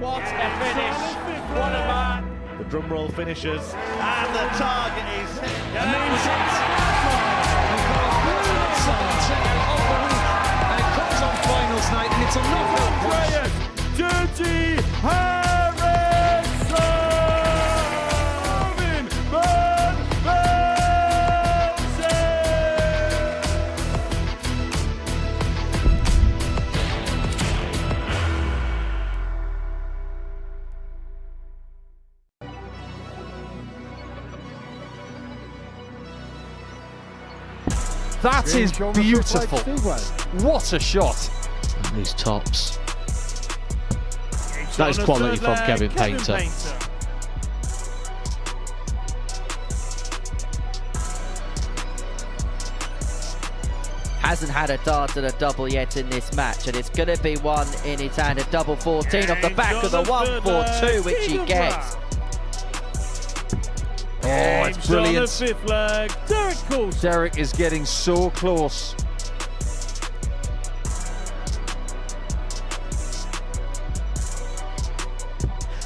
what a finish. What a man. The drum roll finishes, and the target is hit. And it comes on finals night, and it's a knockout Andreas Dirty Harrison! Van Velzen! That is beautiful. What a shot. These tops. That is quality from Kevin Painter. Hasn't had a dart and a double yet in this match, and it's going to be one in his hand. A double 14 off the back of the 1-4-2, which he gets. Oh, it's brilliant. Fifth leg, Derek Coulson. Derek is getting so close.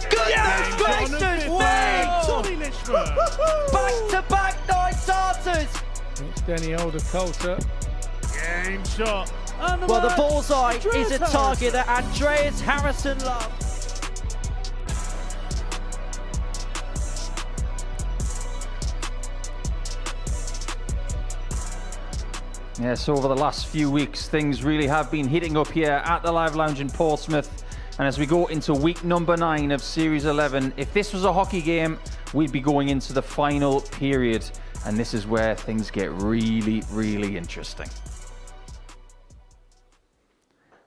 Goodness gracious, Wayne! Back-to-back 9 darters! It's Denny Older Coulter. Game shot. Well, the bullseye is a target that Andreas Harrison loves. Yes, over the last few weeks, things really have been heating up here at the Live Lounge in Portsmouth. And as we go into week number 9 of Series 11, if this was a hockey game, we'd be going into the final period. And this is where things get really, really interesting.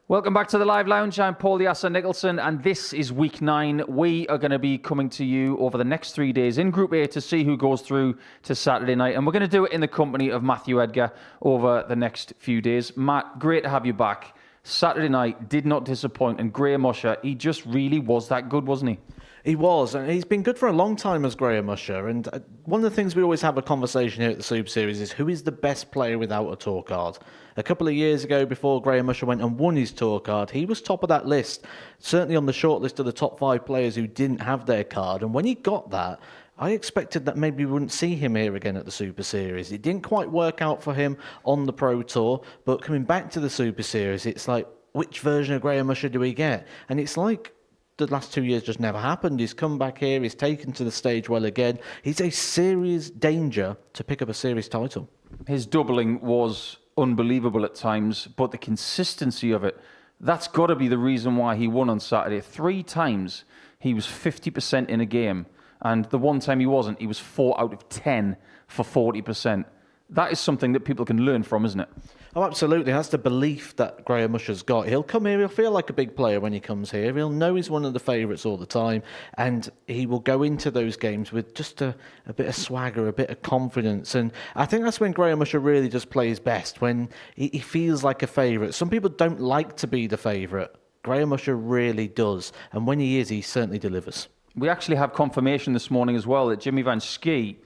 Welcome back to the Live Lounge. I'm Paul the Asa Nicholson, and this is week 9. We are going to be coming to you over the next 3 days in Group A to see who goes through to Saturday night. And we're going to do it in the company of Matthew Edgar over the next few days. Matt, great to have you back. Saturday night did not disappoint, and Graham Usher, he just really was that good, wasn't he? He was, and he's been good for a long time as Graham Usher. And one of the things we always have a conversation here at the Super Series is who is the best player without a tour card. A couple of years ago, before Graham Usher went and won his tour card, he was top of that list, certainly on the short list of the top 5 players who didn't have their card. And when he got that, I expected that maybe we wouldn't see him here again at the Super Series. It didn't quite work out for him on the Pro Tour, but coming back to the Super Series, it's like, which version of Graham Usher do we get? And it's like the last 2 years just never happened. He's come back here, he's taken to the stage well again. He's a serious danger to pick up a series title. His doubling was unbelievable at times, but the consistency of it, that's got to be the reason why he won on Saturday. 3 times he was 50% in a game, and the one time he wasn't, he was 4 out of 10 for 40%. That is something that people can learn from, isn't it? Oh, absolutely. That's the belief that Graham Usher's got. He'll come here, he'll feel like a big player when he comes here. He'll know he's one of the favourites all the time, and he will go into those games with just a bit of swagger, a bit of confidence. And I think that's when Graham Usher really just plays best, when he feels like a favourite. Some people don't like to be the favourite. Graham Usher really does. And when he is, he certainly delivers. We actually have confirmation this morning as well that Jimmy Van Schie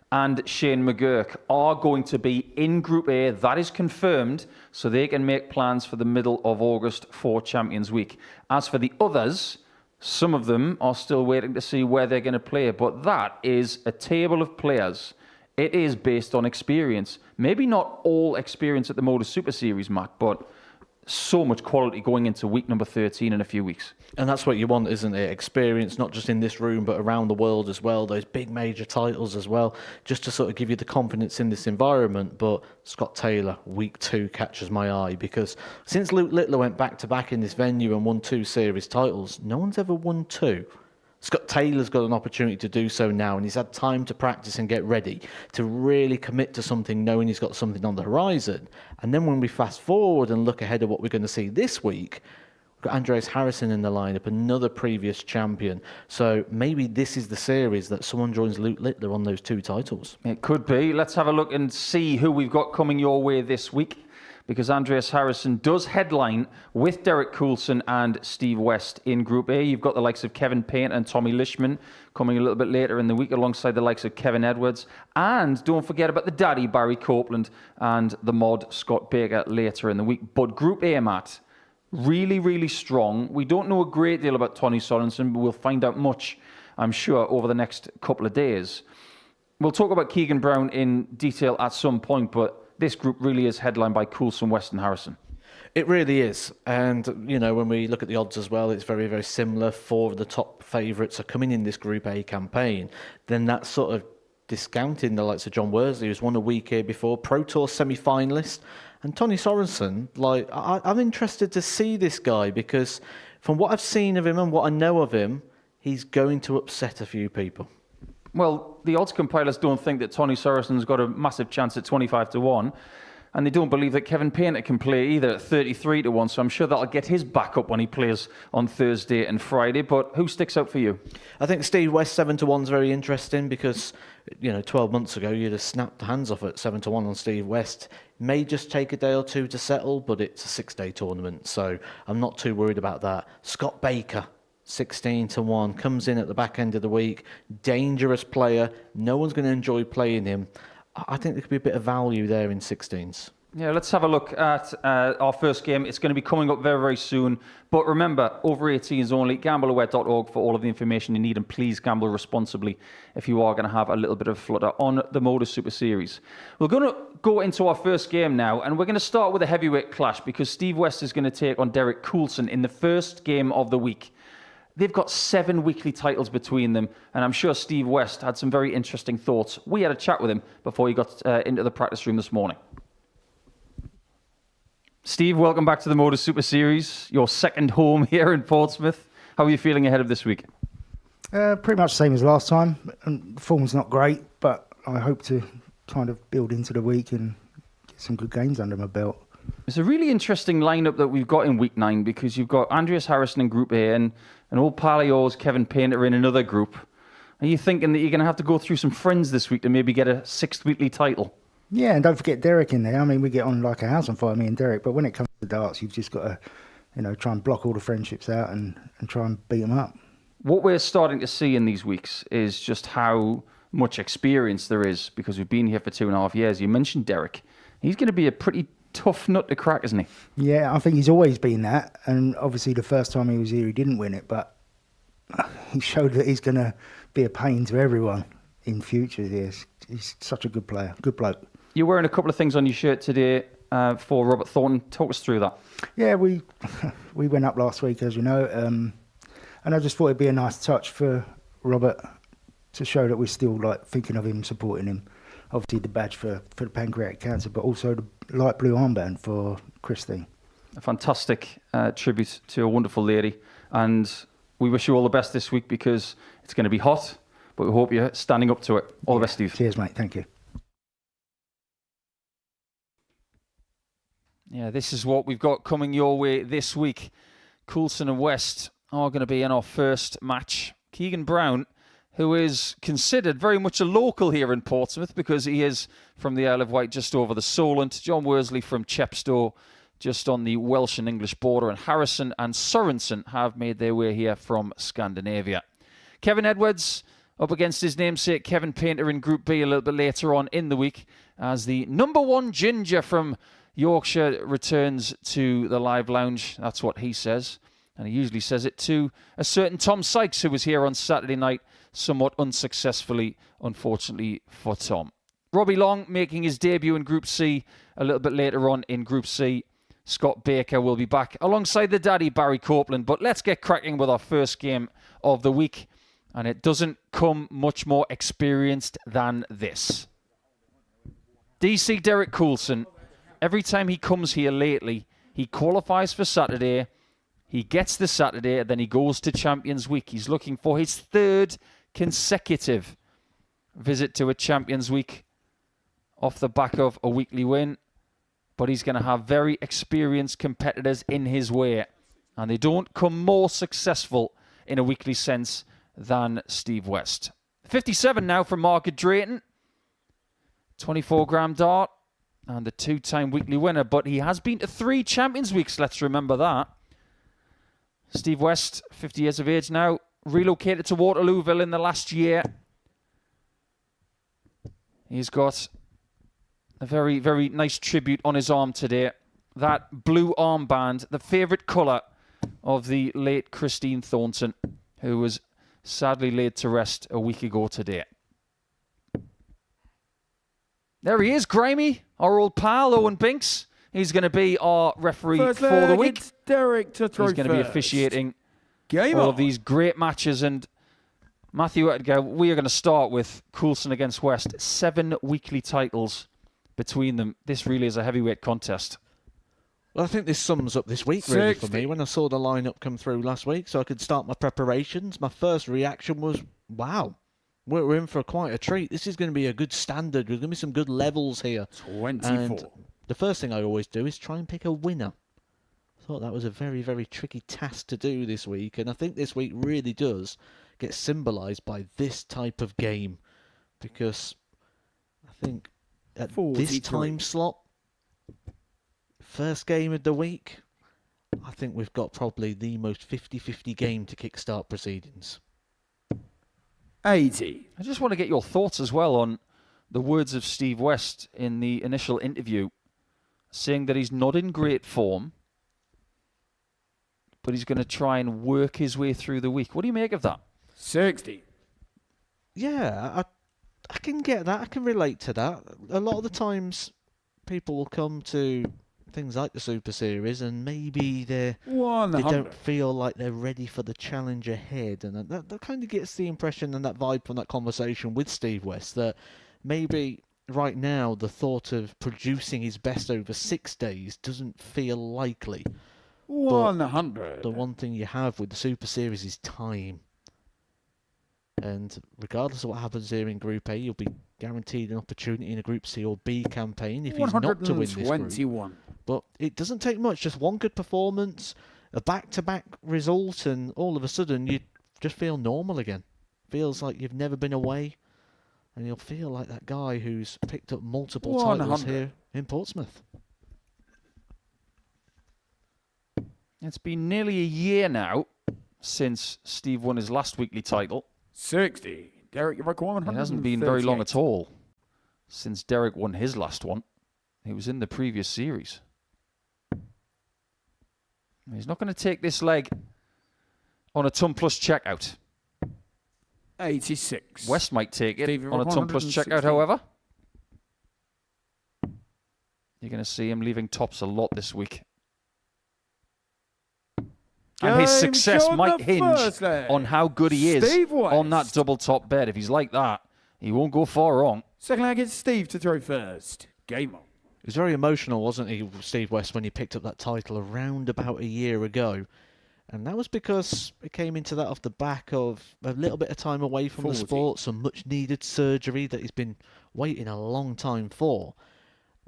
and Shane McGurk are going to be in Group A. That is confirmed, so they can make plans for the middle of August for Champions Week. As for the others, some of them are still waiting to see where they're going to play, but that is a table of players. It is based on experience. Maybe not all experience at the Modus Super Series, Matt, but so much quality going into week number 13 in a few weeks. And that's what you want, isn't it? Experience, not just in this room, but around the world as well. Those big major titles as well, just to sort of give you the confidence in this environment. But Scott Taylor, week 2, catches my eye, because since Luke Littler went back-to-back in this venue and won 2 series titles, no one's ever won 2. Scott Taylor's got an opportunity to do so now, and he's had time to practice and get ready to really commit to something, knowing he's got something on the horizon. And then when we fast forward and look ahead at what we're going to see this week, we've got Andreas Harrison in the lineup, another previous champion. So maybe this is the series that someone joins Luke Littler on those 2 titles. It could be. Let's have a look and see who we've got coming your way this week, because Andreas Harrison does headline with Derek Coulson and Steve West in Group A. You've got the likes of Kevin Painter and Tommy Lishman coming a little bit later in the week, alongside the likes of Kevin Edwards. And don't forget about the daddy, Barry Copeland, and the mod, Scott Baker, later in the week. But Group A, Matt, Really, really strong. We don't know a great deal about Tony Sorenson, but we'll find out much, I'm sure, over the next couple of days. We'll talk about Keegan Brown in detail at some point, but this group really is headlined by Coulson, West and Harrison. It really is. And, you know, when we look at the odds as well, it's very, very similar. 4 of the top favourites are coming in this Group A campaign. Then that's sort of discounting the likes of John Worsley, who's won a week here before, Pro Tour semi-finalist. And Tony Sorenson, like, I'm interested to see this guy because from what I've seen of him and what I know of him, he's going to upset a few people. Well, the odds compilers don't think that Tony Sorenson's got a massive chance at 25-1. And they don't believe that Kevin Painter can play either at 33-1. So I'm sure that'll get his back up when he plays on Thursday and Friday. But who sticks out for you? I think Steve West 7-1 is very interesting because, you know, 12 months ago you'd have snapped the hands off at 7-1 on Steve West. May just take a day or two to settle, but it's a 6-day tournament, so I'm not too worried about that. Scott Baker, 16-1, comes in at the back end of the week. Dangerous player. No one's going to enjoy playing him. I think there could be a bit of value there in 16s. Yeah, let's have a look at our first game. It's going to be coming up very, very soon. But remember, over 18s only, gambleaware.org for all of the information you need. And please gamble responsibly if you are going to have a little bit of flutter on the Modus Super Series. We're going to go into our first game now. And we're going to start with a heavyweight clash because Steve West is going to take on Derek Coulson in the first game of the week. They've got 7 weekly titles between them, and I'm sure Steve West had some very interesting thoughts. We had a chat with him before he got into the practice room this morning. Steve, welcome back to the Modus Super Series, your second home here in Portsmouth. How are you feeling ahead of this week? Pretty much the same as last time. And form's not great, but I hope to kind of build into the week and get some good games under my belt. It's a really interesting lineup that we've got in Week 9 because you've got Andreas Harrison in Group A and an old pal of yours, Kevin Painter, in another group. Are you thinking that you're going to have to go through some friends this week to maybe get a 6th weekly title? Yeah, and don't forget Derek in there. I mean, we get on like a house on fire, me and Derek, but when it comes to darts, you've just got to, you know, try and block all the friendships out and try and beat them up. What we're starting to see in these weeks is just how much experience there is because we've been here for 2.5 years. You mentioned Derek. He's going to be a pretty tough nut to crack, isn't he? Yeah, I think he's always been that. And obviously the first time he was here, he didn't win it. But he showed that he's going to be a pain to everyone in future. Yes, he's such a good player, good bloke. You're wearing a couple of things on your shirt today for Robert Thornton. Talk us through that. Yeah, we went up last week, as you know. And I just thought it'd be a nice touch for Robert to show that we're still like thinking of him, supporting him. Obviously the badge for the pancreatic cancer, but also the light blue armband for Christine. A fantastic tribute to a wonderful lady. And we wish you all the best this week because it's going to be hot, but we hope you're standing up to it. All the best, Steve. Cheers, mate. Thank you. Yeah, this is what we've got coming your way this week. Coulson and West are going to be in our first match. Keegan Brown, who is considered very much a local here in Portsmouth because he is from the Isle of Wight, just over the Solent. John Worsley from Chepstow, just on the Welsh and English border. And Harrison and Sorenson have made their way here from Scandinavia. Kevin Edwards up against his namesake Kevin Painter in Group B a little bit later on in the week as the #1 ginger from Yorkshire returns to the live lounge. That's what he says. And he usually says it to a certain Tom Sykes who was here on Saturday night, somewhat unsuccessfully, unfortunately for Tom. Robbie Long making his debut in Group C a little bit later on in Group C. Scott Baker will be back alongside the daddy, Barry Copeland. But let's get cracking with our first game of the week. And it doesn't come much more experienced than this. DC Derek Coulson, every time he comes here lately, he qualifies for Saturday. He gets the Saturday, and then he goes to Champions Week. He's looking for his 3rd consecutive visit to a Champions Week off the back of a weekly win. But he's going to have very experienced competitors in his way. And they don't come more successful in a weekly sense than Steve West. 57 now from Mark Drayton. 24-gram dart. And the 2-time weekly winner. But he has been to 3 Champions Weeks, let's remember that. Steve West, 50 years of age now, relocated to Waterlooville in the last year. He's got a very, very nice tribute on his arm today. that blue armband, the favourite colour of the late Christine Thornton, who was sadly laid to rest a week ago today. There he is, Grimy, our old pal, Owen Binks. He's going to be our referee First for the leg, week. it's Derek to throw He's going to be first. officiating Game all on. of these great matches. And Matthew Edgar, we are going to start with Coulson against West. 7 weekly titles between them. This really is a heavyweight contest. Well, I think this sums up this week, really, for 60. me. When I saw the lineup come through last week, so I could start my preparations, my first reaction was, wow, we're in for quite a treat. This is going to be a good standard. There's going to be some good levels here. 24. And the first thing I always do is try and pick a winner. I thought that was a very, very tricky task to do this week, and I think this week really does get symbolised by this type of game, because I think at 43. this time slot, first game of the week, I think we've got probably the most 50-50 game to kickstart proceedings. 80. I just want to get your thoughts as well on the words of Steve West in the initial interview, saying that he's not in great form, but he's going to try and work his way through the week. What do you make of that? 60. Yeah, I can get that. I can relate to that. A lot of the times people will come to things like the Super Series and maybe they 100. don't feel like they're ready for the challenge ahead. And that kind of gets the impression and that vibe from that conversation with Steve West that maybe right now the thought of producing his best over 6 days doesn't feel likely. 100. The one thing you have with the Super Series is time. And regardless of what happens here in Group A, you'll be guaranteed an opportunity in a Group C or B campaign if he's not to win this group. 121. But it doesn't take much, just one good performance, a back-to-back result, and all of a sudden you just feel normal again. Feels like you've never been away, and you'll feel like that guy who's picked up multiple titles 100. here in Portsmouth. It's been nearly a year now since Steve won his last weekly title. 60. Derek, you're like 100. It hasn't been very long at all since Derek won his last one. He was in the previous series. He's not going to take this leg on a ton plus checkout. 86. West might take it Steve, you're on a ton plus 116. checkout, however. You're going to see him leaving tops a lot this week. And his Game success show on might the hinge first leg. on how good he is Steve on that West. double top bed. If he's like that, he won't go far wrong. Second leg, it's Steve to throw first. Game on. He was very emotional, wasn't he, Steve West, when he picked up that title around about a year ago. And that was because it came into that off the back of a little bit of time away from 40. the sport, some much needed surgery that he's been waiting a long time for.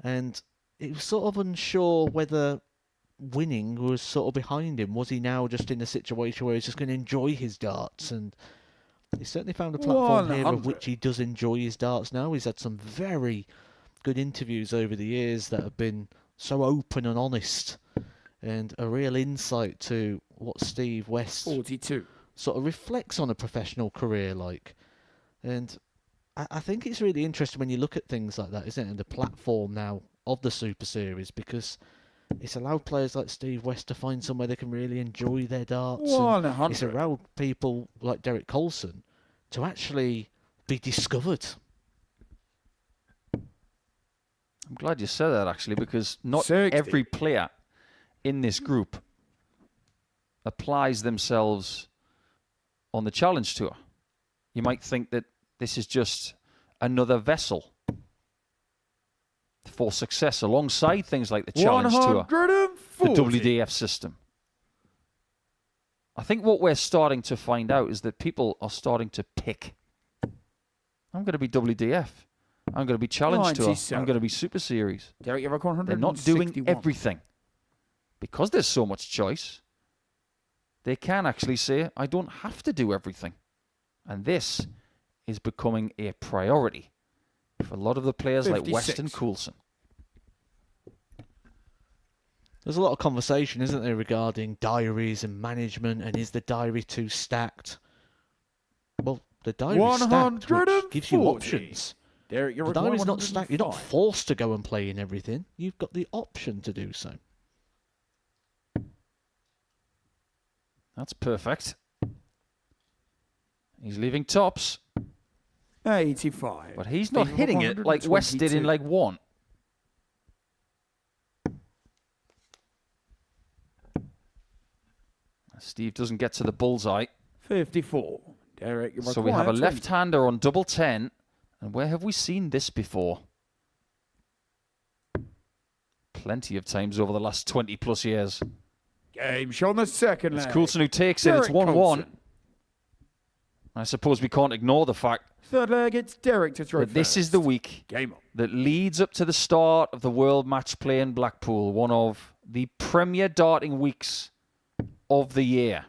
And he was sort of unsure whether winning was sort of behind him. Was he now just in a situation where he's just going to enjoy his darts? And he certainly found a platform here of 100. which he does enjoy his darts now. He's had some very good interviews over the years that have been so open and honest, and a real insight to what Steve West 42. sort of reflects on a professional career like. And I think it's really interesting when you look at things like that, isn't it? And the platform now of the Super Series, because it's allowed players like Steve West to find somewhere they can really enjoy their darts. And 100. it's allowed people like Derek Coulson to actually be discovered. I'm glad you said that, actually, because not 60. every player in this group applies themselves on the Challenge Tour. You might think that this is just another vessel for success alongside things like the Challenge Tour, 140. the WDF system. I think what we're starting to find out is that people are starting to pick. I'm going to be WDF. I'm going to be Challenge Tour. 97. I'm going to be Super Series. Derek, you're like 161. They're not doing everything. Because there's so much choice, they can actually say, I don't have to do everything. And this is becoming a priority for a lot of the players 56. like West and Coulson. There's a lot of conversation, isn't there, regarding diaries and management, and is the diary too stacked? Well, the diary's stacked, which gives you 140. options. Derek, you're The like diary's not stacked. You're not 105. forced to go and play in everything. You've got the option to do so. That's perfect. He's leaving tops, 85. but he's not Steve hitting it like West did in 122. leg 1. Steve doesn't get to the bullseye. 54. Derek, you So we have a require 20. left-hander on double 10. And where have we seen this before? Plenty of times over the last 20 plus years. Game shot on the second It's leg. Coulson who takes it. It's Derek 1-1. Coulson. I suppose we can't ignore the fact Third leg, it's Derek to throw that this is first. the week Game on. that leads up to the start of the World Match Play in Blackpool, one of the premier darting weeks of the year.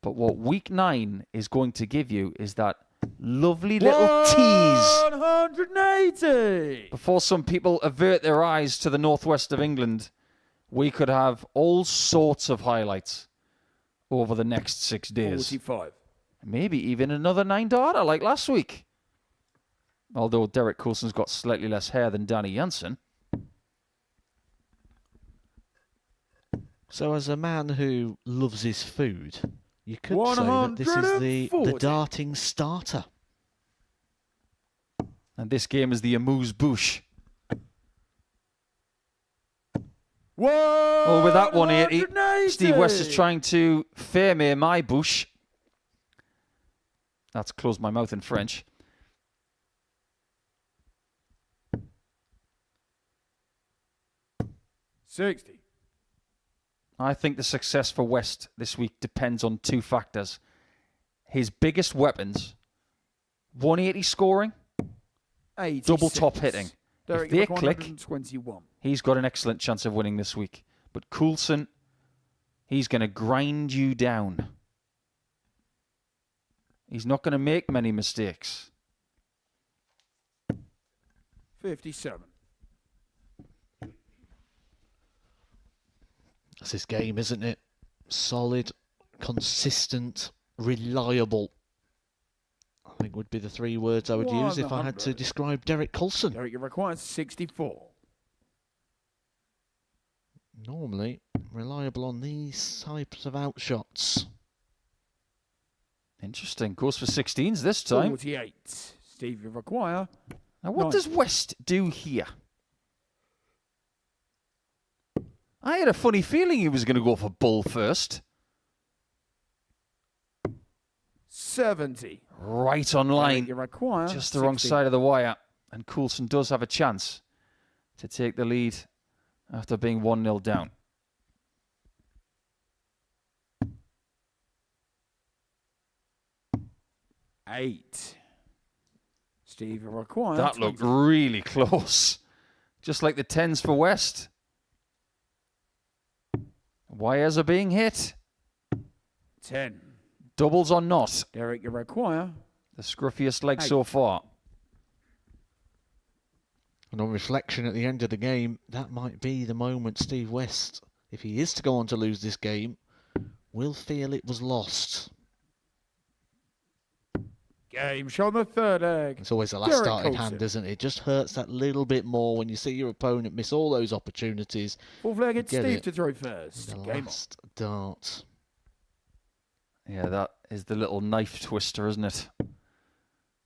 But what week 9 is going to give you is that lovely little tease 180. before some people avert their eyes to the northwest of England. We could have all sorts of highlights over the next 6 days. 45. Maybe even another 9-darter like last week. Although Derek Coulson's got slightly less hair than Danny Jansen. So as a man who loves his food, you could say that this is the 140. darting starter. And this game is the amuse-bouche. Oh, with that 180, Steve West is trying to fermer my bouche. That's close my mouth in French. $60. I think the success for West this week depends on 2 factors. His biggest weapons, 180 scoring, 86. double top hitting. Derek, If they you click, 121. he's got an excellent chance of winning this week. But Coulson, he's going to grind you down. He's not going to make many mistakes. 57. That's this game, isn't it? Solid, consistent, reliable. I think would be the 3 words I would use if I had to 100. describe Derek Coulson. Derek, you require 64. Normally reliable on these types of outshots. Interesting. Goes for 16s this time. 48. Steve, you require. Now, what does West do here? I had a funny feeling he was going to go for bull first. 70. Right on Derek, line. you require. Just the wrong 60. side of the wire. And Coulson does have a chance to take the lead after being 1-0 down. $8. Steve, you require. That looked 20. really close. Just like the 10s for West. Wires are being hit. 10. Doubles or not. Derek, you require. The scruffiest leg 8. so far. And on reflection at the end of the game, that might be the moment Steve West, if he is to go on to lose this game, will feel it was lost. Game shot on the third leg. It's always the last Derek starting Coulson. hand, isn't it? It just hurts that little bit more when you see your opponent miss all those opportunities. Fourth leg, it's Get Steve it. to throw first. The Game on. last dart. Yeah, that is the little knife twister, isn't it?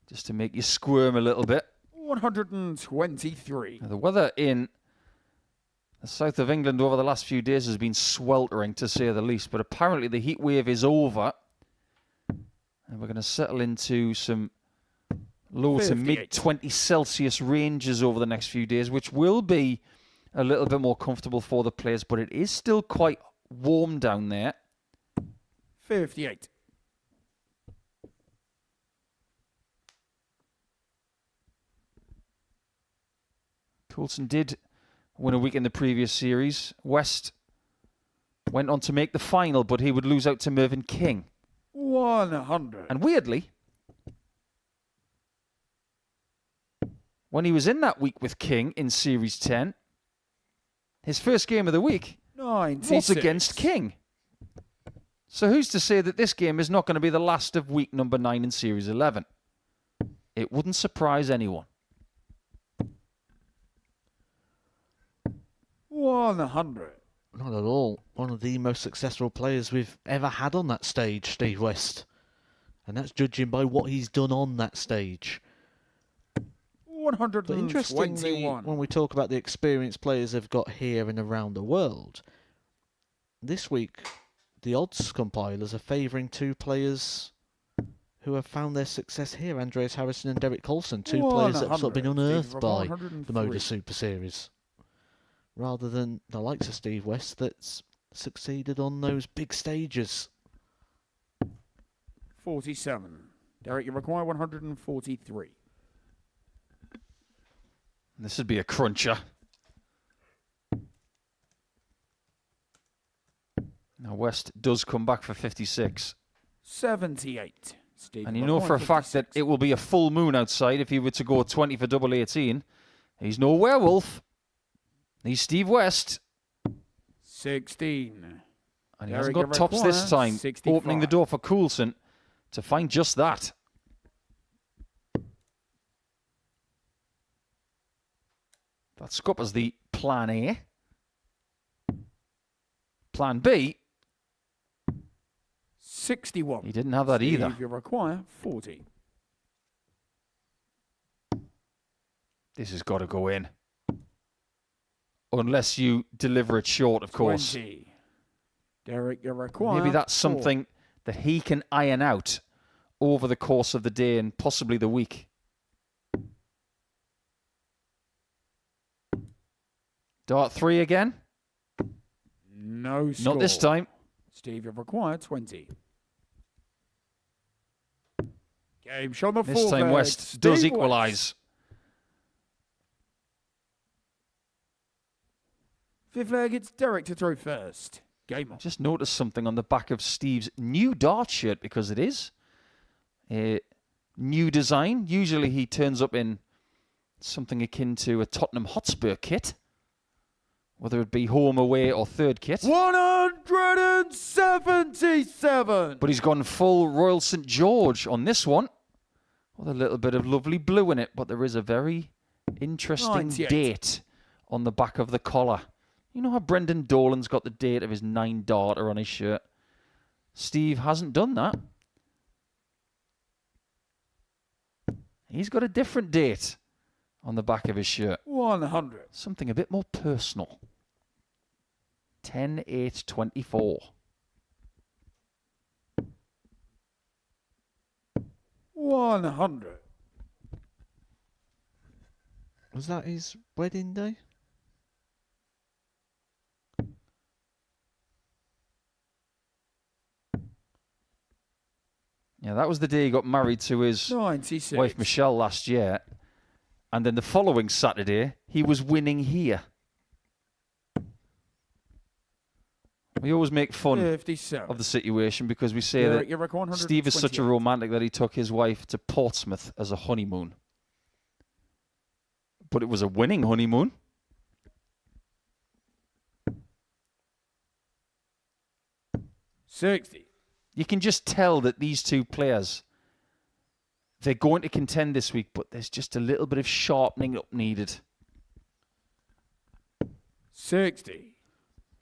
Just to make you squirm a little bit. 123. Now, the weather in the south of England over the last few days has been sweltering, to say the least. But apparently the heat wave is over. And we're going to settle into some low to 58. mid-20 Celsius ranges over the next few days, which will be a little bit more comfortable for the players. But it is still quite warm down there. 58. Coulson did win a week in the previous series. West went on to make the final, but he would lose out to Mervyn King. 100. And weirdly, when he was in that week with King in Series 10, his first game of the week 96. was against King. So who's to say that this game is not going to be the last of week number 9 in Series 11? It wouldn't surprise anyone. 100. Not at all. One of the most successful players we've ever had on that stage, Steve West. And that's judging by what he's done on that stage. 121. But interestingly, when we talk about the experienced players they've got here and around the world, this week the odds compilers are favouring two players who have found their success here, Andreas Harrison and Derek Coulson, two players that have sort of been unearthed by the Modus Super Series, rather than the likes of Steve West that's succeeded on those big stages. 47. Derek, you require 143. This would be a cruncher. Now West does come back for 56. 78. Steve, And you know for a fact that it will be a full moon outside if he were to go 20 for double 18. He's no werewolf. He's Steve West. 16. And he Derek, hasn't got tops this time, 65. opening the door for Coulson to find just that. That scuppers the plan A. Plan B. 61. He didn't have that either. Steve, you require 40. This has got to go in. Unless you deliver it short, of course. 20. Derek, you require Maybe that's 4. something that he can iron out over the course of the day and possibly the week. Dart 3 again. No score. Not this time. Steve, you require 20. Game shot the This full time leg. West Steve does West. equalise. Fifth leg, it's Derek to throw first. Game on. Just noticed something on the back of Steve's new dart shirt, because it is a new design. Usually he turns up in something akin to a Tottenham Hotspur kit, whether it be home, away or third kit. 177. But he's gone full Royal St George on this one, with a little bit of lovely blue in it. But there is a very interesting 98. date on the back of the collar. You know how Brendan Dolan's got the date of his 9 darter on his shirt? Steve hasn't done that. He's got a different date on the back of his shirt. 100. Something a bit more personal. 10/8/24. 100. Was that his wedding day? Yeah, that was the day he got married to his 96. wife Michelle last year. And then the following Saturday, he was winning here. We always make fun 57. of the situation because we say Derek, that you reckon Steve is such a 128. romantic that he took his wife to Portsmouth as a honeymoon. But it was a winning honeymoon. $60. You can just tell that these two players, they're going to contend this week, but there's just a little bit of sharpening up needed. 60.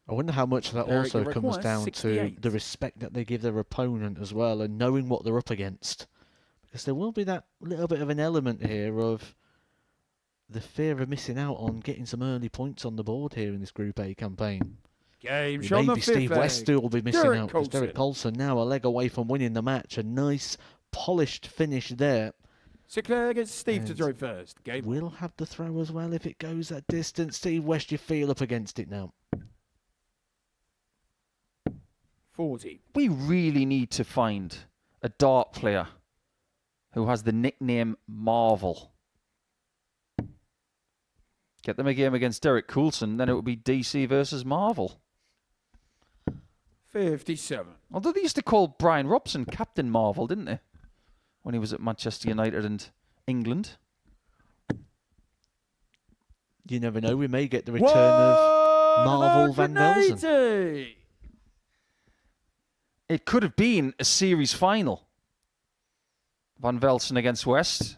I wonder how much that Derek, also you comes require down 68. to the respect that they give their opponent as well, and knowing what they're up against. Because there will be that little bit of an element here of the fear of missing out on getting some early points on the board here in this Group A campaign. Game shot on the Maybe fifth Steve leg. West still will be missing Derek out, because Derek Coulson now a leg away from winning the match. A nice, polished finish there. Sixth leg, it's Steve to And throw first. Game on. Will have the throw as well if it goes that distance. Steve West, you feel up against it now. 40. We really need to find a dart player who has the nickname Marvel. Get them a game against Derek Coulson, then it would be DC versus Marvel. 57. Although they used to call Brian Robson Captain Marvel, didn't they? When he was at Manchester United and England. You never know, we may get the return of Marvel Van Velzen. 180. It could have been a series final. Van Velsen against West.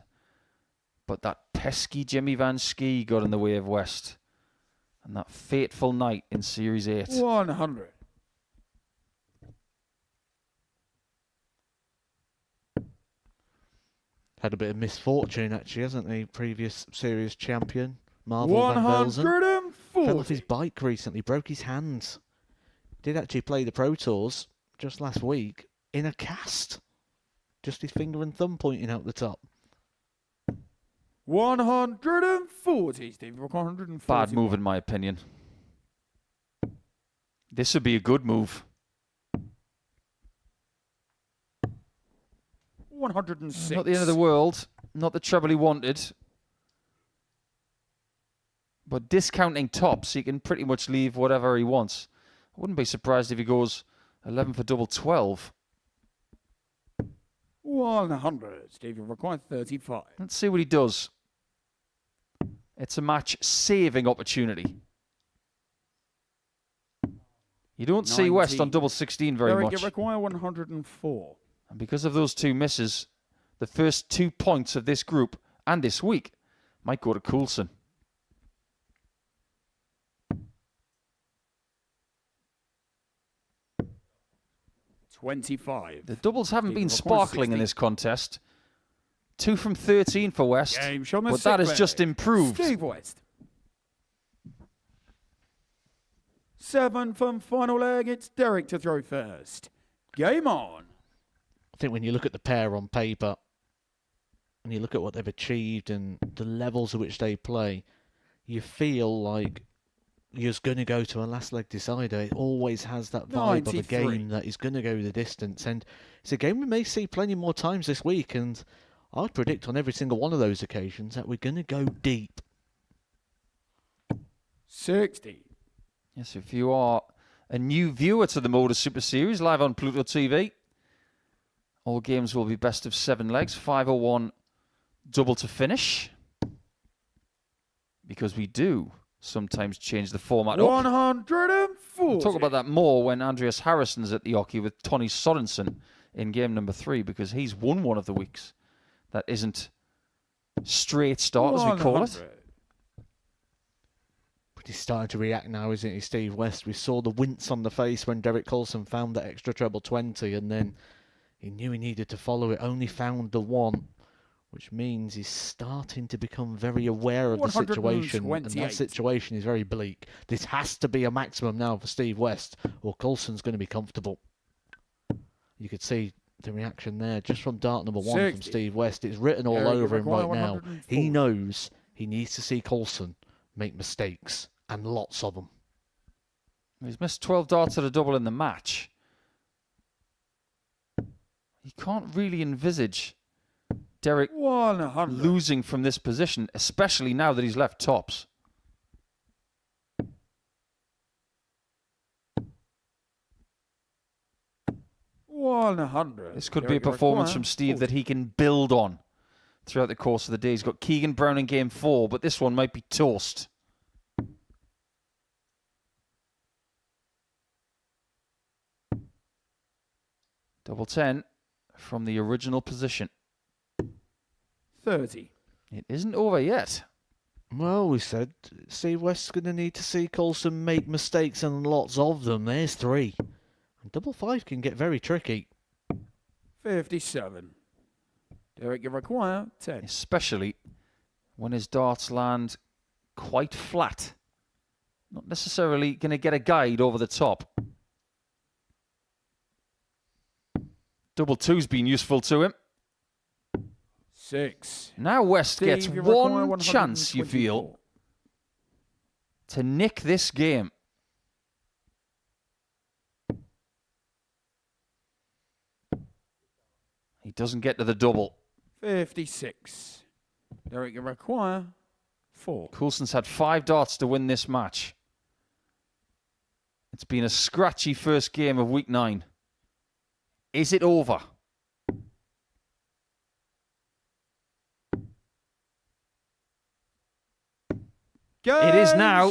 But that pesky Jimmy Van Schie got in the way of West. And that fateful night in Series 8. 100. Had a bit of misfortune, actually, hasn't he? Previous series champion, Marvel Van Velzen. 140. Fell off his bike recently, broke his hands. Did actually play the Pro Tours just last week in a cast. Just his finger and thumb pointing out the top. 140, Steve. 140. Bad move, in my opinion. This would be a good move. 106. Not the end of the world. Not the trouble he wanted. But discounting tops, he can pretty much leave whatever he wants. I wouldn't be surprised if he goes 11 for double 12. 100, Steve. You require 35. Let's see what he does. It's a match-saving opportunity. You don't see West on double 16 very much. You require 104. And because of those two misses, the first 2 points of this group and this week might go to Coulson. $25. The doubles haven't been Steve, sparkling in 60. this contest. 2 from 13 for West, Game show me but that has sick just leg. improved. Steve West. 7 from final leg. It's Derek to throw first. Game on. I think when you look at the pair on paper and you look at what they've achieved and the levels at which they play, you feel like you're just going to go to a last leg decider. It always has that vibe of a 93. game that is going to go the distance. And it's a game we may see plenty more times this week. And I'd predict on every single one of those occasions that we're going to go deep. 60. Yes, if you are a new viewer to the Modus Super Series live on Pluto TV, all games will be best of 7 legs, 501 double to finish. Because we do sometimes change the format up. 140. We'll talk about that more when Andreas Harrison's at the hockey with Tony Sorenson in game number 3, because he's won one of the weeks that isn't straight start, as we call it. 100. But he's starting to react now, isn't he, Steve West? We saw the wince on the face when Derek Coulson found that extra treble 20, and then he knew he needed to follow it, only found the one, which means he's starting to become very aware of the situation, and that 128. situation is very bleak. This has to be a maximum now for Steve West, or Coulson's going to be comfortable. You could see the reaction there just from dart number 1 from 60. Steve West. It's written all Eric, over him require right now. 140. He knows he needs to see Coulson make mistakes, and lots of them. He's missed 12 darts at a double in the match. You can't really envisage Derek 100. losing from this position, especially now that he's left tops. This could be a performance from Steve that he can build on throughout the course of the day. He's got Keegan Brown in game 4, but this one might be toast. Double 10 from the original position. 30. It isn't over yet. Well, we said Steve West's going to need to see Coulson make mistakes, and lots of them. There's 3. And double 5 can get very tricky. 57. Derek, you require 10. Especially when his darts land quite flat. Not necessarily going to get a guide over the top. Double 2's been useful to him. 6. Now West Steve, gets you require one chance, you feel, 124. to nick this game. He doesn't get to the double. 56. Derek, you require 4. Coulson's had 5 darts to win this match. It's been a scratchy first game of week 9. Is it over? It is now,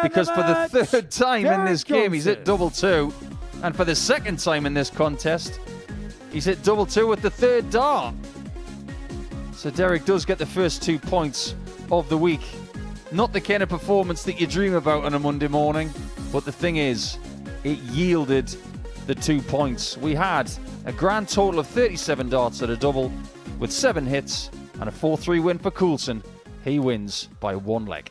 because for the 3rd time in this game, he's hit double 2. And for the 2nd time in this contest, he's hit double 2 with the 3rd dart. So Derek does get the first 2 points of the week Not the kind of performance that you dream about on a Monday morning, but the thing is, it yielded the 2 points. We had a grand total of 37 darts at a double, with 7 hits and a 4-3 win for Coulson. He wins by 1 leg.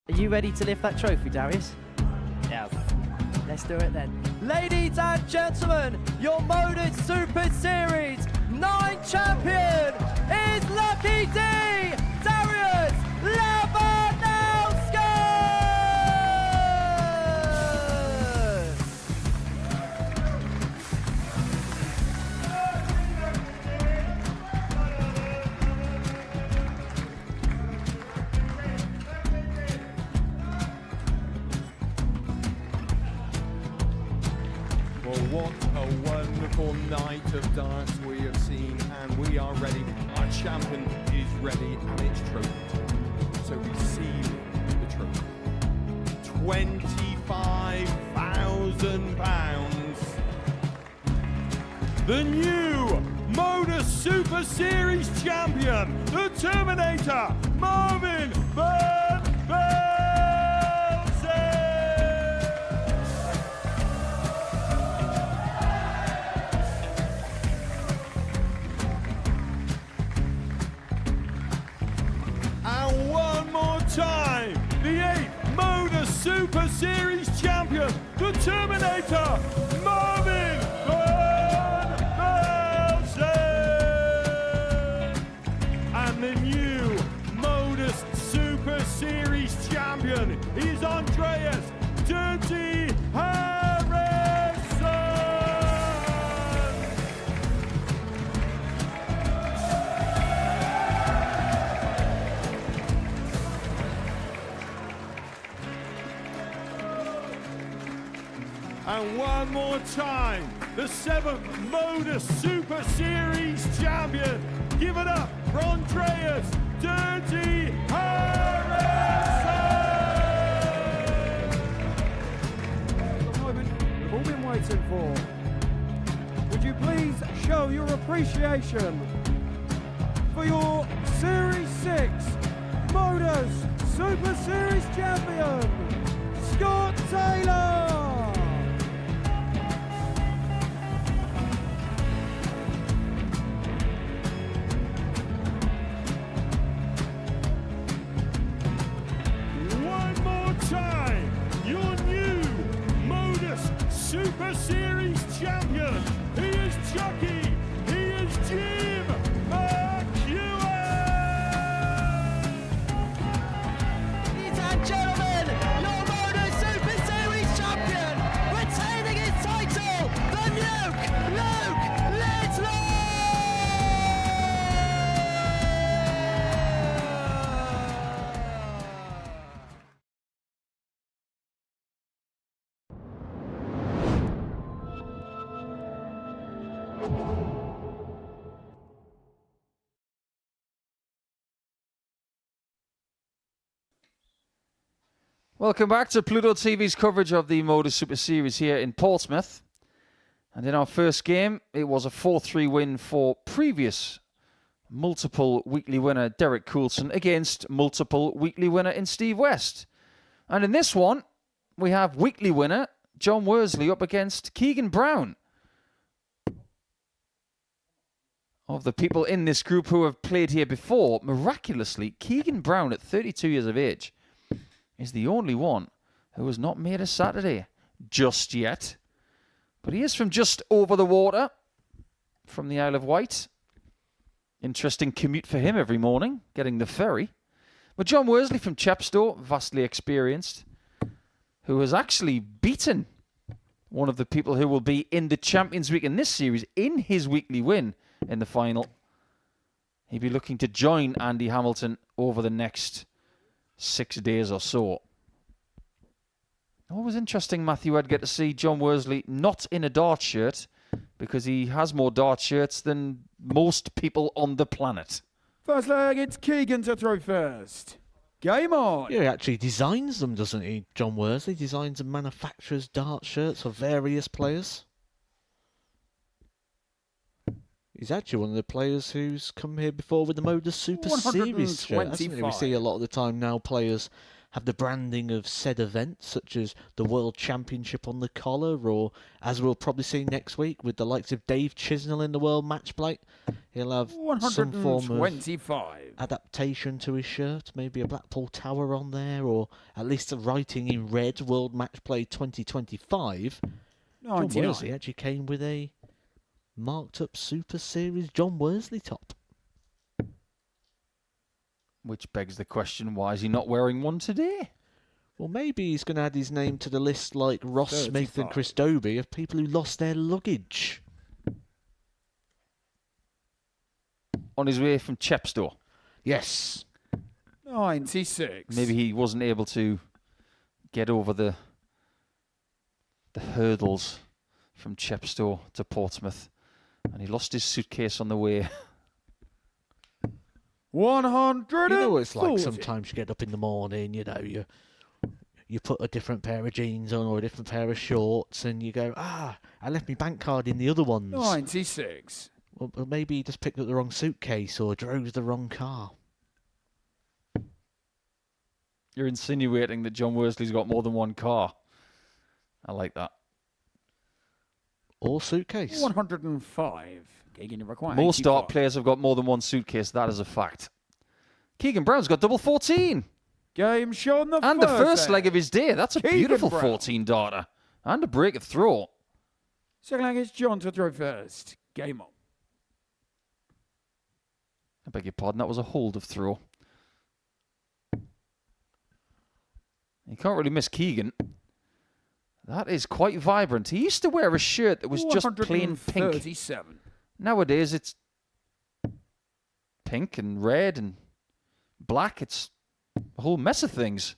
Are you ready to lift that trophy, Darius? Yes. Let's do it then. Ladies and gentlemen, your Modus Super Series 9 champion is Lucky D, Darius Labanowski! Well, what a wonderful night of darts we have seen, and we are ready. Our champion is ready, and it's trophy time. So we seal the trophy. £25,000. The new Modus Super Series champion, the Terminator, Marvin Van Velzen. And one more time, the 8th Modus Super Series champion, the Terminator, Marvin Van Velzen. And the new Modus Super Series champion is Andreas Dirty Harrison. And one more time, the 7th Modus Super Series champion. Give it up for Andreas Dirty Harrison. The moment we've all been waiting for. Would you please show your appreciation for your Series 6 Modus Super Series champion, Scott Taylor? One more time, your new Modus Super Series champion. He is Chucky. He is Jim McEwen. Ladies and gentlemen, your Modus Super Series champion, retaining his title, the Luke Littler! Welcome back to Pluto TV's coverage of the Modus Super Series here in Portsmouth. And in our first game, it was a 4-3 win for previous multiple weekly winner Derek Coulson against multiple weekly winner in Steve West. And in this one, we have weekly winner John Worsley up against Keegan Brown. Of the people in this group who have played here before, miraculously, Keegan Brown at 32 years of age is the only one who has not made a Saturday just yet. But he is from just over the water, from the Isle of Wight. Interesting commute for him every morning, getting the ferry. But John Worsley from Chepstow, vastly experienced, who has actually beaten one of the people who will be in the Champions Week in this series in his weekly win in the final. He'll be looking to join Andy Hamilton over the next 6 days or so. Always interesting, Matthew Edgar, to see John Worsley not in a dart shirt, because he has more dart shirts than most people on the planet. First leg, it's Keegan to throw first. Game on. Yeah, he actually designs them, doesn't he? John Worsley designs and manufactures dart shirts for various players. He's actually one of the players who's come here before with the Modus Super Series shirt, hasn't he? We see a lot of the time now players have the branding of said events, such as the World Championship on the collar, or as we'll probably see next week with the likes of Dave Chisnell in the World Match Plate, he'll have some form of adaptation to his shirt, maybe a Blackpool Tower on there, or at least a writing in red, World Match Play 2025. John Worsley actually came with a marked up Super Series John Worsley top. Which begs the question, why is he not wearing one today? Well, maybe he's going to add his name to the list like Ross Smith and Chris Dobie of people who lost their luggage. On his way from Chepstow. Yes. 96. Maybe he wasn't able to get over the hurdles from Chepstow to Portsmouth, and he lost his suitcase on the way. 100. You know what it's like sometimes you get up in the morning, you know, you put a different pair of jeans on or a different pair of shorts and you go, I left my bank card in the other ones. 96. Well, maybe he just picked up the wrong suitcase or drove the wrong car. You're insinuating that John Worsley's got more than one car. I like that. Or suitcase. 105. Most dart players have got more than one suitcase. That is a fact. Keegan Brown's got double 14. Game shown the and the first leg of his day. That's a beautiful 14 darter. And a break of throw. Second leg is John to throw first. Game on. I beg your pardon. That was a hold of throw. You can't really miss Keegan. That is quite vibrant. He used to wear a shirt that was just plain pink. 37. Nowadays, it's pink and red and black. It's a whole mess of things.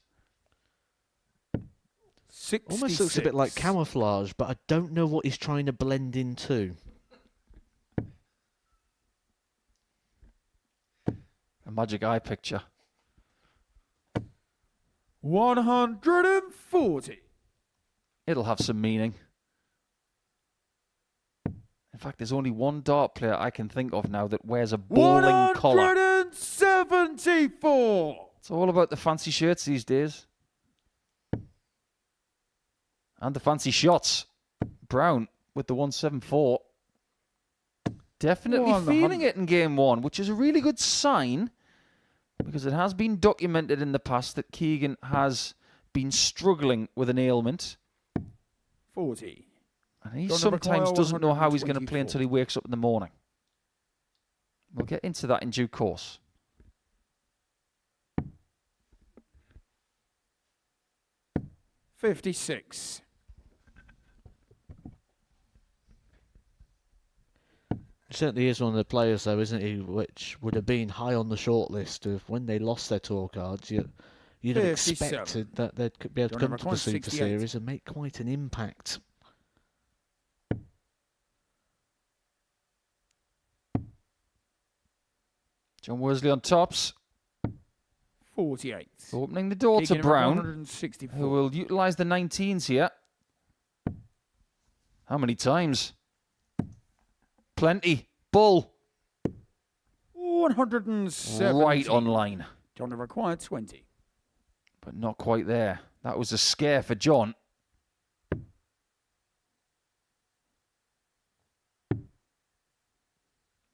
66. Almost looks a bit like camouflage, but I don't know what he's trying to blend into. A magic eye picture. 140. It'll have some meaning. In fact, there's only one dart player I can think of now that wears a bowling collar. 174. It's all about the fancy shirts these days. And the fancy shots. Brown with the 174. Definitely feeling it in game one, which is a really good sign because it has been documented in the past that Keegan has been struggling with an ailment. 40. And he sometimes doesn't know how he's going to play until he wakes up in the morning. We'll get into that in due course. $56. He certainly is one of the players, though, isn't he? Which would have been high on the shortlist of when they lost their tour cards. You'd have expected that they'd be able to come to the Super Series and make quite an impact. John Worsley on tops. 48. Opening the door to Brown, who will utilise the 19s here. How many times? Plenty. Bull. 107. Right on line. John required 20. But not quite there. That was a scare for John.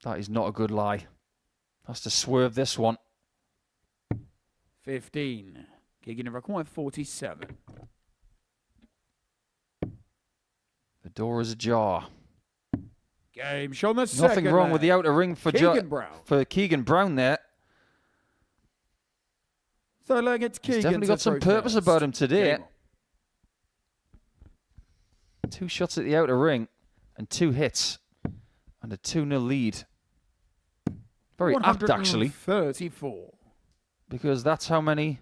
That is not a good lie. Has to swerve this one. 15. Keegan required 47. The door is ajar. Game shown the second. Nothing wrong with the outer ring for Keegan Brown there. Third leg, it's Keegan. He's definitely got some purpose about him today. 2 shots at the outer ring and 2 hits and a 2-0 lead. Very apt, actually. 34. Because that's how many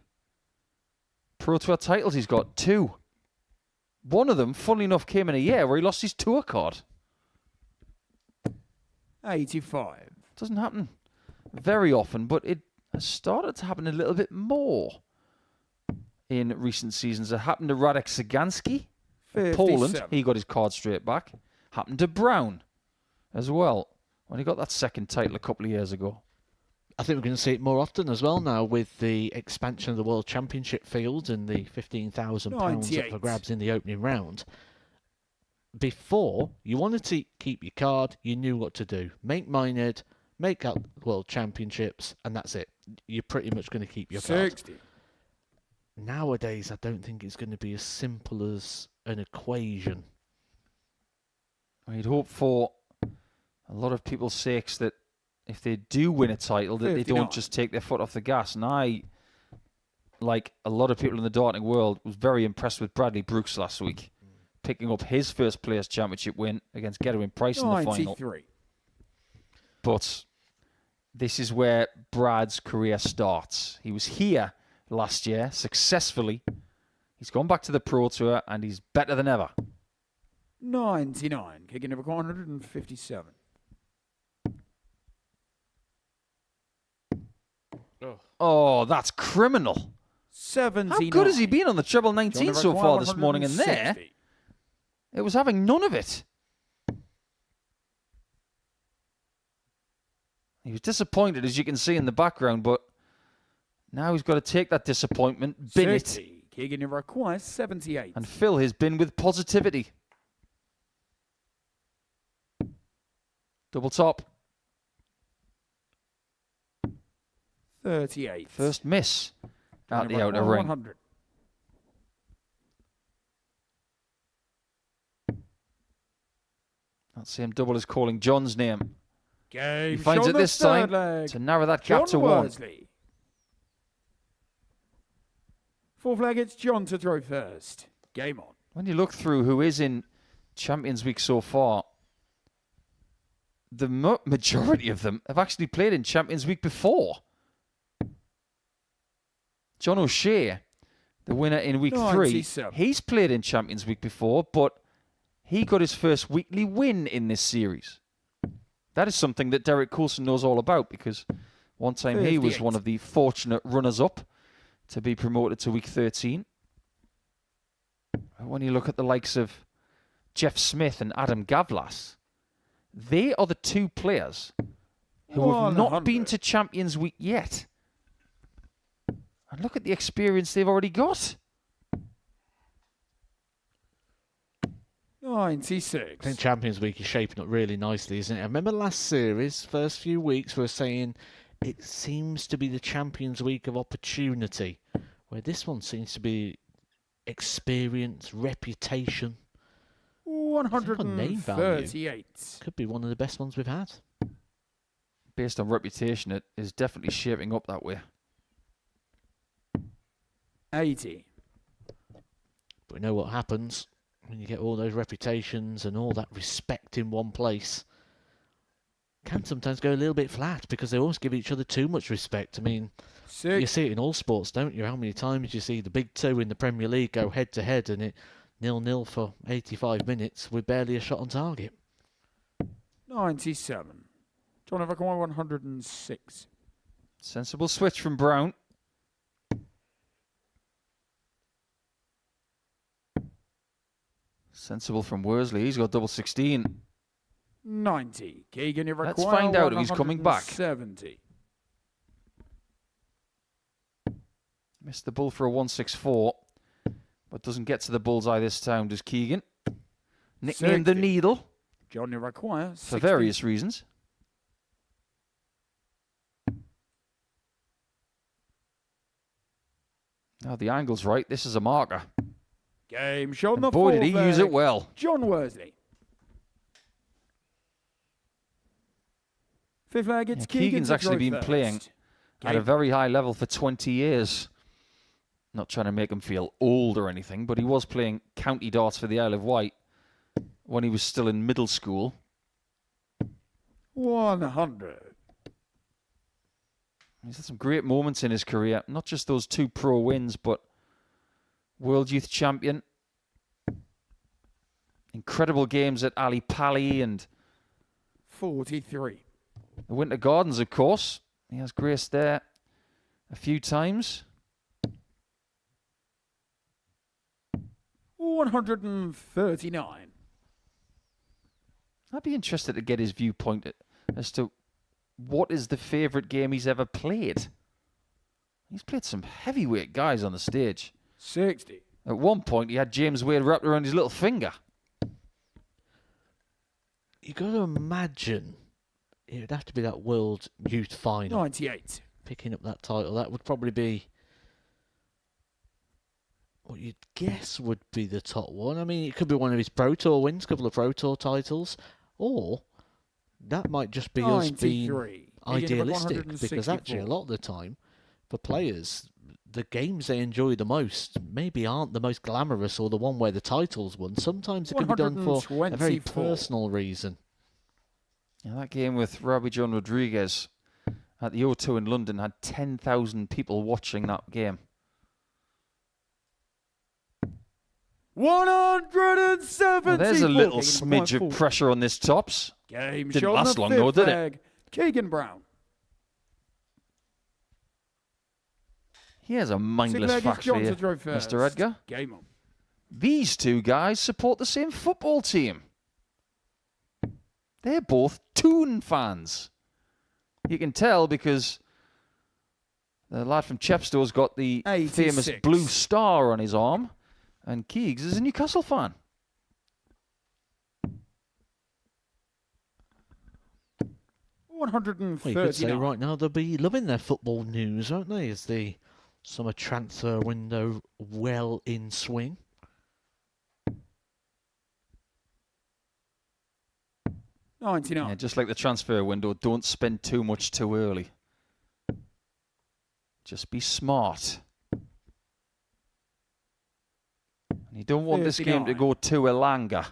Pro Tour titles he's got. 2. One of them, funnily enough, came in a year where he lost his tour card. 85. Doesn't happen very often, but it has started to happen a little bit more in recent seasons. It happened to Radek Cyganski of Poland. 57. He got his card straight back. Happened to Brown as well when he got that second title a couple of years ago. I think we're going to see it more often as well now with the expansion of the World Championship field and the £15,000 up 98. for grabs in the opening round. Before, you wanted to keep your card, you knew what to do. Make Minehead, make up World Championships, and that's it. You're pretty much going to keep your card. 60. Nowadays, I don't think it's going to be as simple as an equation. I'd hope for a lot of people's sakes that if they do win a title, that they 59. don't just take their foot off the gas. And I, like a lot of people in the darting world, was very impressed with Bradley Brooks last week, picking up his first Players' Championship win against Gedwin Price in the final. 93. But this is where Brad's career starts. He was here last year successfully. He's gone back to the Pro Tour and he's better than ever. 99. Kicking over 157. Oh, that's criminal. 79. How good has he been on the treble 19 so far this morning? And there, it was having none of it. He was disappointed, as you can see in the background, but now he's got to take that disappointment, bin it, Keegan requires 78. and fill his bin with positivity. Double top. 38. First miss out the outer ring. 100. That same double is calling John's name. Game He finds shown it the this third time leg. to narrow that gap John to one. Worsley. Fourth leg, it's John to throw first. Game on. When you look through who is in Champions Week so far, the majority of them have actually played in Champions Week before. John O'Shea, the winner in week 3, 97. he's played in Champions Week before, but he got his first weekly win in this series. That is something that Derek Coulson knows all about, because one time he was 58. one of the fortunate runners-up to be promoted to week 13. When you look at the likes of Jeff Smith and Adam Gavlas, they are the two players who have not 100. been to Champions Week yet. And look at the experience they've already got. 96. I think Champions Week is shaping up really nicely, isn't it? I remember last series, first few weeks, we were saying it seems to be the Champions Week of opportunity, where this one seems to be experience, reputation. Name value. 138. Could be one of the best ones we've had. Based on reputation, it is definitely shaping up that way. 80. But we know what happens when you get all those reputations and all that respect in one place. Can sometimes go a little bit flat because they always give each other too much respect. I mean, you 6. see it in all sports, don't you? How many times you see the big two in the Premier League go head to head and it 0-0 for 85 minutes with barely a shot on target. 97. John Evercombe 106. Sensible switch from Brown. Sensible from Worsley. He's got double 16. 90. Keegan Evercombe. Let's find out if he's coming back. 70. Missed the bull for a 164, but doesn't get to the bullseye this time, does Keegan. Nicknamed the 60. Needle John Evercombe. for various reasons. Now the angle's right. This is a marker. Game shown And the boy, did he fourth use leg. it well. John Worsley. Fifth leg, it's Yeah, Keegan Keegan's to actually throw been first. playing at a Game. very high level for 20 years. Not trying to make him feel old or anything, but he was playing county darts for the Isle of Wight when he was still in middle school. 100. He's had some great moments in his career, not just those 2 pro wins, but World Youth Champion, incredible games at Ali Pali and 43. the Winter Gardens, of course. He has graced there a few times. 139. I'd be interested to get his viewpoint as to what is the favourite game he's ever played. He's played some heavyweight guys on the stage. 60. At one point, he had James Wade wrapped around his little finger. You got to imagine it would have to be that World Youth Final. 98. Picking up that title, that would probably be what you'd guess would be the top one. I mean, it could be one of his Pro Tour wins, a couple of Pro Tour titles, or that might just be us being 93. idealistic, because actually a lot of the time, for players, the games they enjoy the most maybe aren't the most glamorous or the one where the title's won. Sometimes it can be done for a very 124. personal reason. Yeah, that game with Robbie John Rodriguez at the O2 in London had 10,000 people watching that game. 170. Well, there's a little smidge of pressure on this tops. Game Didn't shot last on long the though, fifth did it? leg. Keegan Brown. Here's a mindless Six-leg is fact for you, Johnson throw first. Mr. Edgar. Game on. These two guys support the same football team. They're both Toon fans. You can tell because the lad from Chepstow's got the 86. famous blue star on his arm, and Keegs is a Newcastle fan. Well, you could say right now they'll be loving their football news, won't they? As the summer transfer window well in swing. Yeah, just like the transfer window, don't spend too much too early. Just be smart. And you don't want this game to go too Elanga.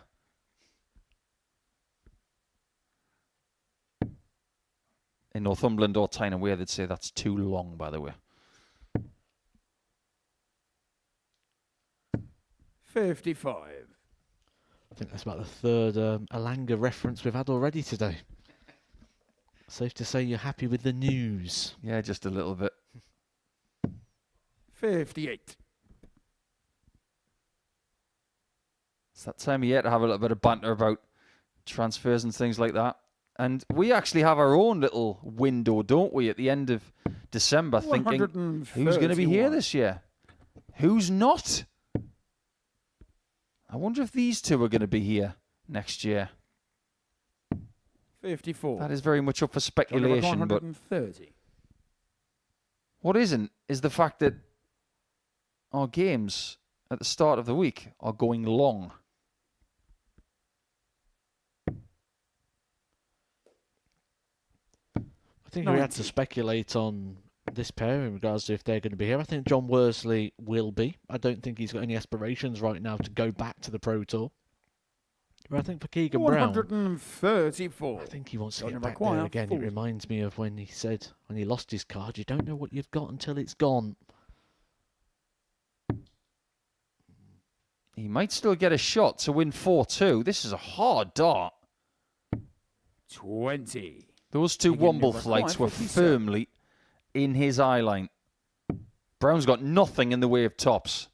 In Northumberland or Tyne Wear, they'd say that's too long, by the way. 55. I think that's about the third Elanga reference we've had already today. Safe to say you're happy with the news. Yeah, just a little bit. 58. It's that time of year to have a little bit of banter about transfers and things like that. And we actually have our own little window, don't we, at the end of December, thinking, who's going to be here this year? Who's not? I wonder if these two are going to be here next year. 54. That is very much up for speculation, but 130. what isn't is the fact that our games at the start of the week are going long. I think we had to speculate on this pair in regards to if they're going to be here. I think John Worsley will be. I don't think he's got any aspirations right now to go back to the Pro Tour. But I think for Keegan Brown, 134. I think he wants to Don't get back require there again. It full. reminds me of when he said, when he lost his card, you don't know what you've got until it's gone. He might still get a shot to win 4-2. This is a hard dart. 20. Those two Keegan Womble never flights quite were 57. firmly in his eye line. Brown's got nothing in the way of tops.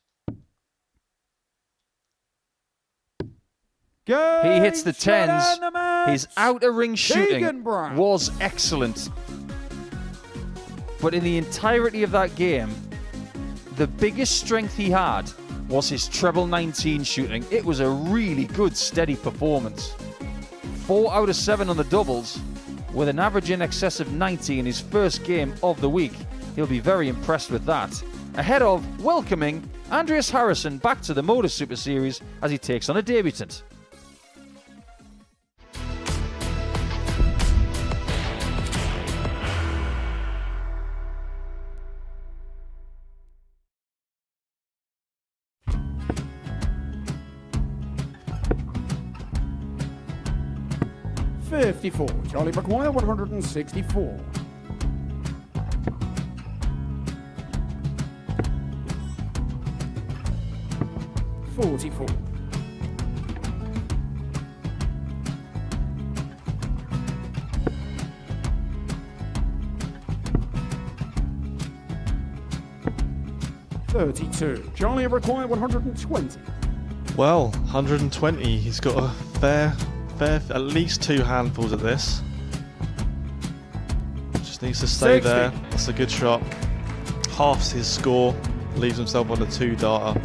He hits the 10s. His outer ring shooting was excellent. But in the entirety of that game, the biggest strength he had was his treble 19 shooting. It was a really good, steady performance. 4 out of 7 on the doubles, with an average in excess of 90 in his first game of the week. He'll be very impressed with that. Ahead of welcoming Andreas Harrison back to the Modus Super Series as he takes on a debutant. Charlie McGuire, 164. $44. 32. Charlie required 120. Well, 120. He's got a fair, at least 2 handfuls of this. Just needs to stay 60. there. That's a good shot. Halves his score. Leaves himself on a 2-darter.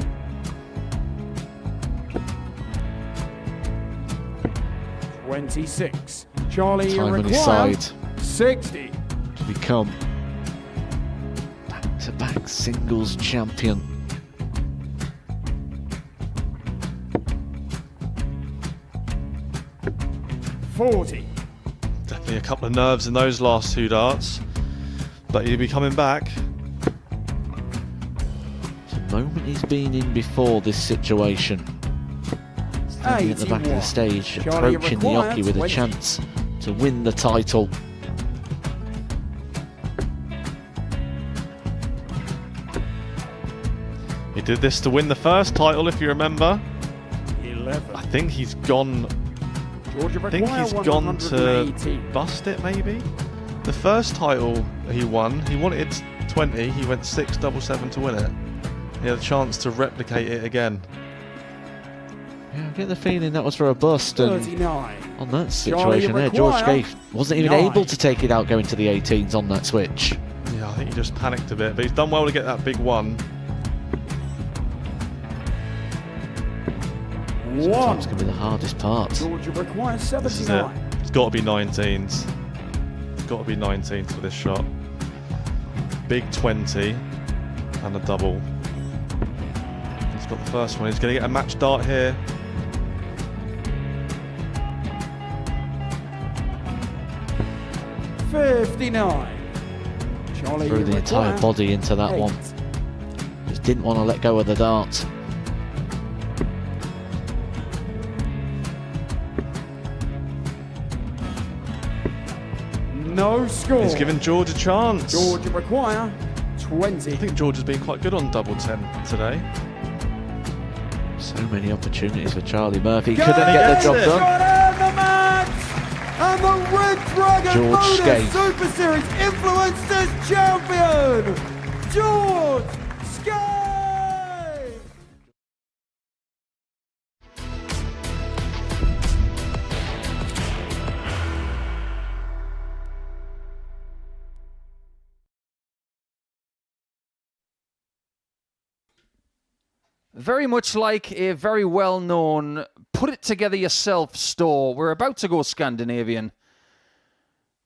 $26. Charlie Time on his required side 60. to become back-to-back singles champion. $40. Definitely a couple of nerves in those last 2 darts. But he'll be coming back. The moment he's been in before this situation. Standing at the back of the stage, Charlie approaching the required hockey with 20. a chance to win the title. He did this to win the first title, if you remember. 11. I think he's gone. Georgia I think he's required gone to 118. bust it, maybe. The first title he wanted 20. He went 6-7-7 to win it. He had a chance to replicate it again. Yeah, I get the feeling that was for a bust, and 39. on that situation there, George Scaife wasn't even 9. able to take it out going to the 18s on that switch. Yeah, I think he just panicked a bit, but he's done well to get that big one. Sometimes going to be the hardest part. Georgia requires This is it. 79. It's got to be 19s. It's got to be 19s for this shot. Big 20 and a double. He's got the first one. He's going to get a match dart here. $59. Charlie Threw the entire required body into that 8. one. Just didn't want to let go of the dart. No score. He's given George a chance. Georgia require 20. I think George has been quite good on double 10 today. So many opportunities for Charlie Murphy. Go Couldn't get the job it. done. Got out the match! And the Red Dragon George Modus Scaife. Super Series Influencers Champion, George Scaife! Very much like a very well-known put-it-together-yourself store, we're about to go Scandinavian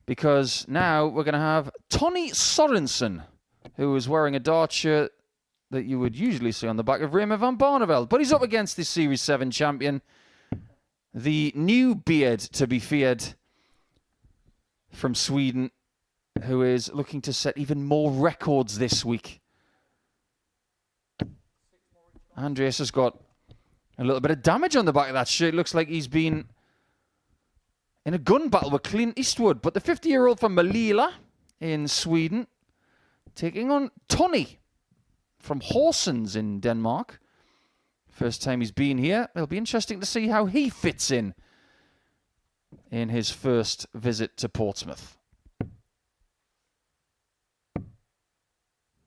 because now we're going to have Tony Sorenson, who is wearing a dart shirt that you would usually see on the back of Raymond van Barneveld. But he's up against the Series 7 champion, the new beard to be feared from Sweden, who is looking to set even more records this week. Andreas has got a little bit of damage on the back of that shirt. It looks like he's been in a gun battle with Clint Eastwood. But the 50-year-old from Malila in Sweden taking on Tony from Horsens in Denmark. First time he's been here. It'll be interesting to see how he fits in his first visit to Portsmouth.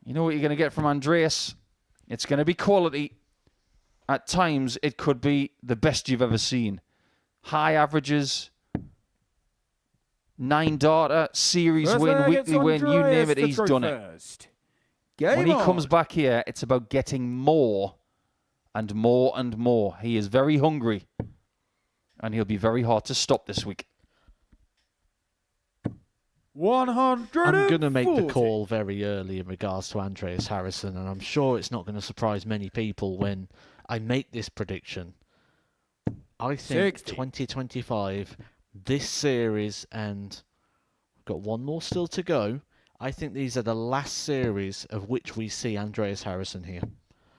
You know what you're going to get from Andreas? It's going to be quality. At times, it could be the best you've ever seen. High averages, 9-darter, series First win, leg, weekly it's win, you Andreas name it, to he's throw done it. first. Game When he on. comes back here, it's about getting more and more and more. He is very hungry, and he'll be very hard to stop this week. 140. I'm going to make the call very early in regards to Andreas Harrison, and I'm sure it's not going to surprise many people when I make this prediction. I think 60. 2025, this series, and we've got one more still to go. I think these are the last series of which we see Andreas Harrison here.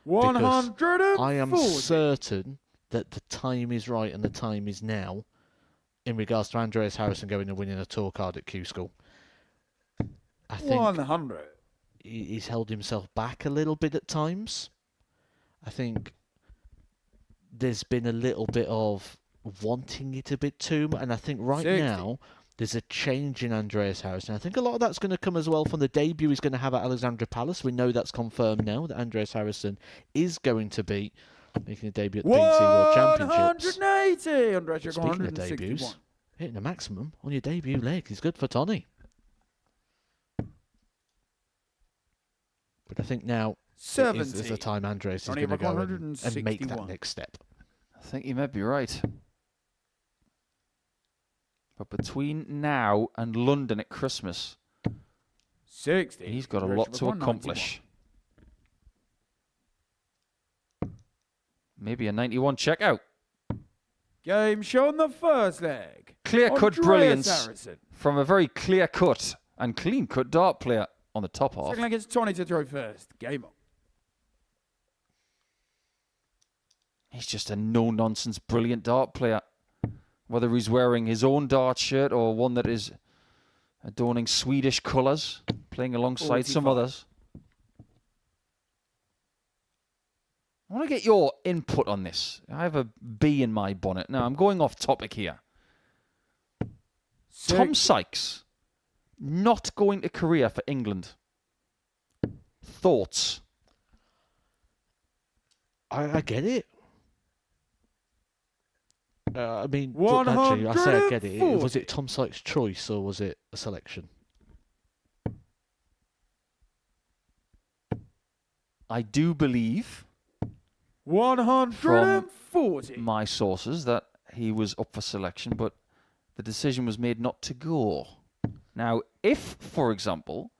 140. I am certain that the time is right and the time is now in regards to Andreas Harrison going and winning a tour card at Q School. I think 100. he's held himself back a little bit at times. I think there's been a little bit of wanting it a bit too much, and I think right 60. now there's a change in Andreas Harrison. I think a lot of that's going to come as well from the debut he's going to have at Alexandra Palace. We know that's confirmed now that Andreas Harrison is going to be making a debut at the PNC World Championships. 180. Andreas, you're Speaking of 161. debuts, hitting a maximum on your debut leg is good for Tony. But I think now is the time Andres is going to go and make that next step. I think you may be right. But between now and London at Christmas, 60. he's got a lot to accomplish. Maybe a 91 checkout. Game shown the first leg. Clear-cut brilliance Harrison. from a very clear-cut and clean-cut dart player on the top half. Second leg, it's Tony to throw first. Game on. He's just a no-nonsense, brilliant dart player. Whether he's wearing his own dart shirt or one that is adorning Swedish colours, playing alongside 45. some others. I want to get your input on this. I have a bee in my bonnet. Now, I'm going off topic here. Tom Sykes, not going to Korea for England. Thoughts? I get it. I mean, actually, I say I get it. Was it Tom Sykes' choice or was it a selection? I do believe 140. from my sources that he was up for selection, but the decision was made not to go. Now, if, for example,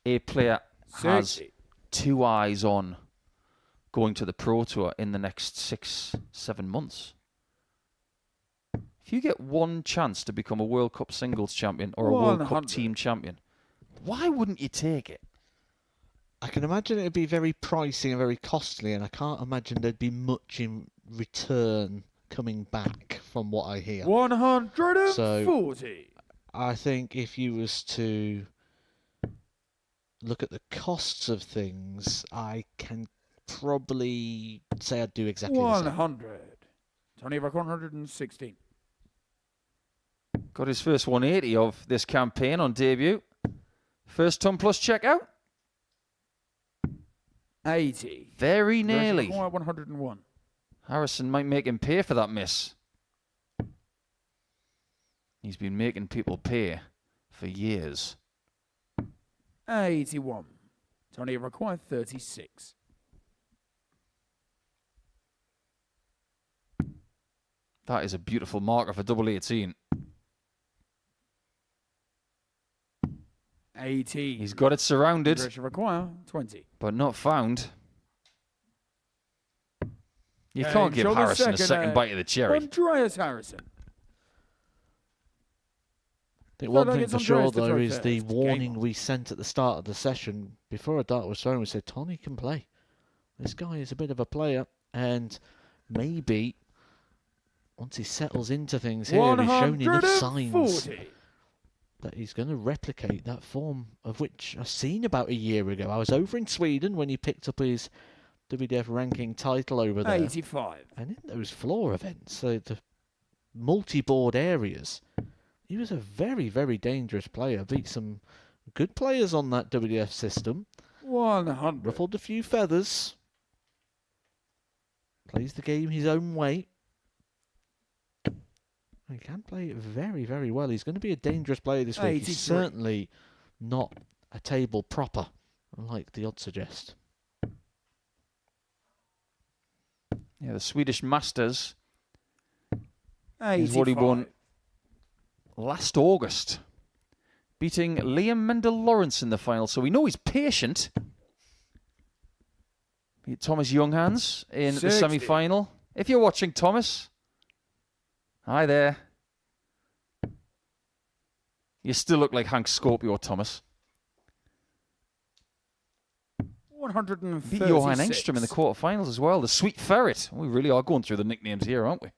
a player has 2 eyes on going to the Pro Tour in the next 6-7 months, if you get one chance to become a World Cup singles champion or a World Cup team champion, why wouldn't you take it? I can imagine it would be very pricey and very costly, and I can't imagine there'd be much in return coming back from what I hear. 140. So I think if you was to look at the costs of things, I can probably say I'd do exactly the same. 100. Tony back 116. Got his first 180 of this campaign on debut. First ton plus checkout. 80. Very nearly. 101. Harrison might make him pay for that miss. He's been making people pay for years. 81. Tony required 36. That is a beautiful marker for double 18. 18. He's got it surrounded, Require 20. but not found. You can't give Harrison a second bite of the cherry. Andreas Harrison. I think one thing for sure, though, is the warning we sent at the start of the session. Before a dart was thrown, we said, Tony can play. This guy is a bit of a player, and maybe once he settles into things here, he's shown enough signs that he's going to replicate that form of which I've seen about a year ago. I was over in Sweden when he picked up his WDF ranking title over there. 85. And in those floor events, so the multi-board areas, he was a very, very dangerous player. Beat some good players on that WDF system. 100. Ruffled a few feathers. Plays the game his own way. He can play it very, very well. He's going to be a dangerous player this week. He's certainly not a table proper, like the odds suggest. Yeah, the Swedish Masters 85. is what he won last August, beating Liam Mendel-Lawrence in the final. So we know he's patient. Beat Thomas Younghans in the semi-final. If you're watching, Thomas, hi there. You still look like Hank Scorpio, Thomas. 136. Beat Johan Engström in the quarterfinals as well. The Sweet Ferret. We really are going through the nicknames here, aren't we?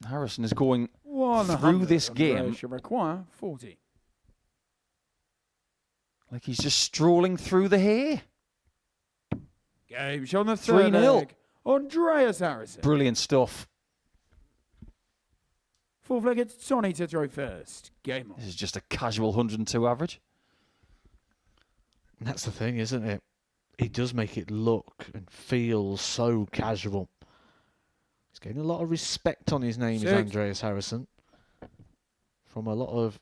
Harrison is going through this game require 40. like he's just strolling through the hay. Game shown the third 3-0. leg. Andreas Harrison. Brilliant stuff. Fourth leg, it's Tony to throw first. Game on. This is just a casual 102 average. And that's the thing, isn't it? He does make it look and feel so casual. He's getting a lot of respect on his name, is Andreas Harrison. From a lot of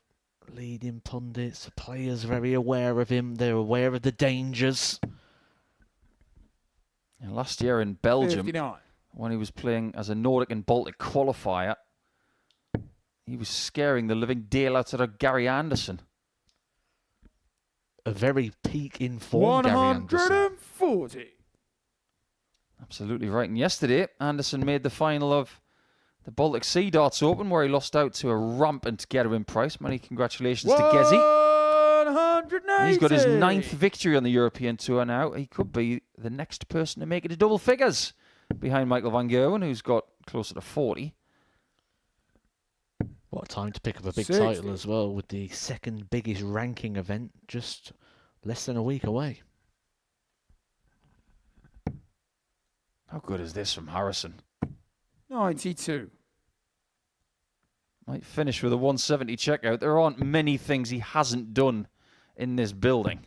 leading pundits, players very aware of him. They're aware of the dangers. And last year in Belgium, 59. when he was playing as a Nordic and Baltic qualifier, he was scaring the living deal out of Gary Anderson. A very peak in form, Gary Anderson. 140. Absolutely right. And yesterday, Anderson made the final of the Baltic Sea Darts Open, where he lost out to a rampant Gerwin Price. Many congratulations to Gezi. 180. He's got his 9th victory on the European Tour now. He could be the next person to make it to double figures, behind Michael van Gerwen, who's got closer to 40. What a time to pick up a big 60. title as well, with the second biggest ranking event just less than a week away. How good is this from Harrison? 92. Might finish with a 170 checkout. There aren't many things he hasn't done in this building.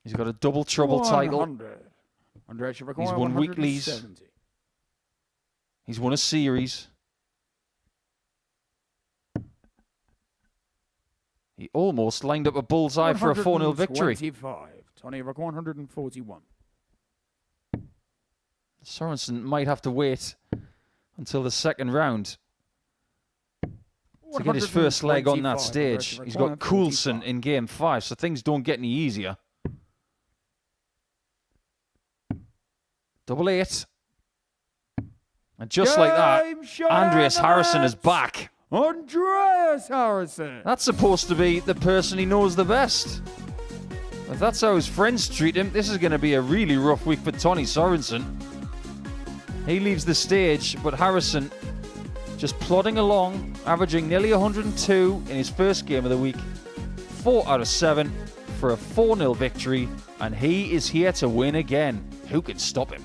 He's got a double trouble title. 100. He's won weeklies. He's won a series. He almost lined up a bullseye for a 4-0 victory. 25. Tony Rock 141. Sorenson might have to wait until the second round to get his first leg on that stage. He's got Coulson in game 5, so things don't get any easier. 88. And just like that, Andreas Harrison is back. Andreas Harrison. That's supposed to be the person he knows the best. If that's how his friends treat him, this is going to be a really rough week for Tony Sorensen. He leaves the stage, but Harrison just plodding along, averaging nearly 102 in his first game of the week. 4 out of 7 for a 4-0 victory, and he is here to win again. Who can stop him?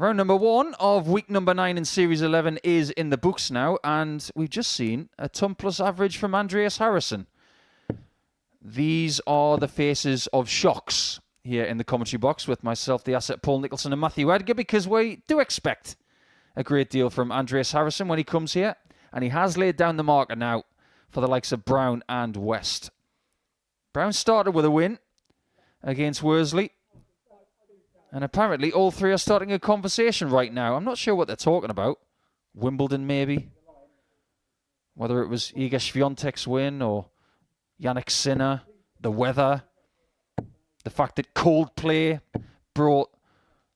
Round number 1 of week number 9 in Series 11 is in the books now, and we've just seen a ton plus average from Andreas Harrison. These are the faces of shocks here in the commentary box with myself, the asset Paul Nicholson and Matthew Edgar, because we do expect a great deal from Andreas Harrison when he comes here, and he has laid down the marker now for the likes of Brown and West. Brown started with a win against Worsley. And apparently all three are starting a conversation right now. I'm not sure what they're talking about. Wimbledon, maybe. Whether it was Iga Swiatek's win or Yannick Sinner, the weather, the fact that Coldplay brought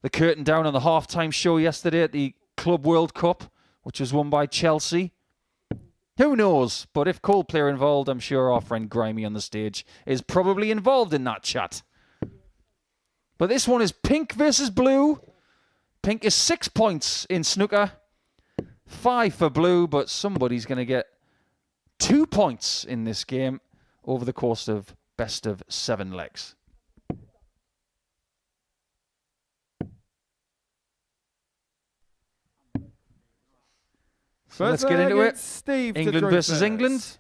the curtain down on the halftime show yesterday at the Club World Cup, which was won by Chelsea. Who knows? But if Coldplay are involved, I'm sure our friend Grimy on the stage is probably involved in that chat. But this one is pink versus blue. Pink is 6 points in snooker. 5 for blue, but somebody's going to get 2 points in this game over the course of best of 7 legs. So let's get into it. Steve England versus England.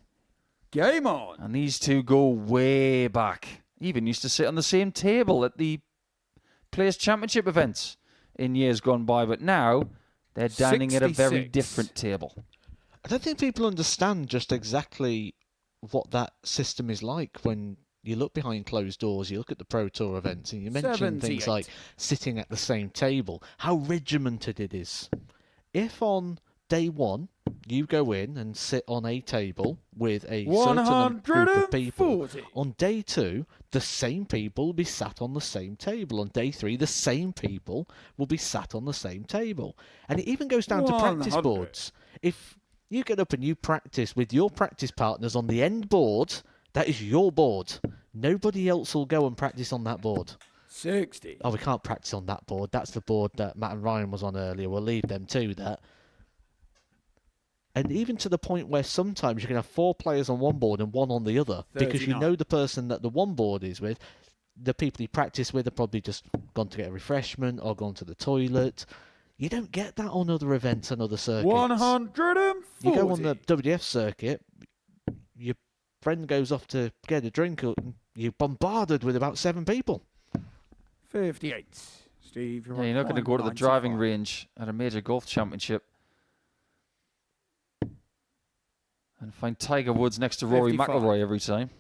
Game on. And these two go way back. Even used to sit on the same table at the Players' Championship events in years gone by, but now they're dining at a very 66. different table. I don't think people understand just exactly what that system is like when you look behind closed doors, you look at the Pro Tour events, and you mention things 78. like sitting at the same table, how regimented it is. If on day one you go in and sit on a table with a certain group of people, 140. on day 2, the same people will be sat on the same table. On day 3, the same people will be sat on the same table. And it even goes down to practice 100. boards. If you get up and you practice with your practice partners on the end board, that is your board. Nobody else will go and practice on that board. 60. Oh, we can't practice on that board. That's the board that Matt and Ryan was on earlier. We'll leave them to that. And even to the point where sometimes you can have 4 players on one board and 1 on the other. Because you 39. know the person that the one board is with, the people you practice with have probably just gone to get a refreshment or gone to the toilet. You don't get that on other events and other circuits. 140. You go on the WDF circuit, your friend goes off to get a drink, and you're bombarded with about 7 people. 58. Steve, Yeah, you're not going to go to the driving range at a major golf championship and find Tiger Woods next to Rory 55. McIlroy every time.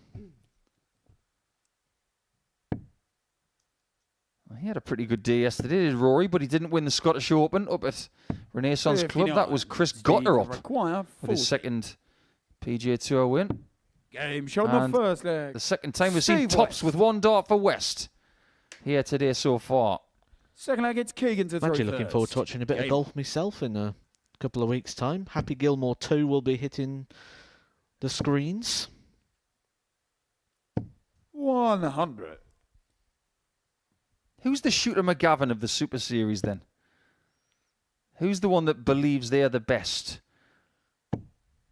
Well, he had a pretty good day yesterday, did Rory, but he didn't win the Scottish Open up at Renaissance Club. That was Chris Gotterup with his second PGA Tour win. Game shot on And the first leg. The second time we've seen Steve tops West. with 1 dart for West here today so far. Second leg, it's Keegan to I'm throw actually first. looking forward to watching a bit of Game. golf myself in a couple of weeks' time. Happy Gilmore 2 will be hitting the screens. 100. Who's the Shooter McGavin of the Super Series then? Who's the one that believes they are the best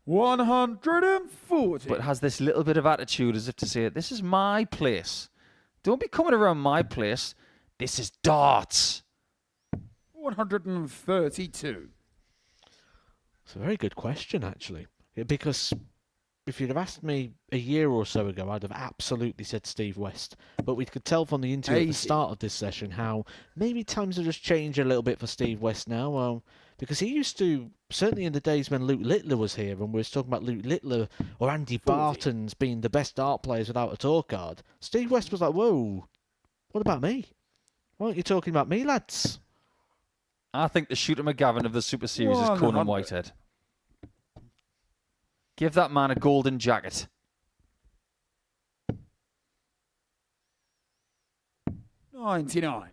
140. but has this little bit of attitude as if to say, this is my place. Don't be coming around my place. This is darts. 132. It's a very good question, actually. Because if you'd have asked me a year or so ago, I'd have absolutely said Steve West. But we could tell from the interview at 80. the start of this session how maybe times have just changed a little bit for Steve West now. Because he used to, certainly in the days when Luke Littler was here, and we were talking about Luke Littler or Andy 40. Barton's being the best dart players without a tour card, Steve West was like, whoa, what about me? Why aren't you talking about me, lads? I think the Shooter McGavin of the Super Series is 100. Conan Whitehead. Give that man a golden jacket. $99.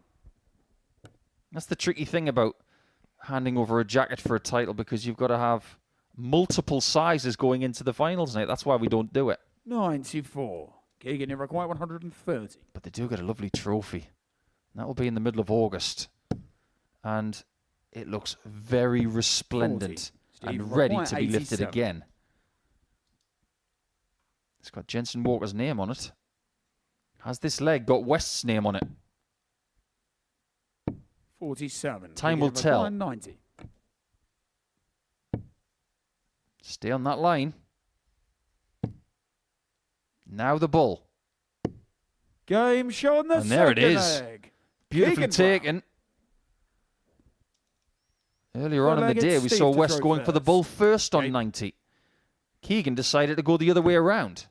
That's the tricky thing about handing over a jacket for a title, because you've got to have multiple sizes going into the finals night. That's why we don't do it. 94. Keegan, never quite 130. But they do get a lovely trophy. That will be in the middle of August. And it looks very resplendent 40. and Steve, ready require to be lifted 87. again. It's got Jensen Walker's name on it. Has this leg got West's name on it? 47. Time will Keegan tell. 90. Stay on that line. Now the bull. Game show on the And there it second is. leg. Beautifully Keegan Brown. taken. Earlier on in the Four-legged day, we Steve saw to West throw going for the first. bull first on Game. 90. Keegan decided to go the other way around.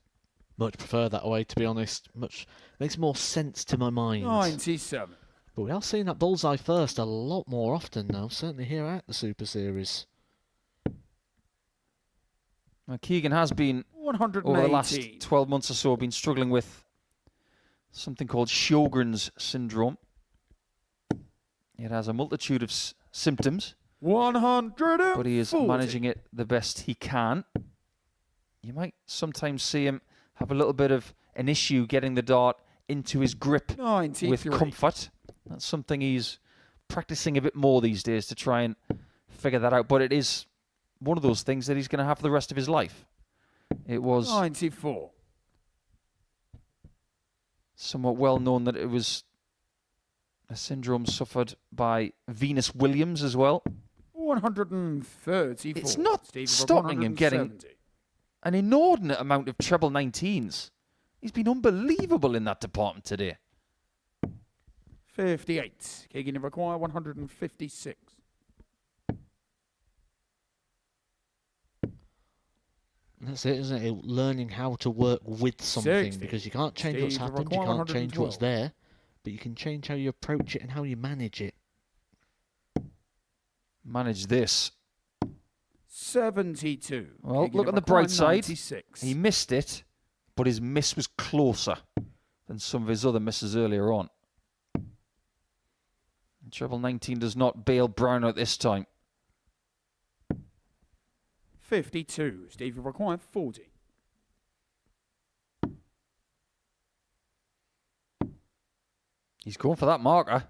Much prefer that way, to be honest. Much makes more sense to my mind. 97. But we are seeing that bullseye first a lot more often now, certainly here at the Super Series. Now, Keegan has been, 118. over the last 12 months or so, been struggling with something called Sjogren's syndrome. It has a multitude of symptoms, 140. but he is managing it the best he can. You might sometimes see him have a little bit of an issue getting the dart into his grip 93. with comfort. That's something he's practicing a bit more these days to try and figure that out. But it is one of those things that he's going to have for the rest of his life. It was 94. somewhat well known that it was a syndrome suffered by Venus Williams as well. 134. It's not Steve, stopping him getting 170. an inordinate amount of treble 19s. He's been unbelievable in that department today. 58. Keegan, you require 156. That's it, isn't it? Learning how to work with something, 60. because you can't change what's Steve, happened, you require can't change what's 112. there, but you can change how you approach it and how you manage it. Manage this. 72. Well, Keegan, look you on the require bright side. 96. He missed it, but his miss was closer than some of his other misses earlier on. Treble 19 does not bail Brown out this time. 52. Steve, you require 40. He's going for that marker.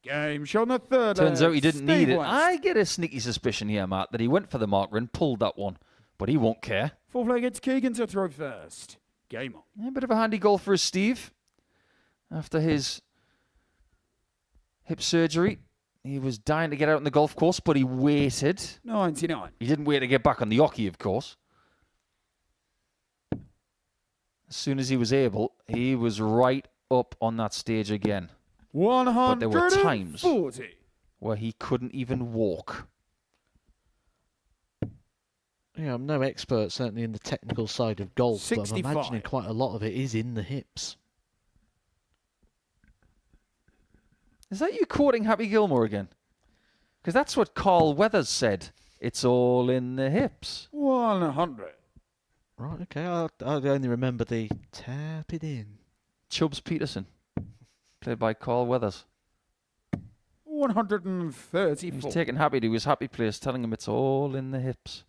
Game show on the third. Turns out he didn't need Steve it. West. I get a sneaky suspicion here, Matt, that he went for the marker and pulled that one. But he won't care. Fourth leg, it's Keegan to throw first. Game on. A bit of a handy goal for Steve. After his hip surgery, he was dying to get out on the golf course, but he waited. 99. He didn't wait to get back on the hockey, of course. As soon as he was able, he was right up on that stage again. 140. But there were times where he couldn't even walk. Yeah, I'm no expert, certainly in the technical side of golf, but I'm 65. imagining quite a lot of it is in the hips. Is that you quoting Happy Gilmore again? Because that's what Carl Weathers said. It's all in the hips. 100. Right, okay, I only remember the tap it in. Chubbs Peterson, played by Carl Weathers. 134. He was taking Happy to his happy place, telling him it's all in the hips.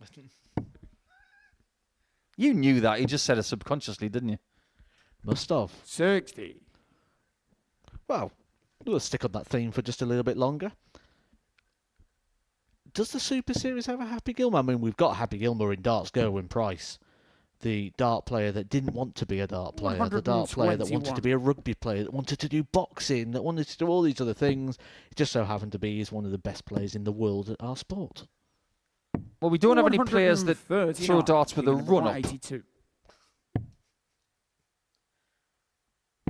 You knew that. You just said it subconsciously, didn't you? Must have. 60. Well, we'll stick on that theme for just a little bit longer. Does the Super Series have a Happy Gilmore? I mean, we've got Happy Gilmore in darts, Gerwyn Price. The dart player that didn't want to be a dart player. The dart player that wanted to be a rugby player, that wanted to do boxing, that wanted to do all these other things. It just so happened to be he's one of the best players in the world at our sport. Well, we don't have any players that throw darts with a run-up. 82.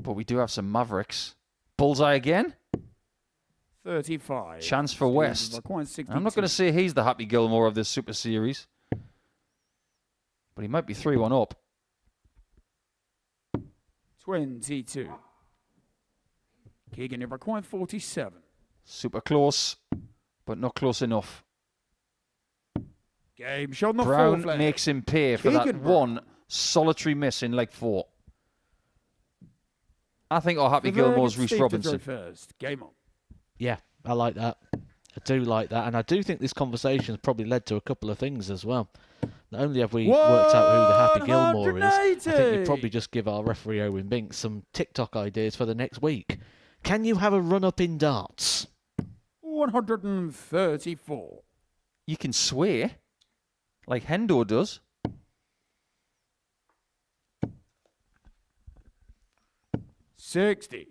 But we do have some Mavericks. Bullseye again? 35. Chance for West. I'm not going to say he's the Happy Gilmore of this Super Series. But he might be 3-1 up. 22. Keegan, you require 47. Super close, but not close enough. Game shot on the Brown fourth leg. makes him pay for that Keegan Brown. one solitary miss in leg 4. I think our Happy Fifth leg, Gilmore's it's Reece Steve to Robinson. throw first. Game on. Yeah, I like that. I do like that. And I do think this conversation's probably led to a couple of things as well. Not only have we worked out who the Happy Gilmore is, I think we probably just give our referee Owen Binks some TikTok ideas for the next week. Can you have a run-up in darts? 134. You can sway, like Hendo does. $60.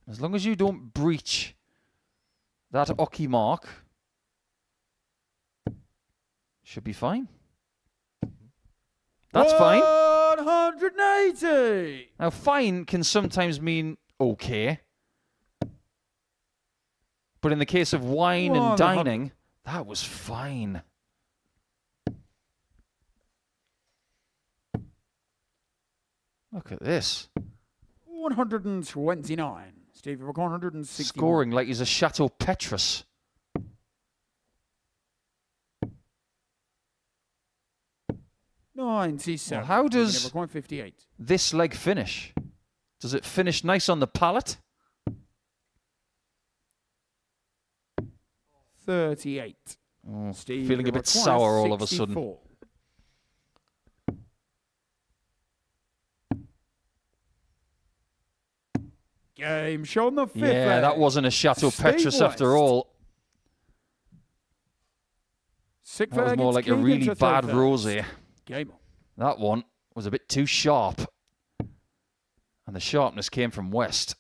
As long as you don't breach That Oki mark should be fine. That's fine. 180. Now, fine can sometimes mean okay. But in the case of wine and dining, that was fine. Look at this. 129. Steve, 160. Scoring like he's a Chateau Petrus. Well, how does 58. this leg finish? Does it finish nice on the palate? 38. Oh, Steve, feeling a bit sour all of a sudden. Game show on the fifth. Yeah, that wasn't a Chateau Petrus after all. That was more like a really bad rosé. Game on. That one was a bit too sharp. And the sharpness came from West.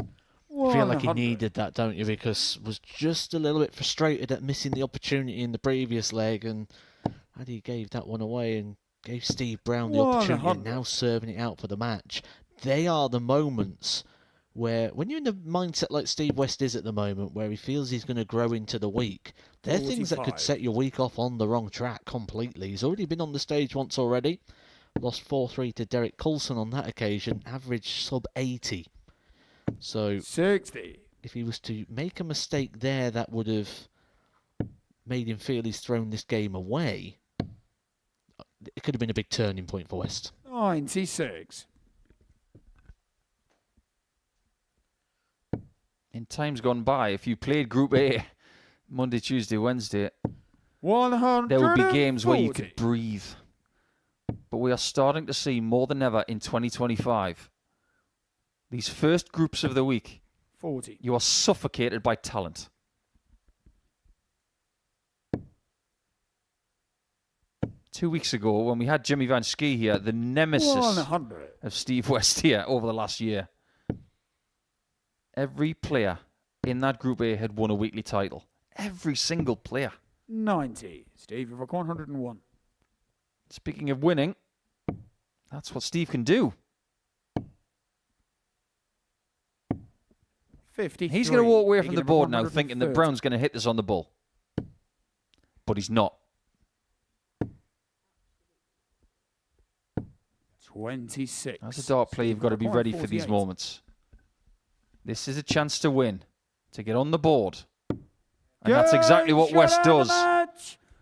I feel like he needed that, don't you? Because was just a little bit frustrated at missing the opportunity in the previous leg, and he gave that one away and gave Steve Brown the opportunity and now serving it out for the match. They are the moments where, when you're in the mindset like Steve West is at the moment, where he feels he's going to grow into the week, they're things that could set your week off on the wrong track completely. He's already been on the stage once already. Lost 4-3 to Derek Coulson on that occasion, average sub 80. So 60. If he was to make a mistake there, that would have made him feel he's thrown this game away. It could have been a big turning point for West. 96. In times gone by, if you played Group A Monday, Tuesday, Wednesday, 140. there would be games where you could breathe. But we are starting to see more than ever in 2025. These first groups of the week, 40. You are suffocated by talent. Two weeks ago, when we had Jimmy Van Schie here, the nemesis 100. of Steve West here over the last year, every player in that Group A had won a weekly title. Every single player. 90. Steve, you've got 101. Speaking of winning, that's what Steve can do. 50. He's going to walk away from the board now thinking that Brown's going to hit this on the ball. But he's not. 26. As a dart player, you've got to be ready for these moments. This is a chance to win, to get on the board. And that's exactly what West does.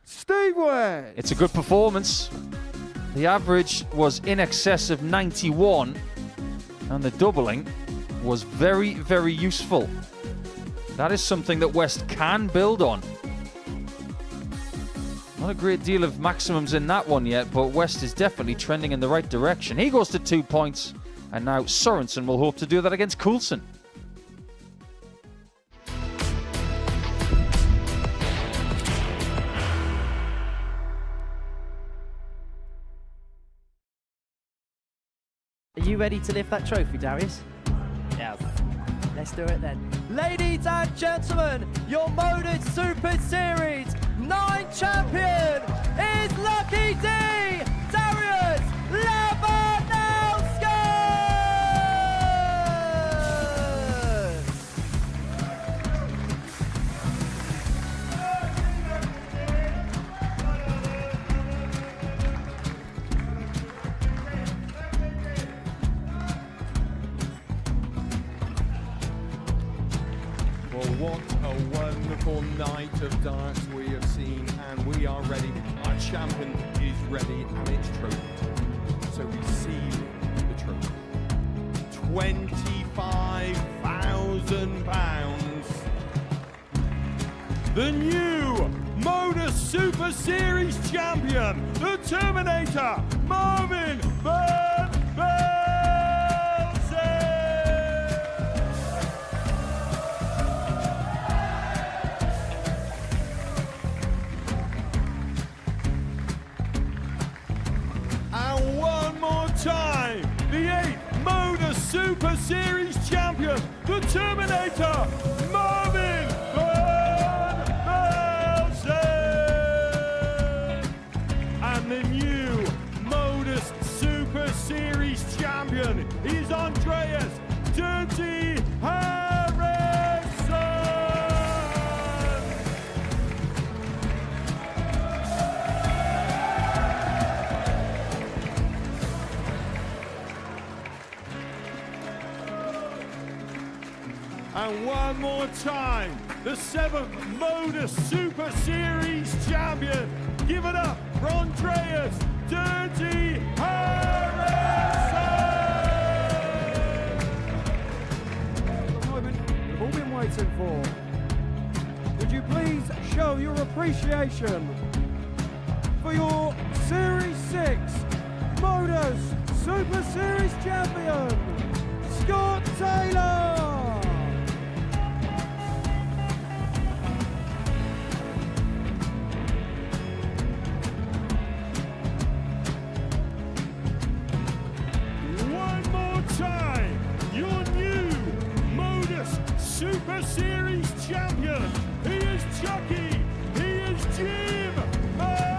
Steve West. It's a good performance. The average was in excess of 91, and the doubling was very, very useful. That is something that West can build on. Not a great deal of maximums in that one yet, but West is definitely trending in the right direction. He goes to 2 points, and now Sorenson will hope to do that against Coulson. Are you ready to lift that trophy, Darius? Yes. Let's do it then. Ladies and gentlemen, your Modus Super Series 9 champion is Lucky D, Darius Labanowski! What a wonderful night of darts we have seen, and we are ready. Our champion is ready, and it's trophy time. So receive the trophy. £25,000. The new Modus Super Series champion, the Terminator, Marvin Van time, the 8th Modus Super Series champion, the Terminator. Dominator, Marvin Van Velzen. And the new Modus Super Series champion is Andreas Dirty Harrison. And one more time, the 7th Modus Super Series champion. Give it up for Andreas Dirty Harrison. The moment we've all been waiting for. Would you please show your appreciation for your Series 6 Modus Super Series champion, Scott Taylor? One more time, your new Modus Super Series champion. He is Chucky. He is Jim McEwen.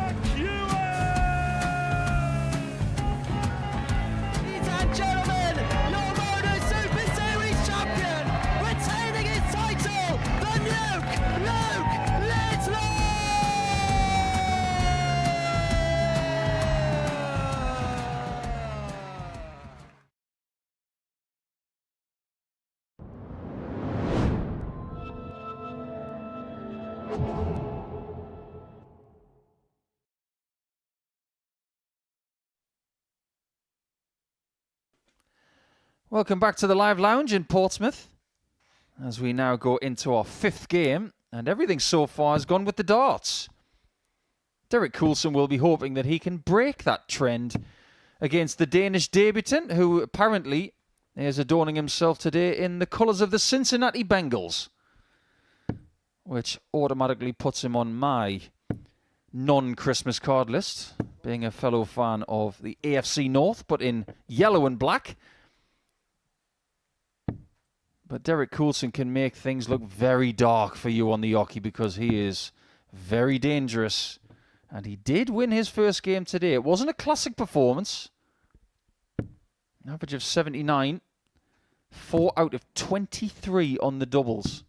Ladies and gentlemen, your Modus Super Series champion, retaining his title, the Nuke, Luke Littler! Welcome back to the Live Lounge in Portsmouth, as we now go into our 5th game, and everything so far has gone with the darts. Derek Coulson will be hoping that he can break that trend against the Danish debutant, who apparently is adorning himself today in the colours of the Cincinnati Bengals, which automatically puts him on my non-Christmas card list, being a fellow fan of the AFC North, but in yellow and black. But Derek Coulson can make things look very dark for you on the hockey, because he is very dangerous. And he did win his first game today. It wasn't a classic performance. An average of 79. 4 out of 23 on the doubles.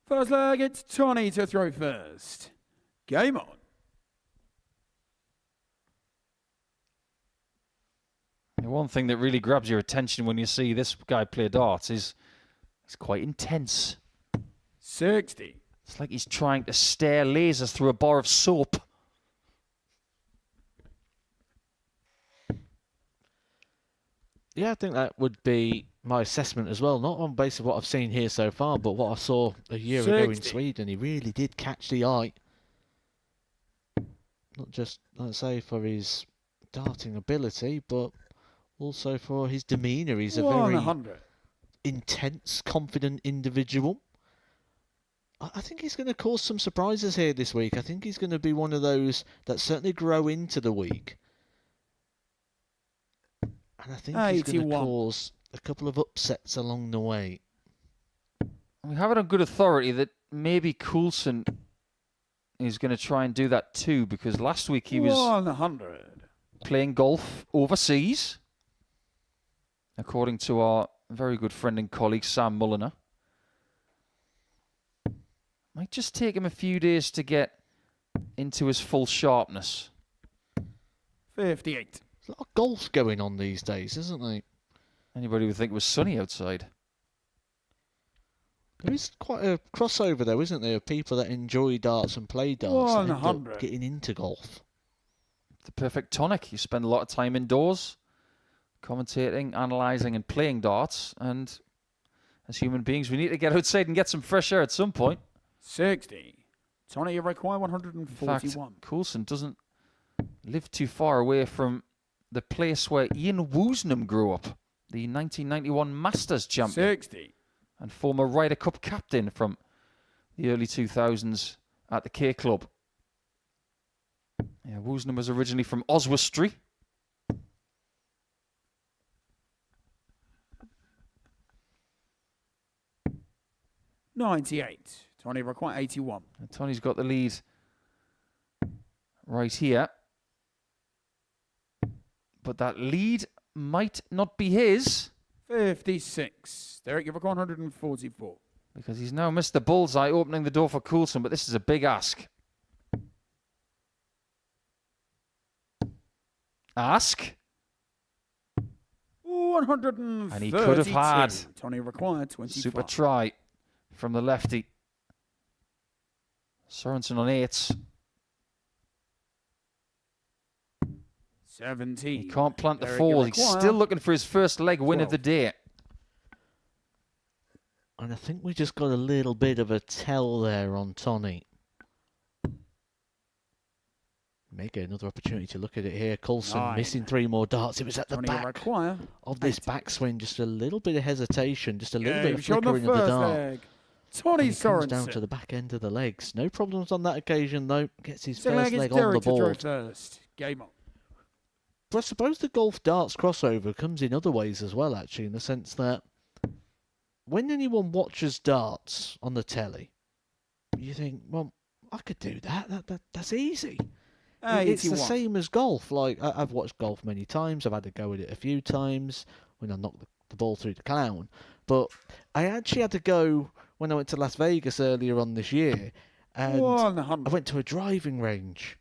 First leg, it's Tony to throw first. Game on. The one thing that really grabs your attention when you see this guy play darts is he's quite intense. 60. It's like he's trying to stare lasers through a bar of soap. Yeah, I think that would be my assessment as well. Not on basis of what I've seen here so far, but what I saw a year ago in 60. Sweden. He really did catch the eye. Not just, let's say, for his darting ability, but also for his demeanour. He's a very 100. intense, confident individual. I think he's going to cause some surprises here this week. I think he's going to be one of those that certainly grow into the week. And I think he's going to 81. cause a couple of upsets along the way. We have it on good authority that maybe Coulson is going to try and do that too, because last week he was 100. playing golf overseas, according to our very good friend and colleague Sam Mulliner. Might just take him a few days to get into his full sharpness. 58. There's a lot of golf going on these days, isn't there? Anybody would think it was sunny outside. There is quite a crossover, though, isn't there, of people that enjoy darts and play darts and end up 100. getting into golf. The perfect tonic. You spend a lot of time indoors, commentating, analysing and playing darts, and as human beings we need to get outside and get some fresh air at some point. 60. Tony, you require In 141. fact, Coulson doesn't live too far away from the place where Ian Woosnam grew up, the 1991 Masters champion 60. and former Ryder Cup captain from the early 2000s at the K Club. Yeah, Woosnam was originally from Oswestry. 98. Tony require 81. And Tony's got the lead right here. But that lead might not be his. 56. Derek, you require 144. Because he's now missed the bullseye, opening the door for Coulson, but this is a big ask. Ask. 132. And he could have had Tony required 25. super try from the lefty. Sorenson on 8s. 17. He can't plant the Derek, 4. you He's require still looking for his first leg win 12. of the day. And I think we just got a little bit of a tell there on Tony. May get another opportunity to look at it here. Coulson 9. missing 3 more darts. It was at the Tony back require of this 8. backswing. Just a little bit of hesitation. Just a little bit Game of shot on the flickering of the first dart. leg. Tony And he comes down Sorenson. to the back end of the legs. No problems on that occasion, though. Gets his Second first leg is leg on the Derek to throw board. first. Game on. But I suppose the golf darts crossover comes in other ways as well, actually, in the sense that when anyone watches darts on the telly, you think, well, I could do that. That's easy. It's the 81. same as golf. Like, I've watched golf many times. I've had a go at it a few times when I knocked the ball through the clown. But I actually had to go when I went to Las Vegas earlier on this year. And 100. I went to a driving range.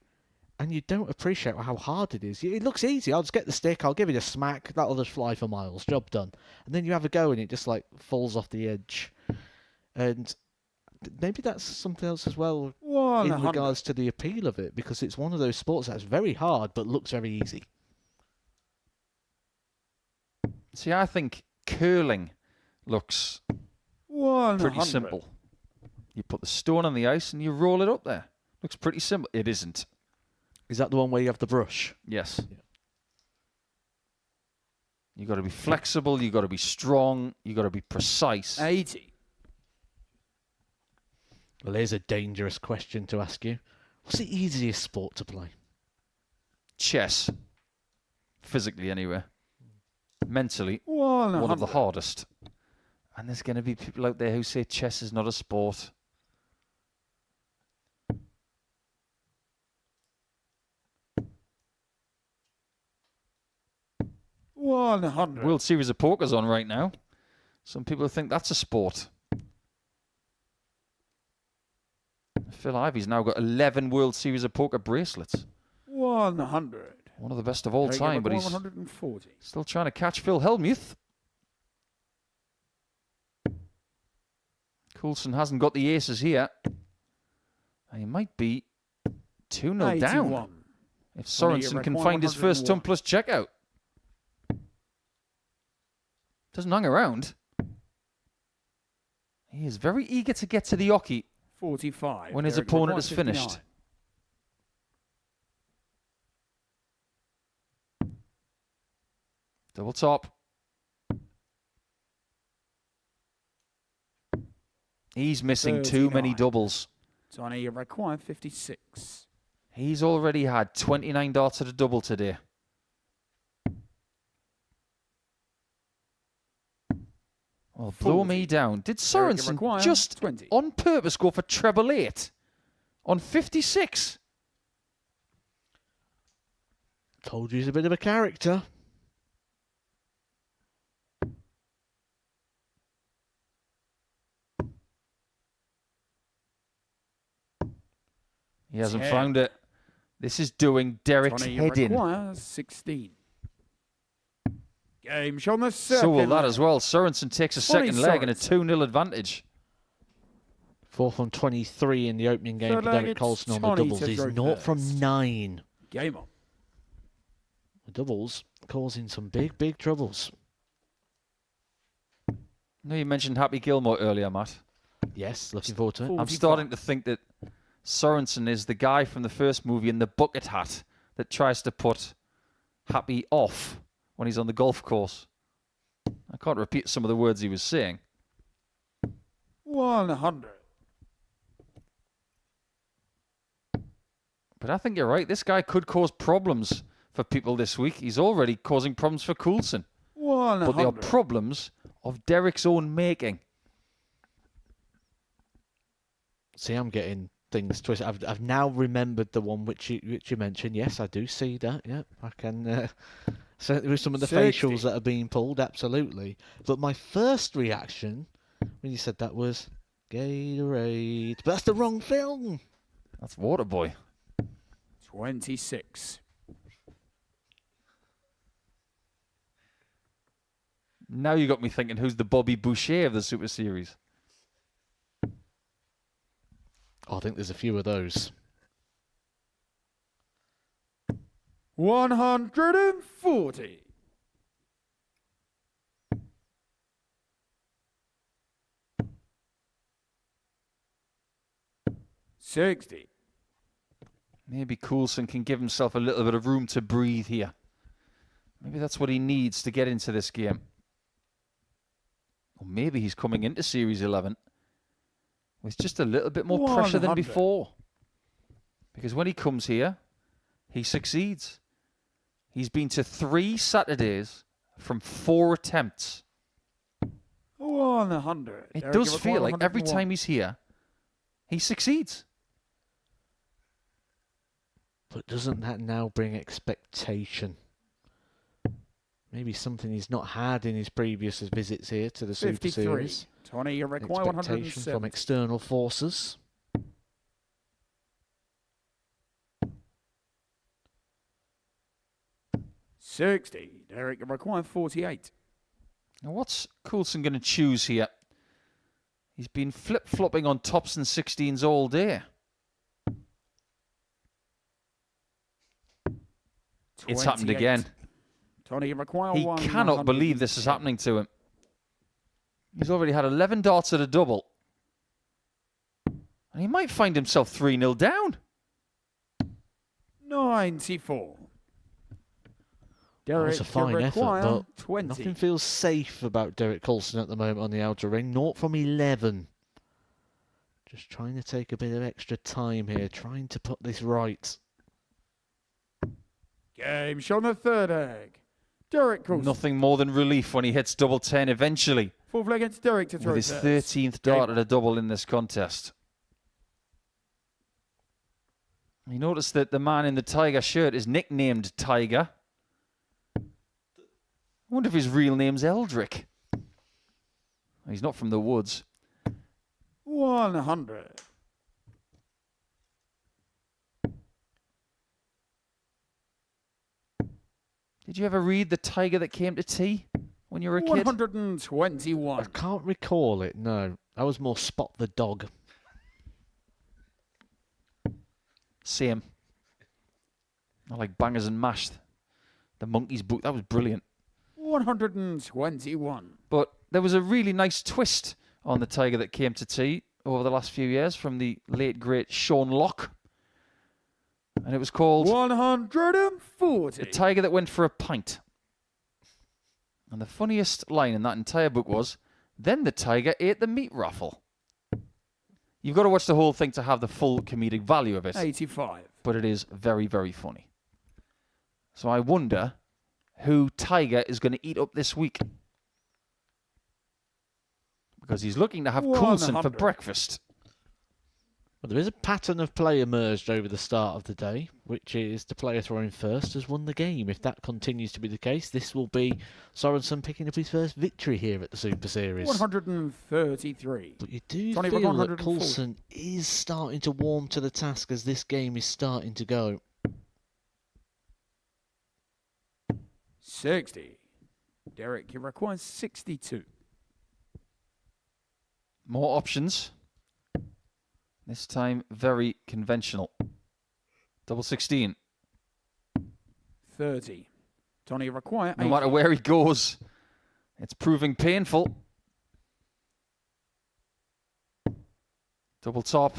And you don't appreciate how hard it is. It looks easy. I'll just get the stick. I'll give it a smack. That'll just fly for miles. Job done. And then you have a go and it just like falls off the edge. And maybe that's something else as well 100. in regards to the appeal of it, because it's one of those sports that's very hard but looks very easy. See, I think curling looks 100. pretty simple. You put the stone on the ice and you roll it up there. Looks pretty simple. It isn't. Is that the one where you have the brush? Yes. Yeah. You got to be flexible. You got to be strong. You got to be precise. 80. Well, here's a dangerous question to ask you. What's the easiest sport to play? Chess. Physically, anyway. Mentally, 100. one of the hardest. And there's going to be people out there who say chess is not a sport. World Series of Poker's on right now. Some people think that's a sport. Phil Ivy's now got 11 World Series of Poker bracelets. 100. One of the best of all time, but he's 140. still trying to catch Phil Hellmuth. Coulson hasn't got the aces here. He might be 2-0 down. If Sorenson can find his first ton plus checkout. Doesn't hang around. He is very eager to get to the oche 45. when his opponent is finished. Double top. He's missing too many doubles. Tony, you require 56. He's already had 29 darts at a double today. Well, blow me down. Did Sorenson just 20. on purpose go for treble 8 on 56? Told you he's a bit of a character. He hasn't found it. This is doing Derek's Tony, head in. require 16. Game shot on the second. So will that as well. Sorenson takes a second leg and a 2-0 advantage. 4 from 23 in the opening game Third for leg, Derek it's Coulson on the Tony doubles. to He's throw 0 from first. 9. Game on. The doubles causing some big, big troubles. No, you mentioned Happy Gilmore earlier, Matt. Yes, looking forward to it. I'm starting to think that Sorenson is the guy from the first movie in the bucket hat that tries to put Happy off when he's on the golf course. I can't repeat some of the words he was saying. 100. But I think you're right. This guy could cause problems for people this week. He's already causing problems for Coulson. 100. But they are problems of Derek's own making. See, I'm getting things twisted. I've now remembered the one which you mentioned. Yes, I do see that. Yeah, I can. Certainly with some of the 60. facials that are being pulled, absolutely. But my first reaction when you said that was Gatorade. But that's the wrong film. That's Waterboy. 26. Now you got me thinking, who's the Bobby Boucher of the Super Series? Oh, I think there's a few of those. 140. $60. Maybe Coulson can give himself a little bit of room to breathe here. Maybe that's what he needs to get into this game. Or maybe he's coming into Series 11 with just a little bit more pressure than 100. before. Because when he comes here, he succeeds. He's been to 3 Saturdays from 4 attempts. 100. It Derek, does you feel require like every 101. time he's here, he succeeds. But doesn't that now bring expectation? Maybe something he's not had in his previous visits here to the Super 53. Series. 20, you require Expectation from 107. external forces. $60. Derek, you require 48. Now, what's Coulson going to choose here? He's been flip-flopping on tops and 16s all day. It's happened 28. again. 20, you require He 1. cannot believe this is happening to him. He's already had 11 darts at a double. And he might find himself 3-0 down. 94. That Derek, was a fine you effort, require but 20. nothing feels safe about Derek Coulson at the moment on the outer ring. 0 from 11. Just trying to take a bit of extra time here, trying to put this right. Game shot on the third egg. Derek Coulson. Nothing more than relief when he hits double 10 eventually. Fourth leg against Derek to throw With his first. 13th dart at a double in this contest. You notice that the man in the Tiger shirt is nicknamed Tiger. I wonder if his real name's Eldrick. He's not from the woods. 100. Did you ever read The Tiger That Came to Tea when you were a kid? 121. I can't recall it, no. I was more Spot the Dog. Same. I like Bangers and Mashed. The Monkey's book, that was brilliant. 121. But there was a really nice twist on The Tiger That Came to Tea over the last few years from the late, great Sean Locke. And it was called 140. The Tiger That Went for a Pint. And the funniest line in that entire book was, then the tiger ate the meat raffle. You've got to watch the whole thing to have the full comedic value of it. 85. But it is very, very funny. So I wonder who Tiger is going to eat up this week. Because he's looking to have Coulson for 100. breakfast. Well, there is a pattern of play emerged over the start of the day, which is the player throwing first has won the game. If that continues to be the case, this will be Sorenson picking up his first victory here at the Super Series. 133. But you do Tony, feel that 140. Coulson is starting to warm to the task as this game is starting to go. 60. Derek, you require 62. More options. This time, very conventional. Double 16. 30. Tony, you require 80. No matter where he goes, it's proving painful. Double top.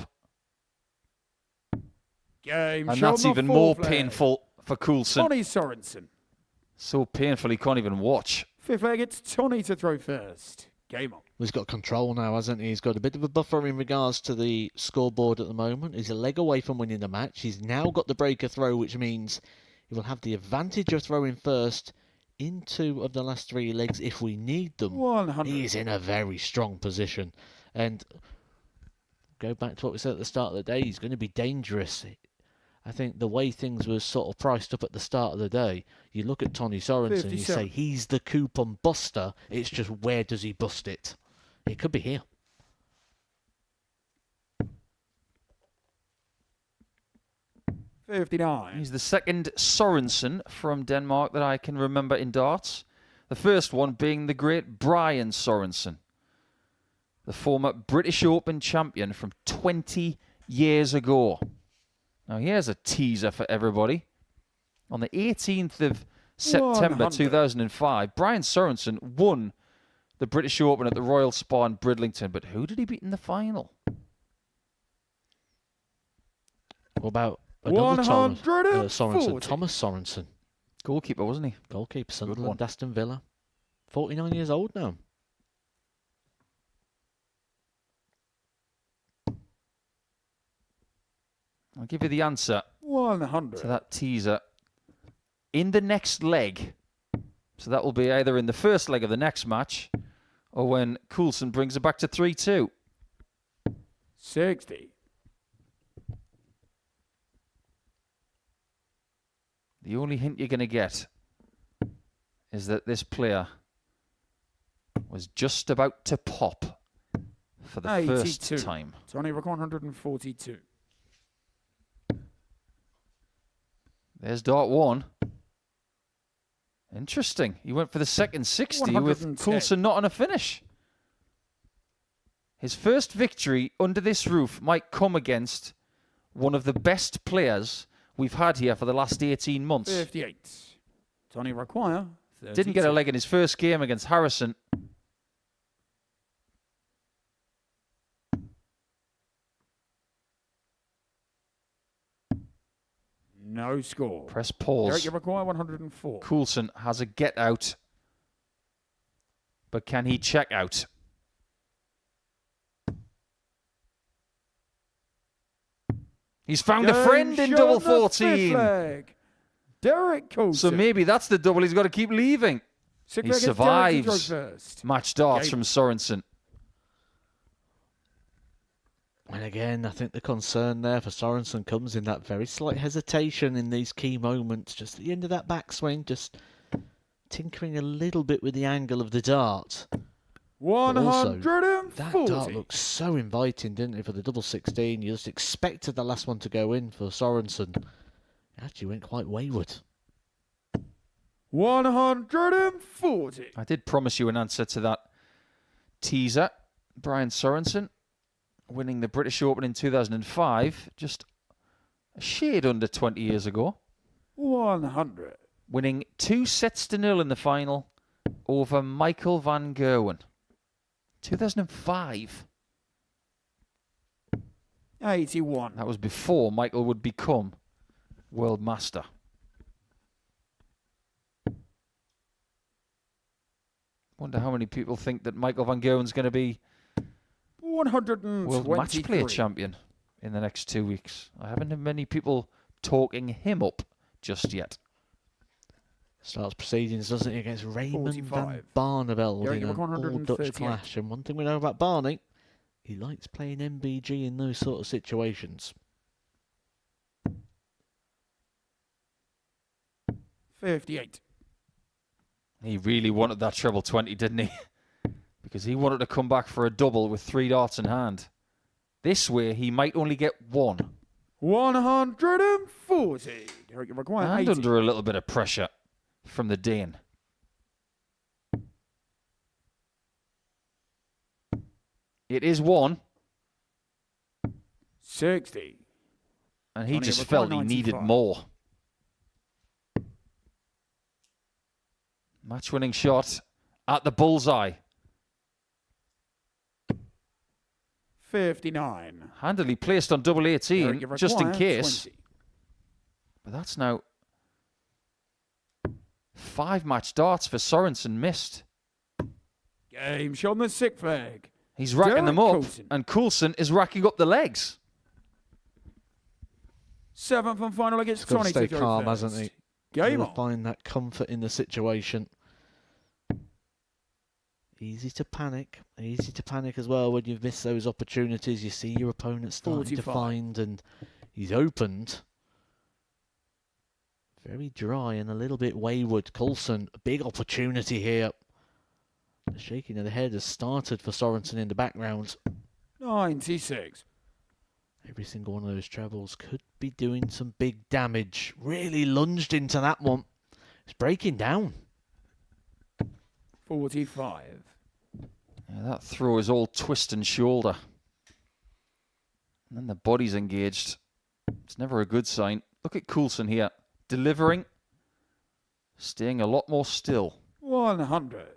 Game And shot that's on the even more fourth leg. painful for Coulson. Tony Sorenson. So painful he can't even watch. Fifth leg, it's Tony to throw first. Game on. He's got control now, hasn't he? He's got a bit of a buffer in regards to the scoreboard at the moment. He's a leg away from winning the match. He's now got the breaker throw, which means he will have the advantage of throwing first in 2 of the last 3 legs if we need them. 100. He's in a very strong position. And go back to what we said at the start of the day. He's going to be dangerous. I think the way things were sort of priced up at the start of the day, you look at Tony Sorensen and you say he's the coupon buster. It's just where does he bust it? It could be here. He's the second Sorensen from Denmark that I can remember in darts. The first one being the great Brian Sorensen, the former British Open champion from 20 years ago. Now here's a teaser for everybody. On the 18th of September 2005, Brian Sorensen won the British Open at the Royal Spa in Bridlington. But who did he beat in the final? What about another Sorensen. Thomas Sorensen. Goalkeeper, wasn't he? Goalkeeper, Sunderland, Aston Villa. 49 years old now. I'll give you the answer 100 to that teaser in the next leg. So that will be either in the first leg of the next match or when Coulson brings it back to 3-2. 60. The only hint you're going to get is that this player was just about to pop for the 82. first time. Tony Rock 142. There's dart 1. Interesting. He went for the second 60 with Coulson not on a finish. His first victory under this roof might come against one of the best players we've had here for the last 18 months. 58. Tony Require. Didn't get a leg in his first game against Harrison. No score. Press pause. Derek Require 104. Coulson has a get out. But can he check out? He's found a friend in double 14. Derek Coulson. So maybe that's the double he's got to keep leaving. He survives match darts from Sorensen. And again, I think the concern there for Sorensen comes in that very slight hesitation in these key moments, just at the end of that backswing, just tinkering a little bit with the angle of the dart. 140. That dart looked so inviting, didn't it, for the double 16? You just expected the last one to go in for Sorensen. It actually went quite wayward. 140. I did promise you an answer to that teaser. Brian Sorensen winning the British Open in 2005, just a shade under 20 years ago. 100. Winning 2-0 in the final over Michael van Gerwen. 2005. 81. That was before Michael would become world master. Wonder how many people think that Michael van Gerwen's going to be 123. world match player champion in the next 2 weeks. I haven't had many people talking him up just yet. Starts proceedings, doesn't he, against Raymond 45. van Barneveld in an 138. all-Dutch clash. And one thing we know about Barney, he likes playing MBG in those sort of situations. 58. He really wanted that treble 20, didn't he? Because he wanted to come back for a double with 3 darts in hand. This way, he might only get 1. 140. And 80. under a little bit of pressure from the Dane. It is 1. 60. And he just felt he needed more. Match-winning shot at the bullseye. 59. Handily placed on double 18, just in case. 20. But that's now 5 match darts for Sorensen missed. Game shot on the sick flag. He's racking them up, and Coulson is racking up the legs. 7th and final against He's got Tony. to stay calm, hasn't he? Game He'll on. find that comfort in the situation. Easy to panic as well when you've missed those opportunities. You see your opponent starting to 45. find, and he's opened. Very dry and a little bit wayward. Coulson, a big opportunity here. The shaking of the head has started for Sorenson in the background. 96. Every single one of those trebles could be doing some big damage. Really lunged into that one. It's breaking down. 45. Yeah, that throw is all twist and shoulder. And then the body's engaged. It's never a good sign. Look at Coulson here. Delivering. Staying a lot more still. 100.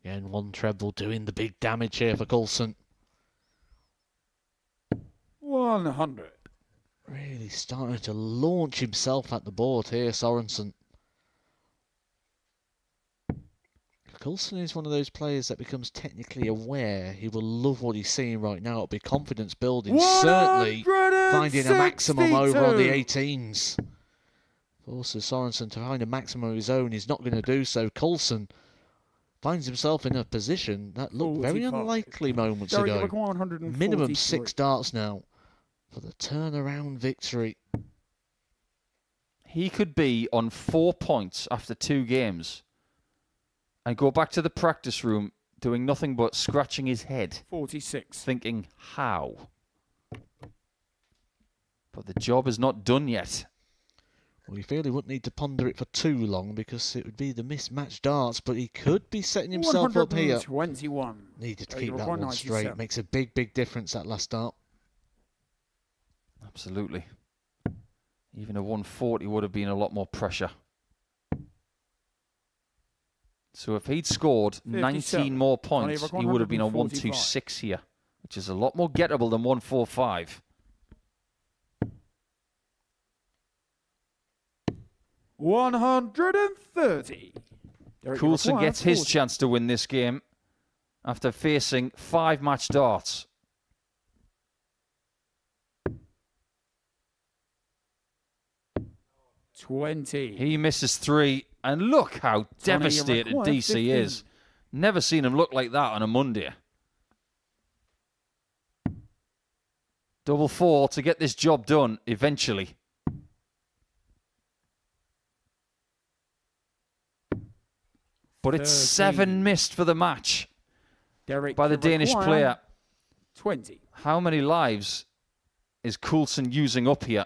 Again, one treble doing the big damage here for Coulson. 100. Really starting to launch himself at the board here, Sorenson. Coulson is one of those players that becomes technically aware. He will love what he's seeing right now. It'll be confidence building. Certainly finding a maximum over on the 18s. Forces Sorenson to find a maximum of his own. He's not going to do so. Coulson finds himself in a position that looked very 45. unlikely moments Derek, ago. you require 143. Minimum 6 darts now for the turnaround victory. He could be on 4 points after 2 games and go back to the practice room doing nothing but scratching his head, 46. thinking, how? But the job is not done yet. Well, you feel he wouldn't need to ponder it for too long because it would be the mismatched darts, but he could be setting himself up here. 121. Needed to Derek, keep you that require one straight. 97. Makes a big, big difference, that last dart. Absolutely. Even a 140 would have been a lot more pressure. So if he'd scored 19 57. more points, he would have been on 145. 126 here, which is a lot more gettable than 145. 130. Derek, you Coulson require gets his 40. chance to win this game after facing 5 match darts. He misses 3, and look how devastated required DC 15. is. Never seen him look like that on a Monday. Double 4 to get this job done eventually. But it's 7 missed for the match Derek, by the you Danish require player. 20. How many lives is Coulson using up here?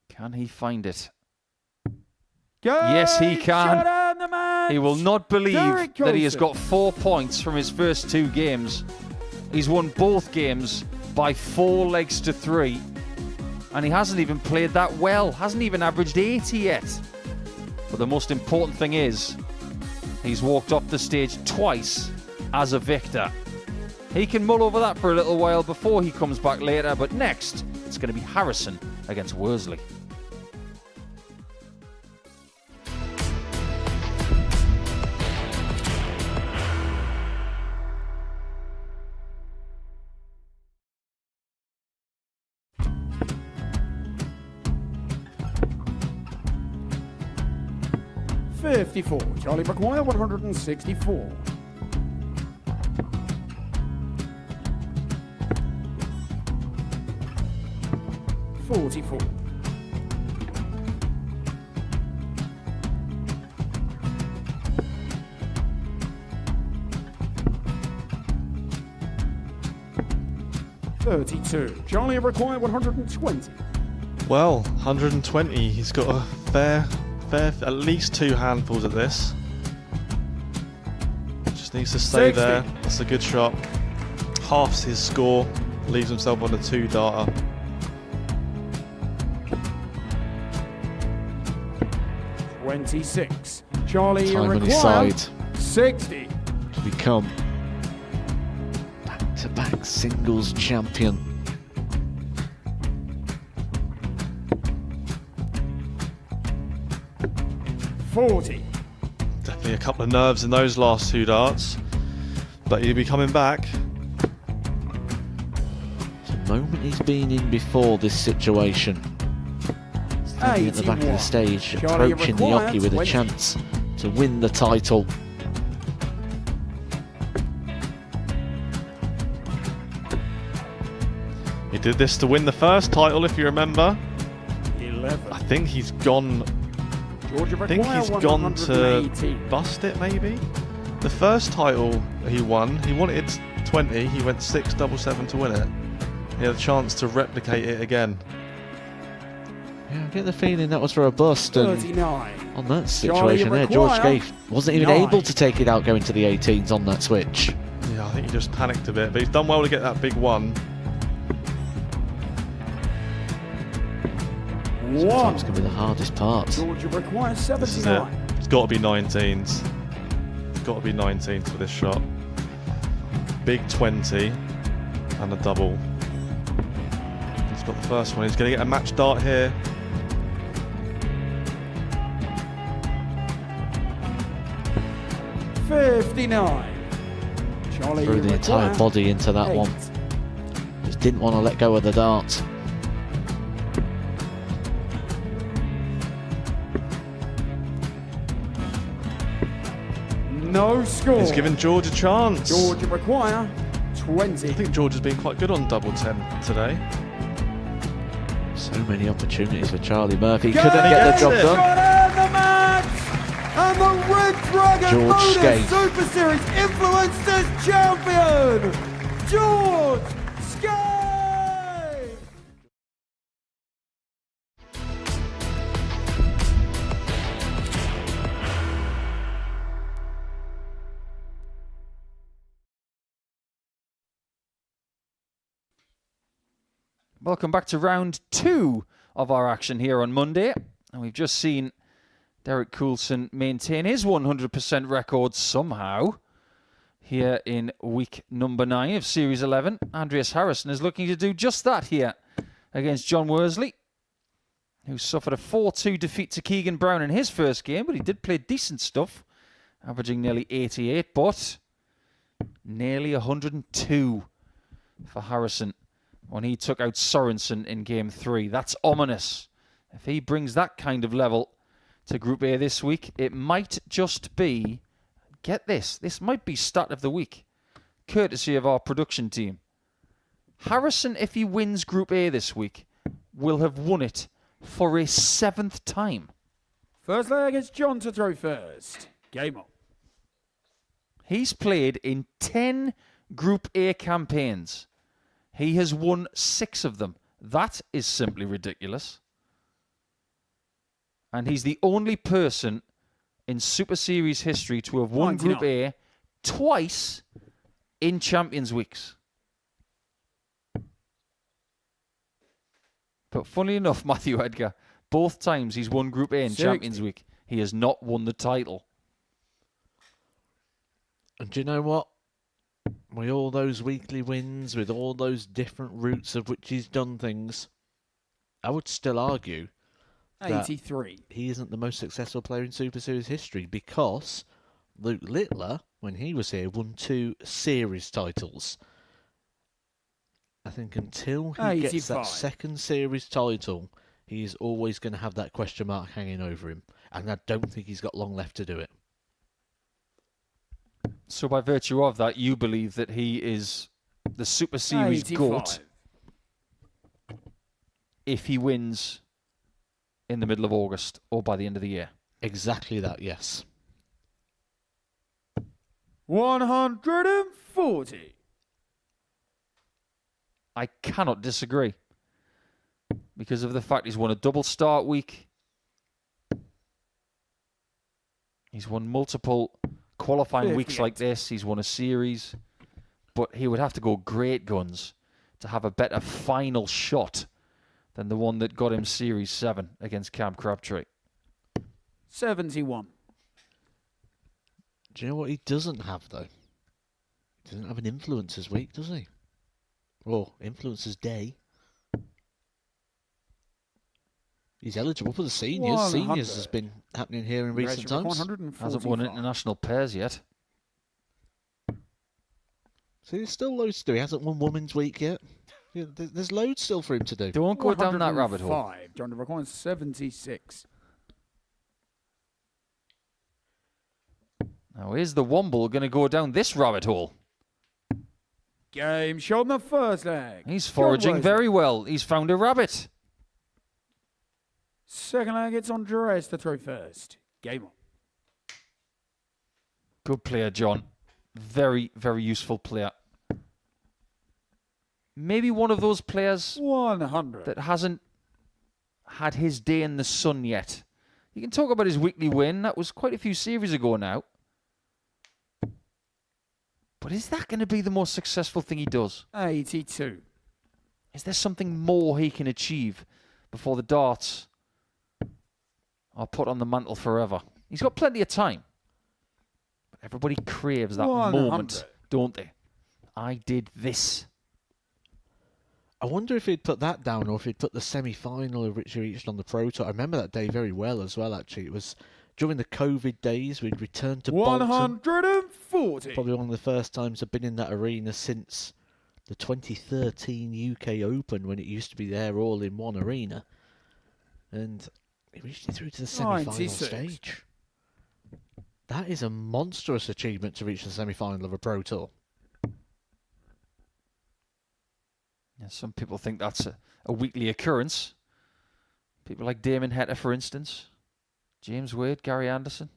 Can he find it? Yes, he can. He will not believe Derek that he has Coulson. got 4 points from his first 2 games. He's won both games by 4 legs to 3. And he hasn't even played that well. Hasn't even averaged 80 yet. But the most important thing is, he's walked off the stage twice as a victor. He can mull over that for a little while before he comes back later. But next, it's going to be Harrison against Worsley. Charlie require 164. 44. 32. Charlie require 120. Well, 120. He's got a fair, at least 2 handfuls at this. Just needs to stay 60. there. That's a good shot. Halves his score. Leaves himself on a 2-darter. $26. Charlie Time on his require side 60. to become back-to-back singles champion. $40. Definitely a couple of nerves in those last 2 darts. But he'll be coming back. moment he's been in before this situation. Standing at the back of the stage, Charlie approaching the required hockey with a 20. chance to win the title. He did this to win the first title, if you remember. 11. I think he's gone. Georgia I think require he's gone to 118. bust it, maybe. The first title he wanted 20. He went 6-7-7 to win it. He had a chance to replicate it again. Yeah, I get the feeling that was for a bust, and 39. on that Charlie situation there, George require Gay wasn't even 9. able to take it out going to the 18s on that switch. Yeah, I think he just panicked a bit, but he's done well to get that big one. Sometimes can be the hardest part. Georgia requires This is it. 79. It's got to be 19s. It's got to be 19s for this shot. Big 20 and a double. He's got the first one. He's going to get a match dart here. Charlie Threw the entire require body into that 8. one. Just didn't want to let go of the dart. No score. He's given George a chance. Georgia require 20. I think George has been quite good on double 10 today. So many opportunities for Charlie Murphy. Go! Couldn't get the job Gets it. done. Got in the match! And the Red Dragon George Modus Skate. Super Series Influencers Champion, George Skate! Welcome back to round 2 of our action here on Monday. And we've just seen Derek Coulson maintain his 100% record somehow here in week number 9 of Series 11. Andreas Harrison is looking to do just that here against John Worsley, who suffered a 4-2 defeat to Keegan Brown in his first game, but he did play decent stuff, averaging nearly 88, but nearly 102 for Harrison when he took out Sorenson in Game 3. That's ominous. If he brings that kind of level to Group A this week, it might just be, get this might be stat of the week, courtesy of our production team. Harrison, if he wins Group A this week, will have won it for a 7th time. First leg, it's John to throw first. Game on. He's played in 10 Group A campaigns. He has won 6 of them. That is simply ridiculous. And he's the only person in Super Series history to have won Group A twice in Champions Weeks. But funnily enough, Matthew Edgar, both times he's won Group A in Champions Week, he has not won the title. And do you know what? With all those weekly wins, with all those different routes of which he's done things, I would still argue 83. he isn't the most successful player in Super Series history, because Luke Littler, when he was here, won 2 series titles. I think until he gets that 85. second series title, he is always going to have that question mark hanging over him. And I don't think he's got long left to do it. So by virtue of that, you believe that he is the Super Series 85. GOAT if he wins in the middle of August or by the end of the year? Exactly that, yes. 140. I cannot disagree. Because of the fact he's won a double start week. He's won multiple qualifying weeks like this. He's won a series. But he would have to go great guns to have a better final shot than the one that got him Series 7 against Cam Crabtree. 71. Do you know what he doesn't have, though? He doesn't have an influencers week, does he? Or influencers day. He's eligible for the seniors. 100. Seniors has been happening here in recent times. Hasn't won international pairs yet. So there's still loads to do. He hasn't won Women's Week yet. Yeah, there's loads still for him to do. Don't go down that rabbit hole. 105. John requires 76. Now, is the Womble going to go down this rabbit hole? Game shot in the first leg. He's John foraging Worsley. very well. He's found a rabbit. Second leg, it's Andreas to throw first. Game on. Good player, John. Very, very useful player. Maybe one of those players 100. that hasn't had his day in the sun yet. You can talk about his weekly win. That was quite a few series ago now. But is that going to be the most successful thing he does? 82. Is there something more he can achieve before the darts are put on the mantle forever? He's got plenty of time. But everybody craves that 100. moment, don't they? I did this. I wonder if he'd put that down or if he'd put the semi-final of which he reached on the Pro Tour. I remember that day very well as well, actually. It was during the COVID days. We'd returned to Bolton. 140. Probably one of the first times I've been in that arena since the 2013 UK Open, when it used to be there all in one arena. And he reached it through to the semi-final 96. stage. That is a monstrous achievement to reach the semi-final of a Pro Tour. Yeah, some people think that's a weekly occurrence. People like Damon Heta, for instance. James Wade, Gary Anderson.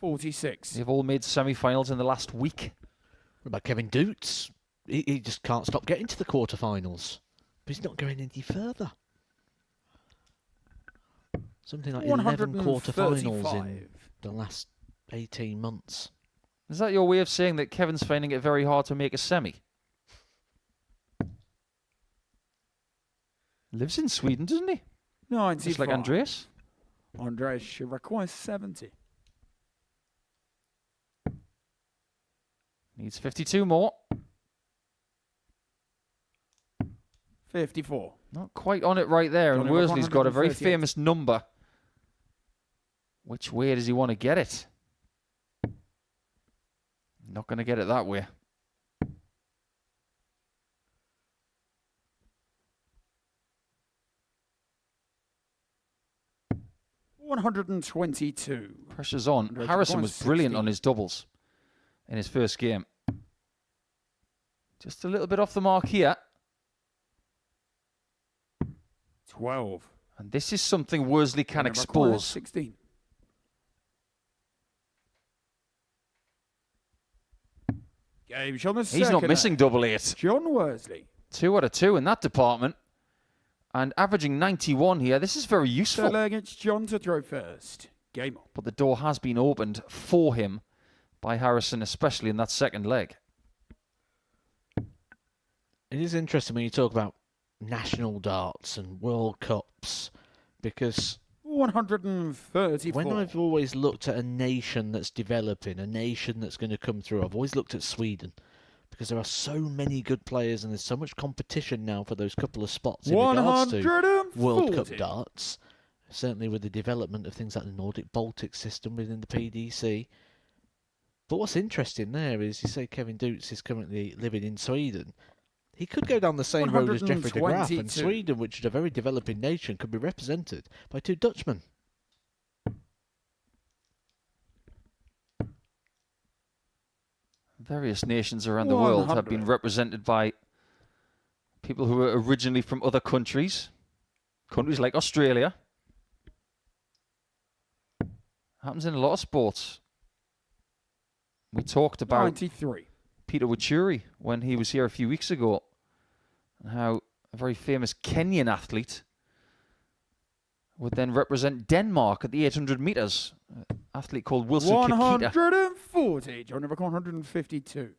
46. They've all made semi-finals in the last week. What about Kevin Doots? He just can't stop getting to the quarterfinals. But he's not going any further. Something like 11 quarterfinals in the last 18 months. Is that your way of saying that Kevin's finding it very hard to make a semi? Lives in Sweden, doesn't he? 95. Just like Andreas. Andreas should require 70. Needs 52 more. 54. Not quite on it right there. And Johnny, Worsley's got a very 138. famous number. Which way does he want to get it? Not going to get it that way. $122. Pressure's on. Andreas Harrison was requires brilliant 16. on his doubles in his first game. Just a little bit off the mark here. 12. And this is something Worsley can Johnny requires expose. 16. Game shot on the He's second not missing leg. double eight. John Worsley. 2 out of 2 in that department. And averaging 91 here. This is very useful. Third leg, it's John to throw first. Game on. But the door has been opened for him by Harrison, especially in that second leg. It is interesting when you talk about national darts and World Cups, because 134. when I've always looked at a nation that's developing, a nation that's going to come through, I've always looked at Sweden, because there are so many good players and there's so much competition now for those couple of spots in regards to World Cup darts. Certainly with the development of things like the Nordic Baltic system within the PDC. But what's interesting there is, you say Kevin Doots is currently living in Sweden. He could go down the same road as Jeffrey de Graaf, and 122. Sweden, which is a very developing nation, could be represented by 2 Dutchmen. Various nations around the world have been 100. represented by people who are originally from other countries. Countries like Australia. Happens in a lot of sports. We talked about 93. Peter Wachuri when he was here a few weeks ago, and how a very famous Kenyan athlete would then represent Denmark at the 800 meters. An athlete called Wilson Kikita. 140. John number 152.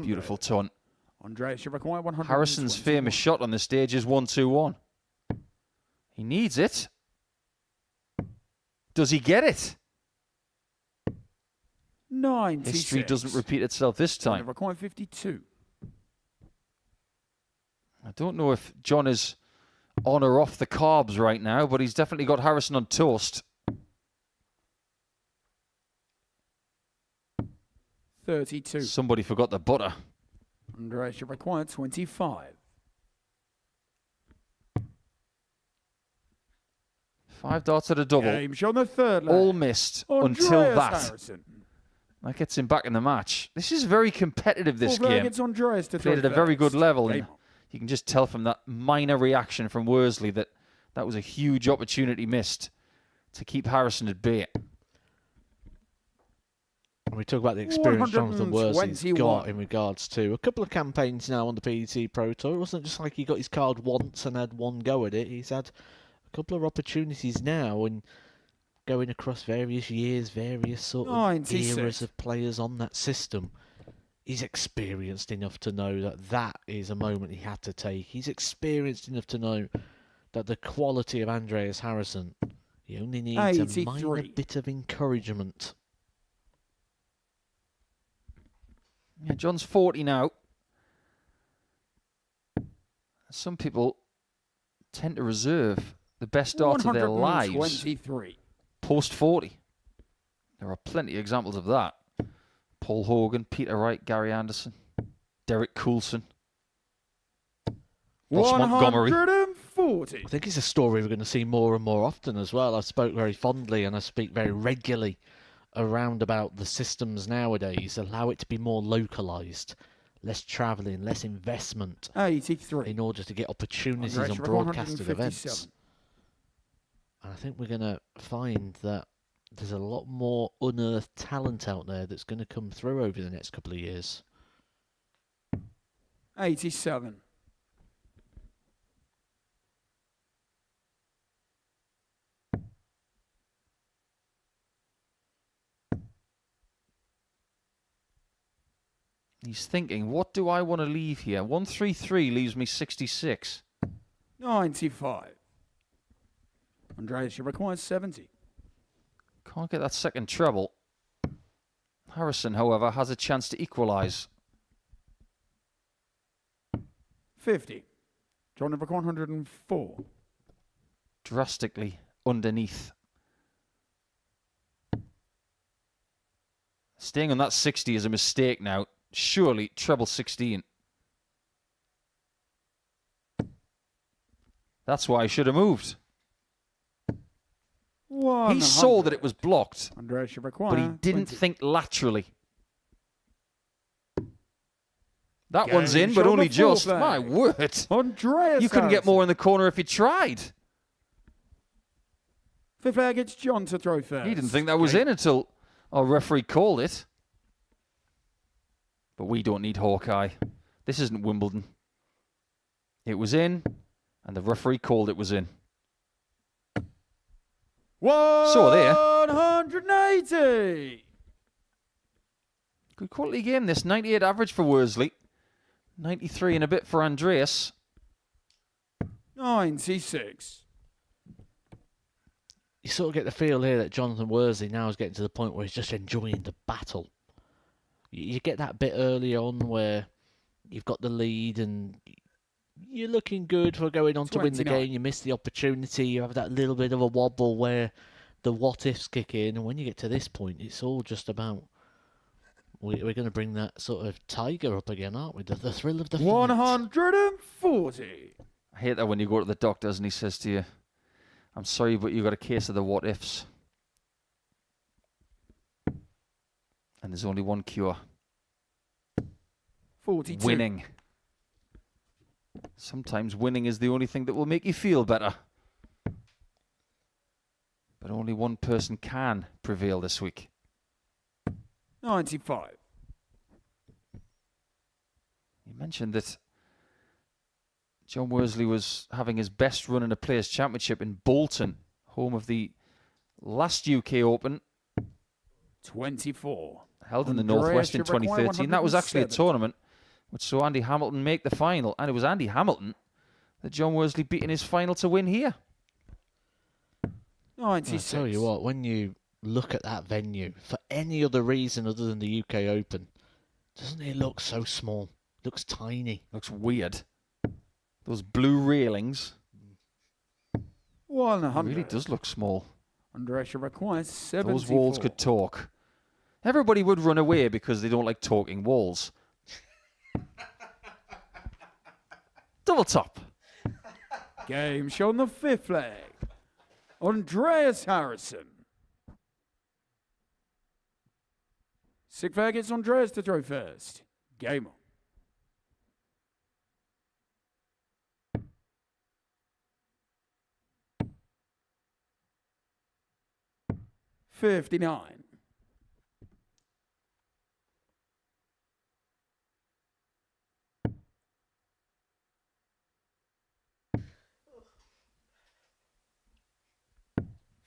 Beautiful ton. Andreas should require 100. Harrison's famous shot on the stage is 1-2-1. He needs it. Does he get it? 96. History doesn't repeat itself this John time. number require 52. I don't know if John is on or off the carbs right now, but he's definitely got Harrison on toast. 32. Somebody forgot the butter. Andreas, you require 25. 5 darts at a double. Games on the third leg. All missed until Andreas that. Harrison. That gets him back in the match. This is very competitive, this Fourth leg, game. it's Andreas to throw Played at a very good first. level. And Game on. you can just tell from that minor reaction from Worsley that that was a huge opportunity missed to keep Harrison at bay. We talk about the experience Jonathan Worsley's 121. got in regards to a couple of campaigns now on the PDT Pro Tour. It wasn't just like he got his card once and had one go at it. He's had a couple of opportunities now and going across various years, various sort of 96. eras of players on that system. He's experienced enough to know that that is a moment he had to take. He's experienced enough to know that the quality of Andreas Harrison, he only needs a 83. minor bit of encouragement. Yeah, John's 40 now. Some people tend to reserve the best darts of their lives 123. post 40. There are plenty of examples of that. Paul Hogan, Peter Wright, Gary Anderson, Derek Coulson, Ross Montgomery. 140. I think it's a story we're going to see more and more often as well. I spoke very fondly and I speak very regularly around about the systems nowadays. Allow it to be more localised, less travelling, less investment 83. in order to get opportunities Andreas, on you're broadcasted events. 157. And I think we're going to find that there's a lot more unearthed talent out there that's going to come through over the next couple of years. 87. He's thinking, what do I want to leave here? 133 leaves me 66. 95. Andreas, you require 70. Can't get that second treble. Harrison, however, has a chance to equalise. 50. John, you require 104. Drastically underneath. Staying on that 60 is a mistake now. Surely treble 16. That's why I should have moved. 100. He saw that it was blocked, Andreas, you require but he didn't 20. think laterally. That Game one's in, but show only the fourth just. leg. My word. Andreas You couldn't get Harrison. more in the corner if you tried. Fifth leg, it's John to throw first. He didn't think that was in until our referee called it. But we don't need Hawkeye. This isn't Wimbledon. It was in, and the referee called it was in. So there. 180. Good quality game, this. 98 average for Worsley. 93 and a bit for Andreas. 96. You sort of get the feel here that Jonathan Worsley now is getting to the point where he's just enjoying the battle. You get that bit early on where you've got the lead and you're looking good for going on to win the 29. game. You miss the opportunity. You have that little bit of a wobble where the what-ifs kick in. And when you get to this point, it's all just about... We're going to bring that sort of tiger up again, aren't we? The thrill of the fight. 140. I hate that when you go to the doctors and he says to you, I'm sorry, but you got a case of the what-ifs. And there's only one cure. 42. Winning. Sometimes winning is the only thing that will make you feel better. But only one person can prevail this week. 95. You mentioned that John Worsley was having his best run in a Players' Championship in Bolton, home of the last UK Open, 24. held in the Andreas, Northwest in you require 2013. That was actually a 107. tournament which saw Andy Hamilton make the final, and it was Andy Hamilton that John Worsley beat in his final to win here. 96. I tell you what, when you look at that venue, for any other reason other than the UK Open, doesn't it look so small? Looks tiny. Looks weird. Those blue railings. 100. It really does look small. Under extra requires 74. Those walls could talk. Everybody would run away because they don't like talking walls. Double top. Game show on the 5th leg. Andreas Harrison. 6th leg, it's Andreas to throw first. Game on. $59.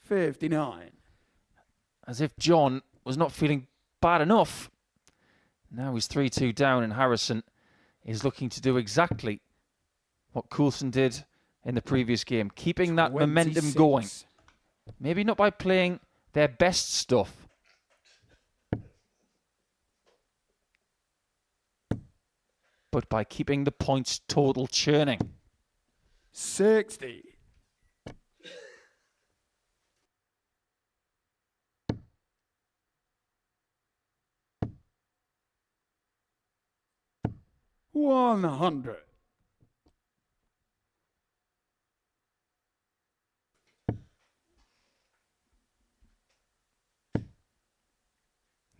$59. As if John was not feeling bad enough. Now he's 3-2 down, and Harrison is looking to do exactly what Coulson did in the previous game, keeping that momentum going. Maybe not by playing their best stuff, but by keeping the points total churning. 60. $100.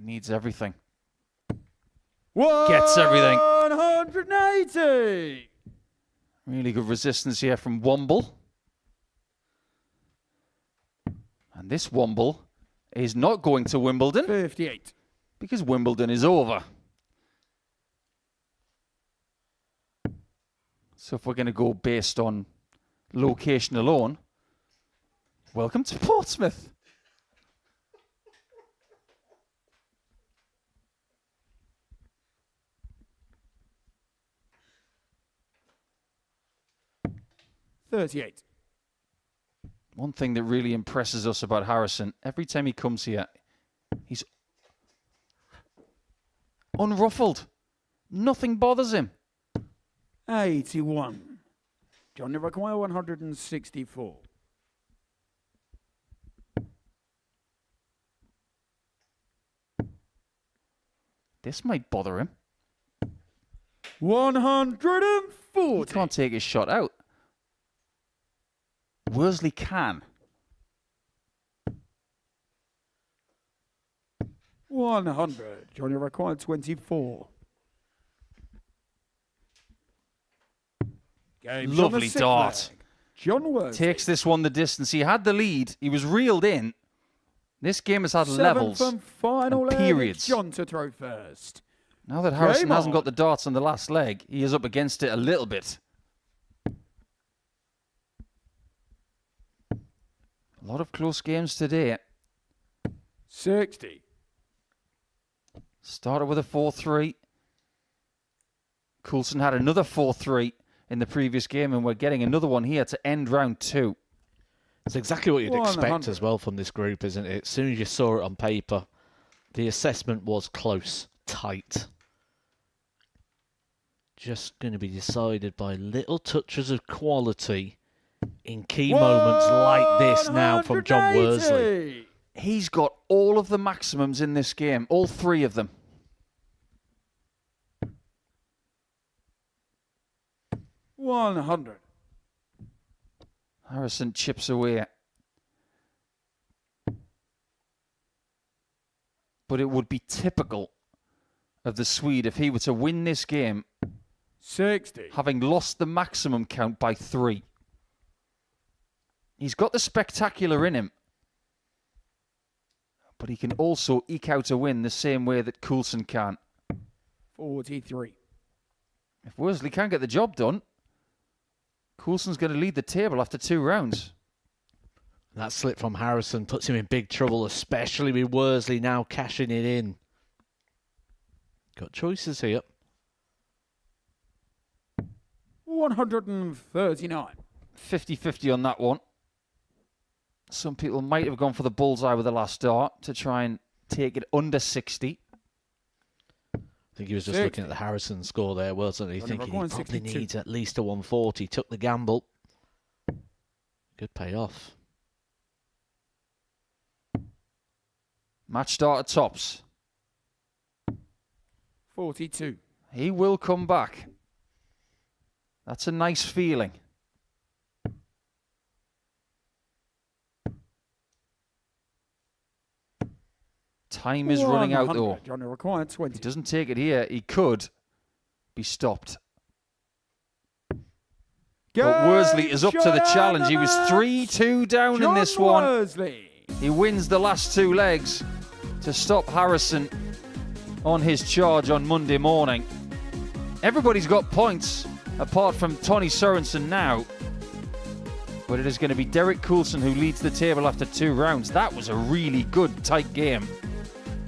Needs everything. Gets everything. 180. Really good resistance here from Womble. And this Womble is not going to Wimbledon 58. because Wimbledon is over. So if we're going to go based on location alone, welcome to Portsmouth. $38. One thing that really impresses us about Harrison, every time he comes here, he's unruffled. Nothing bothers him. 81. John require 164. This might bother him. 140. He can't take his shot out. Worsley can. 100. John require 24. Game Lovely dart. John Worsley Takes this one the distance. He had the lead. He was reeled in. This game has had levels from final and leg, periods. it's John to throw first. Now that Harrison Game hasn't on. got the darts on the last leg, he is up against it a little bit. A lot of close games today. 60. Started with a 4-3. Coulson had another 4-3 in the previous game, and we're getting another one here to end round 2. It's exactly what you'd 100. expect as well from this group, isn't it? As soon as you saw it on paper, the assessment was close, tight. Just going to be decided by little touches of quality in key moments like this now from John Worsley. He's got all of the maximums in this game, all 3 of them. $100. Harrison chips away. But it would be typical of the Swede if he were to win this game 60. having lost the maximum count by 3. He's got the spectacular in him, but he can also eke out a win the same way that Coulson can. 43. If Worsley can't get the job done, Coulson's going to lead the table after 2 rounds. That slip from Harrison puts him in big trouble, especially with Worsley now cashing it in. Got choices here. 139. 50-50 on that one. Some people might have gone for the bullseye with the last dart to try and take it under 60. I think he was just looking at the Harrison score there, wasn't he? Thinking he probably needs at least a 140. Took the gamble. Good payoff. Match start at tops. 42. He will come back. That's a nice feeling. Time is running out, though. On a required 20. He doesn't take it here. He could be stopped. But Worsley is up to the challenge. He was 3-2 down in this one. Worsley. He wins the last two legs to stop Harrison on his charge on Monday morning. Everybody's got points apart from Tony Sorenson now. But it is going to be Derek Coulson who leads the table after 2 rounds. That was a really good, tight game.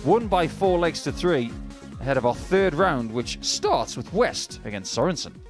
Won by 4 legs to 3 ahead of our 3rd round, which starts with West against Sorenson.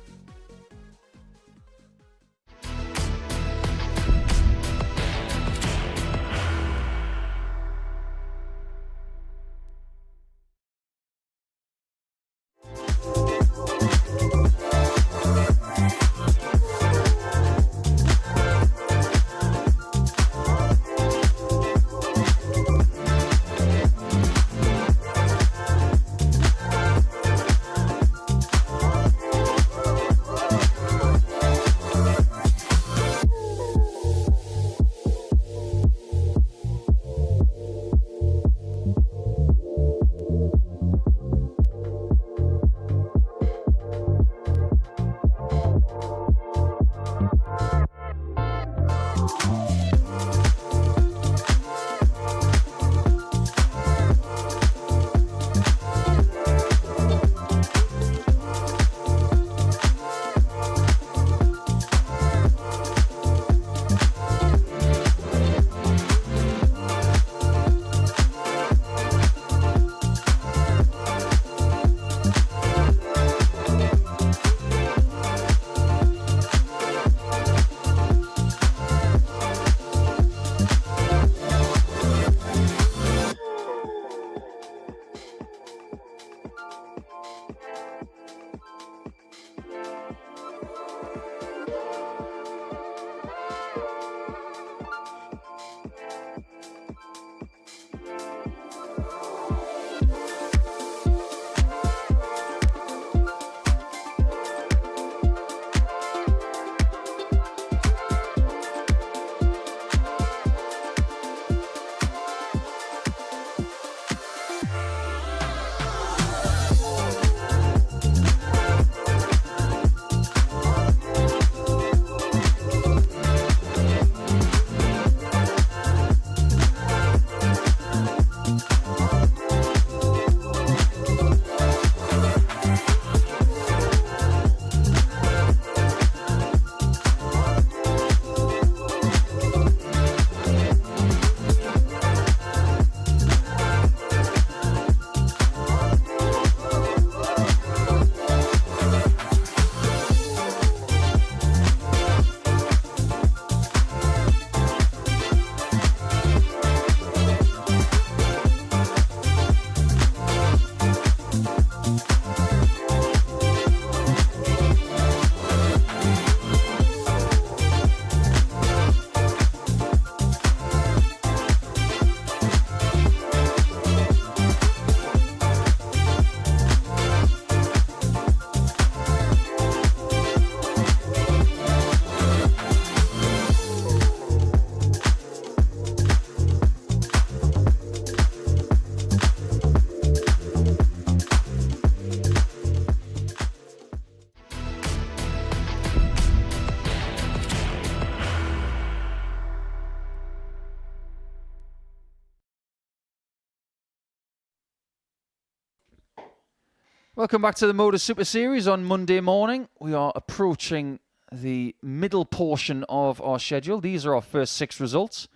Welcome back to the Modus Super Series on Monday morning. We are approaching the middle portion of our schedule. These are our first 6 results.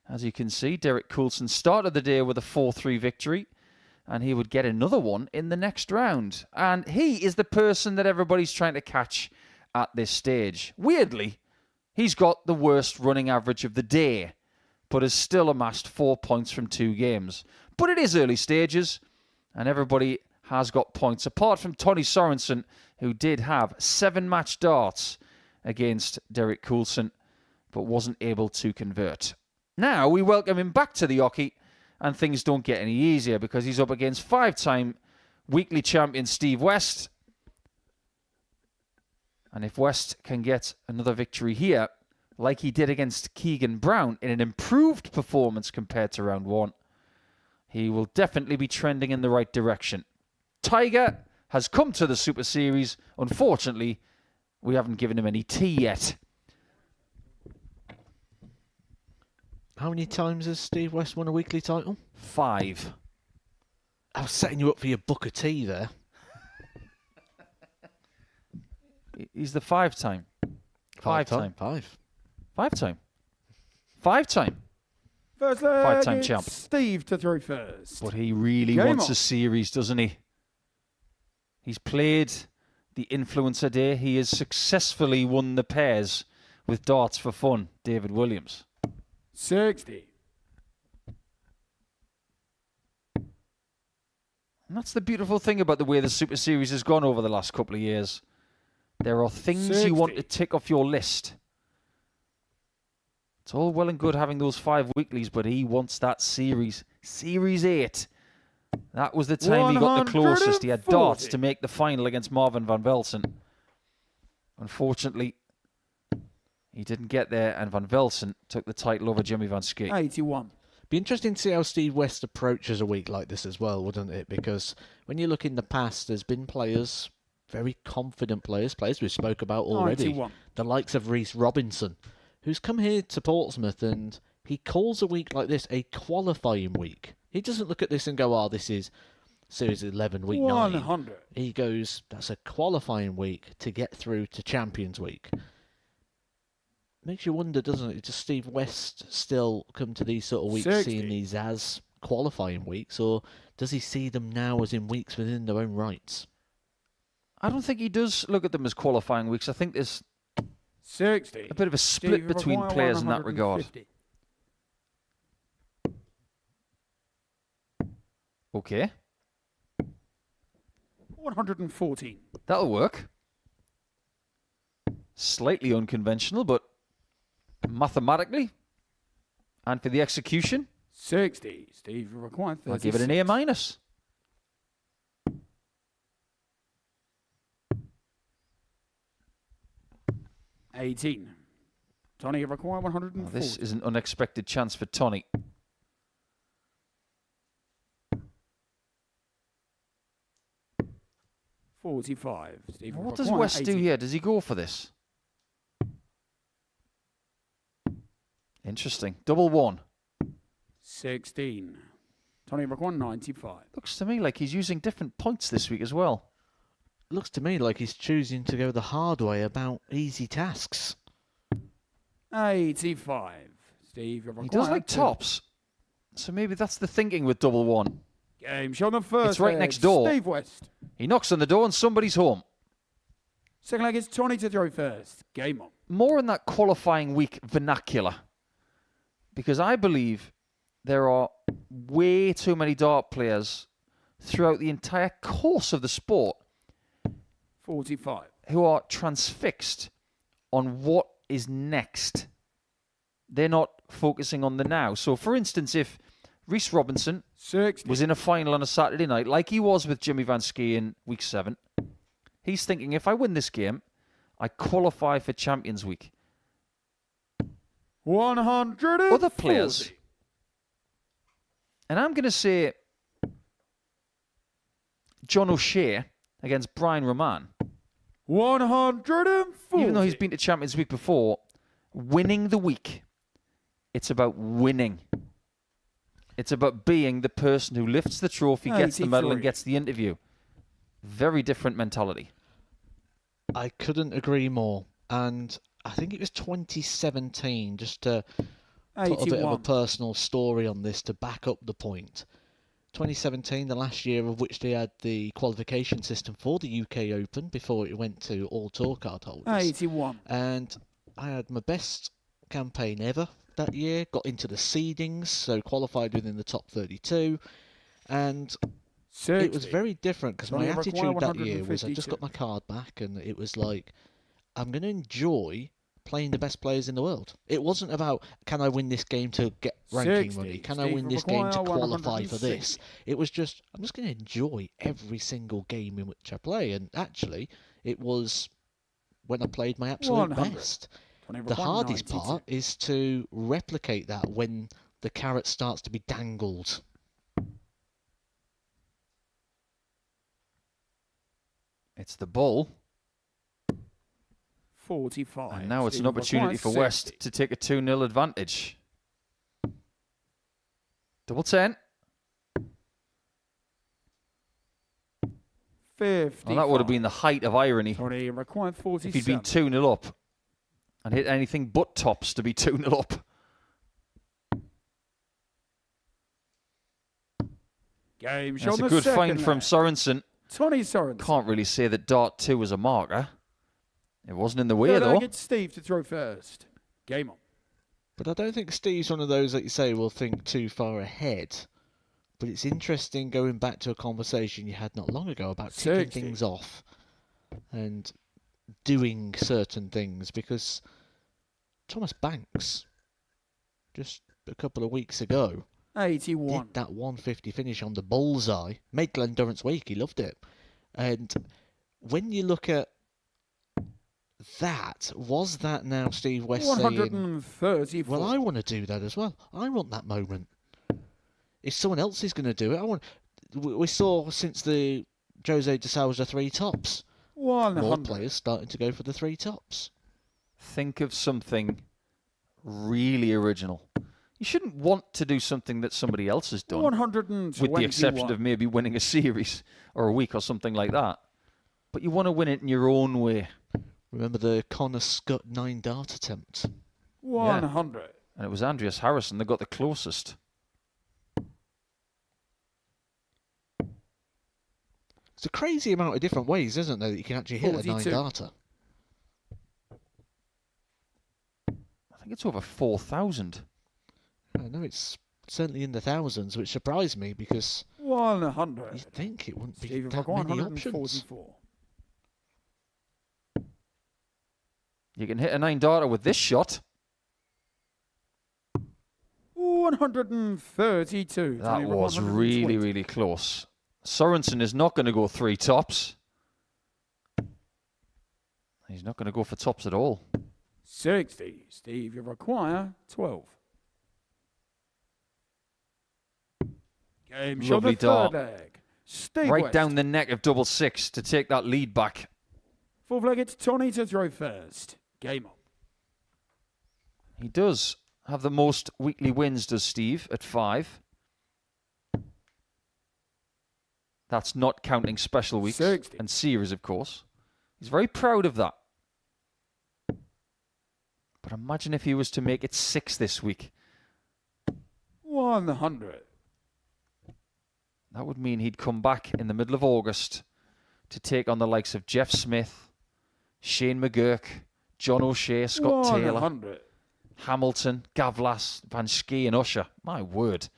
As you can see, Derek Coulson started the day with a 4-3 victory, and he would get another one in the next round. And he is the person that everybody's trying to catch at this stage. Weirdly, he's got the worst running average of the day, but has still amassed 4 points from 2 games. But it is early stages, and everybody has got points, apart from Tony Sorenson, who did have 7 match darts against Derek Coulson. but wasn't able to convert. Now we welcome him back to the hockey, and things don't get any easier because he's up against 5-time weekly champion Steve West. And if West can get another victory here, like he did against Keegan Brown in an improved performance compared to round 1, he will definitely be trending in the right direction. Tiger has come to the Super Series. Unfortunately, we haven't given him any tea yet. How many times has Steve West won a weekly title? 5. I was setting you up for your Booker T there. He's the 5-time. 5-time. 5-time. 5-time. First leg, 5-time it's champ. Steve to throw first. But he really Game wants on. a series, doesn't he? He's played the influencer day. He has successfully won the pairs with darts for fun, David Williams. 60. And that's the beautiful thing about the way the Super Series has gone over the last couple of years. There are things you want to tick off your list. It's all well and good having those 5 weeklies, but he wants that series. Series 8. That was the time he got the closest. He had darts to make the final against Marvin van Velsen. Unfortunately, he didn't get there, and Van Velsen took the title over Jimmy Van Schie. 81. Be interesting to see how Steve West approaches a week like this as well, wouldn't it? Because when you look in the past, there's been players, very confident players we spoke about already. 91. The likes of Reece Robinson, who's come here to Portsmouth and he calls a week like this a qualifying week. He doesn't look at this and go, oh, this is Series 11, Week 9. 100. He goes, that's a qualifying week to get through to Champions Week. Makes you wonder, doesn't it? Does Steve West still come to these sort of weeks 60. seeing these as qualifying weeks, or does he see them now as in weeks within their own rights? I don't think he does look at them as qualifying weeks. I think there's 60. a bit of a split Steve between Maguire, players in that regard. 150. Okay, 114. that'll work. Slightly unconventional, but mathematically and for the execution, 60. Steve required 36. I'll give it an A minus. $18. Tony required 140. Now, this is an unexpected chance for Tony. $45. Steve What does required West do 80. here? Does he go for this? Interesting. Double 1. 16. Tony required 95. Looks to me like he's using different points this week as well. Looks to me like he's choosing to go the hard way about easy tasks. 85. Steve required He does like tops. So maybe that's the thinking with double 1. Game show on the first It's right leg, next door. Steve West. He knocks on the door and somebody's home. Second leg is Tony to throw first. Game on. More in that qualifying week vernacular. Because I believe there are way too many dart players throughout the entire course of the sport 45. who are transfixed on what is next. They're not focusing on the now. So, for instance, if Reece Robinson 60. was in a final on a Saturday night, like he was with Jimmy Van Schie in week 7, he's thinking, if I win this game, I qualify for Champions Week. 140. Other players, and I'm going to say John O'Shea against Brian Roman. 140. Even though he's been to Champions Week before, winning the week, it's about winning. It's about being the person who lifts the trophy, gets the medal, and 83. gets the interview. Very different mentality. I couldn't agree more. And I think it was 2017, just to put a bit of a 81. personal story on this to back up the point. 2017, the last year of which they had the qualification system for the UK Open before it went to all tour card holders. 81. And I had my best campaign ever that year, got into the seedings, so qualified within the top 32. And 60. it was very different because my Tony required attitude that year was I 152. just got my card back and it was like, I'm going to enjoy playing the best players in the world. It wasn't about, can I win this game to get ranking 60. money? Can I Steve win this game to McGuire, qualify for this? 160. It was just, I'm just going to enjoy every single game in which I play. And actually, it was when I played my absolute 100. best. Tony The McGuire, hardest 92. part is to replicate that when the carrot starts to be dangled. It's the bull. 45. And now it's an Steve opportunity McGuire, for West 60. to take a 2-0 advantage. Double 10. 50. Well, that would have been the height of irony Tony McGuire, 47. if he'd been 2-0 up and hit anything but tops to be 2-0 up. Game shot That's on a the good find second from leg. Sorenson. Tony Sorenson. Can't really say that Dart 2 was a marker. It wasn't in the way, Third though. leg, it's Steve to throw first. Game on. But I don't think Steve's one of those that you say will think too far ahead. But it's interesting going back to a conversation you had not long ago about ticking 60. things off and doing certain things, because Thomas Banks, just a couple of weeks ago, 81. did that 150 finish on the bullseye, made Glen Durrant's week, he loved it. And when you look at that, was that now Steve West saying, 134. well, I want to do that as well. I want that moment. If someone else is going to do it, we saw since the Jose de Sousa 3 tops, 100. more players starting to go for the 3 tops. Think of something really original. You shouldn't want to do something that somebody else has done, 121. with the exception of maybe winning a series or a week or something like that. But you want to win it in your own way. Remember the Connor Scott 9 dart attempt? 100. And it was Andreas Harrison that got the closest. It's a crazy amount of different ways, isn't there, that you can actually hit 42. a 9 darter. I think it's over 4,000. I know it's certainly in the thousands, which surprised me because 100. you'd think it wouldn't be Stephen that McGuire, many options. 144. You can hit a 9 darter with this shot. 132. That Tony McGuire, was 120. really, really close. Sorensen is not going to go 3 tops. He's not going to go for tops at all. 60. Steve, you require 12. Game shot Lovely the third dart. leg. Steve Right West. down the neck of double 6 to take that lead back. Fourth leg, it's Tony to throw first. Game on. He does have the most weekly wins, does Steve, at 5. That's not counting special weeks 60. and series, of course. He's very proud of that. But imagine if he was to make it 6 this week. 100. That would mean he'd come back in the middle of August to take on the likes of Jeff Smith, Shane McGurk, John O'Shea, Scott Taylor, 100. Hamilton, Gavlas, Van Schie and Usher. My word,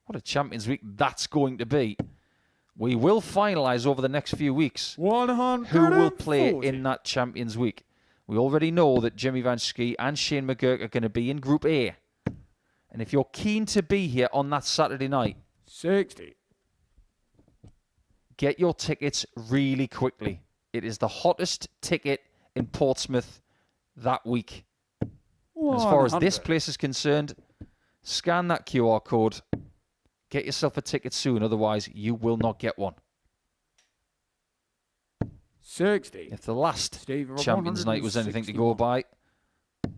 what a Champions Week that's going to be. We will finalise over the next few weeks 140. who will play in that Champions Week. We already know that Jimmy Van Schie and Shane McGurk are going to be in Group A. And if you're keen to be here on that Saturday night, 60. get your tickets really quickly. It is the hottest ticket in Portsmouth that week. As far as this 100. place is concerned, scan that QR code. Get yourself a ticket soon, otherwise you will not get one. 60. If the last Steve, we're Champions Night was anything to go 161. by,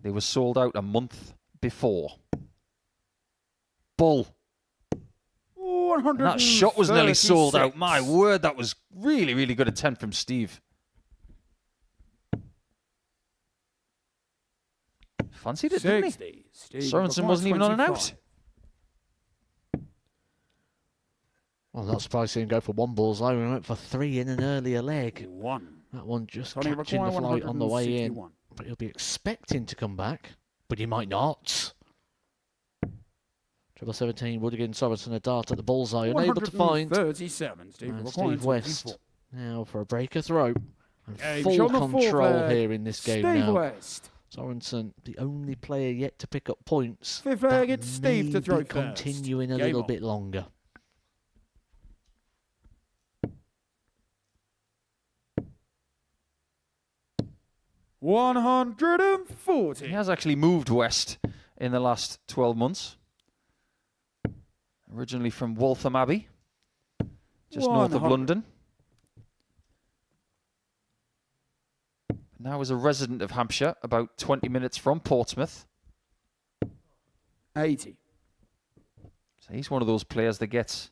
they were sold out a month before. Bull. And that shot was nearly sold out. My word, that was really, really good attempt from Steve. Fancied it, didn't he? 60. Steve, Sorensen McGuire, wasn't even on an 25. out. Well, not surprised to see him go for 1 bullseye. We went for 3 in an earlier leg. 1. That one just Tony catching the McGuire, flight on the way in. 161. But he'll be expecting to come back, but he might not. Treble 17, Woodigan, Sorensen, a dart at the bullseye. Unable to find. 137. Steve, And McGuire, Steve West 24. now for a breaker throw. And Game full shot on the fourth control leg. here in this game Steve now. West. Sorenson, the only player yet to pick up points. Fifth leg, That it's Steve may to throw be first. continuing a Game little on. bit longer. $140. He has actually moved west in the last 12 months. Originally from Waltham Abbey, just north of 100. London. Now is a resident of Hampshire, about 20 minutes from Portsmouth. 80. So he's one of those players that gets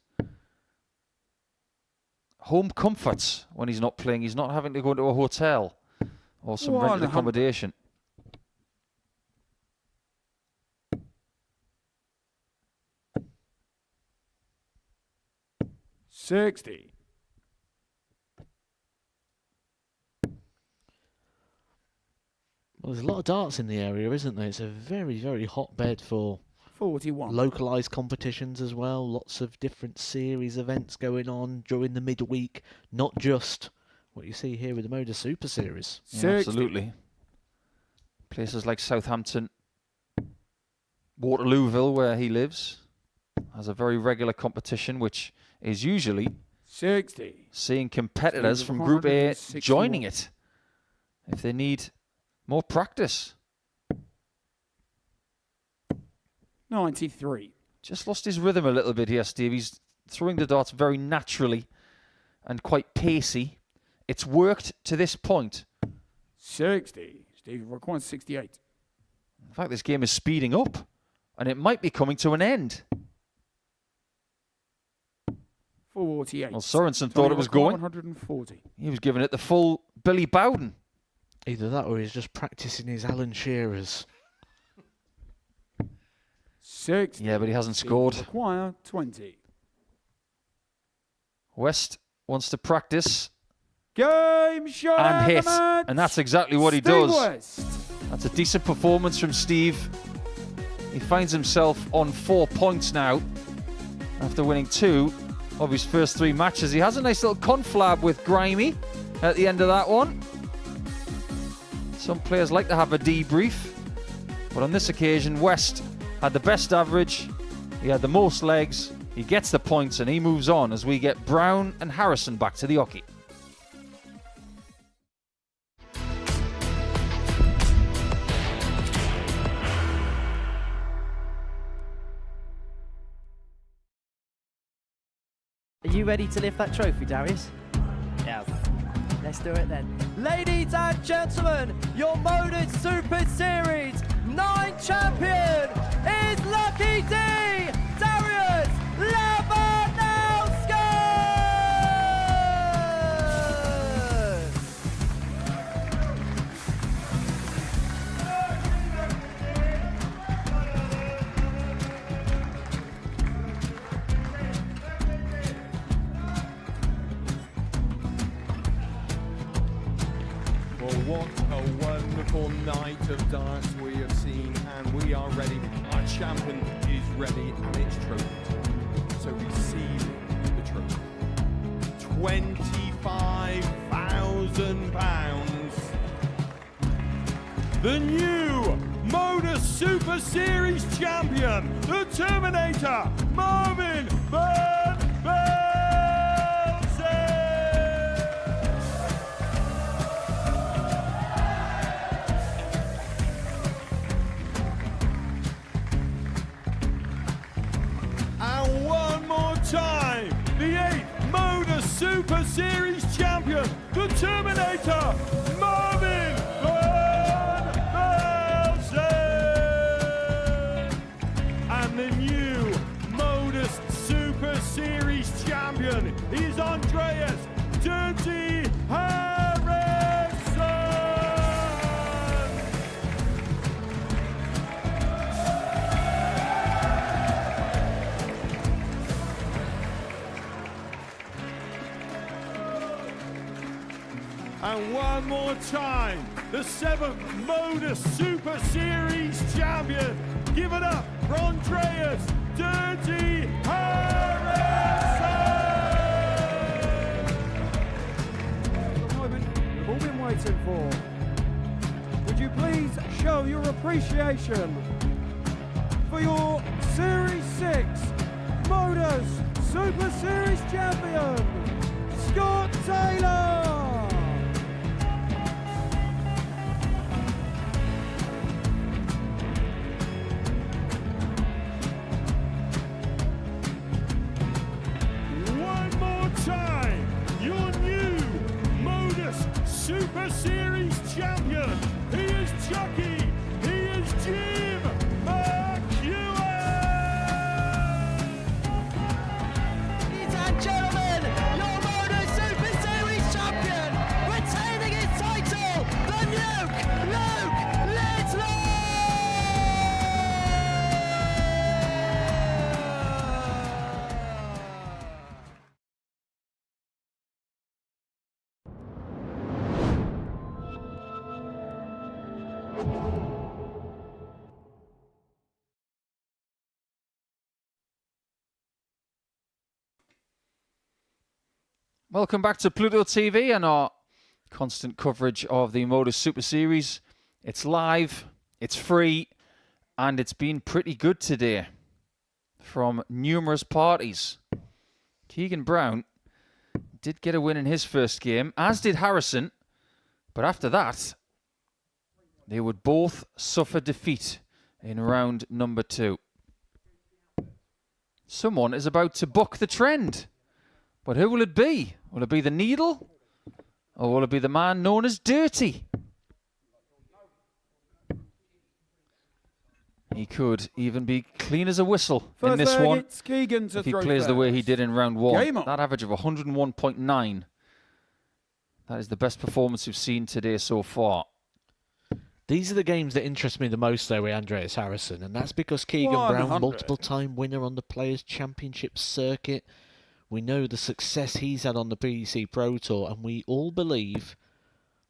home comforts when he's not playing. He's not having to go into a hotel or some rented 100. accommodation. $60. Well, there's a lot of darts in the area, isn't there? It's a very, very hotbed for 41. localised competitions as well. Lots of different series events going on during the midweek, not just what you see here with the Modus Super Series. Yeah, 60. absolutely. Places like Southampton, Waterlooville, where he lives, has a very regular competition, which is usually 60. seeing competitors Steve, from Group A 161. joining it if they need more practice. 93. Just lost his rhythm a little bit here, Steve. He's throwing the darts very naturally and quite pacey. It's worked to this point. 60. Steve requires 68. In fact, this game is speeding up, and it might be coming to an end. 48. Well, Sorenson thought it was going. 140. He was giving it the full Billy Bowden. Either that or he's just practising his Alan Shearers. 60. Yeah, but he hasn't Steve scored. require 20. West wants to practice Game shot and the hit, match. and that's exactly what he Steve does. West. That's a decent performance from Steve. He finds himself on 4 points now after winning 2 of his first 3 matches. He has a nice little conflab with Grimy at the end of that one. Some players like to have a debrief, but on this occasion, West had the best average, he had the most legs, he gets the points, and he moves on as we get Brown and Harrison back to the hockey. Are you ready to lift that trophy, Darius? Yes. Let's do it then. Ladies and gentlemen, your Modus Super Series 9 champion is Lucky D, Darius Labanowski! Well, what a wonderful night of darts we have seen, and we are ready. Our champion is ready, and it's trophy time. So receiving the trophy, £25,000. The new Modus Super Series champion, the Terminator, Marvin Van Velzen. And one more time, the 8th Modus Super Series champion, the Terminator, Marvin Van Velzen. And the new Modus Super Series champion is Andreas Dirty Harrison. And one more time, the 7th Modus Super Series champion. Give it up for Andreas Dirty Harrison. The moment we've all been waiting for. Would you please show appreciation for your Series 6 Modus Super Series champion, Scott Taylor. One more time, your new Modus Super Series champion. He is Chucky. He is Jim McEwen. Ladies and gentlemen, your Modus Super Series champion, retaining his title, the Nuke, Luke Littler! Welcome back to Pluto TV and our constant coverage of the Modus Super Series. It's live, it's free, and it's been pretty good today from numerous parties. Keegan Brown did get a win in his first game, as did Harrison, but after that, they would both suffer defeat in round number 2. Someone is about to buck the trend. But who will it be? Will it be the Needle? Or will it be the man known as Dirty? He could even be clean as a whistle in this one It's Keegan to if he throw plays the way he first. did in round 1. Game on. That average of 101.9. That is the best performance we've seen today so far. These are the games that interest me the most, though, with Andreas Harrison, and that's because Keegan Brown, 100. multiple-time winner on the Players' Championship circuit. We know the success he's had on the PDC Pro Tour, and we all believe,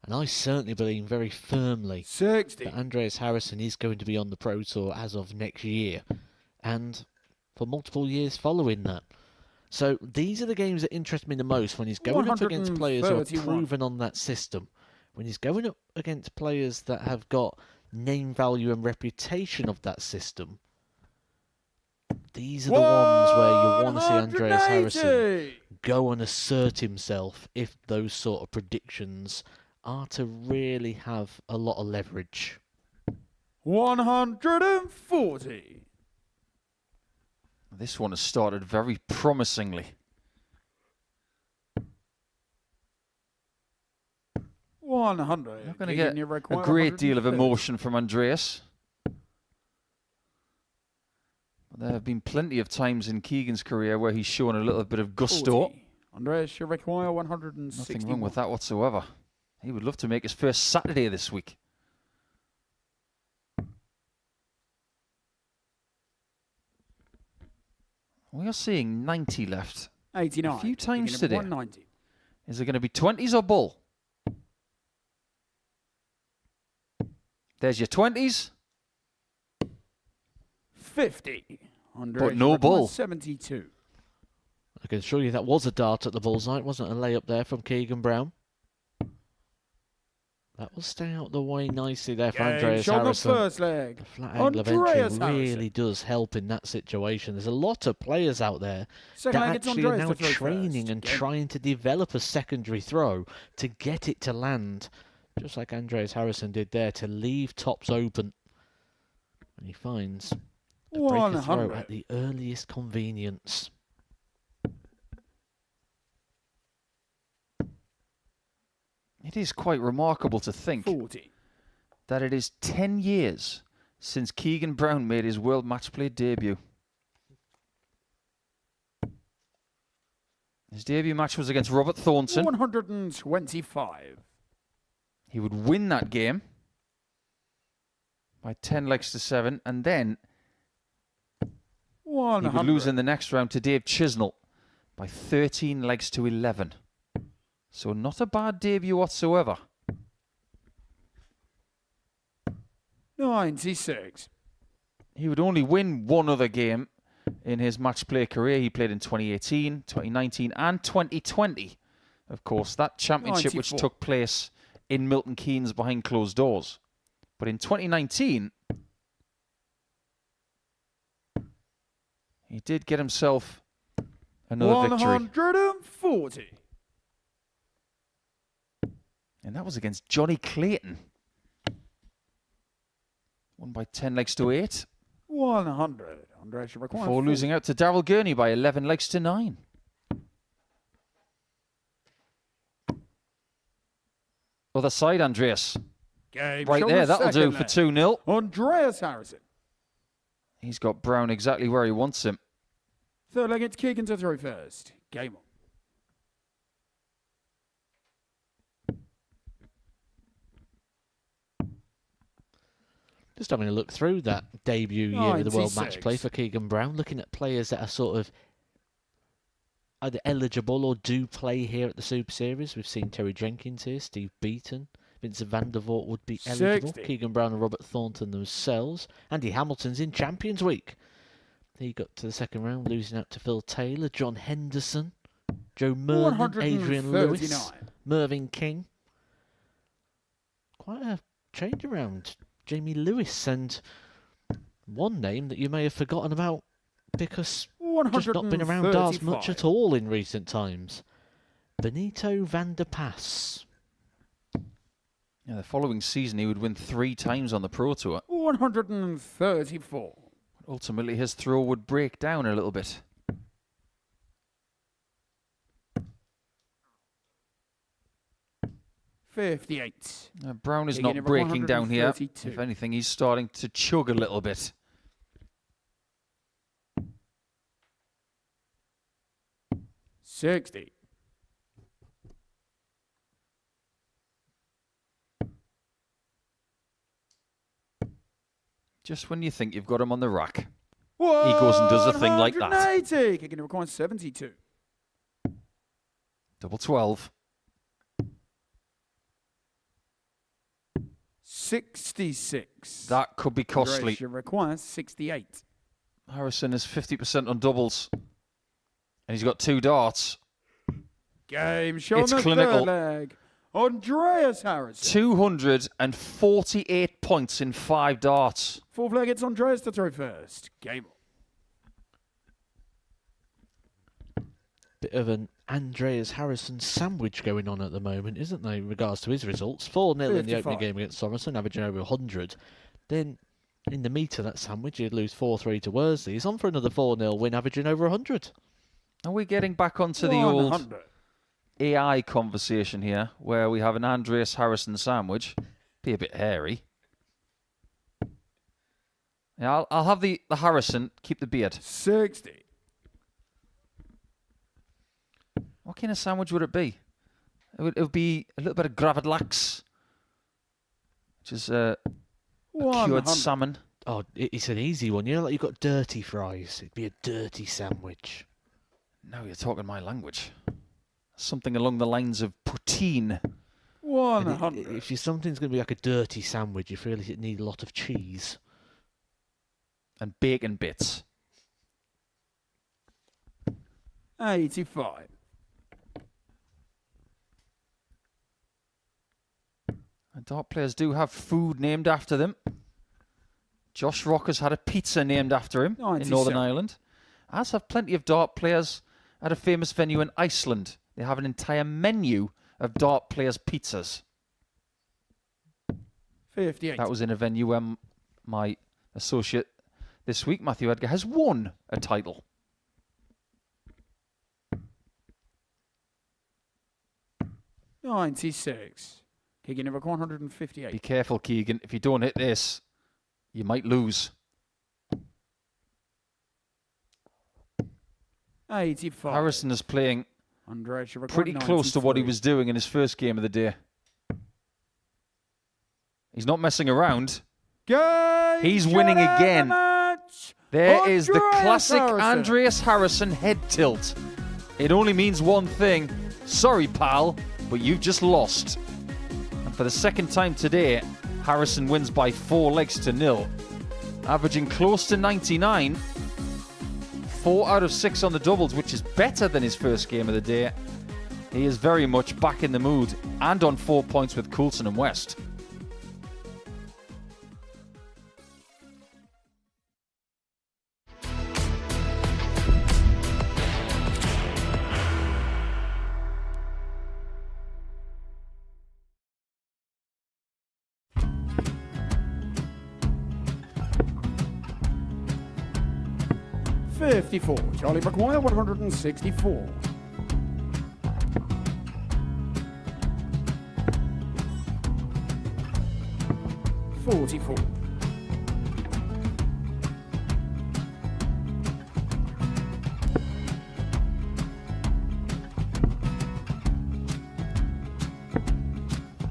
and I certainly believe very firmly, 60. that Andreas Harrison is going to be on the Pro Tour as of next year, and for multiple years following that. So these are the games that interest me the most, when he's going up against players who are 131. proven on that system, when he's going up against players that have got name value and reputation of that system. These are the ones where you want to see Andreas Harrison 180. go and assert himself if those sort of predictions are to really have a lot of leverage. 140. This one has started very promisingly. 100. Not going to Keegan, get you a require great deal of 150. emotion from Andreas. But there have been plenty of times in Keegan's career where he's shown a little bit of gusto. 40. Andreas, you require 160. Nothing wrong with that whatsoever. He would love to make his first Saturday this week. We are seeing 90 left. 89. A few times Keegan, today. 190. Is it going to be 20s or bull? There's your 20s. 50. Andreas, But no you require bull. 72. I can assure you that was a dart at the bullseye. It wasn't a layup there from Keegan Brown. That will stay out the way nicely there for Andreas Shot the Harrison. first leg. The flat angle of Andreas entry really Harrison. does help in that situation. There's a lot of players out there Second that leg, it's actually are Andreas now to throw training first. and Game. trying to develop a secondary throw to get it to land, just like Andreas Harrison did there, to leave tops open. And he finds a breaker throw 100. at the earliest convenience. It is quite remarkable to think 40. that it is 10 years since Keegan Brown made his World Match Play debut. His debut match was against Robert Thornton. 125. He would win that game by 10 legs to 7, and then he 100. would lose in the next round to Dave Chisnell by 13 legs to 11. So not a bad debut whatsoever. 96. He would only win one other game in his match play career. He played in 2018, 2019 and 2020. Of course, that championship 94. which took place in Milton Keynes behind closed doors. But in 2019, He did get himself another victory. 140. And that was against Johnny Clayton. Won by 10 legs to 8. 100. Andreas should require Before 4. losing out to Daryl Gurney by 11 legs to 9. Other side, Andreas. Game Right shown there, the that'll do second for leg. 2-0. Andreas Harrison. He's got Brown exactly where he wants him. Third leg, it's Keegan to throw first. Game on. Just having a look through that debut year of the World 96. Match Play for Keegan Brown, looking at players that are sort of either eligible or do play here at the Super Series. We've seen Terry Jenkins here, Steve Beaton, Vincent van der Voort would be eligible. 60. Keegan Brown and Robert Thornton themselves. Andy Hamilton's in Champions Week. He got to the second round, losing out to Phil Taylor, John Henderson, Joe Mernon, Adrian Lewis, 139. Mervyn King. Quite a change around. Jamie Lewis, and one name that you may have forgotten about because just not been around Dars much at all in recent times. Benito van der Pas. Yeah, the following season he would win 3 times on the Pro Tour. 134. Ultimately his throw would break down a little bit. Brown is not breaking down here. If anything, he's starting to chug a little bit. $60. Just when you think you've got him on the rack, he goes and does a thing like that. 180. Kicking it requires 72. Double 12. 66. That could be costly. Andreas requires 68. Harrison is 50% on doubles. And he's got 2 darts. Game shown It's the clinical. third leg. Andreas Harrison. 248 points in 5 darts. Fourth leg, it's Andreas to throw first. Game on. Bit of an Andreas Harrison sandwich going on at the moment, isn't there, in regards to his results? 4-0 in the opening game against Sorenson, averaging over 100. Then, in the meat of that sandwich, he'd lose 4-3 to Worsley. He's on for another 4-0 win, averaging over 100. Are we getting back onto the 100. old AI conversation here, where we have an Andreas Harrison sandwich? Be a bit hairy. Yeah, I'll have the Harrison, keep the beard. 60. What kind of sandwich would it be? It would be a little bit of gravlax, which is a cured 100. salmon. Oh, it's an easy one. You know, like you've got dirty fries. It'd be a dirty sandwich. Now you're talking my language. Something along the lines of poutine. 100. If something's going to be like a dirty sandwich, you feel like it needs a lot of cheese. And bacon bits. 85. And dart players do have food named after them. Josh Rocker's had a pizza named after him in 97. Northern Ireland. As have plenty of dart players at a famous venue in Iceland. They have an entire menu of dart players' pizzas. 58. That was in a venue where my associate this week, Matthew Edgar, has won a title. $96. Kicking it 158. Be careful, Keegan. If you don't hit this, you might lose. 85. Harrison is playing Andreas should require pretty close to what he 93. was doing in his first game of the day. He's not messing around. Game He's winning shot again. and the match. There is the Andreas classic Harrison. Andreas Harrison head tilt. It only means one thing. Sorry, pal, but you've just lost. And for the second time today, Harrison wins by 4 legs to 0. Averaging close to 99. 4 out of 6 on the doubles, which is better than his first game of the day. He is very much back in the mood and on 4 points with Coulson and West. 54. Charlie Maguire, 164. $44.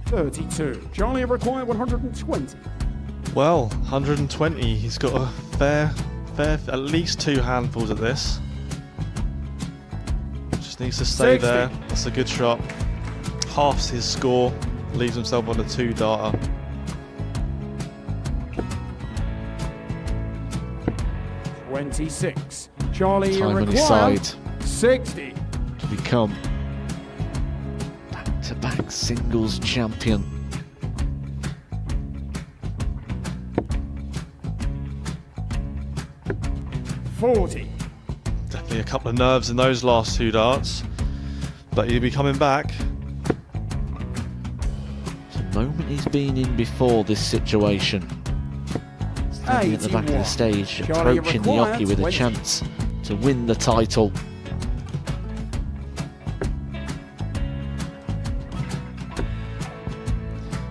32. Charlie require 120. Well, 120. He's got a fair, at least 2 handfuls at this. Just needs to stay 60. there. That's a good shot. Halves his score. Leaves himself on a 2-darter. $26. Charlie Time on his require side 60. to become back-to-back singles champion. $40. Definitely a couple of nerves in those last 2 darts. But he'll be coming back. It's a moment he's been in before this situation. Standing at the back of the 81. stage, Charlie approaching the require hockey with a 20. chance to win the title.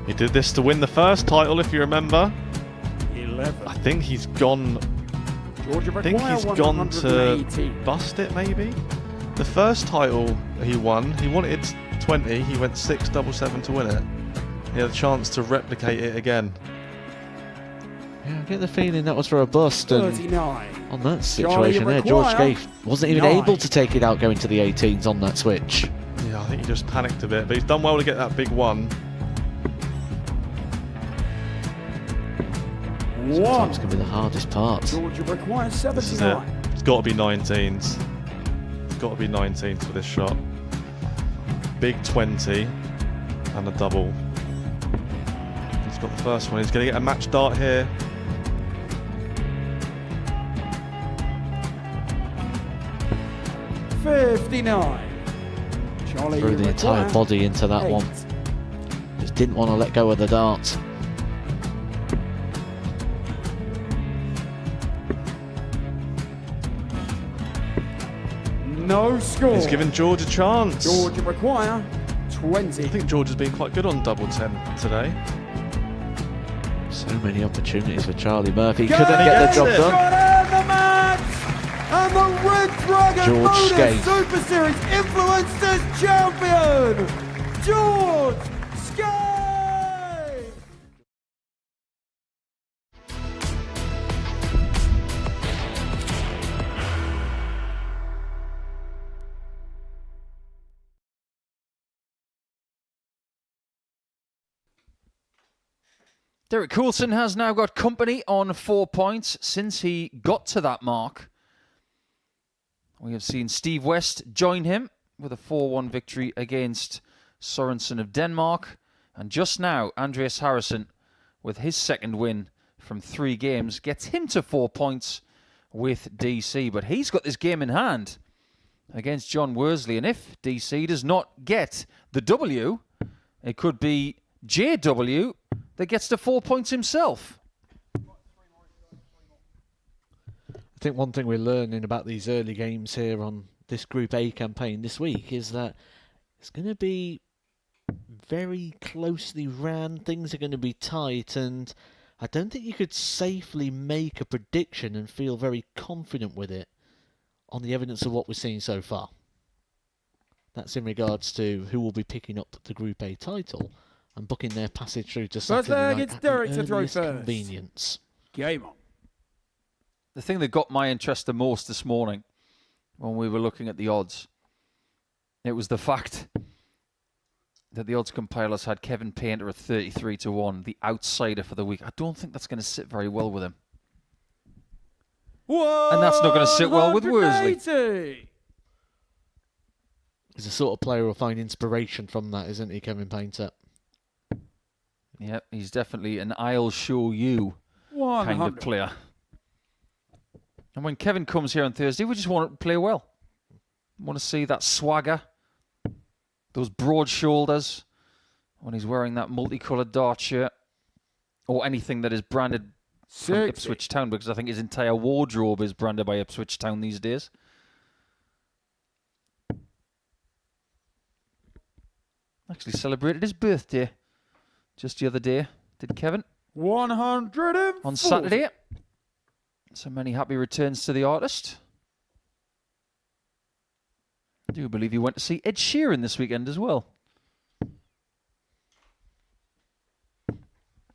He did this to win the first title, if you remember. 11. I think he's gone. Georgia I think require he's gone to 118. bust it, maybe. The first title he won, he wanted 20. He went 6-7-7 to win it. He had a chance to replicate it again. Yeah, I get the feeling that was for a bust, and 39. on that situation there, George Scaife wasn't even 9. able to take it out going to the 18s on that switch. Yeah, I think he just panicked a bit, but he's done well to get that big one. Sometimes can be the hardest part. Georgia requires This is it. 79. It's got to be 19s. It's got to be 19s for this shot. Big 20 and a double. He's got the first one. He's going to get a match dart here. $59. Charlie Threw the entire require body into that 8. one. Just didn't want to let go of the dart. No score. He's given George a chance. Georgia require 20. I think George has been quite good on double 10 today. So many opportunities for Charlie Murphy. Go Couldn't get the gets job it. done. Got out the match! And the Red Dragon George Modus Scaife. Super Series Influencers Champion, George Scaife! Derek Coulson has now got company on 4 points since he got to that mark. We have seen Steve West join him with a 4-1 victory against Sorenson of Denmark. And just now, Andreas Harrison, with his second win from 3 games, gets him to 4 points with DC. But he's got this game in hand against John Worsley. And if DC does not get the W, it could be JW that gets to 4 points himself. I think one thing we're learning about these early games here on this Group A campaign this week is that it's going to be very closely ran. Things are going to be tight, and I don't think you could safely make a prediction and feel very confident with it on the evidence of what we're seeing so far. That's in regards to who will be picking up the Group A title and booking their passage through to First Saturday leg, night it's at Derek the to throw earliest first. convenience. Game on. The thing that got my interest the most this morning when we were looking at the odds, it was the fact that the odds compilers had Kevin Painter at 33-1, the outsider for the week. I don't think that's going to sit very well with him. And that's not going to sit well with Worsley. 180. He's the sort of player who'll find inspiration from that, isn't he, Kevin Painter? Yep, he's definitely an I'll show you kind of 100. player. And when Kevin comes here on Thursday, we just want to play well. We want to see that swagger, those broad shoulders, when he's wearing that multicoloured dart shirt, or anything that is branded from 60. Ipswich Town, because I think his entire wardrobe is branded by Ipswich Town these days. Actually celebrated his birthday just the other day, did Kevin? 140. On Saturday. So many happy returns to the artist. I do believe he went to see Ed Sheeran this weekend as well.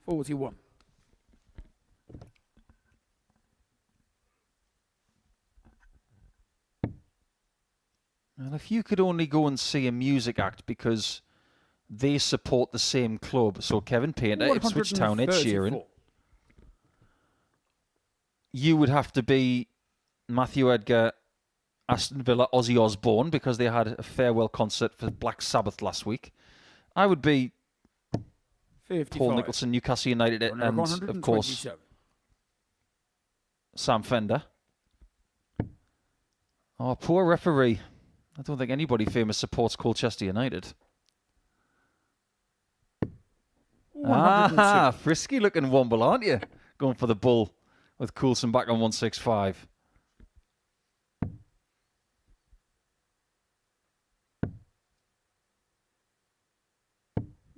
41. And if you could only go and see a music act because they support the same club, so Kevin Painter, Ipswich Town, Ed Sheeran, 134. you would have to be Matthew Edgar, Aston Villa, Ozzy Osbourne, because they had a farewell concert for Black Sabbath last week. I would be 55. Paul Nicholson, Newcastle United, Runner and, of course, 127. Sam Fender. Oh, poor referee. I don't think anybody famous supports Colchester United. 102. Frisky looking Womble, aren't you? Going for the bull with Coulson back on 165.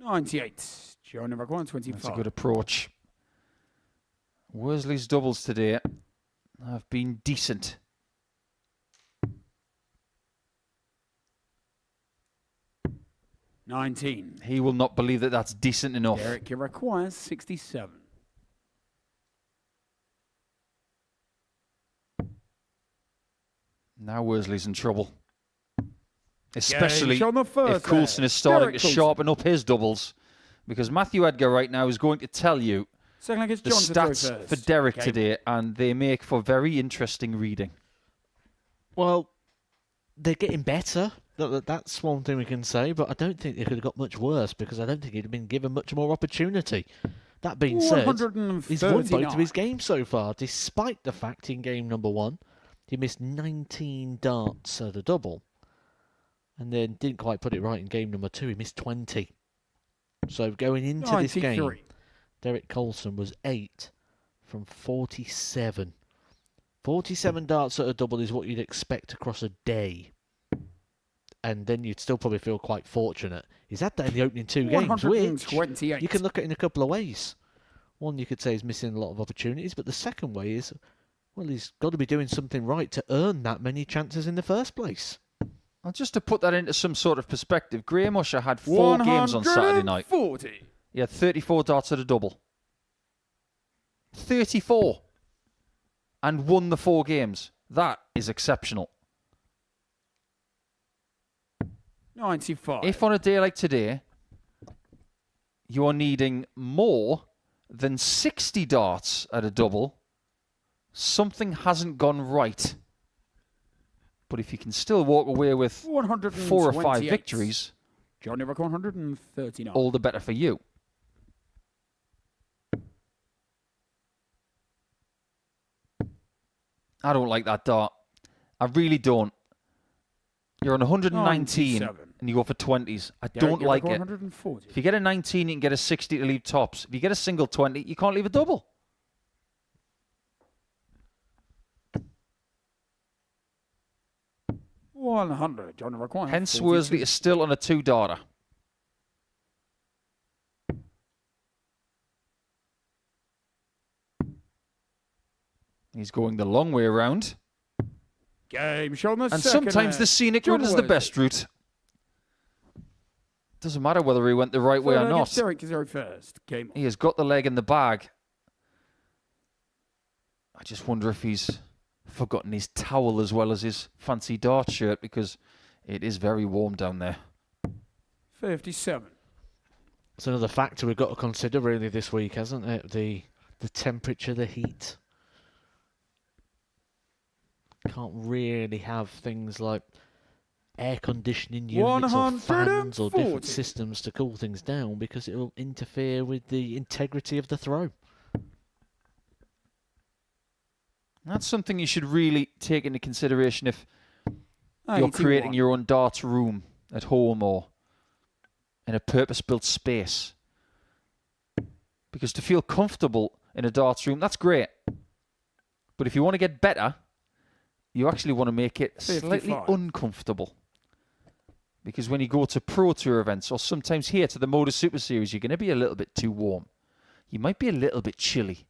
$98. Joe number 125. That's a good approach. Worsley's doubles today have been decent. $19. He will not believe that that's decent enough. Derek requires 67. Now Worsley's in trouble. Especially Game on the first if Coulson there. is starting Derek to Coulson. sharpen up his doubles. Because Matthew Edgar right now is going to tell you Second leg is the John to throw stats first. for Derek Game. today, and they make for very interesting reading. Well, they're getting better. That's one thing we can say, but I don't think they could have got much worse because I don't think he'd have been given much more opportunity. That being said, he's won both of his games so far, despite the fact in game number 1 he missed 19 darts at a double, and then didn't quite put it right in game number 2. He missed 20. So going into this game, 93. Derek Coulson was 8 from 47. 47 darts at a double is what you'd expect across a day. And then you'd still probably feel quite fortunate. He's had that in the opening 2 games, which 128. you can look at in a couple of ways. One, you could say he's missing a lot of opportunities, but the second way is, well, he's got to be doing something right to earn that many chances in the first place. Well, just to put that into some sort of perspective, Graham Usher had 4 games on Saturday night. 140. He had 34 darts at a double. 34. And won the 4 games. That is exceptional. 95. If on a day like today, you're needing more than 60 darts at a double, something hasn't gone right. But if you can still walk away with 4 or 5 128. victories, Johnny Rock 139. all the better for you. I don't like that dart. I really don't. You're on 119 97. and you go for 20s. I Derek, don't you're like like it. 140. If you get a 19, you can get a 60 to leave tops. If you get a single 20, you can't leave a double. $100. Johnny Rock 142. Hence, Worsley is still on a 2-darter. He's going the long way around. Game shown the And second sometimes the leg. scenic John route is the Worsley. best route. Doesn't matter whether he went the right way Third or leg not. is Derek to throw first. Game on. He has got the leg in the bag. I just wonder if he's forgotten his towel as well as his fancy dart shirt, because it is very warm down there. 57. It's another factor we've got to consider really this week, hasn't it? The temperature, the heat. Can't really have things like air conditioning units or fans or 140. different systems to cool things down because it will interfere with the integrity of the throw. That's something you should really take into consideration if you're 81. creating your own darts room at home or in a purpose-built space. Because to feel comfortable in a darts room, that's great. But if you want to get better, you actually want to make it slightly 55. uncomfortable. Because when you go to Pro Tour events, or sometimes here to the Modus Super Series, you're going to be a little bit too warm. You might be a little bit chilly.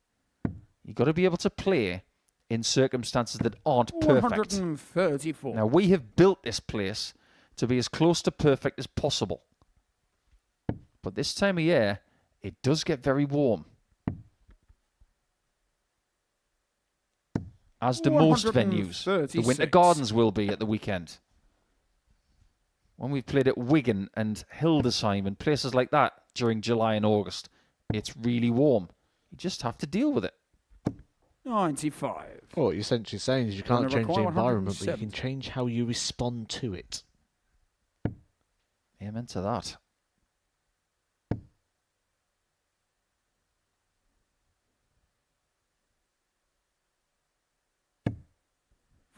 You've got to be able to play in circumstances that aren't perfect. 134. Now, we have built this place to be as close to perfect as possible. But this time of year, it does get very warm. As do most venues. The Winter 136. Gardens will be at the weekend. When we've played at Wigan and Hildesheim and places like that during July and August, it's really warm. You just have to deal with it. 95. What you're essentially saying is you can't Gonna change the require environment, but you 170. can change how you respond to it. Amen to that.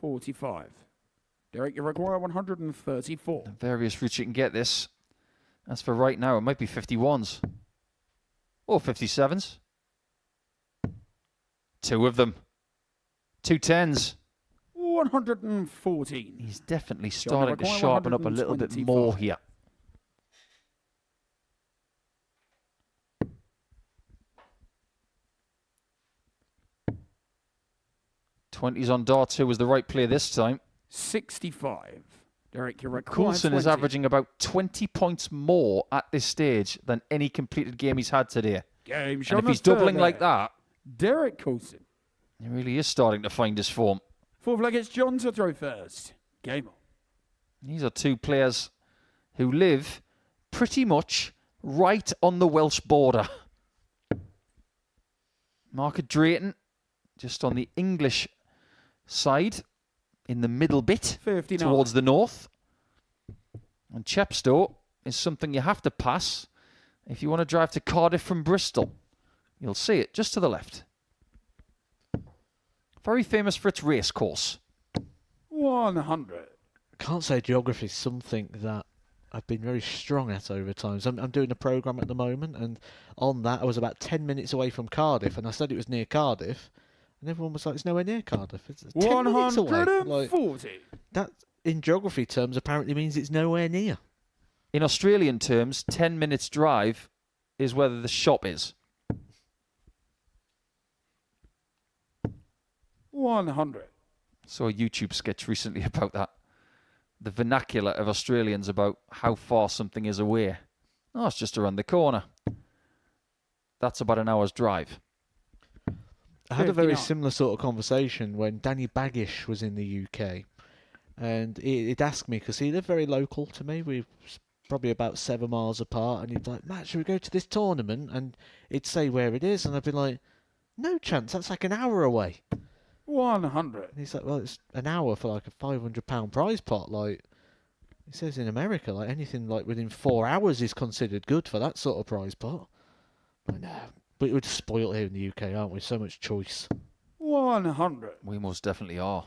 $45. Derek, you require 134. The various routes you can get this. As for right now, it might be 51s. Or 57s. 2 of them. 2 10s. 114. He's definitely starting to require sharpen up a little bit 125. more here. '20s on darts. Who was the right play this time? 65. Derek, you require Coulson is 20. averaging about 20 points more at this stage than any completed game he's had today. Game And shot if on he's the doubling third like leg. that, Derek Coulson. he really is starting to find his form. Fourth leg, it's John to throw first. Game on. These are 2 players who live pretty much right on the Welsh border. Mark Drayton, just on the English side, in the middle bit, 59. towards the north. And Chepstow is something you have to pass if you want to drive to Cardiff from Bristol. You'll see it just to the left. Very famous for its race course. 100. I can't say geography is something that I've been very strong at over time. So I'm doing a programme at the moment, and on that I was about 10 minutes away from Cardiff, and I said it was near Cardiff, and everyone was like, it's nowhere near Cardiff. It's 10 minutes away. Like, 140. that, in geography terms, apparently means it's nowhere near. In Australian terms, 10 minutes drive is where the shop is. 100. Saw a YouTube sketch recently about that. The vernacular of Australians about how far something is away. Oh, it's just around the corner. That's about an hour's drive. I had a very 59. similar sort of conversation when Danny Baggish was in the UK, and he'd ask me, because he lived very local to me, we was probably about 7 miles apart, and he'd be like, Matt, should we go to this tournament? And he'd say where it is, and I'd be like, no chance, that's like an hour away. 100. And he's like, well, it's an hour for like a £500 prize pot. Like, he says in America, like anything like within 4 hours is considered good for that sort of prize pot. I know. But we're just spoiled here in the UK, aren't we? So much choice. 100. We most definitely are.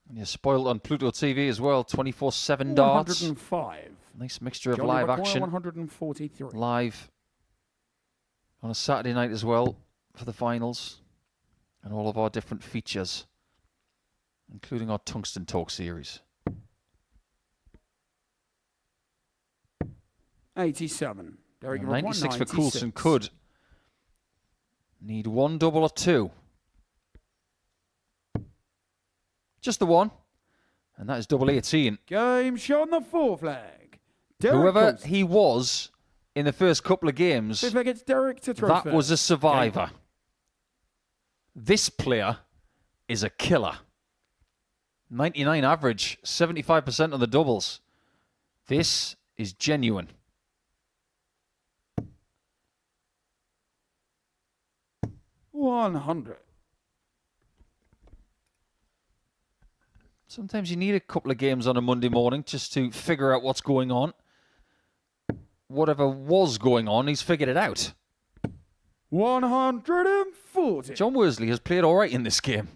And you're spoiled on Pluto TV as well. 24/7 darts. 105. Nice mixture of Johnny live require action. 143. Live on a Saturday night as well for the finals. And all of our different features, including our Tungsten Talk series. 87. Derek, you require 96 for 96. Coulson could need 1 double or 2. Just the 1. And that is double 18. Game shot on the fourth leg. Derek Whoever Coulson. he was in the first couple of games, Fifth leg, it's Derek to throw that first. was a survivor. Game This player is a killer. 99 average, 75% on the doubles. This is genuine. on. 100. Sometimes you need a couple of games on a Monday morning just to figure out what's going on. Whatever was going on, he's figured it out. 140. John Worsley has played all right in this game.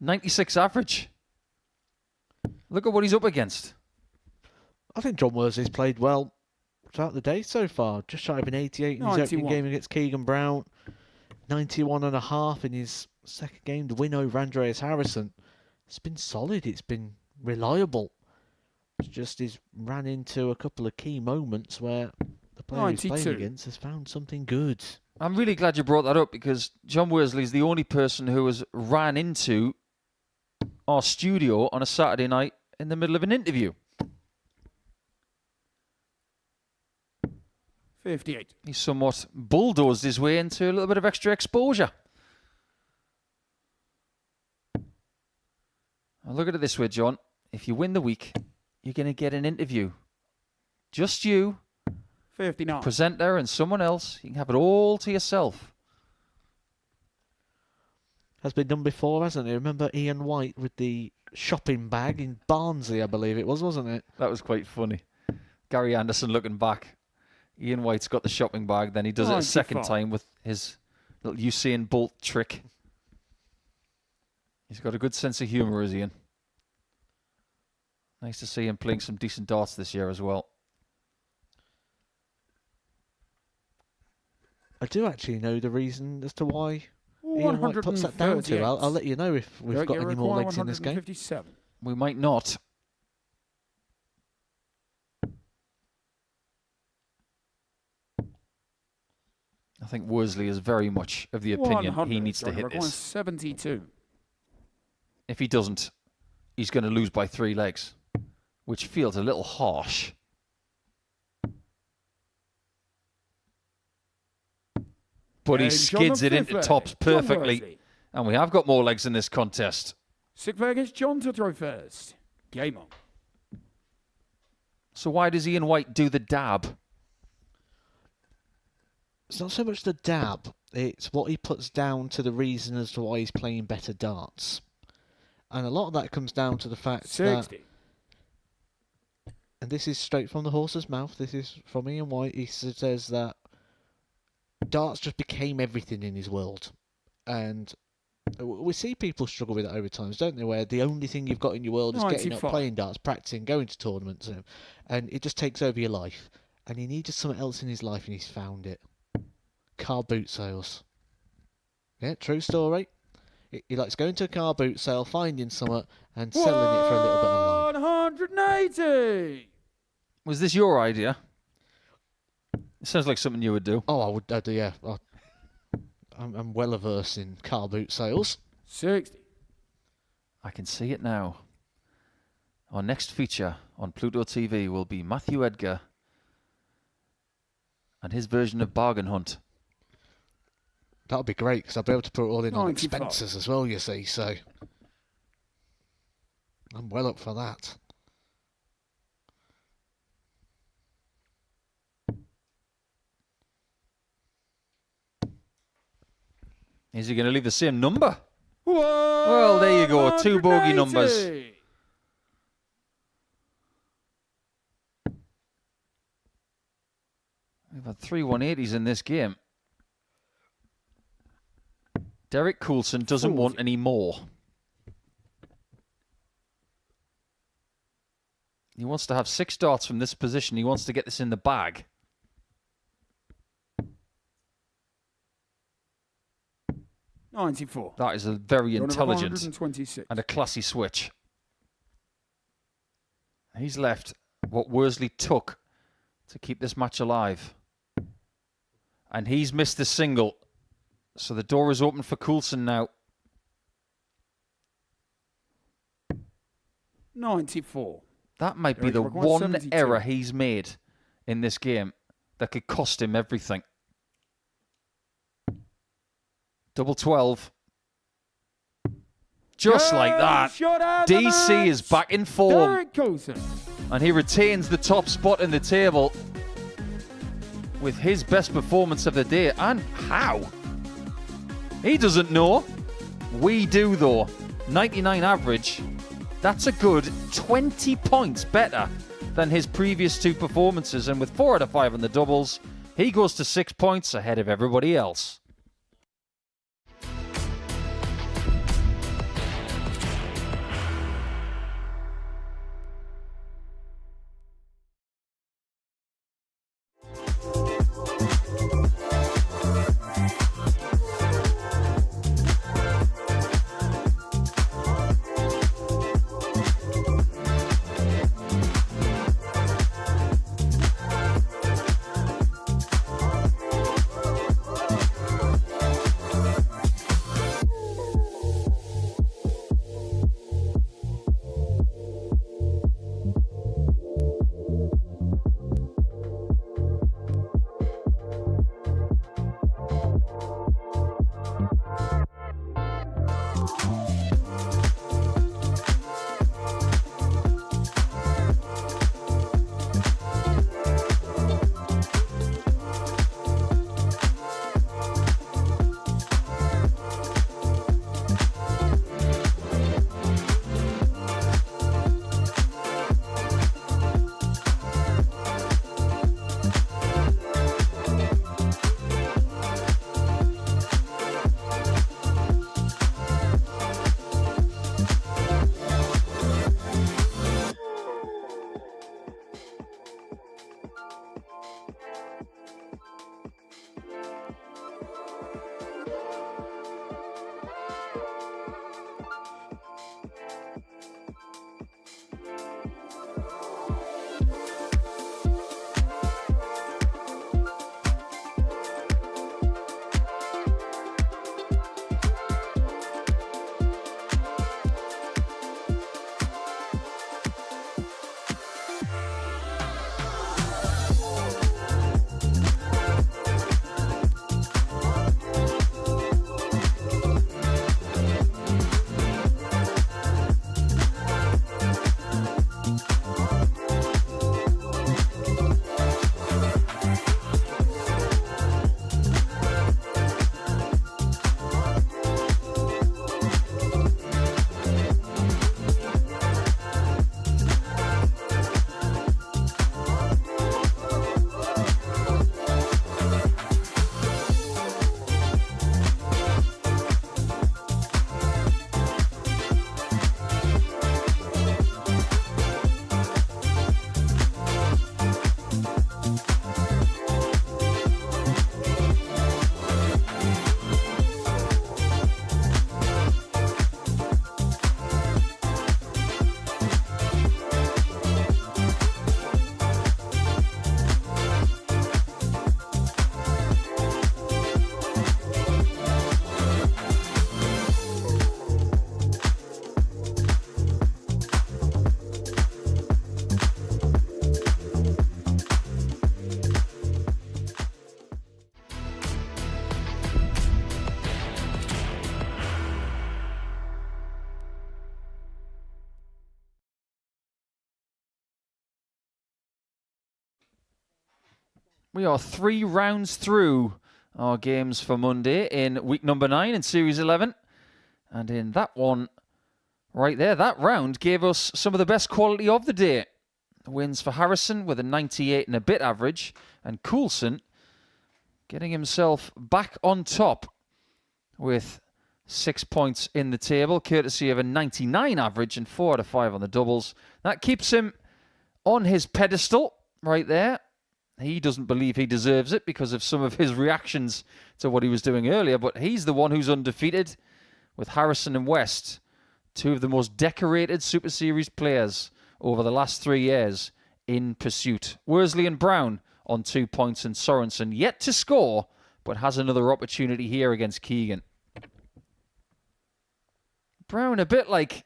96 average. Look at what he's up against. I think John Worsley's played well throughout the day so far. Just shy of an 88 in his opening 91. game against Keegan Brown. 91.5 in his second game, the win over Andreas Harrison. It's been solid. It's been reliable. It's just he's ran into a couple of key moments where the player he's playing 92. against has found something good. I'm really glad you brought that up because John Worsley is the only person who has ran into our studio on a Saturday night in the middle of an interview. 58. He's somewhat bulldozed his way into a little bit of extra exposure. Now look at it this way, John. If you win the week, you're going to get an interview. Just you, 59. presenter, and someone else. You can have it all to yourself. Has been done before, hasn't it? Remember Ian White with the shopping bag in Barnsley, I believe it was, wasn't it? That was quite funny. Gary Anderson looking back. Ian White's got the shopping bag. Then he does it a second 95. time with his little Usain Bolt trick. He's got a good sense of humour, is Ian? Nice to see him playing some decent darts this year as well. I do actually know the reason as to why Ian White puts that down to. 138. I'll let you know if we've got any more legs in this game. 157. We might not. I think Worsley is very much of the opinion he needs to hit this. 72. If he doesn't, he's going to lose by 3 legs, which feels a little harsh. But he And skids it into John tops John perfectly. Worsley. And we have got more legs in this contest. Sick play against John to throw first. Game on. So why does Ian White do the dab? It's not so much the dab, it's what he puts down to the reason as to why he's playing better darts. And a lot of that comes down to the fact 60. that, and this is straight from the horse's mouth, this is from Ian White, he says that darts just became everything in his world. And we see people struggle with it over times, don't they, where the only thing you've got in your world is getting up, 95. playing darts, practicing, going to tournaments, and it just takes over your life. And he needed something else in his life, and he's found it. Car boot sales. Yeah, true story. He likes going to a car boot sale, finding something, and selling it for a little bit online. 180. Was this your idea? It sounds like something you would do. Oh, I'd do, yeah. I'm well averse in car boot sales. 60. I can see it now. Our next feature on Pluto TV will be Matthew Edgar and his version of Bargain Hunt. That'll be great, because I'll be able to put it all in on 95. expenses as well, you see, so I'm well up for that. Is he going to leave the same number? Well, Well, there you go. 2 bogey numbers. We've had 3 180s in this game. Derek Coulson doesn't want any more. He wants to have 6 darts from this position. He wants to get this in the bag. $94. That is a very intelligent 126. and a classy switch. He's left what Worsley took to keep this match alive. And he's missed the single. So the door is open for Coulson now. 94. That might be Derek the Rock, one 172. error he's made in this game that could cost him everything. Double 12. Just like that. Shot out the DC match. is back in form. Derek Coulson. And he retains the top spot in the table with his best performance of the day. And how? He doesn't know. We do, though. 99 average. That's a good 20 points better than his previous 2 performances. And with 4 out of 5 on the doubles, he goes to 6 points ahead of everybody else. We are 3 rounds through our games for Monday in week number 9 in Series 11. And in that one, right there, that round gave us some of the best quality of the day. Wins for Harrison with a 98 and a bit average. And Coulson getting himself back on top with 6 points in the table, courtesy of a 99 average and 4 out of 5 on the doubles. That keeps him on his pedestal right there. He doesn't believe he deserves it because of some of his reactions to what he was doing earlier, but he's the one who's undefeated with Harrison and West, 2 of the most decorated Super Series players over the last 3 years in pursuit. Worsley and Brown on 2 points, and Sorenson yet to score, but has another opportunity here against Keegan. Brown, a bit like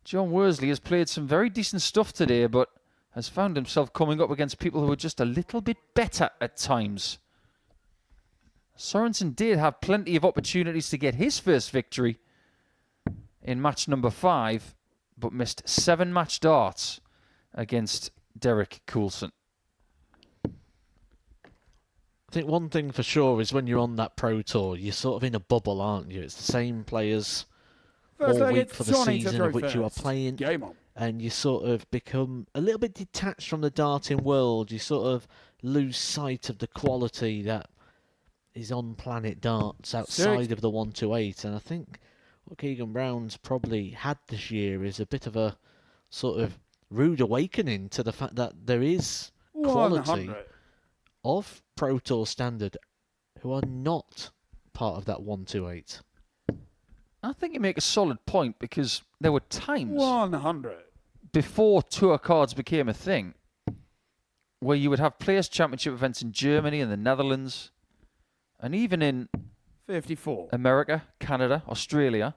John Worsley, has played some very decent stuff today, but has found himself coming up against people who are just a little bit better at times. Sorenson did have plenty of opportunities to get his first victory in match number 5, but missed 7 match darts against Derek Coulson. I think one thing for sure is when you're on that Pro Tour, you're sort of in a bubble, aren't you? It's the same players First all leg, week it's for the Johnny to season throw of which you are first. playing. Game on. And you sort of become a little bit detached from the darting world. You sort of lose sight of the quality that is on Planet Darts outside of the 128. And I think what Keegan Brown's probably had this year is a bit of a sort of rude awakening to the fact that there is quality 100. of Pro Tour standard who are not part of that 128. I think you make a solid point, because there were times 100. before tour cards became a thing where you would have Players' Championship events in Germany and the Netherlands, and even in 54. America, Canada, Australia.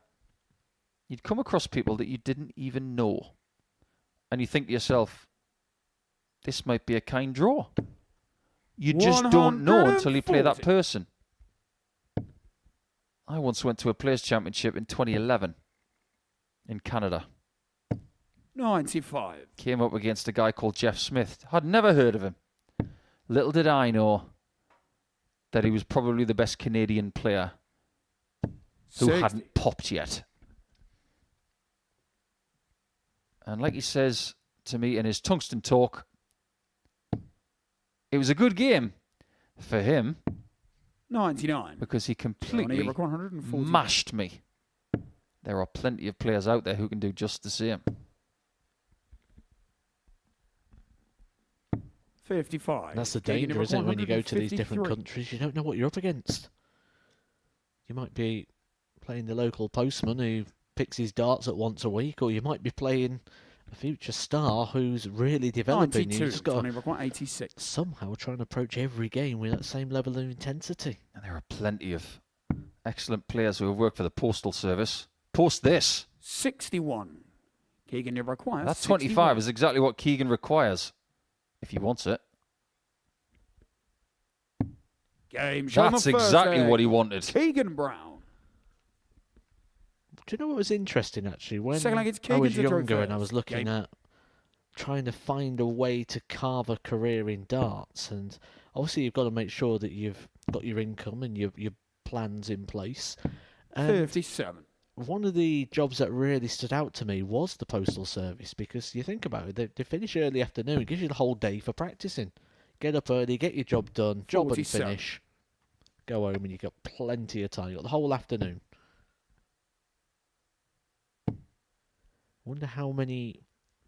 You'd come across people that you didn't even know. And you think to yourself, this might be a kind draw. You just don't know until you play that 140. person. I once went to a Players' Championship in 2011 in Canada. 95. Came up against a guy called Jeff Smith. I'd never heard of him. Little did I know that he was probably the best Canadian player who 60. hadn't popped yet. And like he says to me in his tungsten talk, it was a good game for him 99. because he Johnny, completely 140. mashed me. There are plenty of players out there who can do just the same. 55. That's the Keegan, danger, you're isn't it? When you go to these different 153. countries, you don't know what you're up against. You might be playing the local postman who picks his darts at once a week, or you might be playing a future star who's really developing. 92. You've just got Johnny, to we're quite 86. somehow try and approach every game with that same level of intensity. And there are plenty of excellent players who have worked for the Postal Service. Post this. 61. Keegan, you require That 25 61. is exactly what Keegan requires, if he wants it. Game. Show him That's the first exactly leg. what he wanted. Keegan Brown. Do you know what was interesting, actually? When Second leg, it's I Keegan was to throw younger and I first. was looking Game. at trying to find a way to carve a career in darts, and obviously you've got to make sure that you've got your income and your plans in place. And 57. one of the jobs that really stood out to me was the Postal Service, because you think about it, they finish early afternoon, it gives you the whole day for practicing. Get up early, get your job done, job and 47. finish, go home, and you've got plenty of time. You've got the whole afternoon. Wonder how many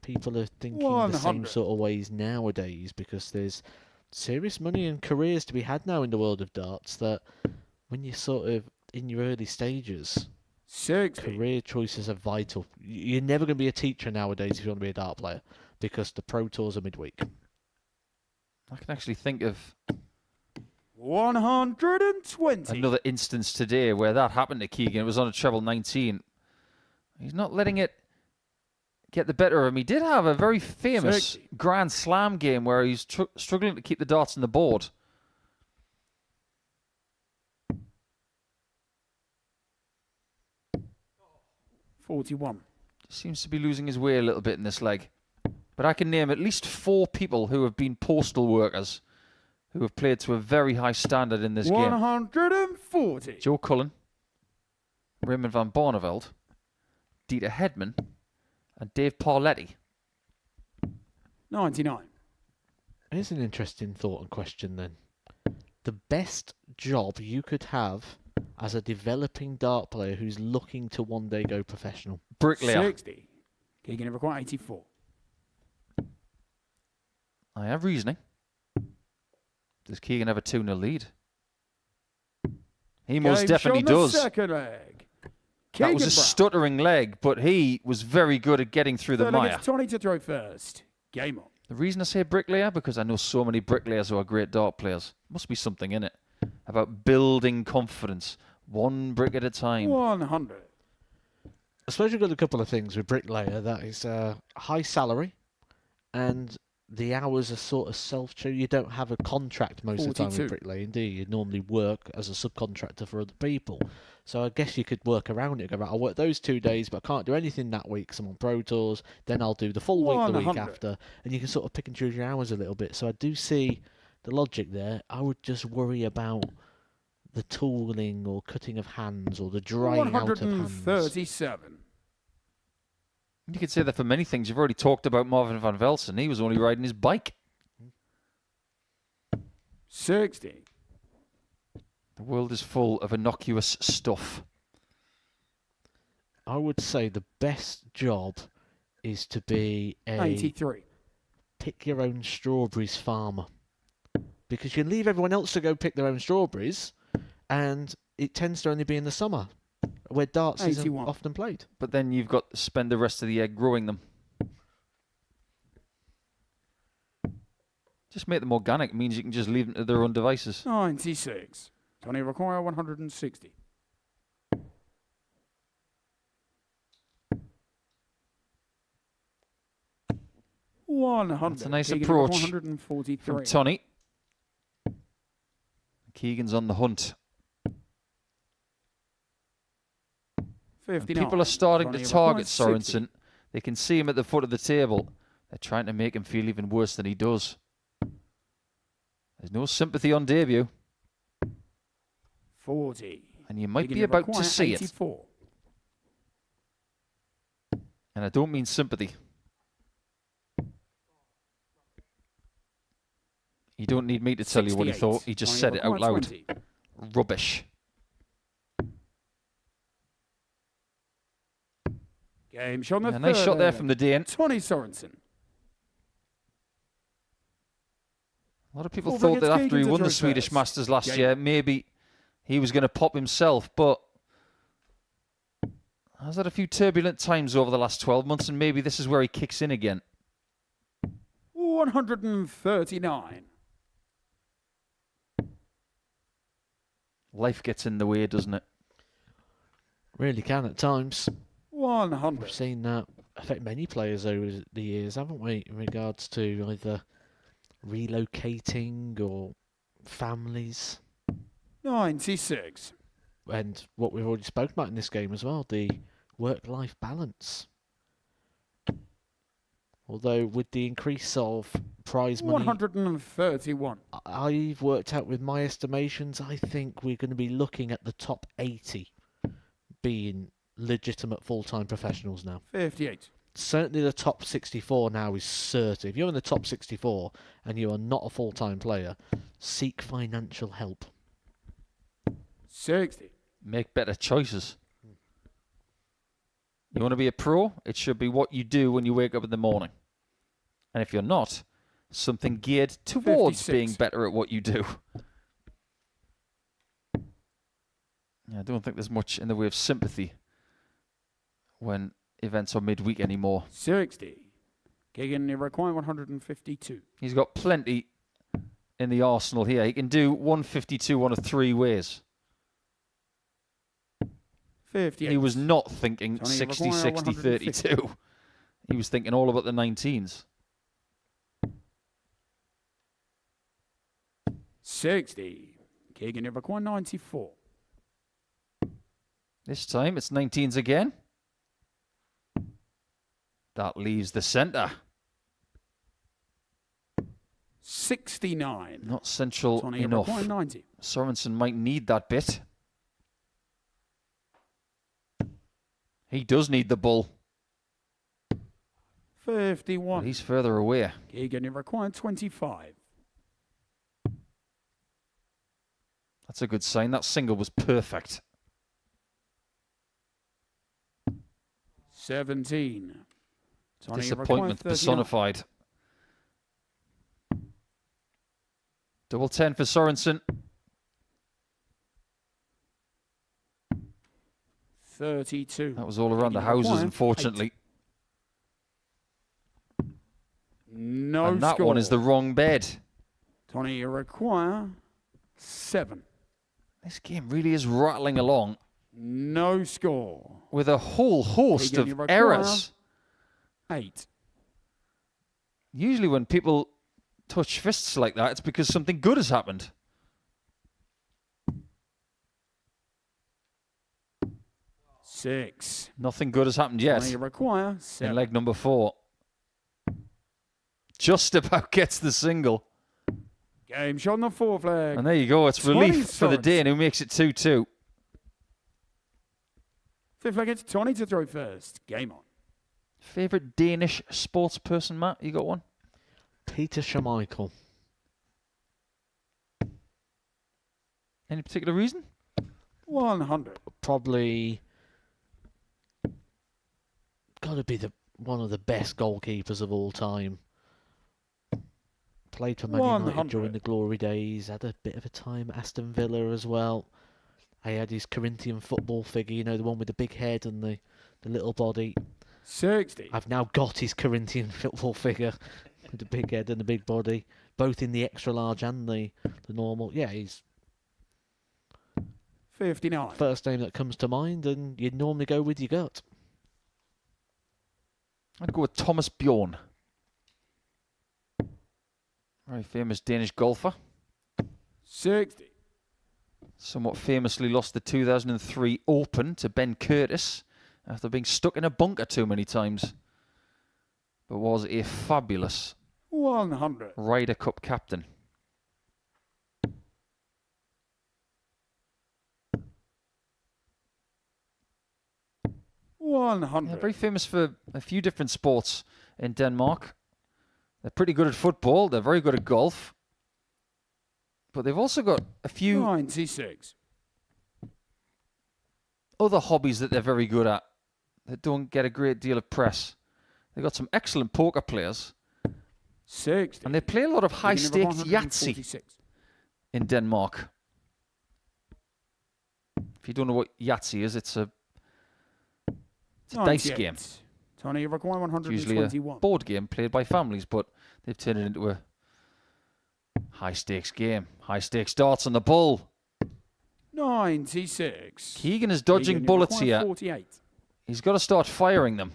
people are thinking the same 100. sort of ways nowadays, because there's serious money and careers to be had now in the world of darts, that when you're sort of in your early stages, 60. career choices are vital. You're never going to be a teacher nowadays if you want to be a dart player, because the Pro Tours are midweek. I can actually think of 120. another instance today where that happened to Keegan. It was on a treble 19. He's not letting it get the better of him. He did have a very famous 60. Grand Slam game where he's struggling to keep the darts on the board. $41. Seems to be losing his way a little bit in this leg. But I can name at least 4 people who have been postal workers who have played to a very high standard in this game. 140. Joe Cullen, Raymond van Barneveld, Dieter Hedman, and Dave Parletti. 99. Here's an interesting thought and question then. The best job you could have as a developing dart player who's looking to one day go professional? Bricklayer. 60. Keegan never quite 84. I have reasoning. Does Keegan have a 2-0 lead? He most Game definitely shown the does. second leg. That Keegan was a Brown. stuttering leg, but he was very good at getting through the Third leg, mire. it's 20 to throw first. Game on. The reason I say bricklayer, because I know so many bricklayers who are great dart players. Must be something in it about building confidence, one brick at a time. 100. I suppose you've got a couple of things with bricklayer. That is high salary, and the hours are sort of self-true. You don't have a contract most of the time 42. with bricklaying, do you? You normally work as a subcontractor for other people. So I guess you could work around it. Go, right, I'll work those 2 days, but I can't do anything that week because I'm on Pro Tours. Then I'll do the full week the week 100. after. And you can sort of pick and choose your hours a little bit. So I do see the logic there. I would just worry about the tooling or cutting of hands or the drying out of hands. 137. You could say that for many things. You've already talked about Marvin van Velsen. He was only riding his bike. 60. The world is full of innocuous stuff. I would say the best job is to be a 83. pick your own strawberries farmer. Because you leave everyone else to go pick their own strawberries, and it tends to only be in the summer, where darts isn't 81. often played. But then you've got to spend the rest of the year growing them. Just make them organic. It means you can just leave them to their own devices. 96. Tony require 160. That's a nice Keegan approach 143. from Tony. Keegan's on the hunt. 59. People are starting to Tony target requires 60. Sorenson. They can see him at the foot of the table. They're trying to make him feel even worse than he does. There's no sympathy on debut. 40. And you might Keegan be about to require see it. 84. And I don't mean sympathy. You don't need me to tell you what he 68. thought. He just Tony said it out require loud. 20. Rubbish. Game shot on the A nice third shot there leg. from the Dane. Tony Sorenson. A lot of people Fullback thought that gets after he Keegan to won the throw Swedish first. Masters last Game. year, maybe he was going to pop himself, but has had a few turbulent times over the last 12 months, and maybe this is where he kicks in again. 139. Life gets in the way, doesn't it? Really can at times. 100. We've seen that affect many players over the years, haven't we, in regards to either relocating or families. 96. And what we've already spoken about in this game as well, the work-life balance. Although with the increase of prize money, 131. I've worked out with my estimations, I think we're going to be looking at the top 80 being legitimate full-time professionals now. 58. Certainly the top 64 now is certain. If you're in the top 64 and you are not a full-time player, seek financial help. 60. Make better choices. You want to be a pro? It should be what you do when you wake up in the morning. And if you're not, something geared towards 56. being better at what you do. I don't think there's much in the way of sympathy when events are midweek anymore. 60. Keegan, you require 152. He's got plenty in the arsenal here. He can do 152 one of 3 ways. 58. He was not thinking Tony, 60, require 60, 150. 32. He was thinking all about the 19s. 60. Keegan, you require 94. This time it's 19s again. That leaves the centre. 69. Not central Tony enough. required 90. Sorenson might need that bit. He does need the bull. 51. But he's further away. Keegan, you required 25. That's a good sign. That single was perfect. 17. Tony, you required Disappointment 39. personified. Double 10 for Sorenson. 32. That was all around the Keegan houses, required unfortunately. 8. No And that score. one is the wrong bed. Tony, you require 7. This game really is rattling along No score. with a whole host Keegan, you of require errors. 8. Usually when people touch fists like that, it's because something good has happened. Six. Nothing good has happened yet Tony, you require in 7. leg number 4. Just about gets the single. Game shot on the 4th leg. And there you go. It's 20 relief for the Sorensen. Dane who makes it 2-2. 5th leg, it's Tony to throw first. Game on. Favourite Danish sports person, Matt? You got one? Peter Schmeichel. Any particular reason? 100. Probably got to be one of the best goalkeepers of all time. Played for Man United 100. during the glory days. Had a bit of a time at Aston Villa as well. He had his Corinthian football figure, you know, the one with the big head and the little body. 60. I've now got his Corinthian football figure with the big head and the big body, both in the extra large and the normal. Yeah, he's 59. first name that comes to mind, and you'd normally go with your gut. I'd go with Thomas Bjorn. Very famous Danish golfer. 60. Somewhat famously lost the 2003 Open to Ben Curtis after being stuck in a bunker too many times. But was a fabulous 100. Ryder Cup captain. Yeah, 100. very famous for a few different sports in Denmark. They're pretty good at football. They're very good at golf. But they've also got a few 96. other hobbies that they're very good at that don't get a great deal of press. They've got some excellent poker players. 60. And they play a lot of high-stakes Yahtzee 146. in Denmark. If you don't know what Yahtzee is, it's a dice 98. game. Tony, you require It's usually a 121. board game played by families, but they've turned it into a high-stakes game. High-stakes darts on the bull. 96. Keegan is dodging Keegan, you bullets require here. 48. He's got to start firing them.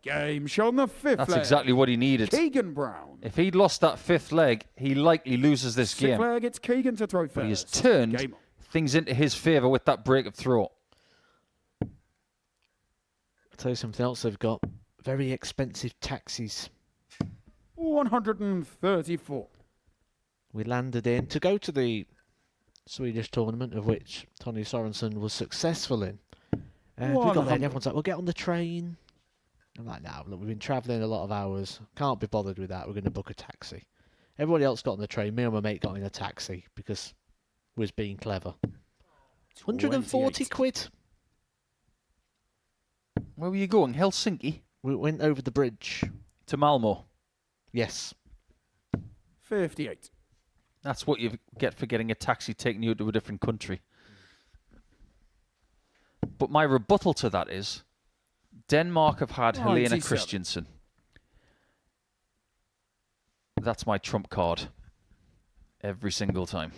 Game shot on the 5th That's leg. exactly what he needed. Keegan Brown. If he'd lost that 5th leg, he likely loses this 6th game. leg, it's Keegan to throw first. But he has turned Game on. things into his favour with that break of throw. I'll tell you something else they've got. Very expensive taxis. 134. We landed in to go to the Swedish tournament, of which Tony Sorensen was successful in. We got there and everyone's like, well, get on the train. I'm like, no, look, we've been travelling a lot of hours. Can't be bothered with that. We're going to book a taxi. Everybody else got on the train. Me and my mate got in a taxi because we was being clever. 140 quid. Where were you going? Helsinki? We went over the bridge. To Malmo? Yes. 58. That's what you get for getting a taxi taking you to a different country. But my rebuttal to that is, Denmark have had Helena 97. Christensen. That's my trump card. Every single time.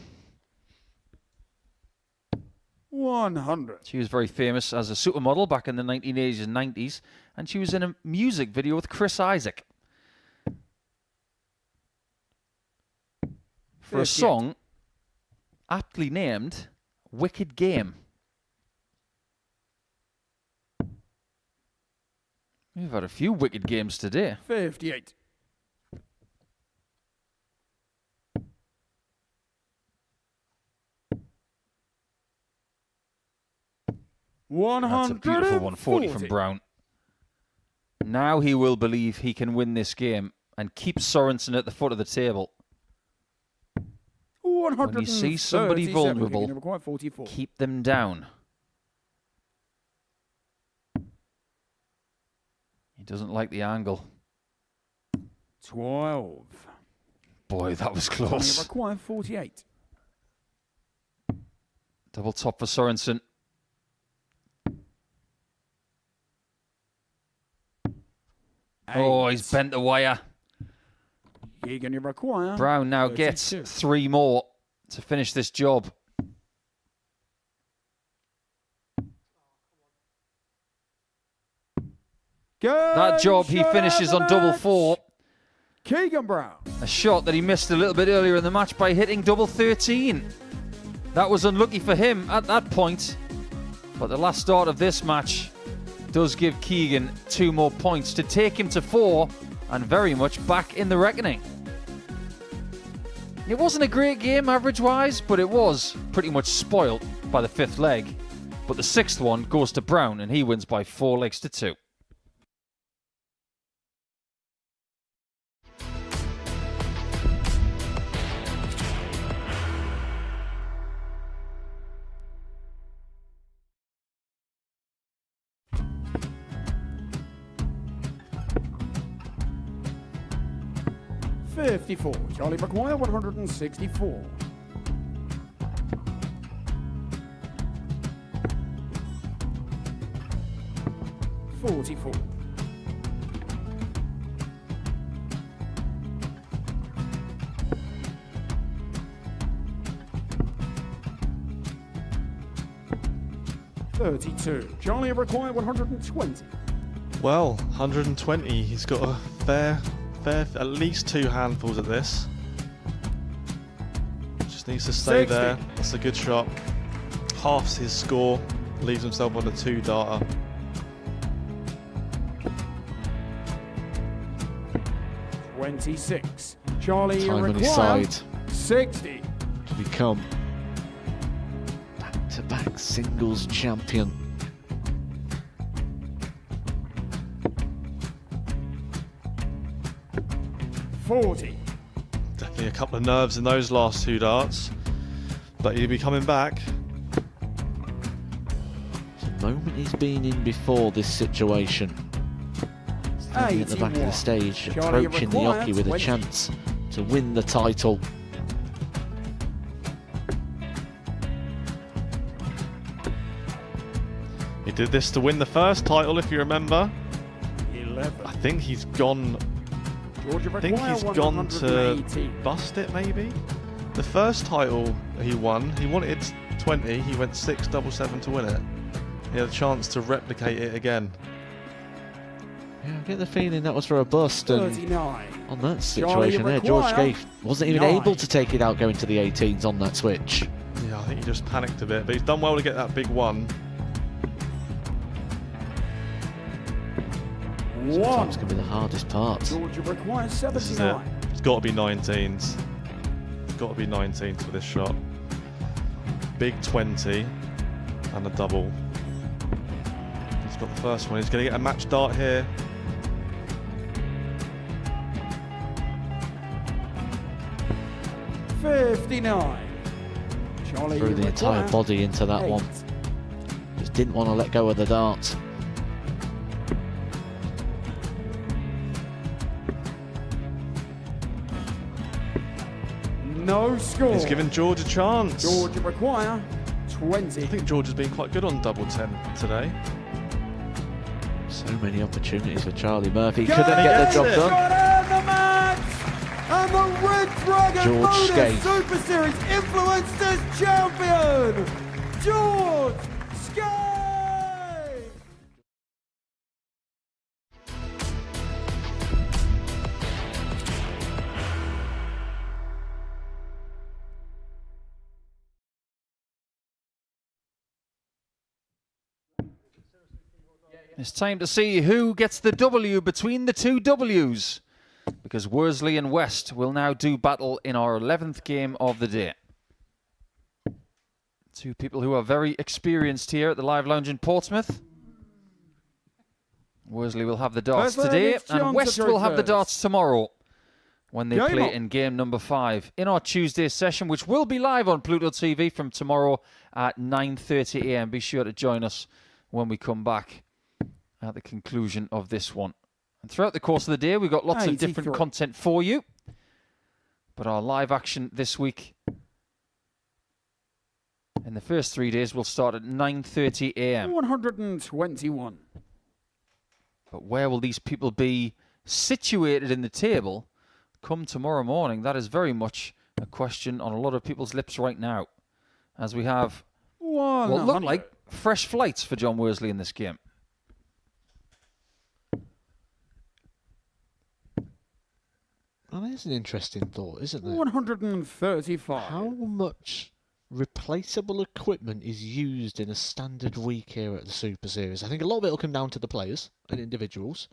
100. She was very famous as a supermodel back in the 1980s and 90s, and she was in a music video with Chris Isaac for a 58. song aptly named Wicked Game. We've had a few wicked games today. 58. That's a beautiful 140 from Brown. Now he will believe he can win this game and keep Sorenson at the foot of the table. When you see somebody vulnerable, keep them down. He doesn't like the angle. 12. Boy, that was close. Require 48. Double top for Sorenson. Oh, he's bent the wire. You're going to require Brown now 32. gets 3 more to finish this job. That job he finishes on double 4. Keegan Brown. A shot that he missed a little bit earlier in the match by hitting double 13. That was unlucky for him at that point. But the last start of this match does give Keegan 2 more points to take him to 4 and very much back in the reckoning. It wasn't a great game average-wise, but it was pretty much spoilt by the 5th leg. But the 6th one goes to Brown and he wins by 4 legs to 2. $54. Charlie require 164. $44. $32. Charlie require 120. Well, 120. He's got a fair, at least 2 handfuls at this. Just needs to stay 60. there. That's a good shot. Halves his score. Leaves himself on a 2-darter. $26. Charlie Time on his require side 60. to become back-to-back singles champion. $40. Definitely a couple of nerves in those last 2 darts. But he'll be coming back. The moment he's been in before this situation. Standing at the back of the stage, Charlie approaching the require hockey with a 20. chance to win the title. He did this to win the first title, if you remember. 11. I think he's gone. Georgia I think require he's gone to 180. bust it, maybe. The first title he won, he wanted 20. He went 6-7-7 to win it. He had a chance to replicate it again. Yeah, I get the feeling that was for a bust, and 39. on that situation there, George Scaife wasn't even 9. able to take it out going to the 18s on that switch. Yeah, I think he just panicked a bit, but he's done well to get that big one. Sometimes can be the hardest part. Georgia requires This is it. 79. It's got to be 19s. It's got to be 19s for this shot. Big 20 and a double. He's got the first one. He's going to get a match dart here. $59. Charlie Threw the entire require body into that 8. one. Just didn't want to let go of the dart. No score. He's given George a chance. Georgia require 20. I think George has been quite good on double 10 today. So many opportunities for Charlie Murphy. Good. Couldn't get the job Yes. done. Got out the match, and the Red Dragon George Modus Scaife. Super Series Influencers Champion, George Scaife. It's time to see who gets the W between the two Ws, because Worsley and West will now do battle in our 11th game of the day. Two people who are very experienced here at the Live Lounge in Portsmouth. Worsley will have the darts today, and West will have the darts tomorrow when they play in game number 5 in our Tuesday session, which will be live on Pluto TV from tomorrow at 9:30 a.m. Be sure to join us when we come back at the conclusion of this one. And throughout the course of the day, we've got lots of different content for you. But our live action this week in the first 3 days will start at 9:30 a.m. 121. But where will these people be situated in the table come tomorrow morning? That is very much a question on a lot of people's lips right now, as we have what look like fresh flights for John Worsley in this game. Well, there's an interesting thought, isn't there? 135. How much replaceable equipment is used in a standard week here at the Super Series? I think a lot of it will come down to the players and individuals.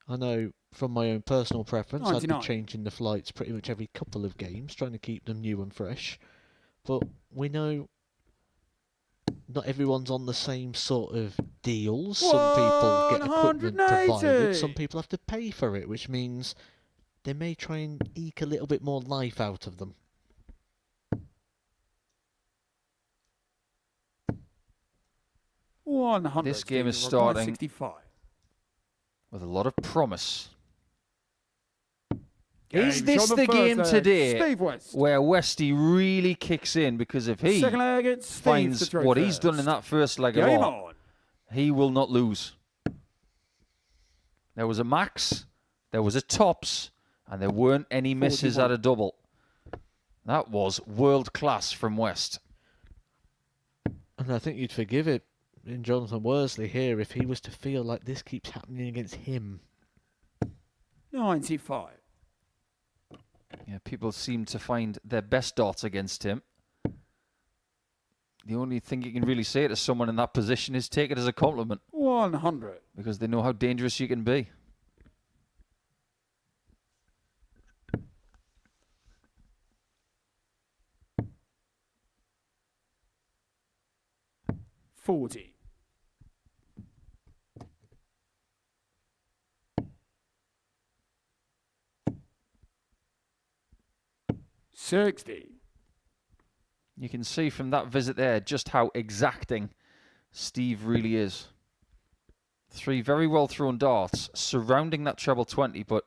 I know from my own personal preference, 99. I'd be changing the flights pretty much every couple of games, trying to keep them new and fresh. But we know not everyone's on the same sort of deals. Some people get equipment provided, some people have to pay for it, which means they may try and eke a little bit more life out of them. This game is starting with a lot of promise. Is this the game today where Westy really kicks in? Because if he finds what he's done in that first leg alone, he will not lose. There was a max, there was a tops, and there weren't any misses at a double. That was world class from West. And I think you'd forgive it in Jonathan Worsley here if he was to feel like this keeps happening against him. 95. Yeah, people seem to find their best darts against him. The only thing you can really say to someone in that position is take it as a compliment. 100. Because they know how dangerous you can be. $40. 60. You can see from that visit there just how exacting Steve really is. 3 very well thrown darts surrounding that treble 20, but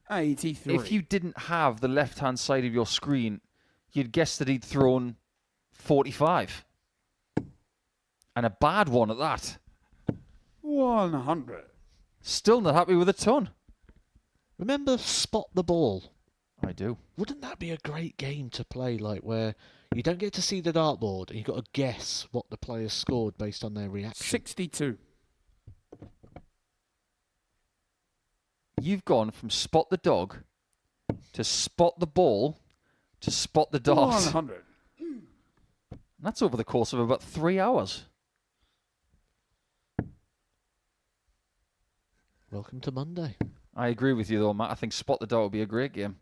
83. if you didn't have the left-hand side of your screen, you'd guess that he'd thrown 45. And a bad one at that. 100. Still not happy with a ton. Remember Spot the Ball? I do. Wouldn't that be a great game to play, like where you don't get to see the dartboard and you've got to guess what the players scored based on their reaction? 62. You've gone from spot the dog to spot the ball to spot the dart. 100. That's over the course of about 3 hours. Welcome to Monday. I agree with you though, Matt. I think spot the dart would be a great game.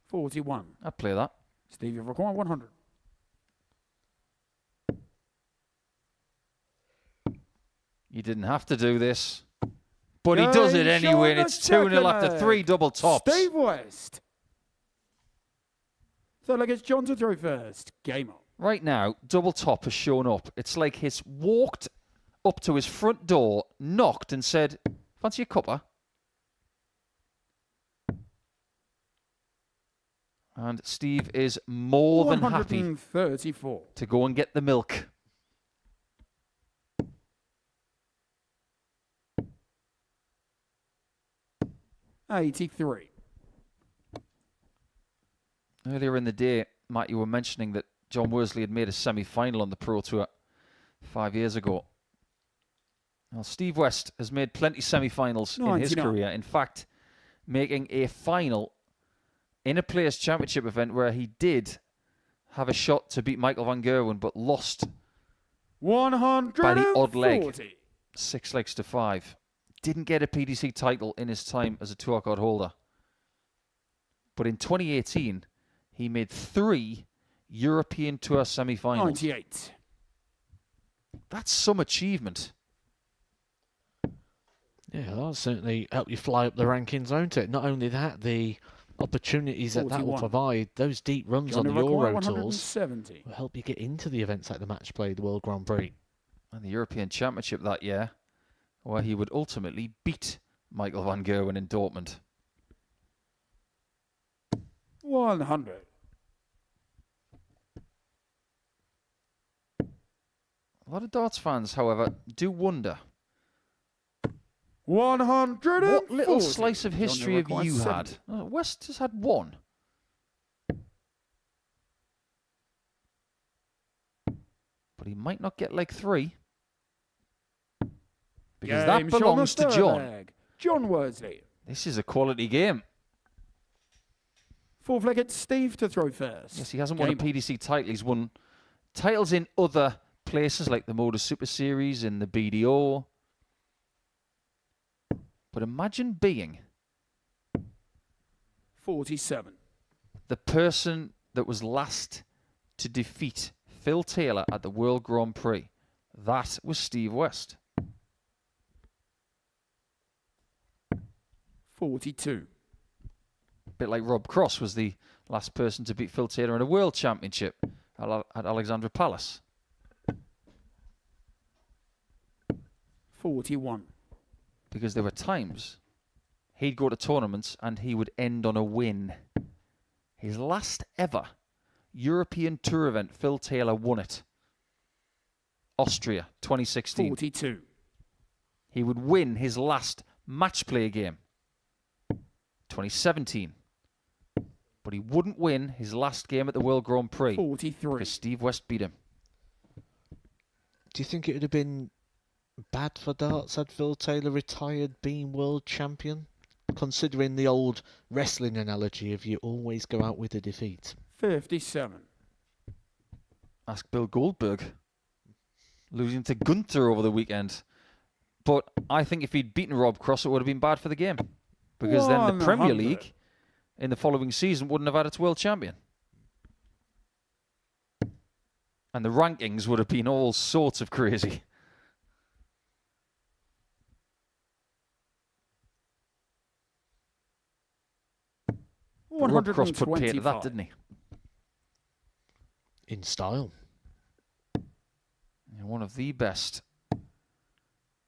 41. I'd play that. Steve, you've required 100. You didn't have to do this. But he does it anyway, and it's 2-0 after 3 double tops. Steve West. So like it's John to throw first. Game on. Right now, double top has shown up. It's like he's walked up to his front door, knocked and said, fancy a cuppa? And Steve is more than happy 134. to go and get the milk. $83. Earlier in the day, Matt, you were mentioning that John Worsley had made a semi-final on the Pro Tour 5 years ago. Well, Steve West has made plenty semi-finals in his career. In fact, making a final in a Players' Championship event where he did have a shot to beat Michael van Gerwen, but lost 140. by the odd leg. 6 legs to 5. Didn't get a PDC title in his time as a tour card holder. But in 2018, he made 3 European Tour semi-finals. 98. That's some achievement. Yeah, that'll certainly help you fly up the rankings, won't it? Not only that, the opportunities that will 41. provide, those deep runs on the Johnny Rockaway, Euro Tours 170. will help you get into the events like the Match Play, the World Grand Prix. And the European Championship that year, where he would ultimately beat Michael van Gerwen in Dortmund. 100. A lot of darts fans, however, do wonder 140. what little slice of history have Johnny you Rockaway, had? 70. West has had 1. But he might not get leg 3. Because that Game shot belongs the to third John. leg. John Worsley. This is a quality game. 4th leg, it's Steve to throw first. Yes, he hasn't won a Game on. PDC title. He's won titles in other places like the Modus Super Series and the BDO. But imagine being 47. the person that was last to defeat Phil Taylor at the World Grand Prix. That was Steve West. 42. A bit like Rob Cross was the last person to beat Phil Taylor in a World Championship at Alexandra Palace. 41. Because there were times he'd go to tournaments and he would end on a win. His last ever European Tour event, Phil Taylor won it. Austria, 2016. 42. He would win his last match play game, 2017. But he wouldn't win his last game at the World Grand Prix 43. because Steve West beat him. Do you think it would have been bad for darts had Phil Taylor retired being world champion? Considering the old wrestling analogy of you always go out with a defeat. 57. Ask Bill Goldberg. Losing to Gunther over the weekend. But I think if he'd beaten Rob Cross, it would have been bad for the game. Because then the Premier 100. League in the following season wouldn't have had its world champion. And the rankings would have been all sorts of crazy. But Rob Cross put pay to that, didn't he? In style. Yeah, one of the best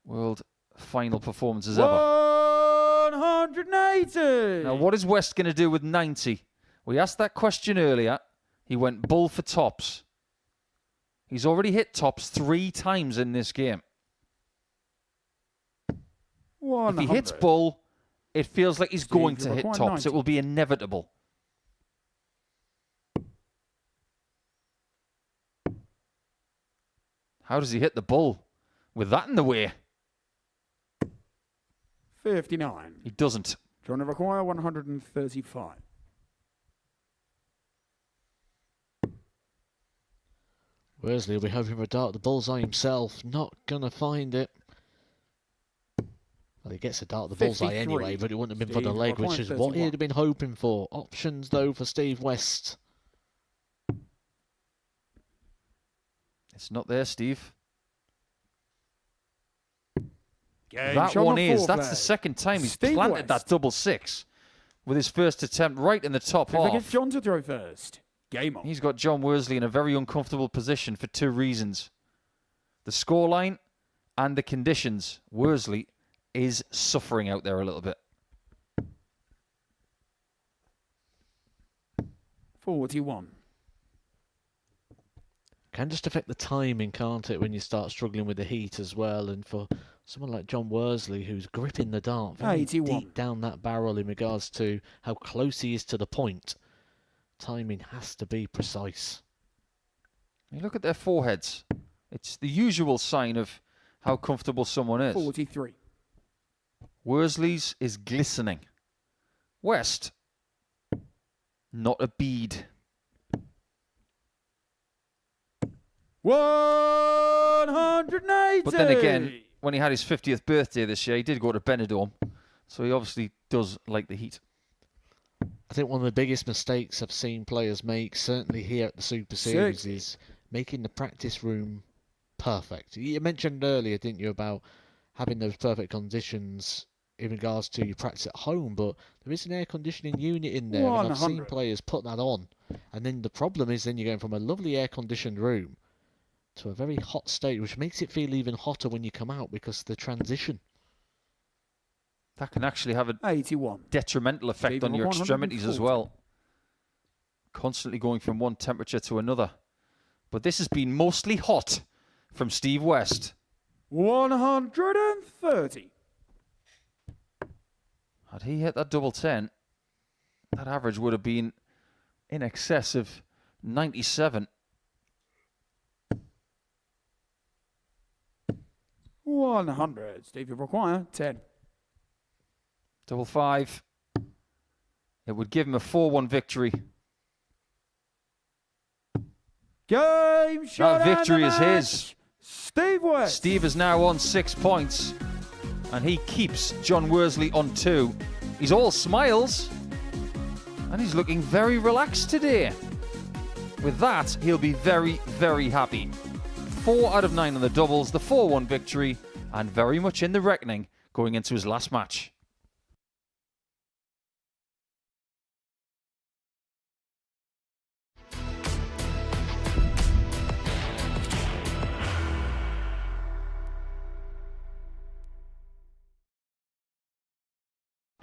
world final performances ever. 180. Now, what is West going to do with 90? We asked that question earlier. He went bull for tops. He's already hit tops 3 times in this game. 100. If he hits bull, it feels like he's going to you're hit quite tops. 90. It will be inevitable. How does he hit the bull with that in the way? 59. He doesn't. Johnny Rockaway, 135. Worsley will be hoping for a dart at the bullseye himself. Not going to find it. Well, he gets a dart at the bullseye 53. anyway, but it wouldn't have been for the Steve leg, which Rockaway, is what 31. he'd have been hoping for. Options, though, for Steve West. It's not there, Steve. Game That shot one on is. fourth That's the leg. second time he's Steve planted West. that double 6 with his first attempt right in the top Don't forget half. John to throw first. Game on. He's got John Worsley in a very uncomfortable position for 2 reasons. The scoreline and the conditions. Worsley is suffering out there a little bit. 41. Can just affect the timing, can't it, when you start struggling with the heat as well? And for someone like John Worsley, who's gripping the dart very 81. deep down that barrel in regards to how close he is to the point, timing has to be precise. You look at their foreheads. It's the usual sign of how comfortable someone is. 43. Worsley's is glistening. West, not a bead. 180. But then again, when he had his 50th birthday this year, he did go to Benidorm. So he obviously does like the heat. I think one of the biggest mistakes I've seen players make, certainly here at the Super Series, is making the practice room perfect. You mentioned earlier, didn't you, about having those perfect conditions in regards to your practice at home, but there is an air conditioning unit in there, and I've seen players put that on. And then the problem is then you're going from a lovely air conditioned room to a very hot state, which makes it feel even hotter when you come out because of the transition. That can actually have a 81. detrimental effect on your extremities as well. Constantly going from one temperature to another. But this has been mostly hot from Steve West. 130. Had he hit that double 10, that average would have been in excess of 97. 100. Steve, you require 10. Double 5. It would give him a 4-1 victory. Game shot. That victory is his. Steve West. Steve is now on 6 points. And he keeps John Worsley on 2. He's all smiles. And he's looking very relaxed today. With that, he'll be very, very happy. 4 out of 9 on the doubles, the 4-1 victory, and very much in the reckoning going into his last match.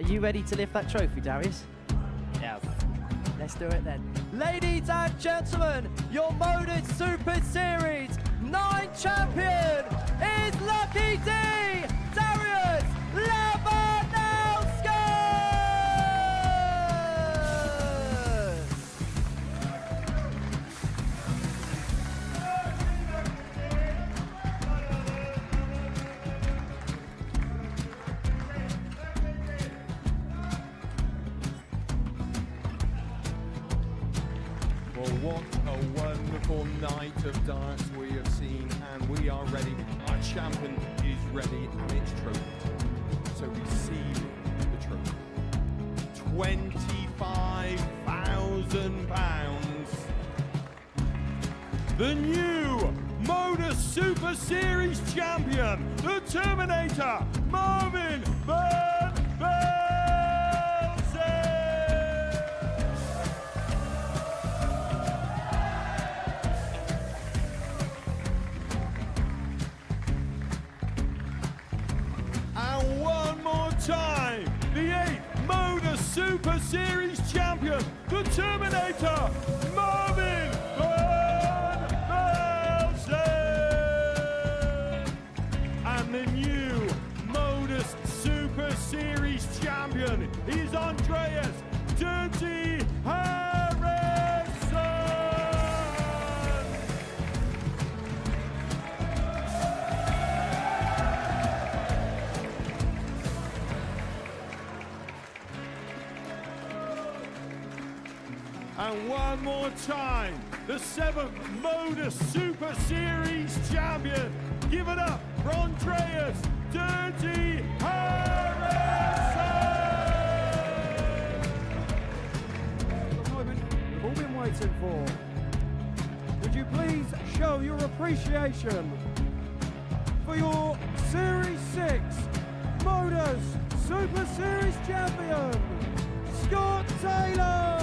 Are you ready to lift that trophy, Darius? Yes. Let's do it then. Ladies and gentlemen, your Modus Super Series 9 champion is Lucky D, Darius Lewandowski! Well, what a wonderful night of darts we have seen, and we are ready. Our champion is ready, and it's trophy time. So receive the trophy. £25,000. The new Modus Super Series champion, the Terminator, Marvin Van Velzen. And one more time, the 8th Modus Super Series champion, the Terminator, Marvin Van Velzen. And the new Modus Super Series champion is Andreas Dirty Harrison. And one more time, the 7th Modus Super Series champion. Give it up for Andreas Dirty Harrison. The moment we've all been waiting for. Would you please show your appreciation for your Series 6 Modus Super Series champion, Scott Taylor.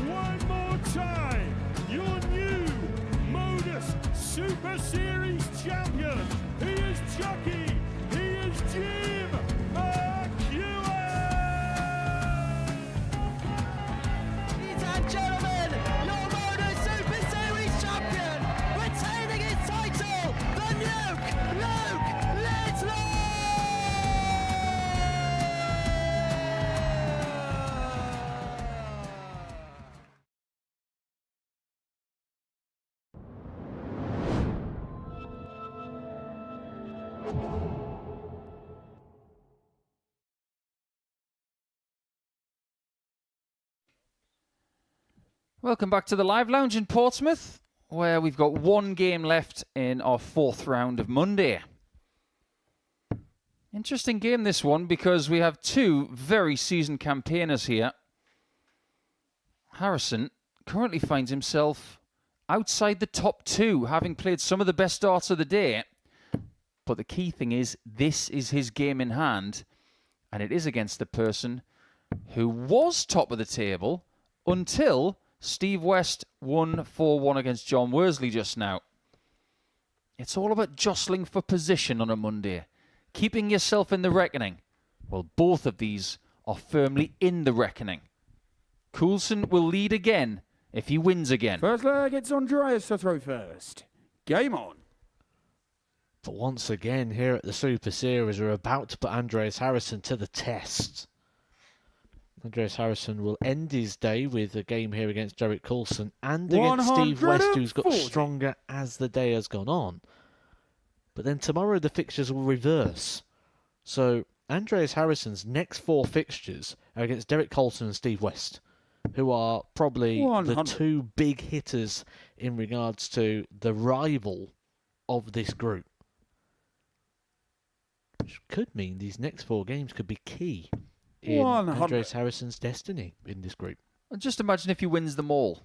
One more time, your new Modus Super Series champion. He is Chucky. He is Jim McEwen. Ladies and gentlemen, your Modus Super Series champion, retaining his title, the Nuke, Luke Littler! Welcome back to the Live Lounge in Portsmouth, where we've got one game left in our 4th round of Monday. Interesting game, this one, because we have two very seasoned campaigners here. Harrison currently finds himself outside the top 2, having played some of the best darts of the day. But the key thing is, this is his game in hand, and it is against the person who was top of the table until Steve West won 4-1 against John Worsley just now. It's all about jostling for position on a Monday, keeping yourself in the reckoning. Well, both of these are firmly in the reckoning. Coulson will lead again if he wins again. First leg, it's Andreas to throw first. Game on. But once again, here at the Super Series, we're about to put Andreas Harrison to the test. Andreas Harrison will end his day with a game here against Derek Coulson and against Steve West, who's got stronger as the day has gone on. But then tomorrow the fixtures will reverse. So Andreas Harrison's next 4 fixtures are against Derek Coulson and Steve West, who are probably the 2 big hitters in regards to the rival of this group. Which could mean these next 4 games could be key in Andreas Harrison's destiny in this group. And just imagine if he wins them all.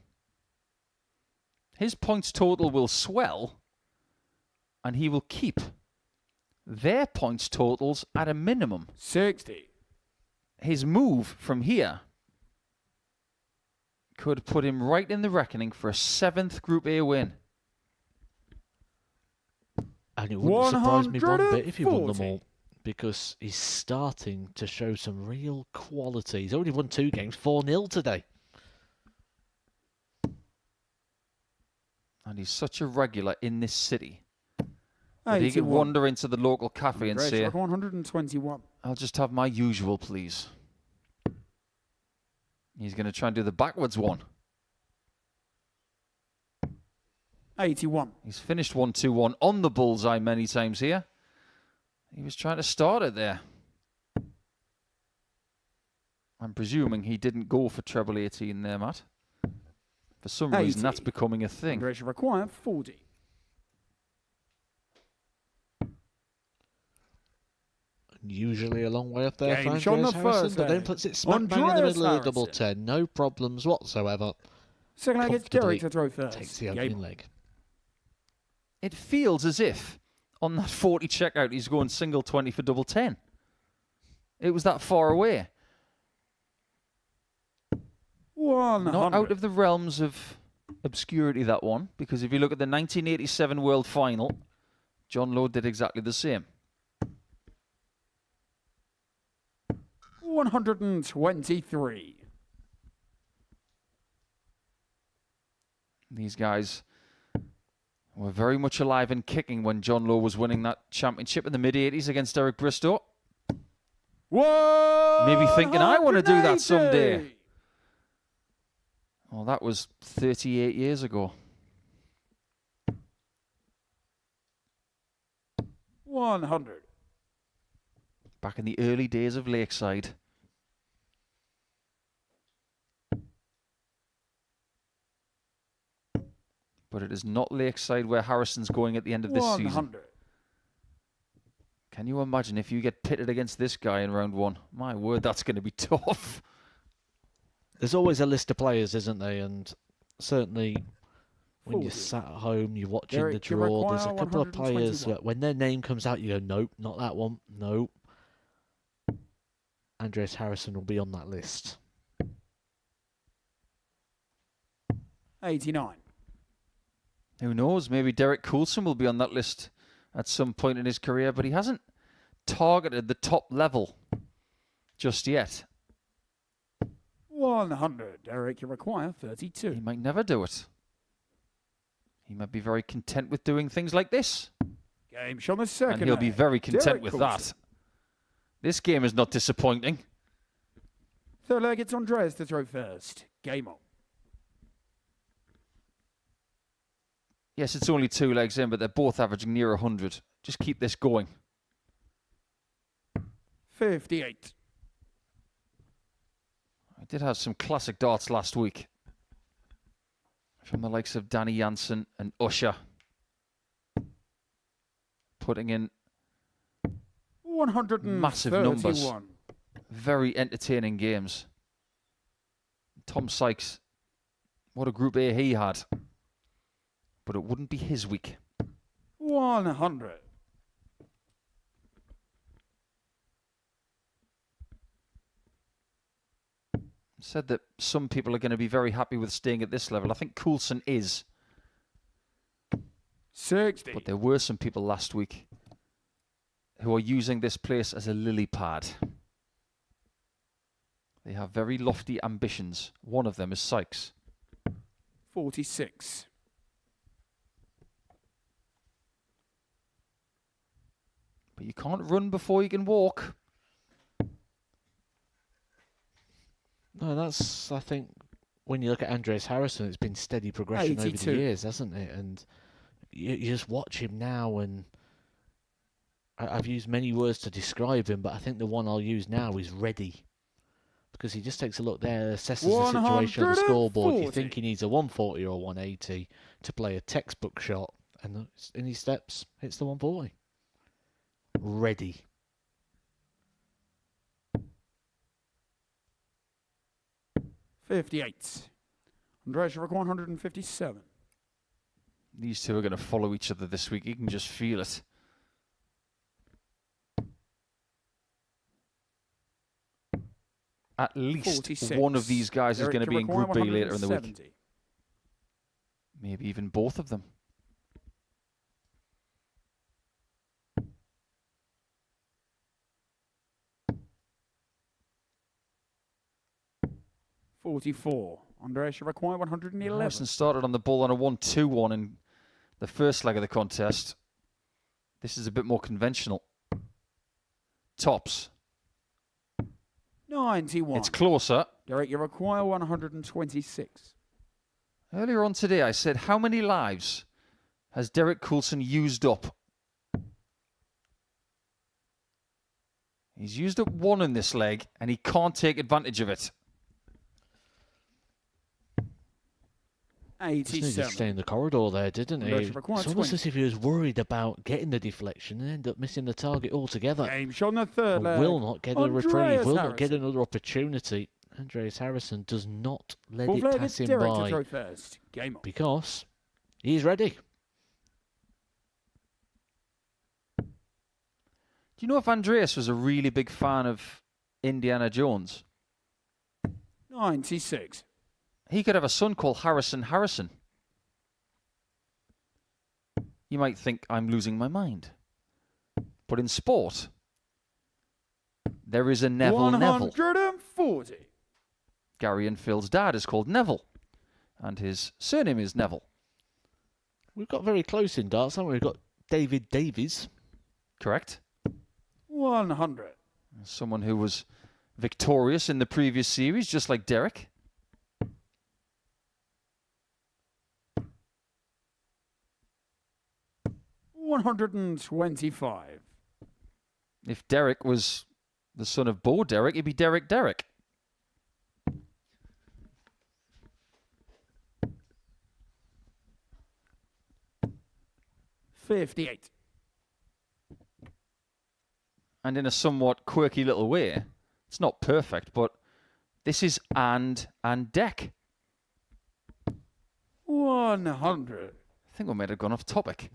His points total will swell, and he will keep their points totals at a minimum. 60. His move from here could put him right in the reckoning for a 7th Group A win. And it wouldn't surprise me one bit if he won them all, because he's starting to show some real quality. He's already won 2 games, 4-0 today. And he's such a regular in this city that he could wander into the local cafe and say, 121. I'll just have my usual, please. He's going to try and do the backwards one. 81. He's finished 1-2-1 on the bullseye many times here. He was trying to start it there. I'm presuming he didn't go for treble 18 there, Matt. For some reason, that's becoming a thing. Duration required 40. Usually a long way off there for Game on Andreas the Harrison, first but then leg. puts it smack bang in the middle of the double Harrison. 10. No problems whatsoever. Second leg, it's Derek to throw Comfortably first. takes the opening leg. It feels as if on that 40 checkout he's going single 20 for double 10. It was that far away. 100. Not out of the realms of obscurity, that one, because if you look at the 1987 World Final, John Lowe did exactly the same. 123. These guys were very much alive and kicking when John Lowe was winning that championship in the mid-80s against Eric Bristow. Maybe thinking, I want to do that someday. Well, that was 38 years ago. 100. Back in the early days of Lakeside. But it is not Lakeside where Harrison's going at the end of this season. 100. Can you imagine if you get pitted against this guy in round 1? My word, that's going to be tough. There's always a list of players, isn't there? And certainly when you're sat at home, you're watching the draw, there's a couple of players that when their name comes out, you go, nope, not that one, nope. Andreas Harrison will be on that list. 89. Who knows? Maybe Derek Coulson will be on that list at some point in his career, but he hasn't targeted the top level just yet. 100. Derek, you require 32. He might never do it. He might be very content with doing things like this. Game shot the second. And he'll be very content Derek with Coulson. that. This game is not disappointing. Third leg, it's Andreas to throw first. Game on. Yes, it's only 2 legs in, but they're both averaging near 100. Just keep this going. 58. I did have some classic darts last week. from the likes of Danny Jansen and Usher. Putting in 131. massive numbers. Very entertaining games. Tom Sykes, what a Group A he had. But it wouldn't be his week. 100. Said that some people are going to be very happy with staying at this level. I think Coulson is. 60. But there were some people last week who are using this place as a lily pad. They have very lofty ambitions. One of them is Sykes. 46. But you can't run before you can walk. No, that's, I think, when you look at Andreas Harrison, it's been steady progression 82. over the years, hasn't it? And you just watch him now, and I've used many words to describe him, but I think the one I'll use now is ready. Because he just takes a look there, assesses the situation on the scoreboard. You think he needs a 140 or a 180 to play a textbook shot, and in his steps, hits the 140. Ready. $58. Andreas Schrock 157. These two are going to follow each other this week. You can just feel it. At least 46. one of these guys is Derek going to be in Jericho, Group B later in the week. 170. Maybe even both of them. $44. Andreas Schrock 111. Harrison started on the ball on a 1-2-1 in the first leg of the contest. This is a bit more conventional. Tops. 91. It's closer. Derek, you require 126. Earlier on today, I said, how many lives has Derek Coulson used up? He's used up one in this leg, and he can't take advantage of it. 87. Just needed to stay in the corridor there, didn't he? Andreas Schrock, It's almost as if he was worried about getting the deflection and ended up missing the target altogether. Game shot on the third leg. Will not get a reprieve, Andreas will not get Harrison. another opportunity. Andreas Harrison does not let Full it flag, pass it's him Derek to by throw first. Game on. because he's ready. Do you know if Andreas was a really big fan of Indiana Jones? 96. He could have a son called Harrison. You might think I'm losing my mind. But in sport, there is a Neville. 140. Gary and Phil's dad is called Neville, and his surname is Neville. We've got very close in darts, haven't we? We've got David Davies. Correct? 100. Someone who was victorious in the previous series, just like Derek. $125. If Derek was the son of Bo Derek, he'd be Derek. 58. And in a somewhat quirky little way, it's not perfect, but this is and deck. 100. I think we might have gone off topic.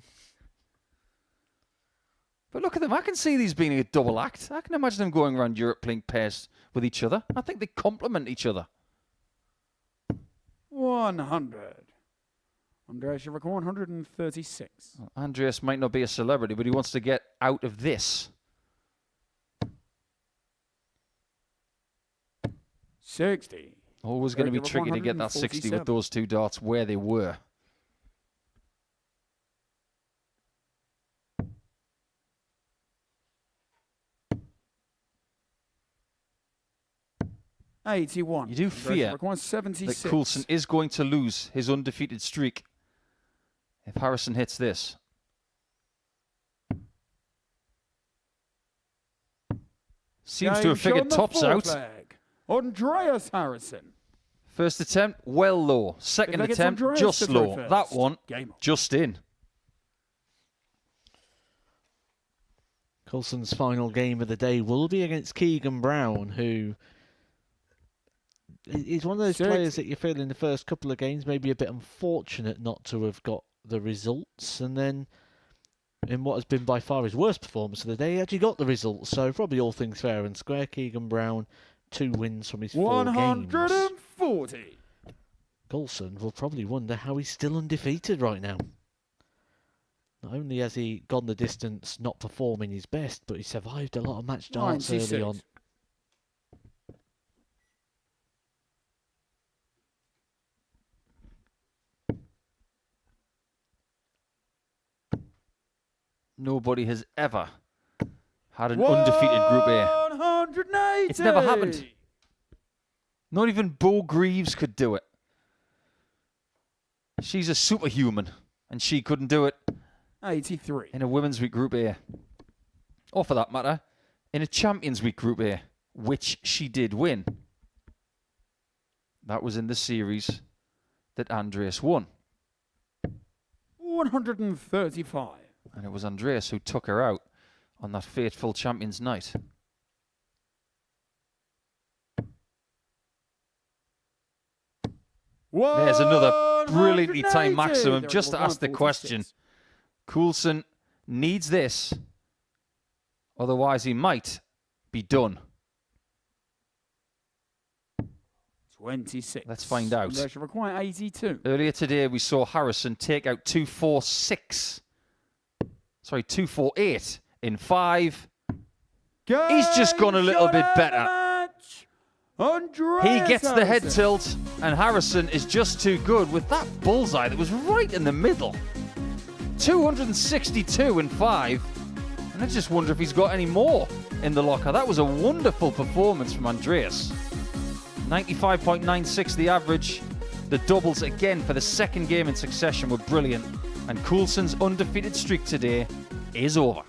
But look at them. I can see these being a double act. I can imagine them going around Europe playing pairs with each other. I think they complement each other. 100. Andreas Schrock 136. Well, Andreas might not be a celebrity, but he wants to get out of this. 60. Always going to be tricky to get that 60 with those two darts where they were. $81. You do fear that Coulson is going to lose his undefeated streak if Harrison hits this. Seems to have figured tops out. Andreas Harrison. First attempt, well low. Second Looks like it's attempt, Andreas just to throw low. first. That one, Game on. just in. Coulson's final game of the day will be against Keegan Brown, who is one of those players that you feel in the first couple of games maybe a bit unfortunate not to have got the results, and then in what has been by far his worst performance of the day, he actually got the results. So probably all things fair and square. Keegan Brown, 2 wins from his 4 games. 140. Coulson will probably wonder how he's still undefeated right now. Not only has he gone the distance not performing his best, but he survived a lot of match darts 96. early on. Nobody has ever had an undefeated Group A. 180. It's never happened. Not even Bo Greaves could do it. She's a superhuman, and she couldn't do it 83. in a Women's Week Group A. Or for that matter, in a Champions Week Group A, which she did win. That was in the series that Andreas won. 135. And it was Andreas who took her out on that fateful Champions Night. There's another brilliantly timed maximum just to ask the question. Coulson needs this, otherwise he might be done. 26. Let's find out. They should require 82. Earlier today we saw Harrison take out 248 in 5. He's just gone a little bit better. He gets the head tilt, and Harrison is just too good with that bullseye that was right in the middle. 262 in 5. And I just wonder if he's got any more in the locker. That was a wonderful performance from Andreas. 95.96 the average. The doubles again for the second game in succession were brilliant. And Coulson's undefeated streak today is over.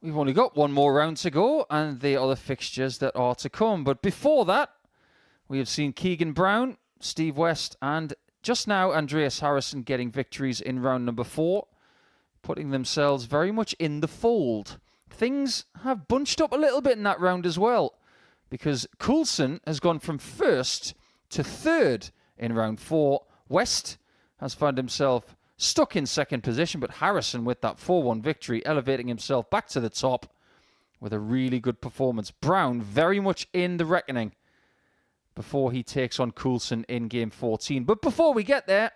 We've only got one more round to go, and they are the fixtures that are to come. But before that, we have seen Keegan Brown, Steve West, and just now Andreas Harrison getting victories in round number 4, putting themselves very much in the fold. Things have bunched up a little bit in that round as well, because Coulson has gone from 1st to 3rd in round 4. West has found himself stuck in 2nd position, but Harrison with that 4-1 victory, elevating himself back to the top with a really good performance. Brown very much in the reckoning before he takes on Coulson in game 14. But before we get there,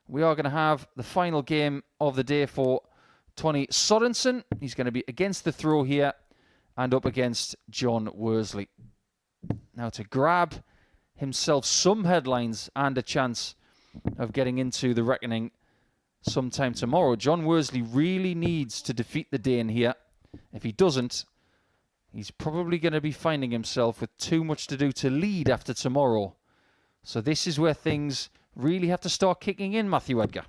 we are going to have the final game of the day for Tony Sorensen. He's going to be against the throw here and up against John Worsley. Now, to grab himself some headlines and a chance of getting into the reckoning sometime tomorrow, John Worsley really needs to defeat the Dane here. If he doesn't, he's probably going to be finding himself with too much to do to lead after tomorrow. So this is where things really have to start kicking in, Matthew Edgar.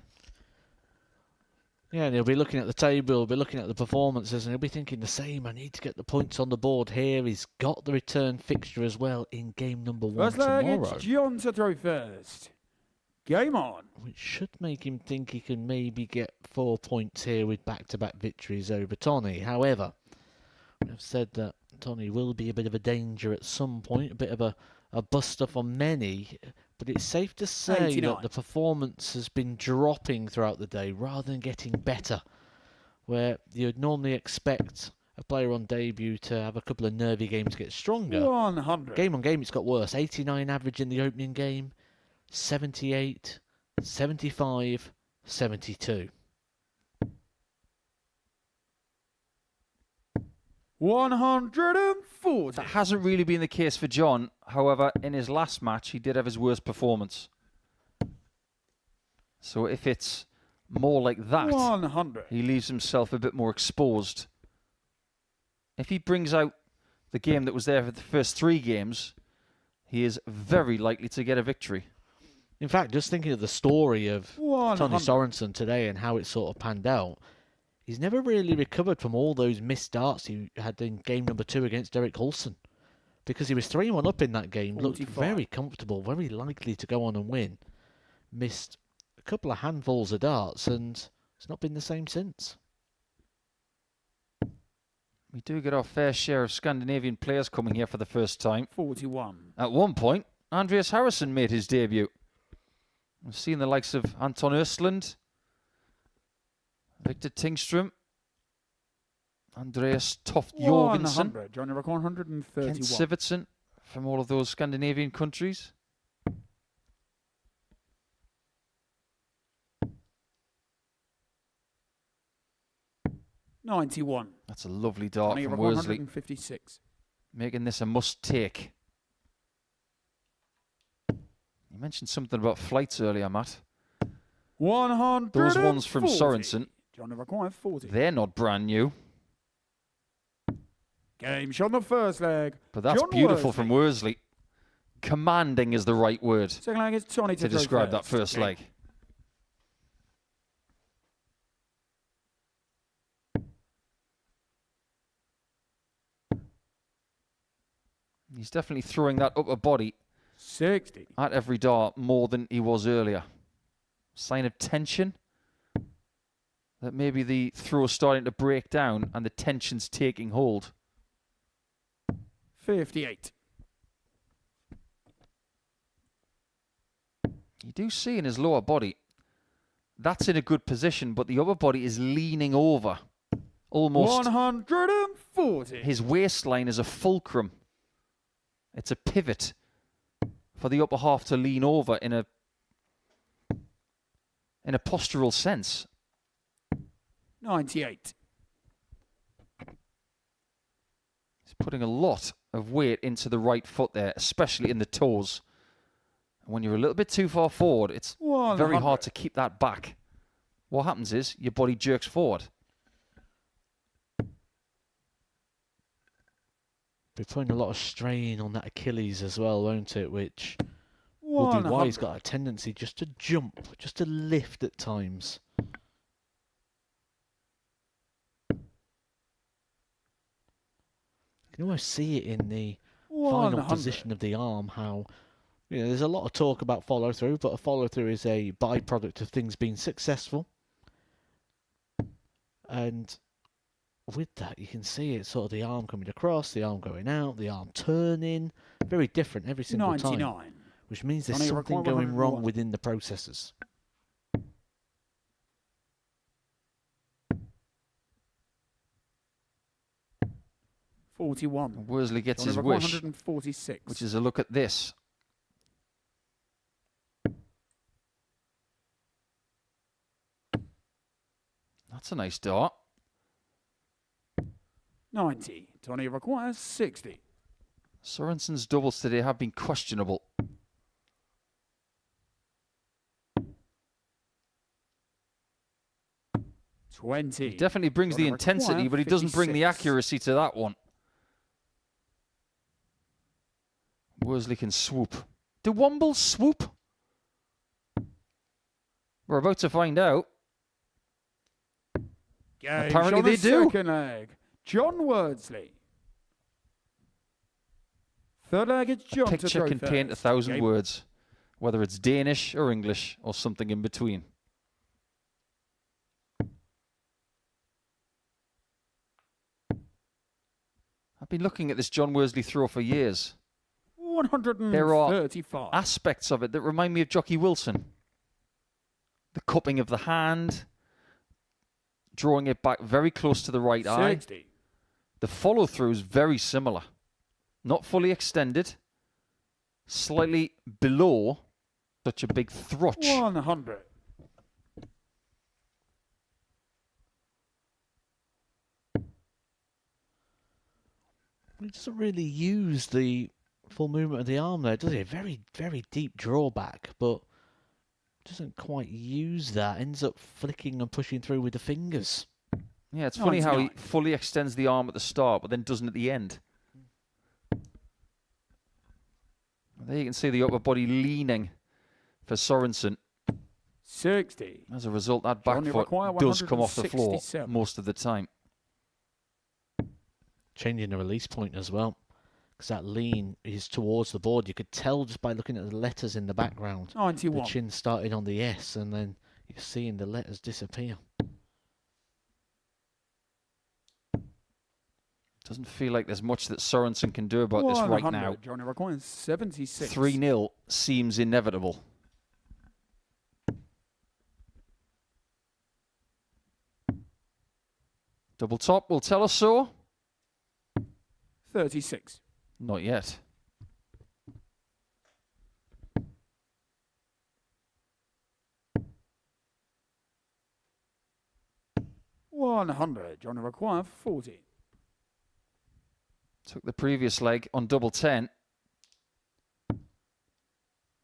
Yeah, and he'll be looking at the table, he'll be looking at the performances, and he'll be thinking the same. I need to get the points on the board here. He's got the return fixture as well in game number 1 First leg, tomorrow. it's John to throw first. Game on. Which should make him think he can maybe get 4 points here with back-to-back victories over Tony. However, I've said that Tony will be a bit of a danger at some point, a bit of a buster for many, but it's safe to say 89. that the performance has been dropping throughout the day rather than getting better, where you'd normally expect a player on debut to have a couple of nervy games get stronger. 100. Game on game, it's got worse. 89 average in the opening game, 78, 75, 72. 140. That hasn't really been the case for John. However, in his last match, he did have his worst performance. So if it's more like that, 100. he leaves himself a bit more exposed. If he brings out the game that was there for the first 3 games, he is very likely to get a victory. In fact, just thinking of the story of 100. Tony Sorensen today and how it sort of panned out, he's never really recovered from all those missed starts he had in game number 2 against Derek Coulson. Because he was 3-1 up in that game, looked 45. very comfortable, very likely to go on and win. Missed a couple of handfuls of darts, and it's not been the same since. We do get our fair share of Scandinavian players coming here for the first time. 41. At one point, Andreas Harrison made his debut. We've seen the likes of Anton Östlund, Victor Tingström, Andreas Toft Jorgensen, 100. Johnny Rock 131. Kent Sivertsen from all of those Scandinavian countries. $91. That's a lovely dart Johnny from Rock Worsley, 156. making this a must-take. You mentioned something about flights earlier, Matt. 100. Those ones from Sorensen, Johnny Rock 140. they're not brand new, Game shot on the first leg. but that's John beautiful Worsley. from Worsley. Commanding is the right word Second leg is Tony to describe that first leg. He's definitely throwing that upper body 60. at every dart more than he was earlier. Sign of tension. That maybe the throw is starting to break down and the tension's taking hold. 58. You do see in his lower body, that's in a good position, but the upper body is leaning over. Almost. 140. His waistline is a fulcrum. It's a pivot for the upper half to lean over in a postural sense. 98. He's putting a lot of weight into the right foot there, especially in the toes. And when you're a little bit too far forward, it's 100. very hard to keep that back. What happens is your body jerks forward. Be putting a lot of strain on that Achilles as well, won't it? Which will be why he's got a tendency just to jump, just to lift at times. can almost see it in the final 100. position of the arm, how there's a lot of talk about follow through, but a follow through is a byproduct of things being successful. And with that, you can see it sort of the arm coming across, the arm going out, the arm turning. Very different every single 99. time. Which means there's Johnny something require going wrong 101. within the processes. $41. Worsley gets his Johnny wish, 146. which is a look at this. That's a nice dart. 90. Tony requires 60. Sorenson's doubles today have been questionable. $20. He definitely brings the Johnny intensity, require but he doesn't bring the 56. accuracy to that one. Worsley can swoop. Do Wombles swoop? We're about to find out. Gauge Apparently on they the do. second leg. John Worsley. Third leg, it's John to Picture throw can paint first. 1,000 Game. words, whether it's Danish or English or something in between. I've been looking at this John Worsley throw for years. 135. Aspects of it that remind me of Jockey Wilson. The cupping of the hand, drawing it back very close to the right eye. 60. The follow-through is very similar. Not fully extended, slightly below such a big throtch. 100. He doesn't really use the full movement of the arm there, does he? Very, very deep drawback, but doesn't quite use that. Ends up flicking and pushing through with the fingers. Yeah, it's funny how he 99. fully extends the arm at the start, but then doesn't at the end. There you can see the upper body leaning for Sorenson. 60. As a result, that back Johnny foot require does come off the floor 167. most of the time. Changing the release point as well, because that lean is towards the board. You could tell just by looking at the letters in the background. 91. The chin started on the S, and then you're seeing the letters disappear. Doesn't feel like there's much that Sorenson can do about this right 100. now. Johnny requires 76. 3-0 seems inevitable. Double top will tell us so. 36. Not yet. $100. Johnny require 40. Took the previous leg on double 10.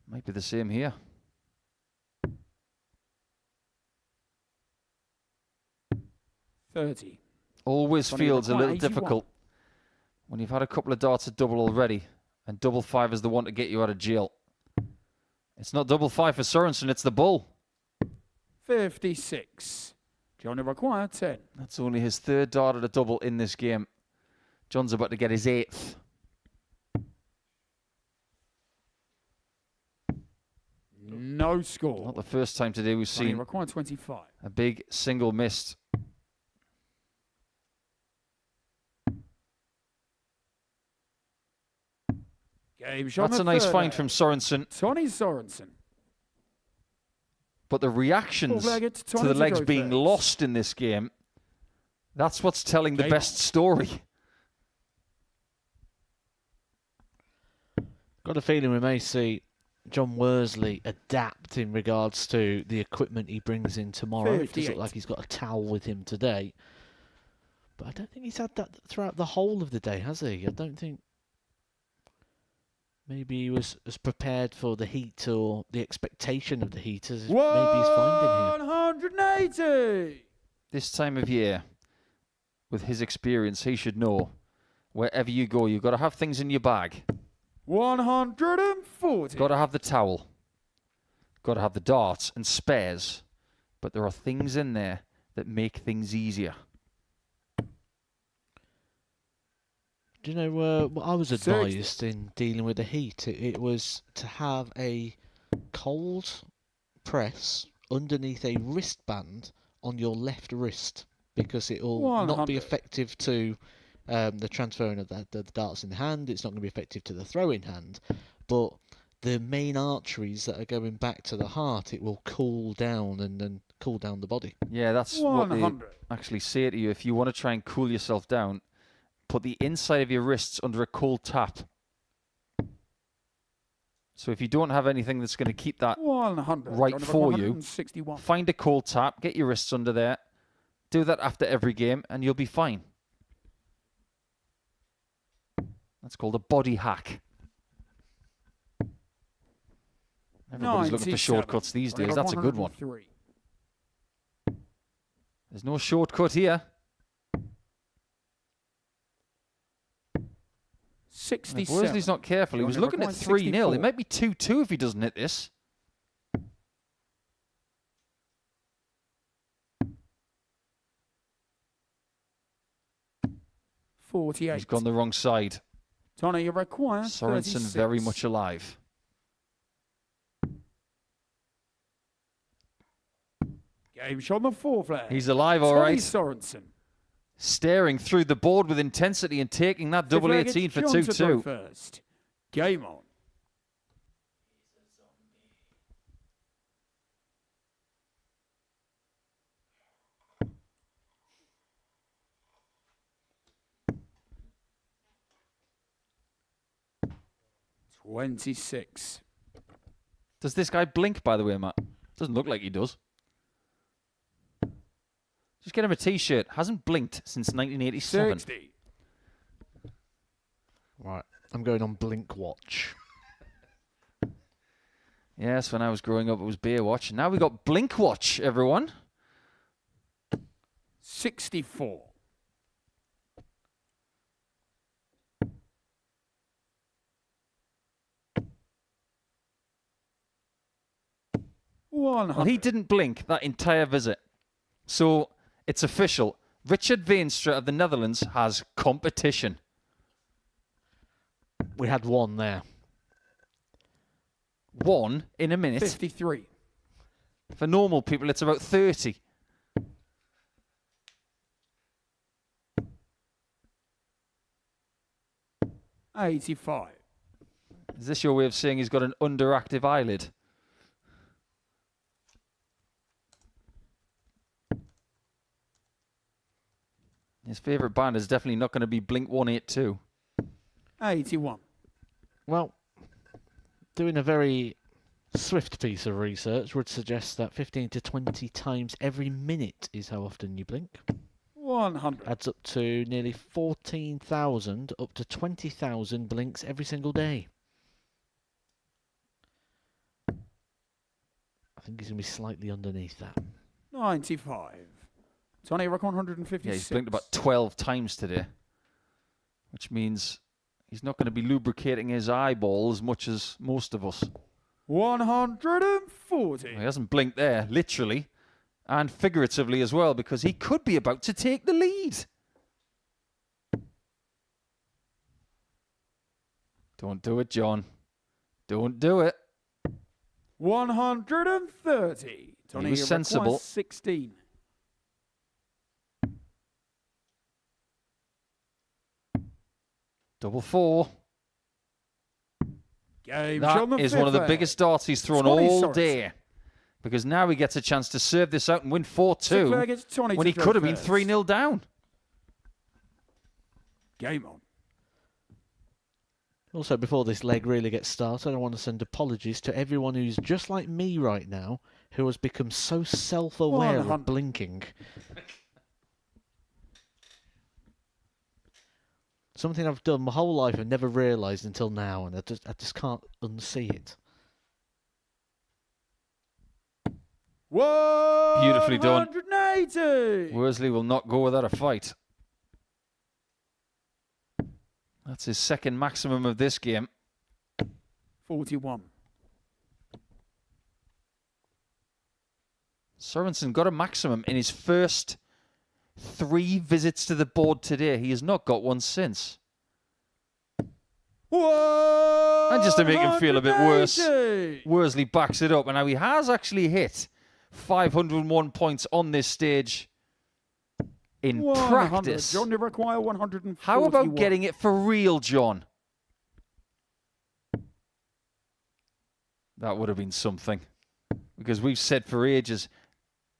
Might be the same here. $30. Always Johnny feels a require little 81. difficult when you've had a couple of darts at double already, and double 5 is the one to get you out of jail. It's not double 5 for Sorenson, it's the bull. 56. Johnny require 10. That's only his third dart at a double in this game. John's about to get his 8th. No score. Not the first time today we've Johnny seen require 25. a big single missed. Game shot. That's a nice find from Sorenson, Tony Sorenson. but the reactions Four-legged to Tony the to legs go being first. lost in this game, that's what's telling the Game best on. story. Got a feeling we may see John Worsley adapt in regards to the equipment he brings in tomorrow. It does 58. look like he's got a towel with him today. But I don't think he's had that throughout the whole of the day, has he? I don't think... Maybe he was as prepared for the heat or the expectation of the heat as maybe he's finding here. 180. This time of year, with his experience, he should know wherever you go, you've got to have things in your bag. 140. Got to have the towel. Got to have the darts and spares. But there are things in there that make things easier. Do you know what I was advised in dealing with the heat? It was to have a cold press underneath a wristband on your left wrist, because it will not be effective to the transferring of the darts in the hand. It's not going to be effective to the throwing hand, but the main arteries that are going back to the heart, it will cool down and then cool down the body. Yeah, that's what they actually say to you. If you want to try and cool yourself down, put the inside of your wrists under a cold tap. So if you don't have anything that's going to keep that right for you, find a cold tap, get your wrists under there, do that after every game, and you'll be fine. That's called a body hack. Everybody's looking for shortcuts these days. That's a good one. There's no shortcut here. 67. If Worsley's not careful, he was looking at 3-0. It might be 2-2 if he doesn't hit this. 48. He's gone the wrong side. Tony, you require Sorenson 36. very much alive. Game shot on the 4th flag. He's alive, all right. Sorenson. Staring through the board with intensity and taking that double 18 for 2-2. First. Game on. $26. Does this guy blink, by the way, Matt? Doesn't look like he does. Just get him a T-shirt. Hasn't blinked since 1987. 60. Right, I'm going on Blink Watch. Yes, when I was growing up, it was Beer Watch. Now we got Blink Watch, everyone. 64. Well, he didn't blink that entire visit. So it's official. Richard Veenstra of the Netherlands has competition. We had one there. One in a minute. 53. For normal people, it's about 30. $85. Is this your way of saying he's got an underactive eyelid? His favourite band is definitely not going to be Blink-182. 81. Well, doing a very swift piece of research would suggest that 15 to 20 times every minute is how often you blink. 100. Adds up to nearly 14,000, up to 20,000 blinks every single day. I think he's going to be slightly underneath that. 95. Tony, reckon 156. Yeah, he's blinked about 12 times today. Which means he's not going to be lubricating his eyeball as much as most of us. 140. Well, he hasn't blinked there, literally. And figuratively as well, because he could be about to take the lead. Don't do it, John. Don't do it. 130. Tony, He was sensible. 16. Double 4. Game That is one of the biggest darts he's thrown all day. Because now he gets a chance to serve this out and win 4-2 when he could have been 3-0 down. Game on. Also, before this leg really gets started, I want to send apologies to everyone who's just like me right now, who has become so self-aware of blinking. Something I've done my whole life and never realised until now, and I just can't unsee it. Beautifully done. 180. Worsley will not go without a fight. That's his second maximum of this game. 41. Sorensen got a maximum in his first 3 visits to the board today. He has not got one since. And just to make him feel a bit worse, 180. Worsley backs it up. And now he has actually hit 501 points on this stage in 100. practice. John, you require 141. How about getting it for real, John? That would have been something. Because we've said for ages,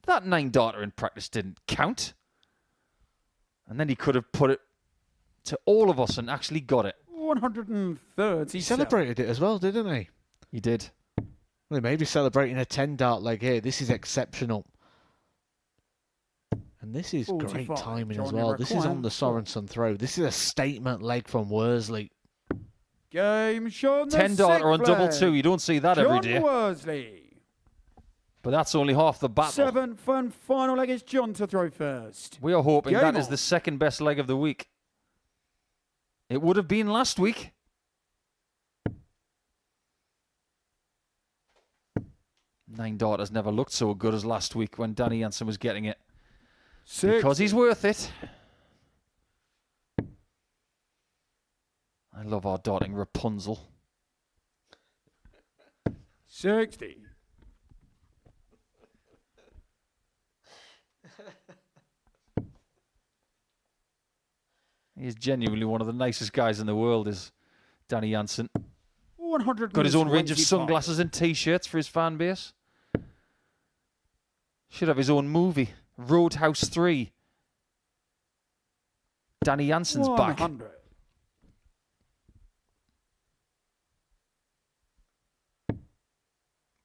that 9 darter in practice didn't count. And then he could have put it to all of us and actually got it. 130. He celebrated it as well, didn't he? He did. Well, he may be celebrating a 10 dart leg here. This is exceptional. And this is 45. great timing as John, well. you're This is on the required. Sorenson throw. This is a statement leg from Worsley. Game shown. 10 darter on double 2. You don't see that every day. John Worsley. But that's only half the battle. 7th and final leg is John to throw first. We are hoping Game that is on. the second best leg of the week. It would have been last week. Nine darters never looked so good as last week when Danny Jansen was getting it. 6. Because he's worth it. I love our darting Rapunzel. 60. He is genuinely one of the nicest guys in the world, is Danny Jansen. 100. Got his own range of sunglasses and T-shirts for his fan base. Should have his own movie, Roadhouse 3. Danny Jansen's back. 100.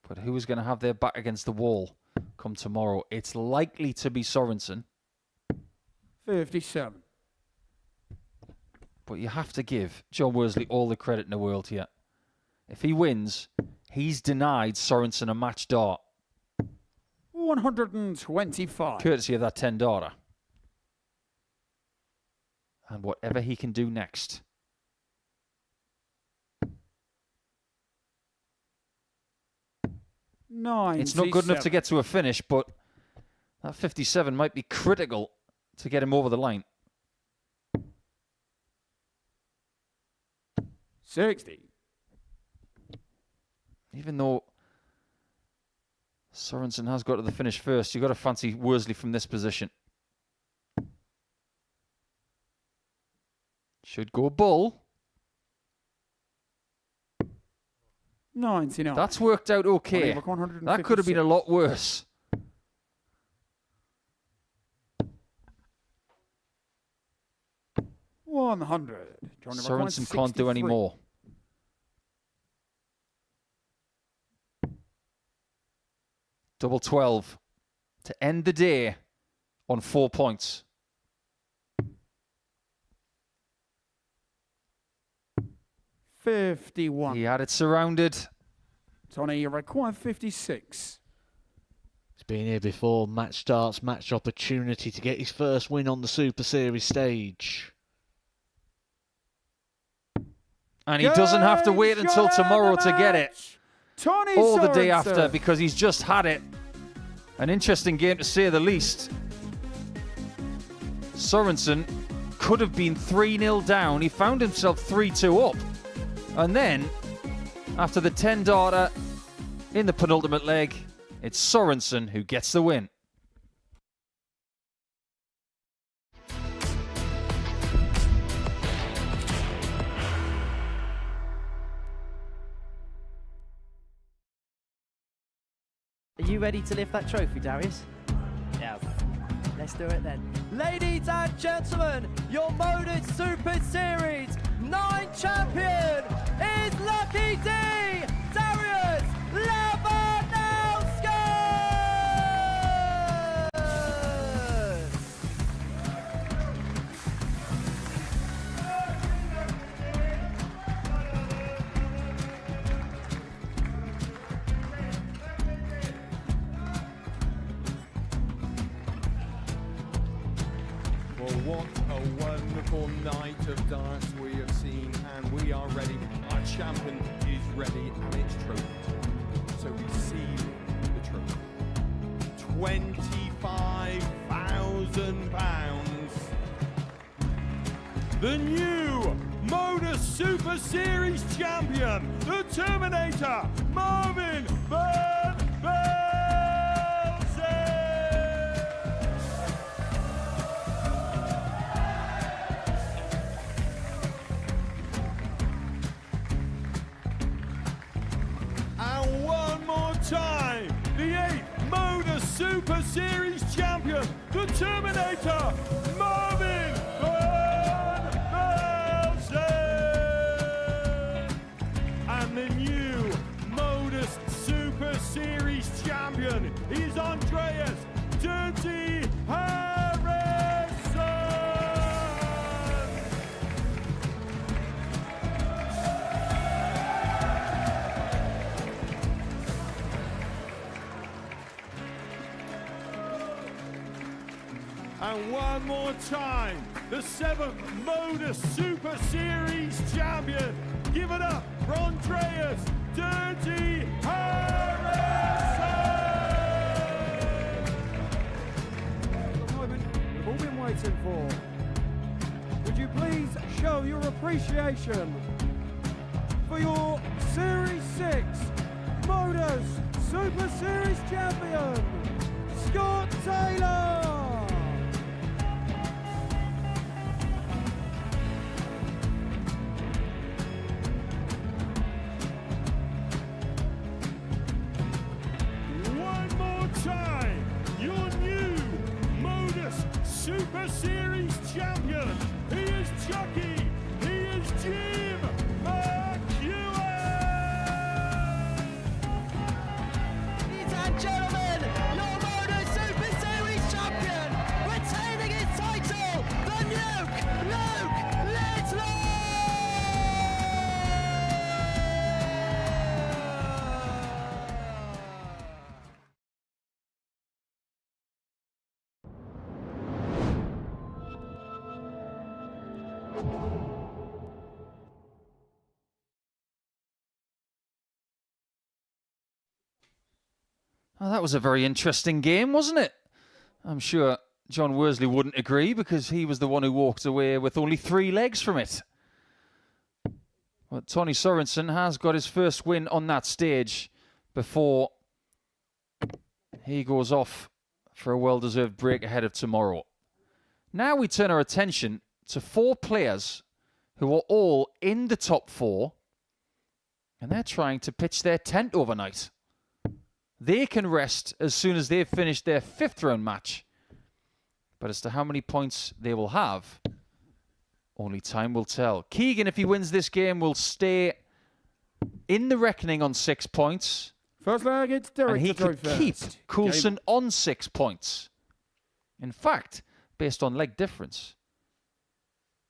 But who is going to have their back against the wall come tomorrow? It's likely to be Sorenson. 57. But you have to give John Worsley all the credit in the world here. If he wins, he's denied Sorenson a match dart. 125. Courtesy of that 10 darter. And whatever he can do next. It's not good enough to get to a finish, but that 57 might be critical to get him over the line. 60. Even though Sorenson has got to the finish first, you've got to fancy Worsley from this position. Should go bull. 99. That's worked out okay. That could have been a lot worse. $100. Sorenson can't do any more. Double 12 to end the day on 4 points. $51. He had it surrounded. Tony, you require 56. He's been here before. Match starts, match opportunity to get his first win on the Super Series stage. And he doesn't have to wait until tomorrow to get it. Tony Or the day Sorenson. after, because he's just had it. An interesting game to say the least. Sorenson could have been 3-0 down. He found himself 3-2 up. And then, after the 10 darter in the penultimate leg, it's Sorenson who gets the win. Are you ready to lift that trophy, Darius? Yeah. Let's do it then. Ladies and gentlemen, your Modus Super Series 9 champion is Lucky D, Darius Labanowski! Well, what a wonderful night of darts we have seen, and we are ready. Our champion is ready, and it's trophy time. So receive the trophy. £25,000. The new Modus Super Series champion, the Terminator, Marvin Van Velzen. And one more time, the 8th Modus Super Series champion, the Terminator, Marvin Van Velzen. And the new Modus Super Series champion is Andreas Dirty Harrison. And one more time, the 7th Modus Super Series champion. Give it up for Andreas Dirty Harrison. The moment we've all been waiting for. Would you please show your appreciation for your Series 6 Modus Super Series champion, Scott Taylor? One more time, your new Modus Super Series champion. He is Chucky. He is Jim McEwen. Ladies and gentlemen, your Modus Super Series champion, retaining his title, the Nuke, Luke Littler! Oh, that was a very interesting game, wasn't it? I'm sure John Worsley wouldn't agree because he was the one who walked away with only 3 legs from it. But Tony Sorenson has got his first win on that stage before he goes off for a well-deserved break ahead of tomorrow. Now we turn our attention to 4 players who are all in the top 4, and they're trying to pitch their tent overnight. They can rest as soon as they've finished their 5th round match. But as to how many points they will have, only time will tell. Keegan, if he wins this game, will stay in the reckoning on 6 points. First leg, it's Derek And he to throw could keep first. Coulson on 6 points. In fact, based on leg difference,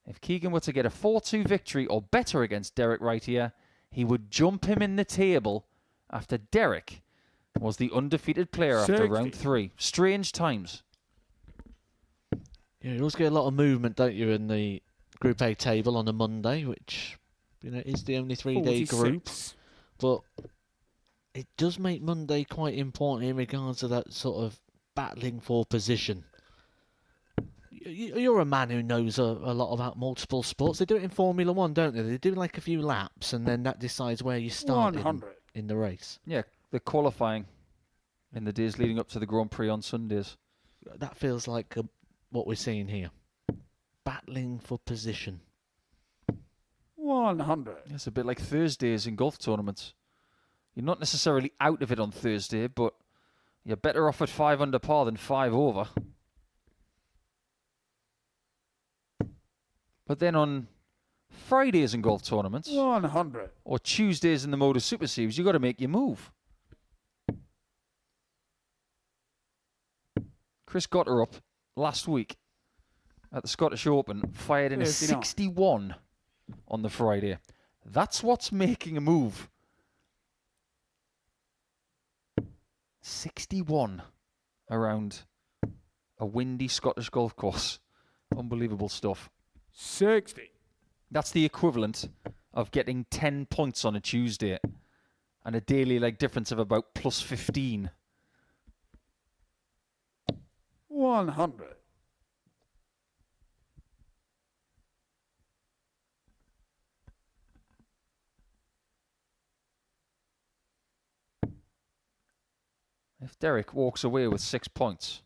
if Keegan were to get a 4-2 victory or better against Derek right here, he would jump him in the table after Derek was the undefeated player after 60. round 3. Strange times. Yeah, you always get a lot of movement, don't you, in the Group A table on a Monday, which, you know, is the only 3-day group. 46. But it does make Monday quite important in regards to that sort of battling for position. You're a man who knows a lot about multiple sports. They do it in Formula 1, don't they? They do like a few laps, and then that decides where you start 100. in the race. Yeah, the qualifying in the days leading up to the Grand Prix on Sundays. That feels like what we're seeing here. Battling for position. 100. It's a bit like Thursdays in golf tournaments. You're not necessarily out of it on Thursday, but you're better off at 5 under par than 5 over. But then on Fridays in golf tournaments, 100. or Tuesdays in the Modus Super Series, you've got to make your move. Chris got her up last week at the Scottish Open, fired in a 59. 61 on the Friday. That's what's making a move. 61 around a windy Scottish golf course. Unbelievable stuff. 60. That's the equivalent of getting 10 points on a Tuesday and a daily leg difference of about plus 15. 100. If Derek walks away with 6 points,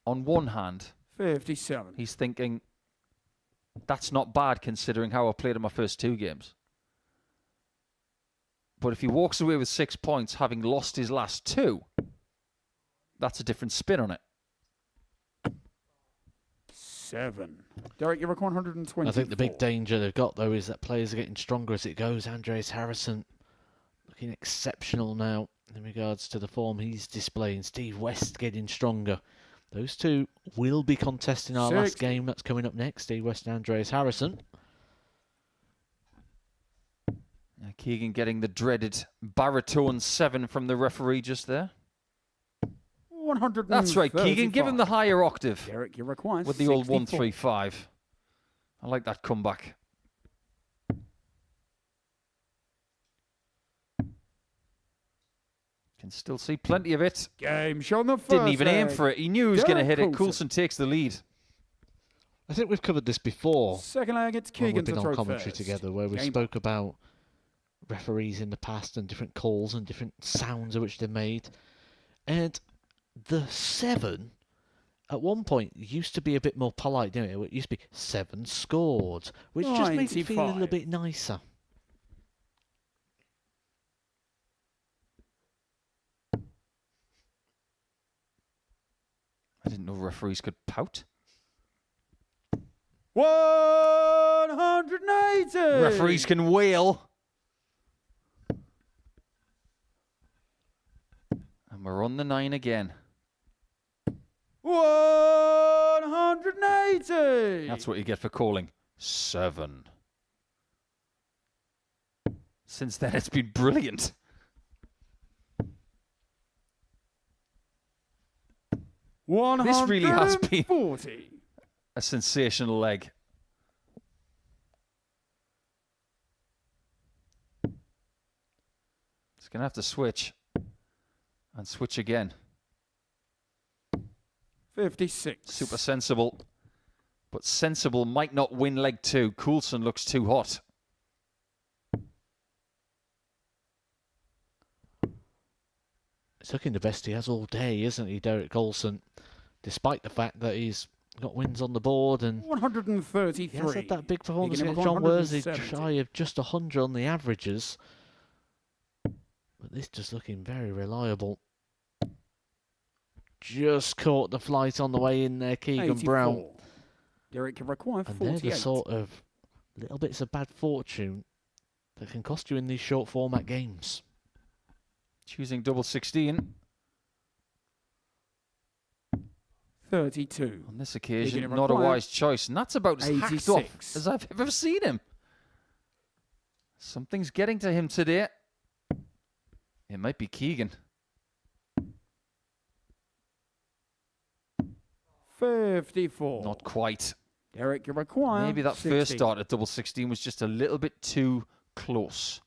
on one hand, 57. he's thinking, that's not bad considering how I played in my first 2 games. But if he walks away with 6 points, having lost his last 2, that's a different spin on it. 7. Derek, you're 120. I think the big danger they've got, though, is that players are getting stronger as it goes. Andreas Harrison looking exceptional now in regards to the form he's displaying. Steve West getting stronger. Those two will be contesting our last game that's coming up next. Steve West and Andreas Harrison. Keegan getting the dreaded baritone 7 from the referee just there. 135. That's right, Keegan. Give him the higher octave. Derek, you require with the old 64. 135. I like that comeback. Can still see plenty of it. Game show on the first Didn't even aim leg. for it. He knew he was going to hit Derek it. Coulson takes the lead. I think we've covered this before. Second leg, it's when Keegan we've to been throw on commentary first. together, where we Game spoke about referees in the past and different calls and different sounds of which they made. And the 7, at one point, used to be a bit more polite, didn't it? It used to be 7 scored, which just made it feel a little 95. bit nicer. I didn't know referees could pout. 180. Referees can wail. And we're on the 9 again. 180. That's what you get for calling 7. Since then, it's been brilliant. This really has been 140. a sensational leg. It's going to have to switch. And switch again. 56. Super sensible. But sensible might not win leg 2. Coulson looks too hot. It's looking the best he has all day, isn't he, Derek Coulson? Despite the fact that he's got wins on the board and 133. he has had that big performance Keegan against John Worsley, 170. shy of just 100 on the averages. But this just looking very reliable. Just caught the flight on the way in there, Keegan 84. Brown. Derek, you require And 48. they're the sort of little bits of bad fortune that can cost you in these short format games. Choosing double 16. 32. On this occasion, Keegan not a required wise choice. And that's about as hacked off 86. as I've ever seen him. Something's getting to him today. It might be Keegan. 54. Not quite. Derek, you require Maybe that 60. first start at double 16 was just a little bit too close.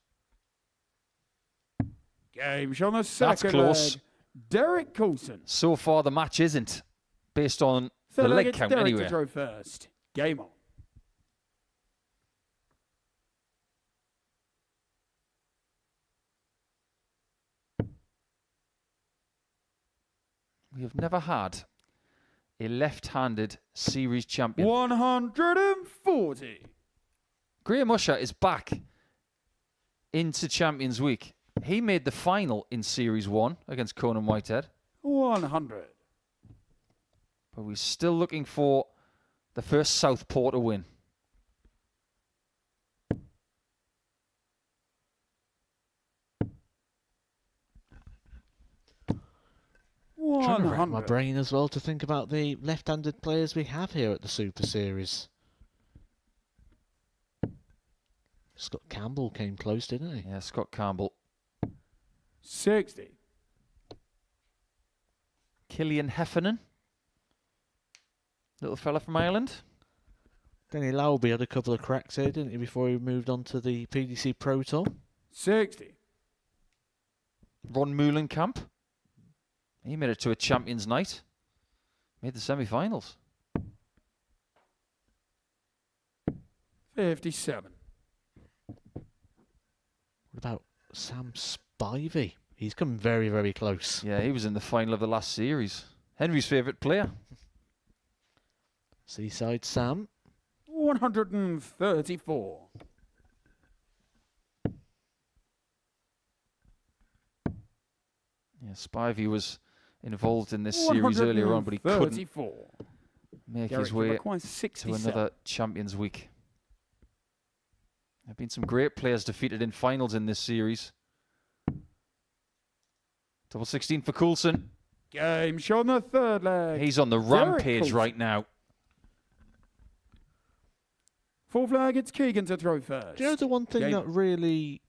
Game show on the second close. leg. Derek Coulson. So far, the match isn't, based on the Third leg, leg it's count Derek anyway. to throw first. Game on. We have never had a left-handed series champion. 140. Graham Usher is back into Champions Week. He made the final in Series 1 against Conan Whitehead. 100. But we're still looking for the first Southpaw to win. Trying to rack my 100. brain as well to think about the left-handed players we have here at the Super Series. Scott Campbell came close, didn't he? Yeah, Scott Campbell. 60. Killian Heffernan. Little fella from Ireland. Danny Lauby had a couple of cracks here, didn't he, before he moved on to the PDC Pro Tour? 60. Ron Meulenkamp. He made it to a Champions Night. Made the semi-finals. 57. What about Sam Spivey? He's come very, very close. Yeah, he was in the final of the last series. Henry's favourite player. Seaside Sam. 134. Yeah, Spivey was involved in this series earlier on, but he couldn't make his way to another Champions Week. There have been some great players defeated in finals in this series. Double 16 for Coulson. Game shot on the third leg. He's on the rampage right now. Fourth leg, it's Keegan to throw first. Do you know the one thing that really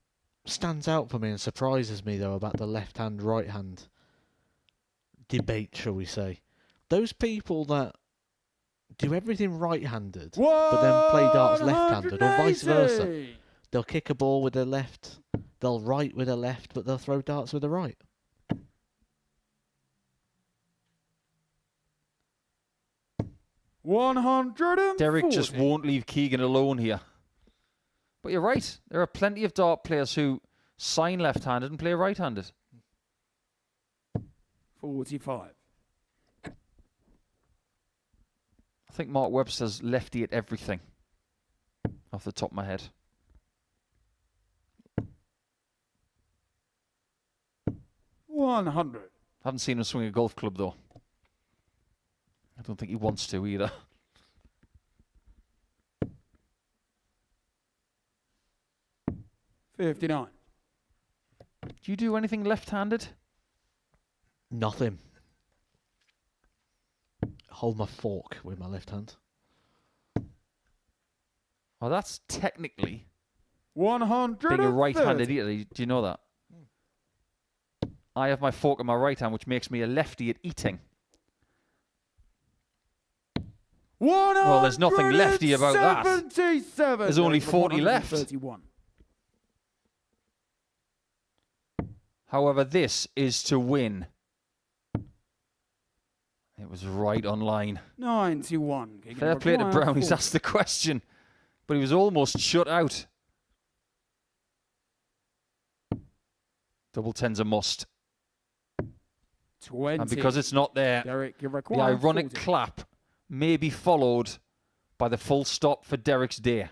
stands out for me and surprises me, though, about the left-hand, right-hand debate, shall we say? Those people that do everything right-handed, but then play darts left-handed, or vice versa. They'll kick a ball with their left, they'll right with their left, but they'll throw darts with the right. Derek just won't leave Keegan alone here. But you're right. There are plenty of dart players who sign left-handed and play right-handed. 45. I think Mark Webster's lefty at everything, off the top of my head. $100. Haven't seen him swing a golf club, though. I don't think he wants to either. $59. Do you do anything left-handed? Nothing. Hold my fork with my left hand. Well, that's technically 100. being a right-handed eater. Do you know that? I have my fork in my right hand, which makes me a lefty at eating. Well, there's nothing lefty about that. There's only 40 left. However, this is to win. It was right on line. 91. Fair play to Brown. He's asked the question, but he was almost shut out. Double 10's a must. 20. And because it's not there, Derek, the ironic 40. clap may be followed by the full stop for Derek's day.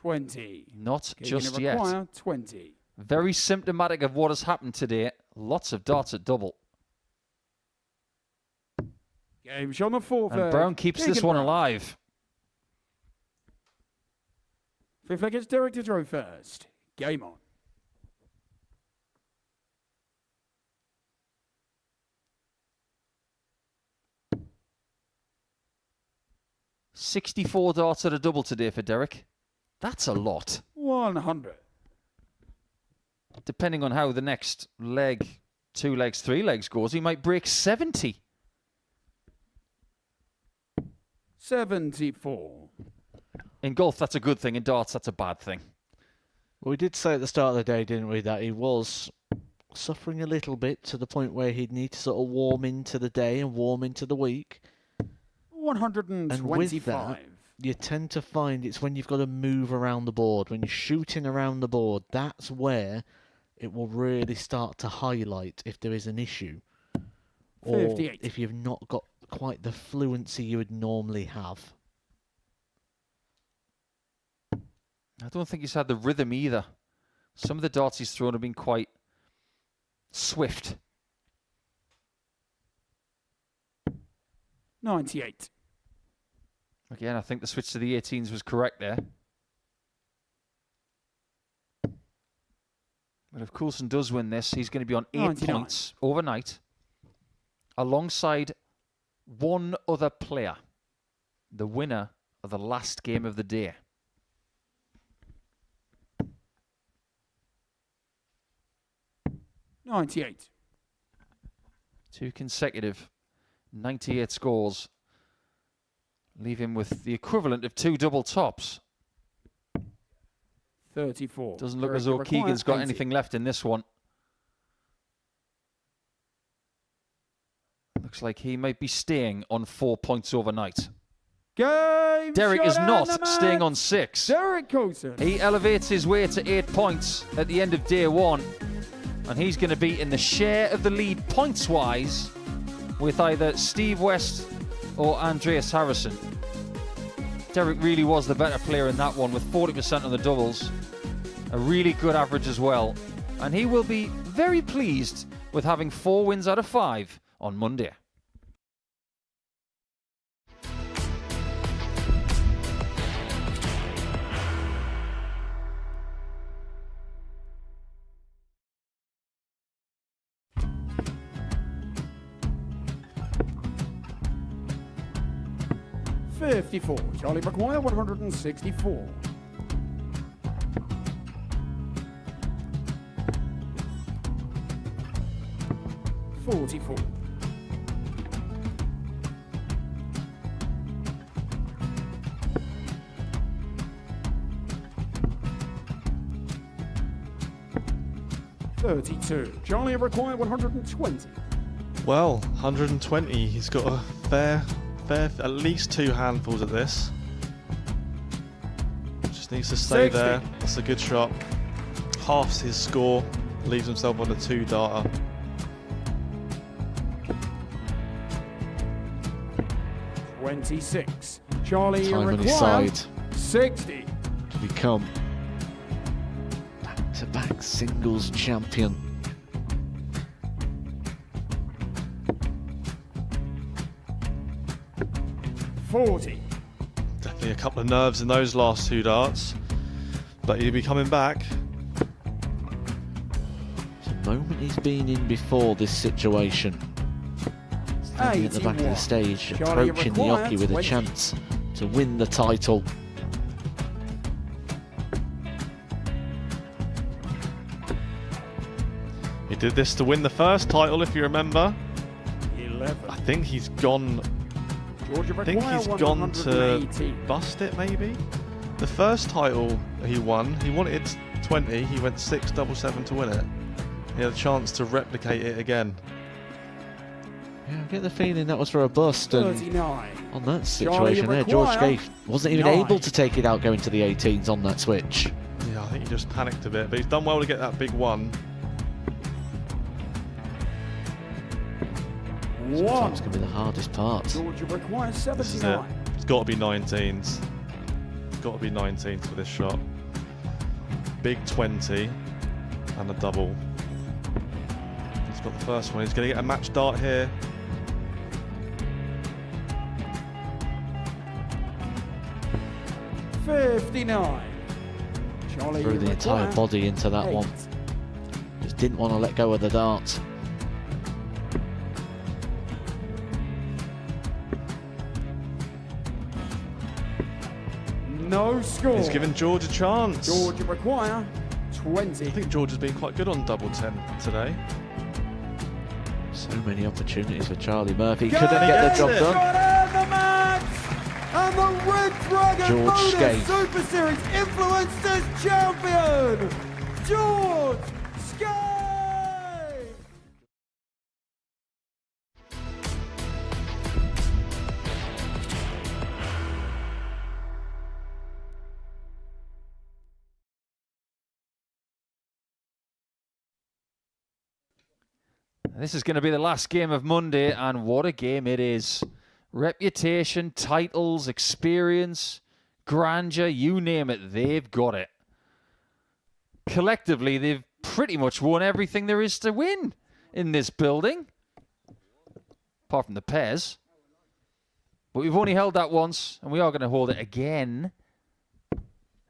Not just yet. 20. Very symptomatic of what has happened today. Lots of darts at double. Game shot on the fourth. And Brown keeps this one alive. Fifth leg, it's Derek to throw first. Game on. $64 darts at a double today for Derek. That's a lot. 100. Depending on how the next leg, 2 legs, 3 legs goes, he might break 70. 74. In golf, that's a good thing. In darts, that's a bad thing. Well, we did say at the start of the day, didn't we, that he was suffering a little bit to the point where he'd need to sort of warm into the day and warm into the week. 125. And with that, you tend to find it's when you've got to move around the board, when you're shooting around the board, that's where it will really start to highlight if there is an issue. Or 58. if you've not got quite the fluency you would normally have. I don't think he's had the rhythm either. Some of the darts he's thrown have been quite swift. 98. Again, I think the switch to the 18s was correct there. But if Coulson does win this, he's going to be on 8 99. points overnight, alongside one other player, the winner of the last game of the day. $98. 2 consecutive 98 scores leave him with the equivalent of 2 double tops. 34. Doesn't look as though Keegan's got anything left in this one. Looks like he might be staying on 4 points overnight. Game. Derek shot is and not the staying match. on 6. Derek Coulson. He elevates his way to 8 points at the end of day 1. And he's going to be in the share of the lead points-wise with either Steve West or Andreas Harrison. Derek really was the better player in that one with 40% on the doubles. A really good average as well. And he will be very pleased with having 4 wins out of 5 on Monday. $54. Charlie McGuire, 164. $44. $32. Charlie McGuire, 120. Well, 120. He's got a fair, at least 2 handfuls at this. Just needs to stay 60. there. That's a good shot. Halves his score. Leaves himself on a 2-darter. $26. Charlie Time on his McGuire, side 60. to become back-to-back singles champion. $40. Definitely a couple of nerves in those last 2 darts. But he'll be coming back. The moment he's been in before this situation. Standing at the back of the 81. stage, Charlie approaching the McGuire, Oki with a 20. chance to win the title. He did this to win the first title, if you remember. 11. I think he's gone. Georgia I think McGuire, he's gone to 118. bust it, maybe. The first title he won, he wanted 20. He went 6-7-7 to win it. He had a chance to replicate it again. Yeah, I get the feeling that was for a bust, and 39. on that situation there, George Scaife wasn't even able to take it out going to the 18s on that switch. Yeah, I think he just panicked a bit, but he's done well to get that big one. Sometimes can be the hardest part. Georgia McGuire, This is it. 79. It's got to be 19s. It's got to be 19s for this shot. Big 20 and a double. He's got the first one. He's going to get a match dart here. $59. Charlie Threw the entire McGuire, body into that 8. one. Just didn't want to let go of the dart. No score. He's given George a chance. Georgia McGuire, I 20. think George has been quite good on double 10 today. So many opportunities for Charlie Murphy. Go Couldn't get the job it. done. Got in the match! And the Red Dragon George Modus Scaife. Super Series Influencers Champion, George Scaife! This is going to be the last game of Monday, and what a game it is. Reputation, titles, experience, grandeur, you name it, they've got it. Collectively, they've pretty much won everything there is to win in this building. Apart from the pairs. But we've only held that once, and we are going to hold it again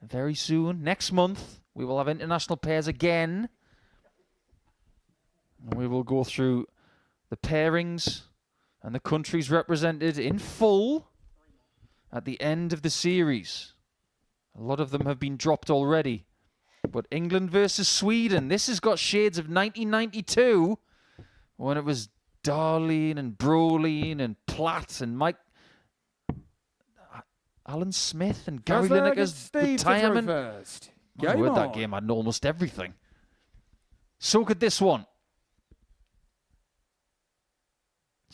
very soon. Next month, we will have international pairs again. And we will go through the pairings and the countries represented in full at the end of the series. A lot of them have been dropped already. But England versus Sweden, this has got shades of 1992 when it was Darlene and Brolin and Platt and Mike... Alan Smith and Gary Lineker's retirement. I heard that game had almost everything. So could this one.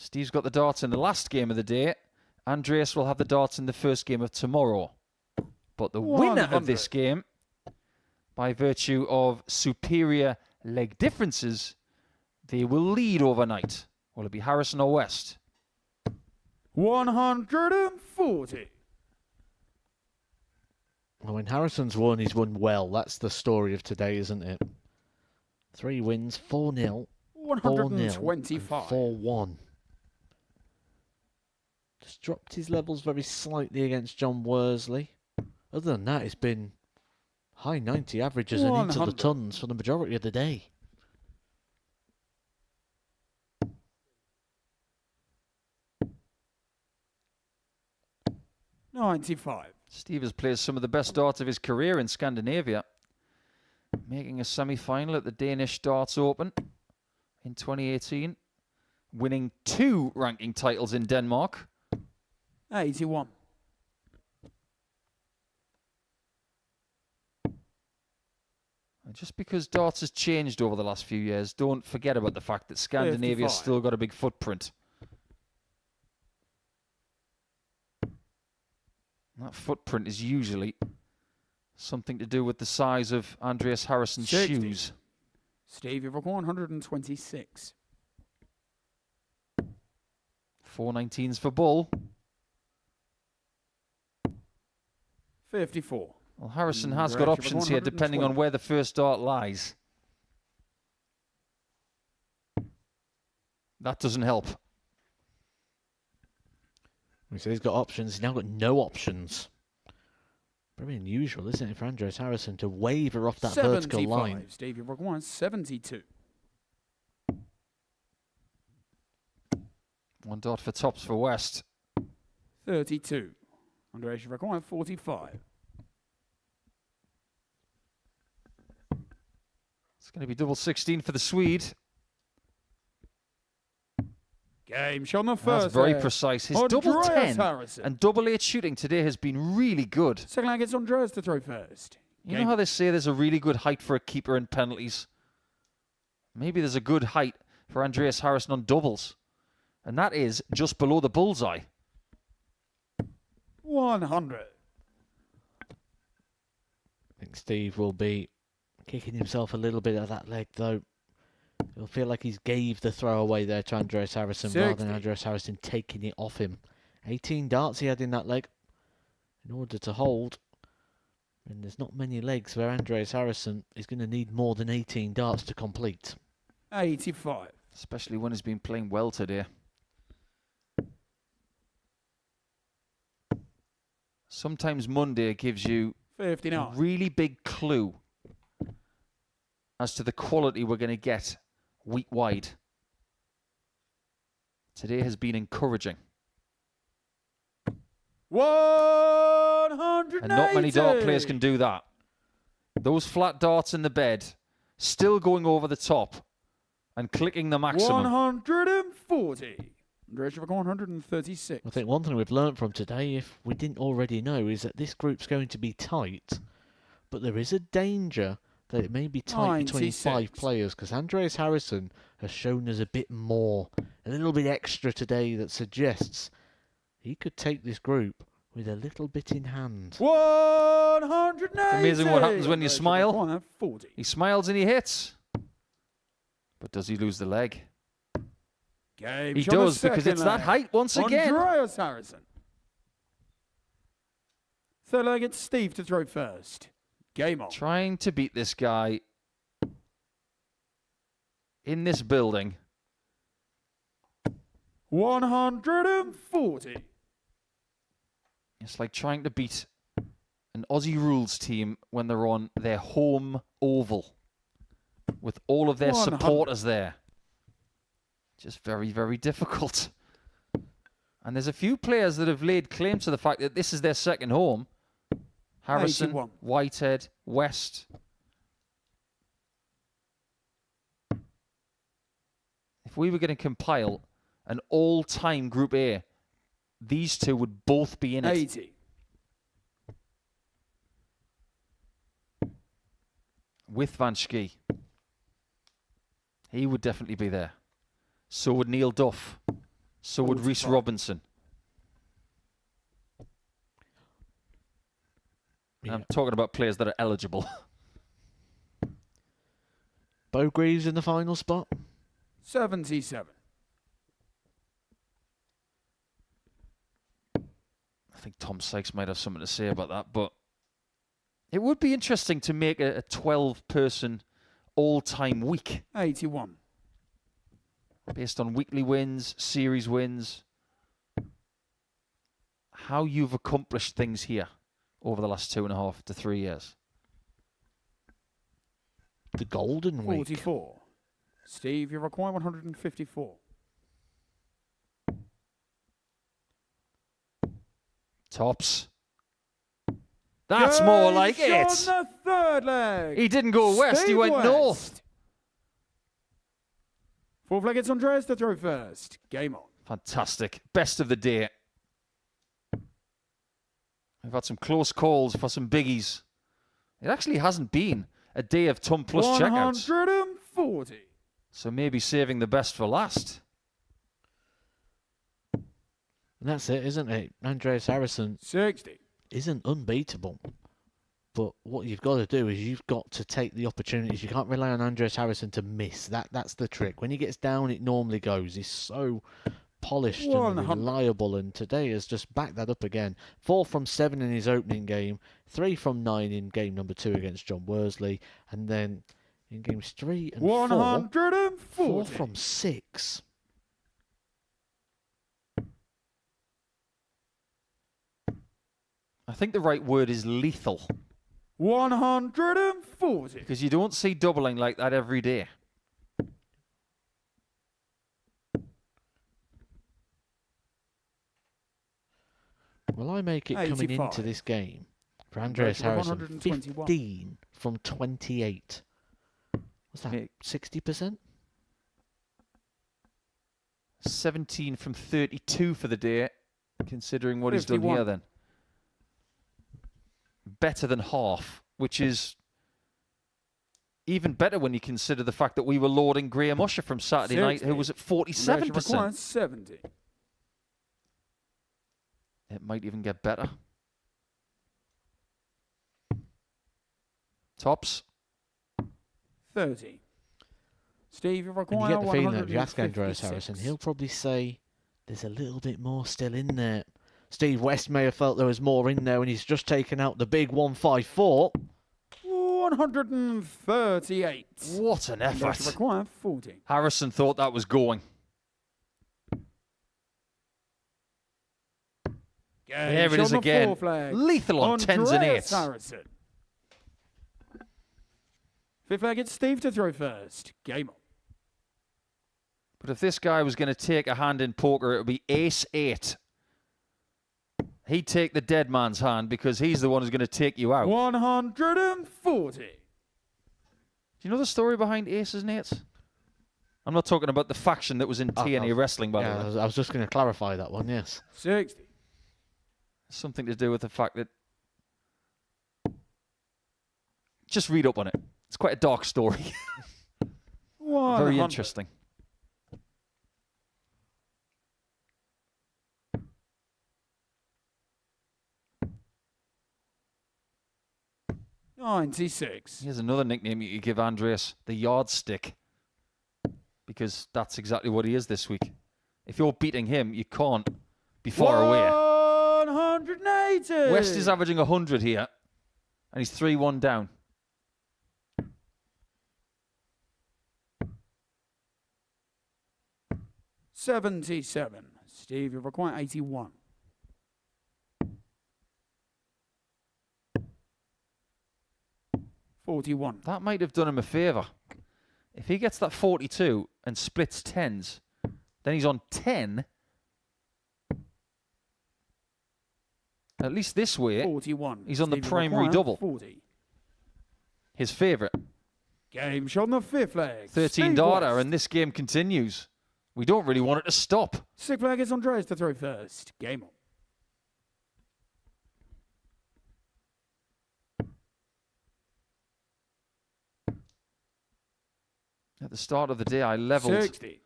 Steve's got the darts in the last game of the day, Andreas will have the darts in the first game of tomorrow. But the winner of this game, by virtue of superior leg differences, they will lead overnight. Will it be Harrison or West? 140. Well, when Harrison's won, he's won well. That's the story of today, isn't it? 3 wins, 4-0, 125. 4-1. Just dropped his levels very slightly against John Worsley. Other than that, it's been high 90 averages and into the tons for the majority of the day. $95. Steve has played some of the best darts of his career in Scandinavia, making a semi-final at the Danish Darts Open in 2018, winning 2 ranking titles in Denmark. 81. And just because darts has changed over the last few years, don't forget about the fact that Scandinavia's 55. still got a big footprint. That footprint is usually something to do with the size of Andreas Harrison's 60. shoes. Steve, you've got 126. 419s for Bull. 54. Well, Harrison has got options here depending on where the first dart lies. That doesn't help. We say he's got options, he's now got no options. Very unusual, isn't it, for Andreas Harrison to waver off that vertical line. Steve, you've got 172. 1 dot for tops for West. 32. Andreas, you've got 145. It's going to be double 16 for the Swede. Game shot on the first. That's very precise. His double Andreas 10 Harrison. and double 8 shooting today has been really good. Second line gets Andreas to throw first. You know how they say there's a really good height for a keeper in penalties? Maybe there's a good height for Andreas Harrison on doubles. And that is just below the bullseye. 100. I think Steve will be kicking himself a little bit of that leg, though. He'll feel like he's gave the throw away there to Andreas Harrison 60. rather than Andreas Harrison taking it off him. 18 darts he had in that leg in order to hold. And there's not many legs where Andreas Harrison is going to need more than 18 darts to complete. 85. Especially when he's been playing well today. Sometimes Monday gives you 59. a really big clue as to the quality we're going to get week wide. Today has been encouraging. 180. And not many dart players can do that. Those flat darts in the bed, still going over the top and clicking the maximum. 140. Andreas, you've got 136. I think one thing we've learned from today, if we didn't already know, is that this group's going to be tight, but there is a danger that it may be tight between 96. 5 players, because Andreas Harrison has shown us a bit more, a little bit extra today that suggests he could take this group with a little bit in hand. 180. It's amazing what happens when you Andreas, smile. 140. He smiles and he hits. But does he lose the leg? Game He shot on the does, because second it's that leg. height once again. Andreas Harrison. Third leg, it's Steve to throw first. Game on. Trying to beat this guy in this building. 140. It's like trying to beat an Aussie rules team when they're on their home oval with all of their 100. supporters there. Just very, very difficult. And there's a few players that have laid claim to the fact that this is their second home. Harrison, 81. Whitehead, West. If we were going to compile an all-time Group A, these two would both be in it. 80. With Van Schie. He would definitely be there. So would Neil Duff. So would Rhys 45. Robinson. Yeah. I'm talking about players that are eligible. Bo Greaves in the final spot. 77. I think Tom Sykes might have something to say about that, but it would be interesting to make a 12-person all-time week 81. based on weekly wins, series wins, how you've accomplished things here over the last 2.5 to 3 years. The Golden Week. 44. Steve, you require 154. Tops. That's more like Game it. on the third leg. He didn't go west, he Steve went West. north. Fourth leg, it's Andreas to throw first. Game on. Fantastic. Best of the day. We've had some close calls for some biggies. It actually hasn't been a day of ton plus checkouts. 140. So maybe saving the best for last. And that's it, isn't it? Andreas Harrison 60. isn't unbeatable. But what you've got to do is you've got to take the opportunities. You can't rely on Andreas Harrison to miss. That's the trick. When he gets down, it normally goes. He's so polished and 100. reliable, and today has just backed that up again. 4 from 7 in his opening game, 3 from 9 in game number 2 against John Worsley, and then in games 3 and 4, 140. 4 from 6. I think the right word is lethal. 140. Because you don't see doubling like that every day. Will I make it coming 85. into this game for Andreas Version Harrison? 121. 15 from 28. What's that? Yeah. 60%? 17 from 32 for the day, considering what he's done 51. here then. Better than half, which is even better when you consider the fact that we were lauding Graham Usher from Saturday night, who was at 47%. 70. It might even get better. Tops. 30. Steve, you And require you get the feeling that if you ask 156. Andreas Harrison, he'll probably say there's a little bit more still in there. Steve West may have felt there was more in there when he's just taken out the big 154. 138. What an Andreas effort. require 40. Harrison thought that was going. There it is again. Lethal on 10s and 8s. Harrison. Fifth leg, it's Steve to throw first. Game on. But if this guy was going to take a hand in poker, it would be ace-8. He'd take the dead man's hand because he's the one who's going to take you out. 140. Do you know the story behind aces and 8s? I'm not talking about the faction that was in TNA Wrestling, by the way. I was just going to clarify that one, yes. 60. Something to do with the fact that... Just read up on it. It's quite a dark story. Very interesting. $96. Here's another nickname you could give Andreas, the yardstick. Because that's exactly what he is this week. If you're beating him, you can't be far away. 180. West is averaging 100 here, and he's 3-1 down. $77. Steve, you require 81. $41. That might have done him a favour. If he gets that 42 and splits 10s, then he's on 10. At least this way, 41. he's on the Steve, you primary require double. 40. His favourite. Game shot on the fifth leg. 13 Steve data, West. and this game continues. We don't really want it to stop. Sixth leg is Andreas to throw first. Game on. At the start of the day, I levelled 60.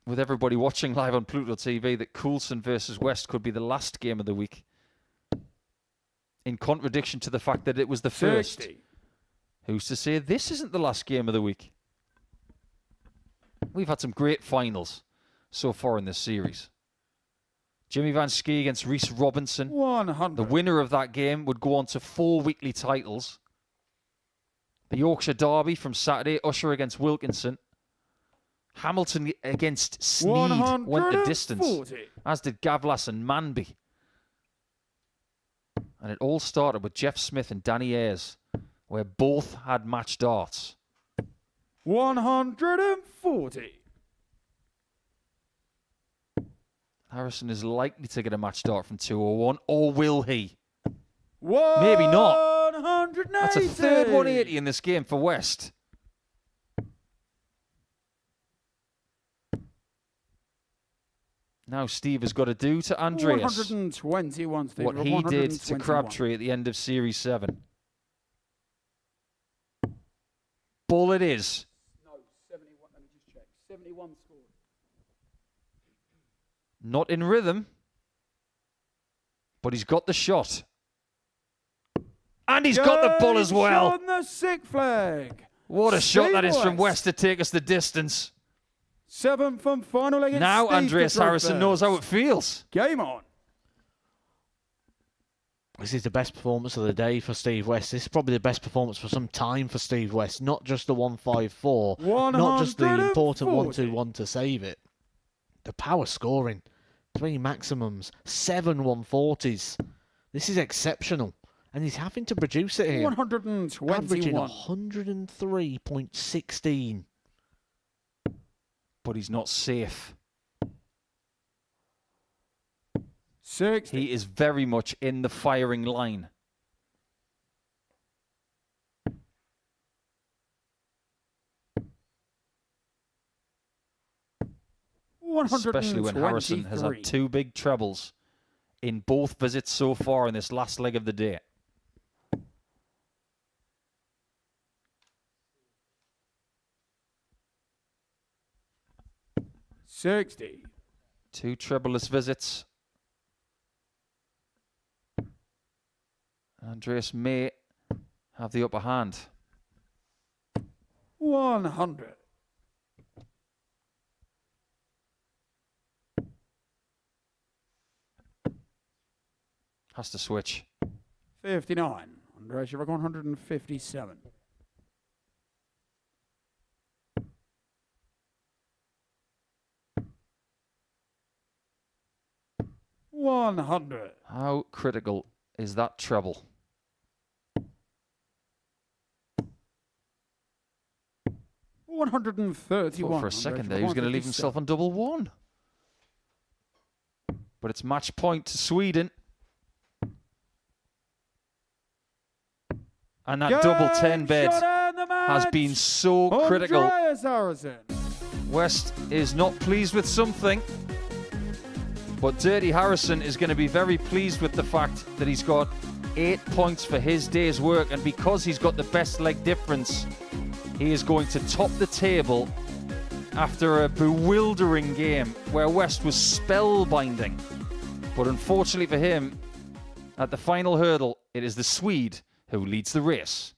with everybody watching live on Pluto TV that Coulson versus West could be the last game of the week. in contradiction to the fact that it was the first. 60. Who's to say this isn't the last game of the week? We've had some great finals so far in this series. Jimmy Van Schie against Rhys Robinson. 100. The winner of that game would go on to 4 weekly titles. The Yorkshire Derby from Saturday, Usher against Wilkinson. Hamilton against Sneed went the distance, as did Gavlas and Manby. And it all started with Jeff Smith and Danny Ayres, where both had match darts. 140. Harrison is likely to get a match dart from 201, or will he? Maybe not. 180. That's a third 180 in this game for West. Now Steve has got to do to Andreas 121, Steve. what he did to Crabtree at the end of Series 7. Ball it is. No, 71. Let me just check. 71 scored. Not in rhythm, but he's got the shot. And he's got the ball as well. On the sick flag. What a shot that is from West. West to take us the distance. 7th and final leg. Now Andreas Harrison knows how it feels. Game on. This is the best performance of the day for Steve West. This is probably the best performance for some time for Steve West. Not just the 154, not just the important 121 to save it. The power scoring. 3 maximums, 7 140s. This is exceptional. And he's having to produce it here. 121. Averaging 103.16. But he's not safe. 60. He is very much in the firing line. Especially when Harrison has had 2 big trebles in both visits so far in this last leg of the day. $60. 2 trebleless visits. Andreas may have the upper hand. 100. Has to switch. 59. Andreas, you're 157. $100. How critical is that treble? $131. For a second there, he was going to leave himself on double 1. But it's match point to Sweden. And that double 10 bed has been so critical. West is not pleased with something, but Dirty Harrison is going to be very pleased with the fact that he's got 8 points for his day's work, and because he's got the best leg difference, he is going to top the table after a bewildering game where West was spellbinding. But unfortunately for him, at the final hurdle, it is the Swede who leads the race.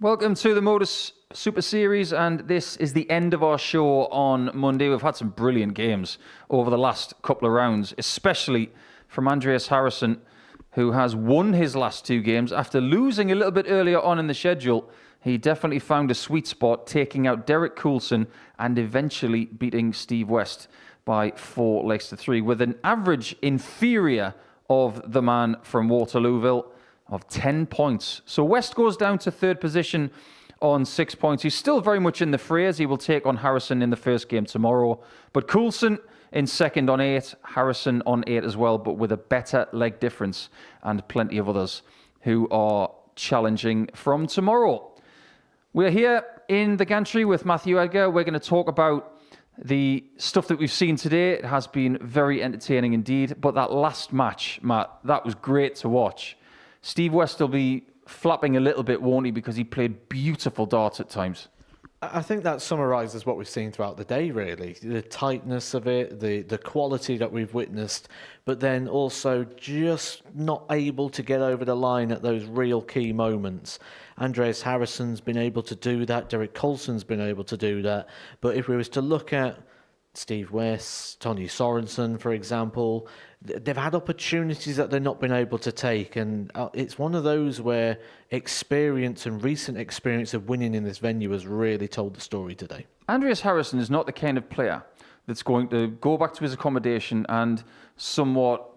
Welcome to the Modus Super Series, and this is the end of our show on Monday. We've had some brilliant games over the last couple of rounds, especially from Andreas Harrison, who has won his last 2 games after losing a little bit earlier on in the schedule. He definitely found a sweet spot, taking out Derek Coulson and eventually beating Steve West by 4 legs to 3, with an average inferior of the man from Waterlooville of 10 points. So West goes down to 3rd position on 6 points. He's still very much in the fray as he will take on Harrison in the first game tomorrow. But Coulson in 2nd on 8, Harrison on 8 as well, but with a better leg difference, and plenty of others who are challenging from tomorrow. We're here in the gantry with Matthew Edgar. We're going to talk about the stuff that we've seen today. It has been very entertaining indeed. But that last match, Matt, that was great to watch. Steve West will be flapping a little bit, won't he, because he played beautiful darts at times. I think that summarises what we've seen throughout the day, really. The tightness of it, the quality that we've witnessed, but then also just not able to get over the line at those real key moments. Andreas Harrison's been able to do that. Derek Coulson's been able to do that. But if we was to look at Steve West, Tony Sorenson, for example, they've had opportunities that they've not been able to take, and it's one of those where experience and recent experience of winning in this venue has really told the story today. Andreas Harrison is not the kind of player that's going to go back to his accommodation and somewhat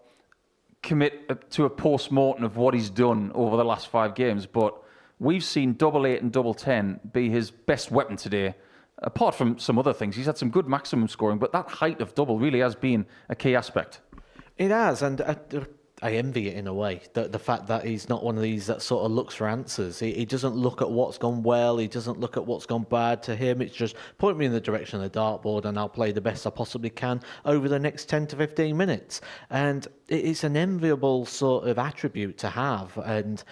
commit to a post-mortem of what he's done over the last 5 games, but we've seen double 8 and double 10 be his best weapon today. Apart from some other things, he's had some good maximum scoring, but that height of double really has been a key aspect. It has, and I envy it in a way. The fact that he's not one of these that sort of looks for answers. He doesn't look at what's gone well. He doesn't look at what's gone bad. To him, it's just point me in the direction of the dartboard and I'll play the best I possibly can over the next 10 to 15 minutes. And it's an enviable sort of attribute to have. And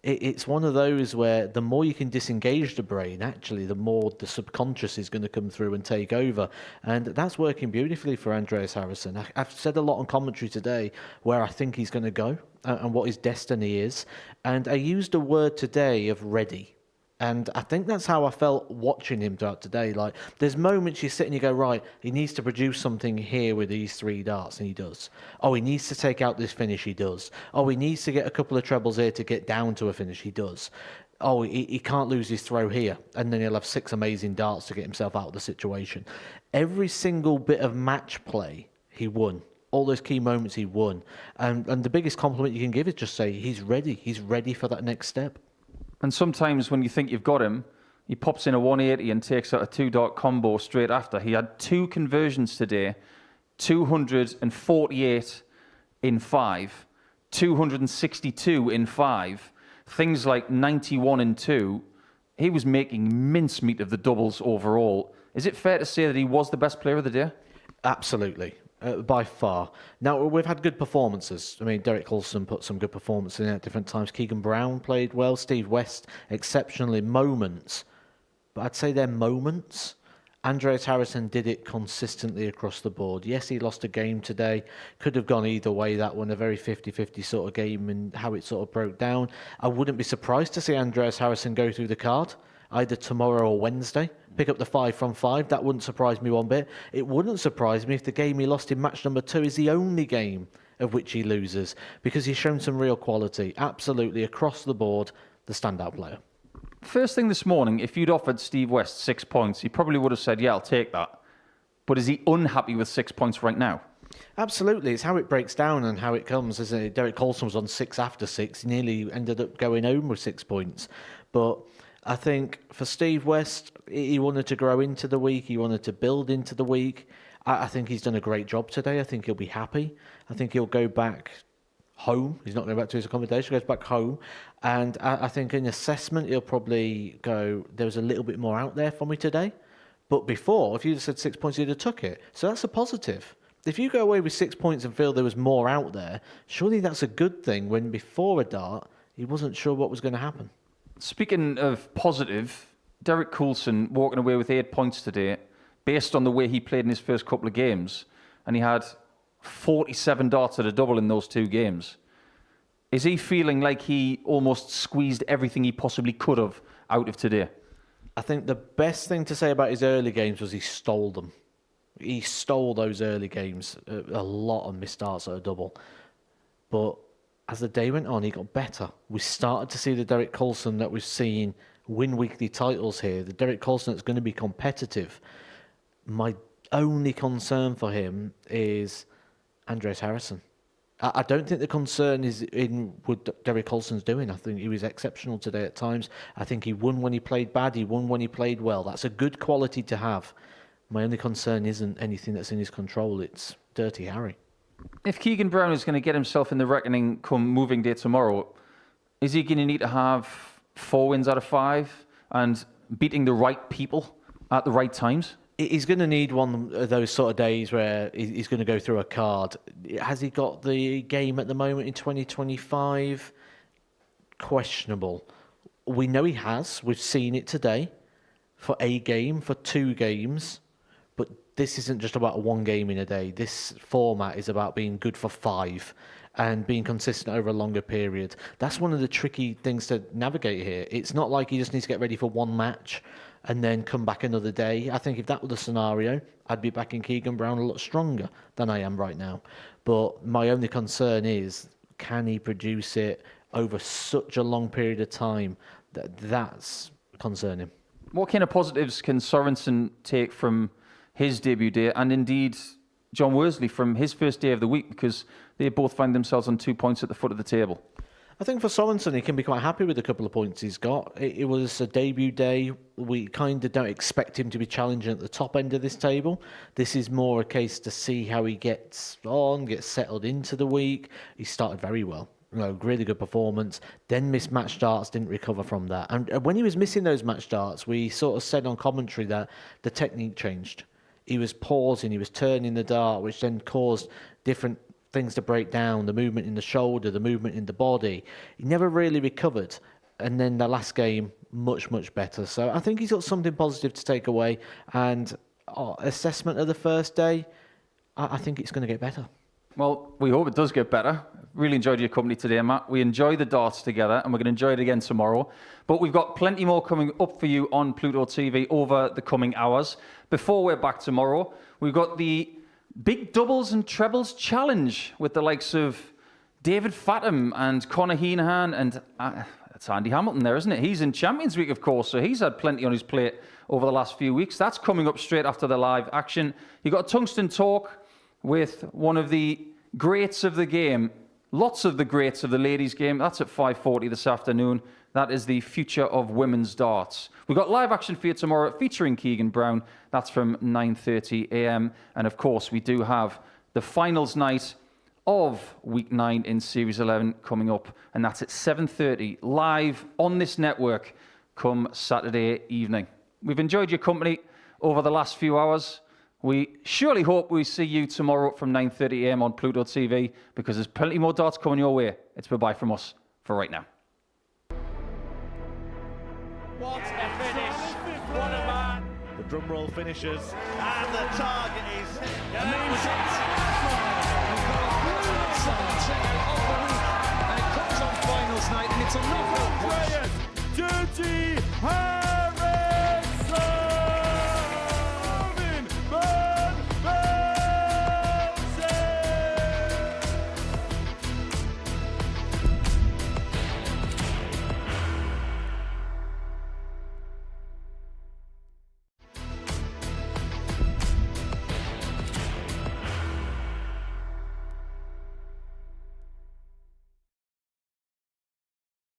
it's one of those where the more you can disengage the brain, actually, the more the subconscious is going to come through and take over. And that's working beautifully for Andreas Harrison. I've said a lot on commentary today where I think he's going to go and what his destiny is. And I used a word today of ready. And I think that's how I felt watching him throughout today. Like, there's moments you sit and you go, right, he needs to produce something here with these 3 darts, and he does. Oh, he needs to take out this finish, he does. Oh, he needs to get a couple of trebles here to get down to a finish, he does. Oh, he can't lose his throw here, and then he'll have 6 amazing darts to get himself out of the situation. Every single bit of match play, he won. All those key moments he won. And the biggest compliment you can give is just say, he's ready. He's ready for that next step. And sometimes when you think you've got him, he pops in a 180 and takes out a 2-dart combo straight after. He had 2 conversions today, 248 in 5, 262 in 5, things like 91 in 2. He was making mincemeat of the doubles overall. Is it fair to say that he was the best player of the day? Absolutely. By far. Now, we've had good performances. I mean, Derek Coulson put some good performances in at different times. Keegan Brown played well. Steve West, exceptionally moments. But I'd say they're moments. Andreas Harrison did it consistently across the board. Yes, he lost a game today. Could have gone either way, that one. A very 50-50 sort of game and how it sort of broke down. I wouldn't be surprised to see Andreas Harrison go through the card, either tomorrow or Wednesday. Pick up the 5 from 5. That wouldn't surprise me one bit. It wouldn't surprise me if the game he lost in match number 2 is the only game of which he loses, because he's shown some real quality. Absolutely, across the board, the standout player. First thing this morning, if you'd offered Steve West 6 points, he probably would have said, yeah, I'll take that. But is he unhappy with 6 points right now? Absolutely. It's how it breaks down and how it comes, isn't it? Derek Coulson was on 6 after 6. He nearly ended up going home with 6 points. But I think for Steve West, he wanted to grow into the week. He wanted to build into the week. I think he's done a great job today. I think he'll be happy. I think he'll go back home. He's not going back to his accommodation. He goes back home. And I think in assessment, he'll probably go, there was a little bit more out there for me today. But before, if you'd have said 6 points, you'd have took it. So that's a positive. If you go away with 6 points and feel there was more out there, surely that's a good thing when before a dart, he wasn't sure what was going to happen. Speaking of positive, Derek Coulson walking away with 8 points today based on the way he played in his first couple of games, and he had 47 darts at a double in those 2 games. Is he feeling like he almost squeezed everything he possibly could have out of today? I think the best thing to say about his early games was he stole them. He stole those early games. A lot of missed starts at a double. But as the day went on, he got better. We started to see the Derek Coulson that we've seen win weekly titles here. The Derek Coulson that's going to be competitive. My only concern for him is Andres Harrison. I don't think the concern is in what Derek Coulson's doing. I think he was exceptional today at times. I think he won when he played bad. He won when he played well. That's a good quality to have. My only concern isn't anything that's in his control. It's Dirty Harry. If Keegan Brown is going to get himself in the reckoning come moving day tomorrow, is he going to need to have 4 wins out of 5 and beating the right people at the right times? He's going to need one of those sort of days where he's going to go through a card. Has he got the game at the moment in 2025? Questionable. We know he has. We've seen it today for a game, for 2 games. But this isn't just about 1 game in a day. This format is about being good for 5 and being consistent over a longer period. That's one of the tricky things to navigate here. It's not like he just needs to get ready for 1 match and then come back another day. I think if that were the scenario, I'd be backing Keegan Brown a lot stronger than I am right now. But my only concern is, can he produce it over such a long period of time? That's concerning. What kind of positives can Sorenson take from his debut day, and indeed John Worsley from his first day of the week, because they both find themselves on 2 points at the foot of the table? I think for Sorenson, he can be quite happy with the couple of points he's got. It was a debut day. We kind of don't expect him to be challenging at the top end of this table. This is more a case to see how he gets on, gets settled into the week. He started very well. Really good performance. Then missed match starts, didn't recover from that. And when he was missing those match starts, we sort of said on commentary that the technique changed. He was pausing, he was turning the dart, which then caused different things to break down, the movement in the shoulder, the movement in the body. He never really recovered. And then the last game, much, much better. So I think he's got something positive to take away. And assessment of the first day, I think it's going to get better. Well, we hope it does get better. Really enjoyed your company today, Matt. We enjoy the darts together, and we're going to enjoy it again tomorrow. But we've got plenty more coming up for you on Pluto TV over the coming hours. Before we're back tomorrow, we've got the Big Doubles and Trebles Challenge with the likes of David Fathom and Conor Heenahan, and it's Andy Hamilton there, isn't it? He's in Champions Week, of course, so he's had plenty on his plate over the last few weeks. That's coming up straight after the live action. You've got a Tungsten Talk with one of the greats of the game, lots of the greats of the ladies' game. That's at 5:40 this afternoon. That is the future of women's darts. We've got live action for you tomorrow featuring Keegan Brown. That's from 9:30 a.m. And of course, we do have the finals night of Week 9 in Series 11 coming up. And that's at 7:30 live on this network come Saturday evening. We've enjoyed your company over the last few hours. We surely hope we see you tomorrow from 9:30 a.m. on Pluto TV, because there's plenty more darts coming your way. It's bye-bye from us for right now. What a finish! What a man! The drum roll finishes, and the target is And it comes on finals night, and it's a knockout. Dirty Harrison!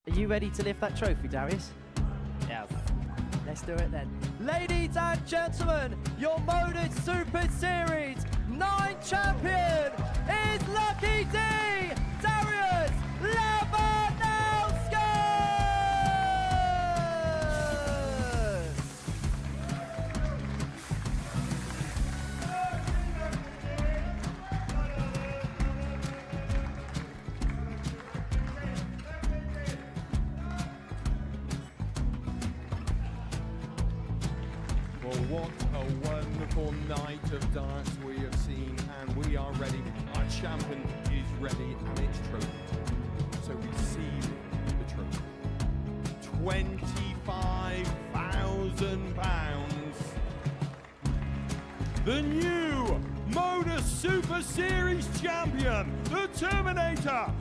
Are you ready to lift that trophy, Darius? Yes. Let's do it then. Ladies and gentlemen, your Modus Super Series 9 champion is Lucky D, Darius Labanowski! Well, what a wonderful night of darts we have seen, and we are ready. Our champion is ready, and it's trophy time. So receive the trophy. 25 £1,000. The new Modus Super Series champion, the Terminator,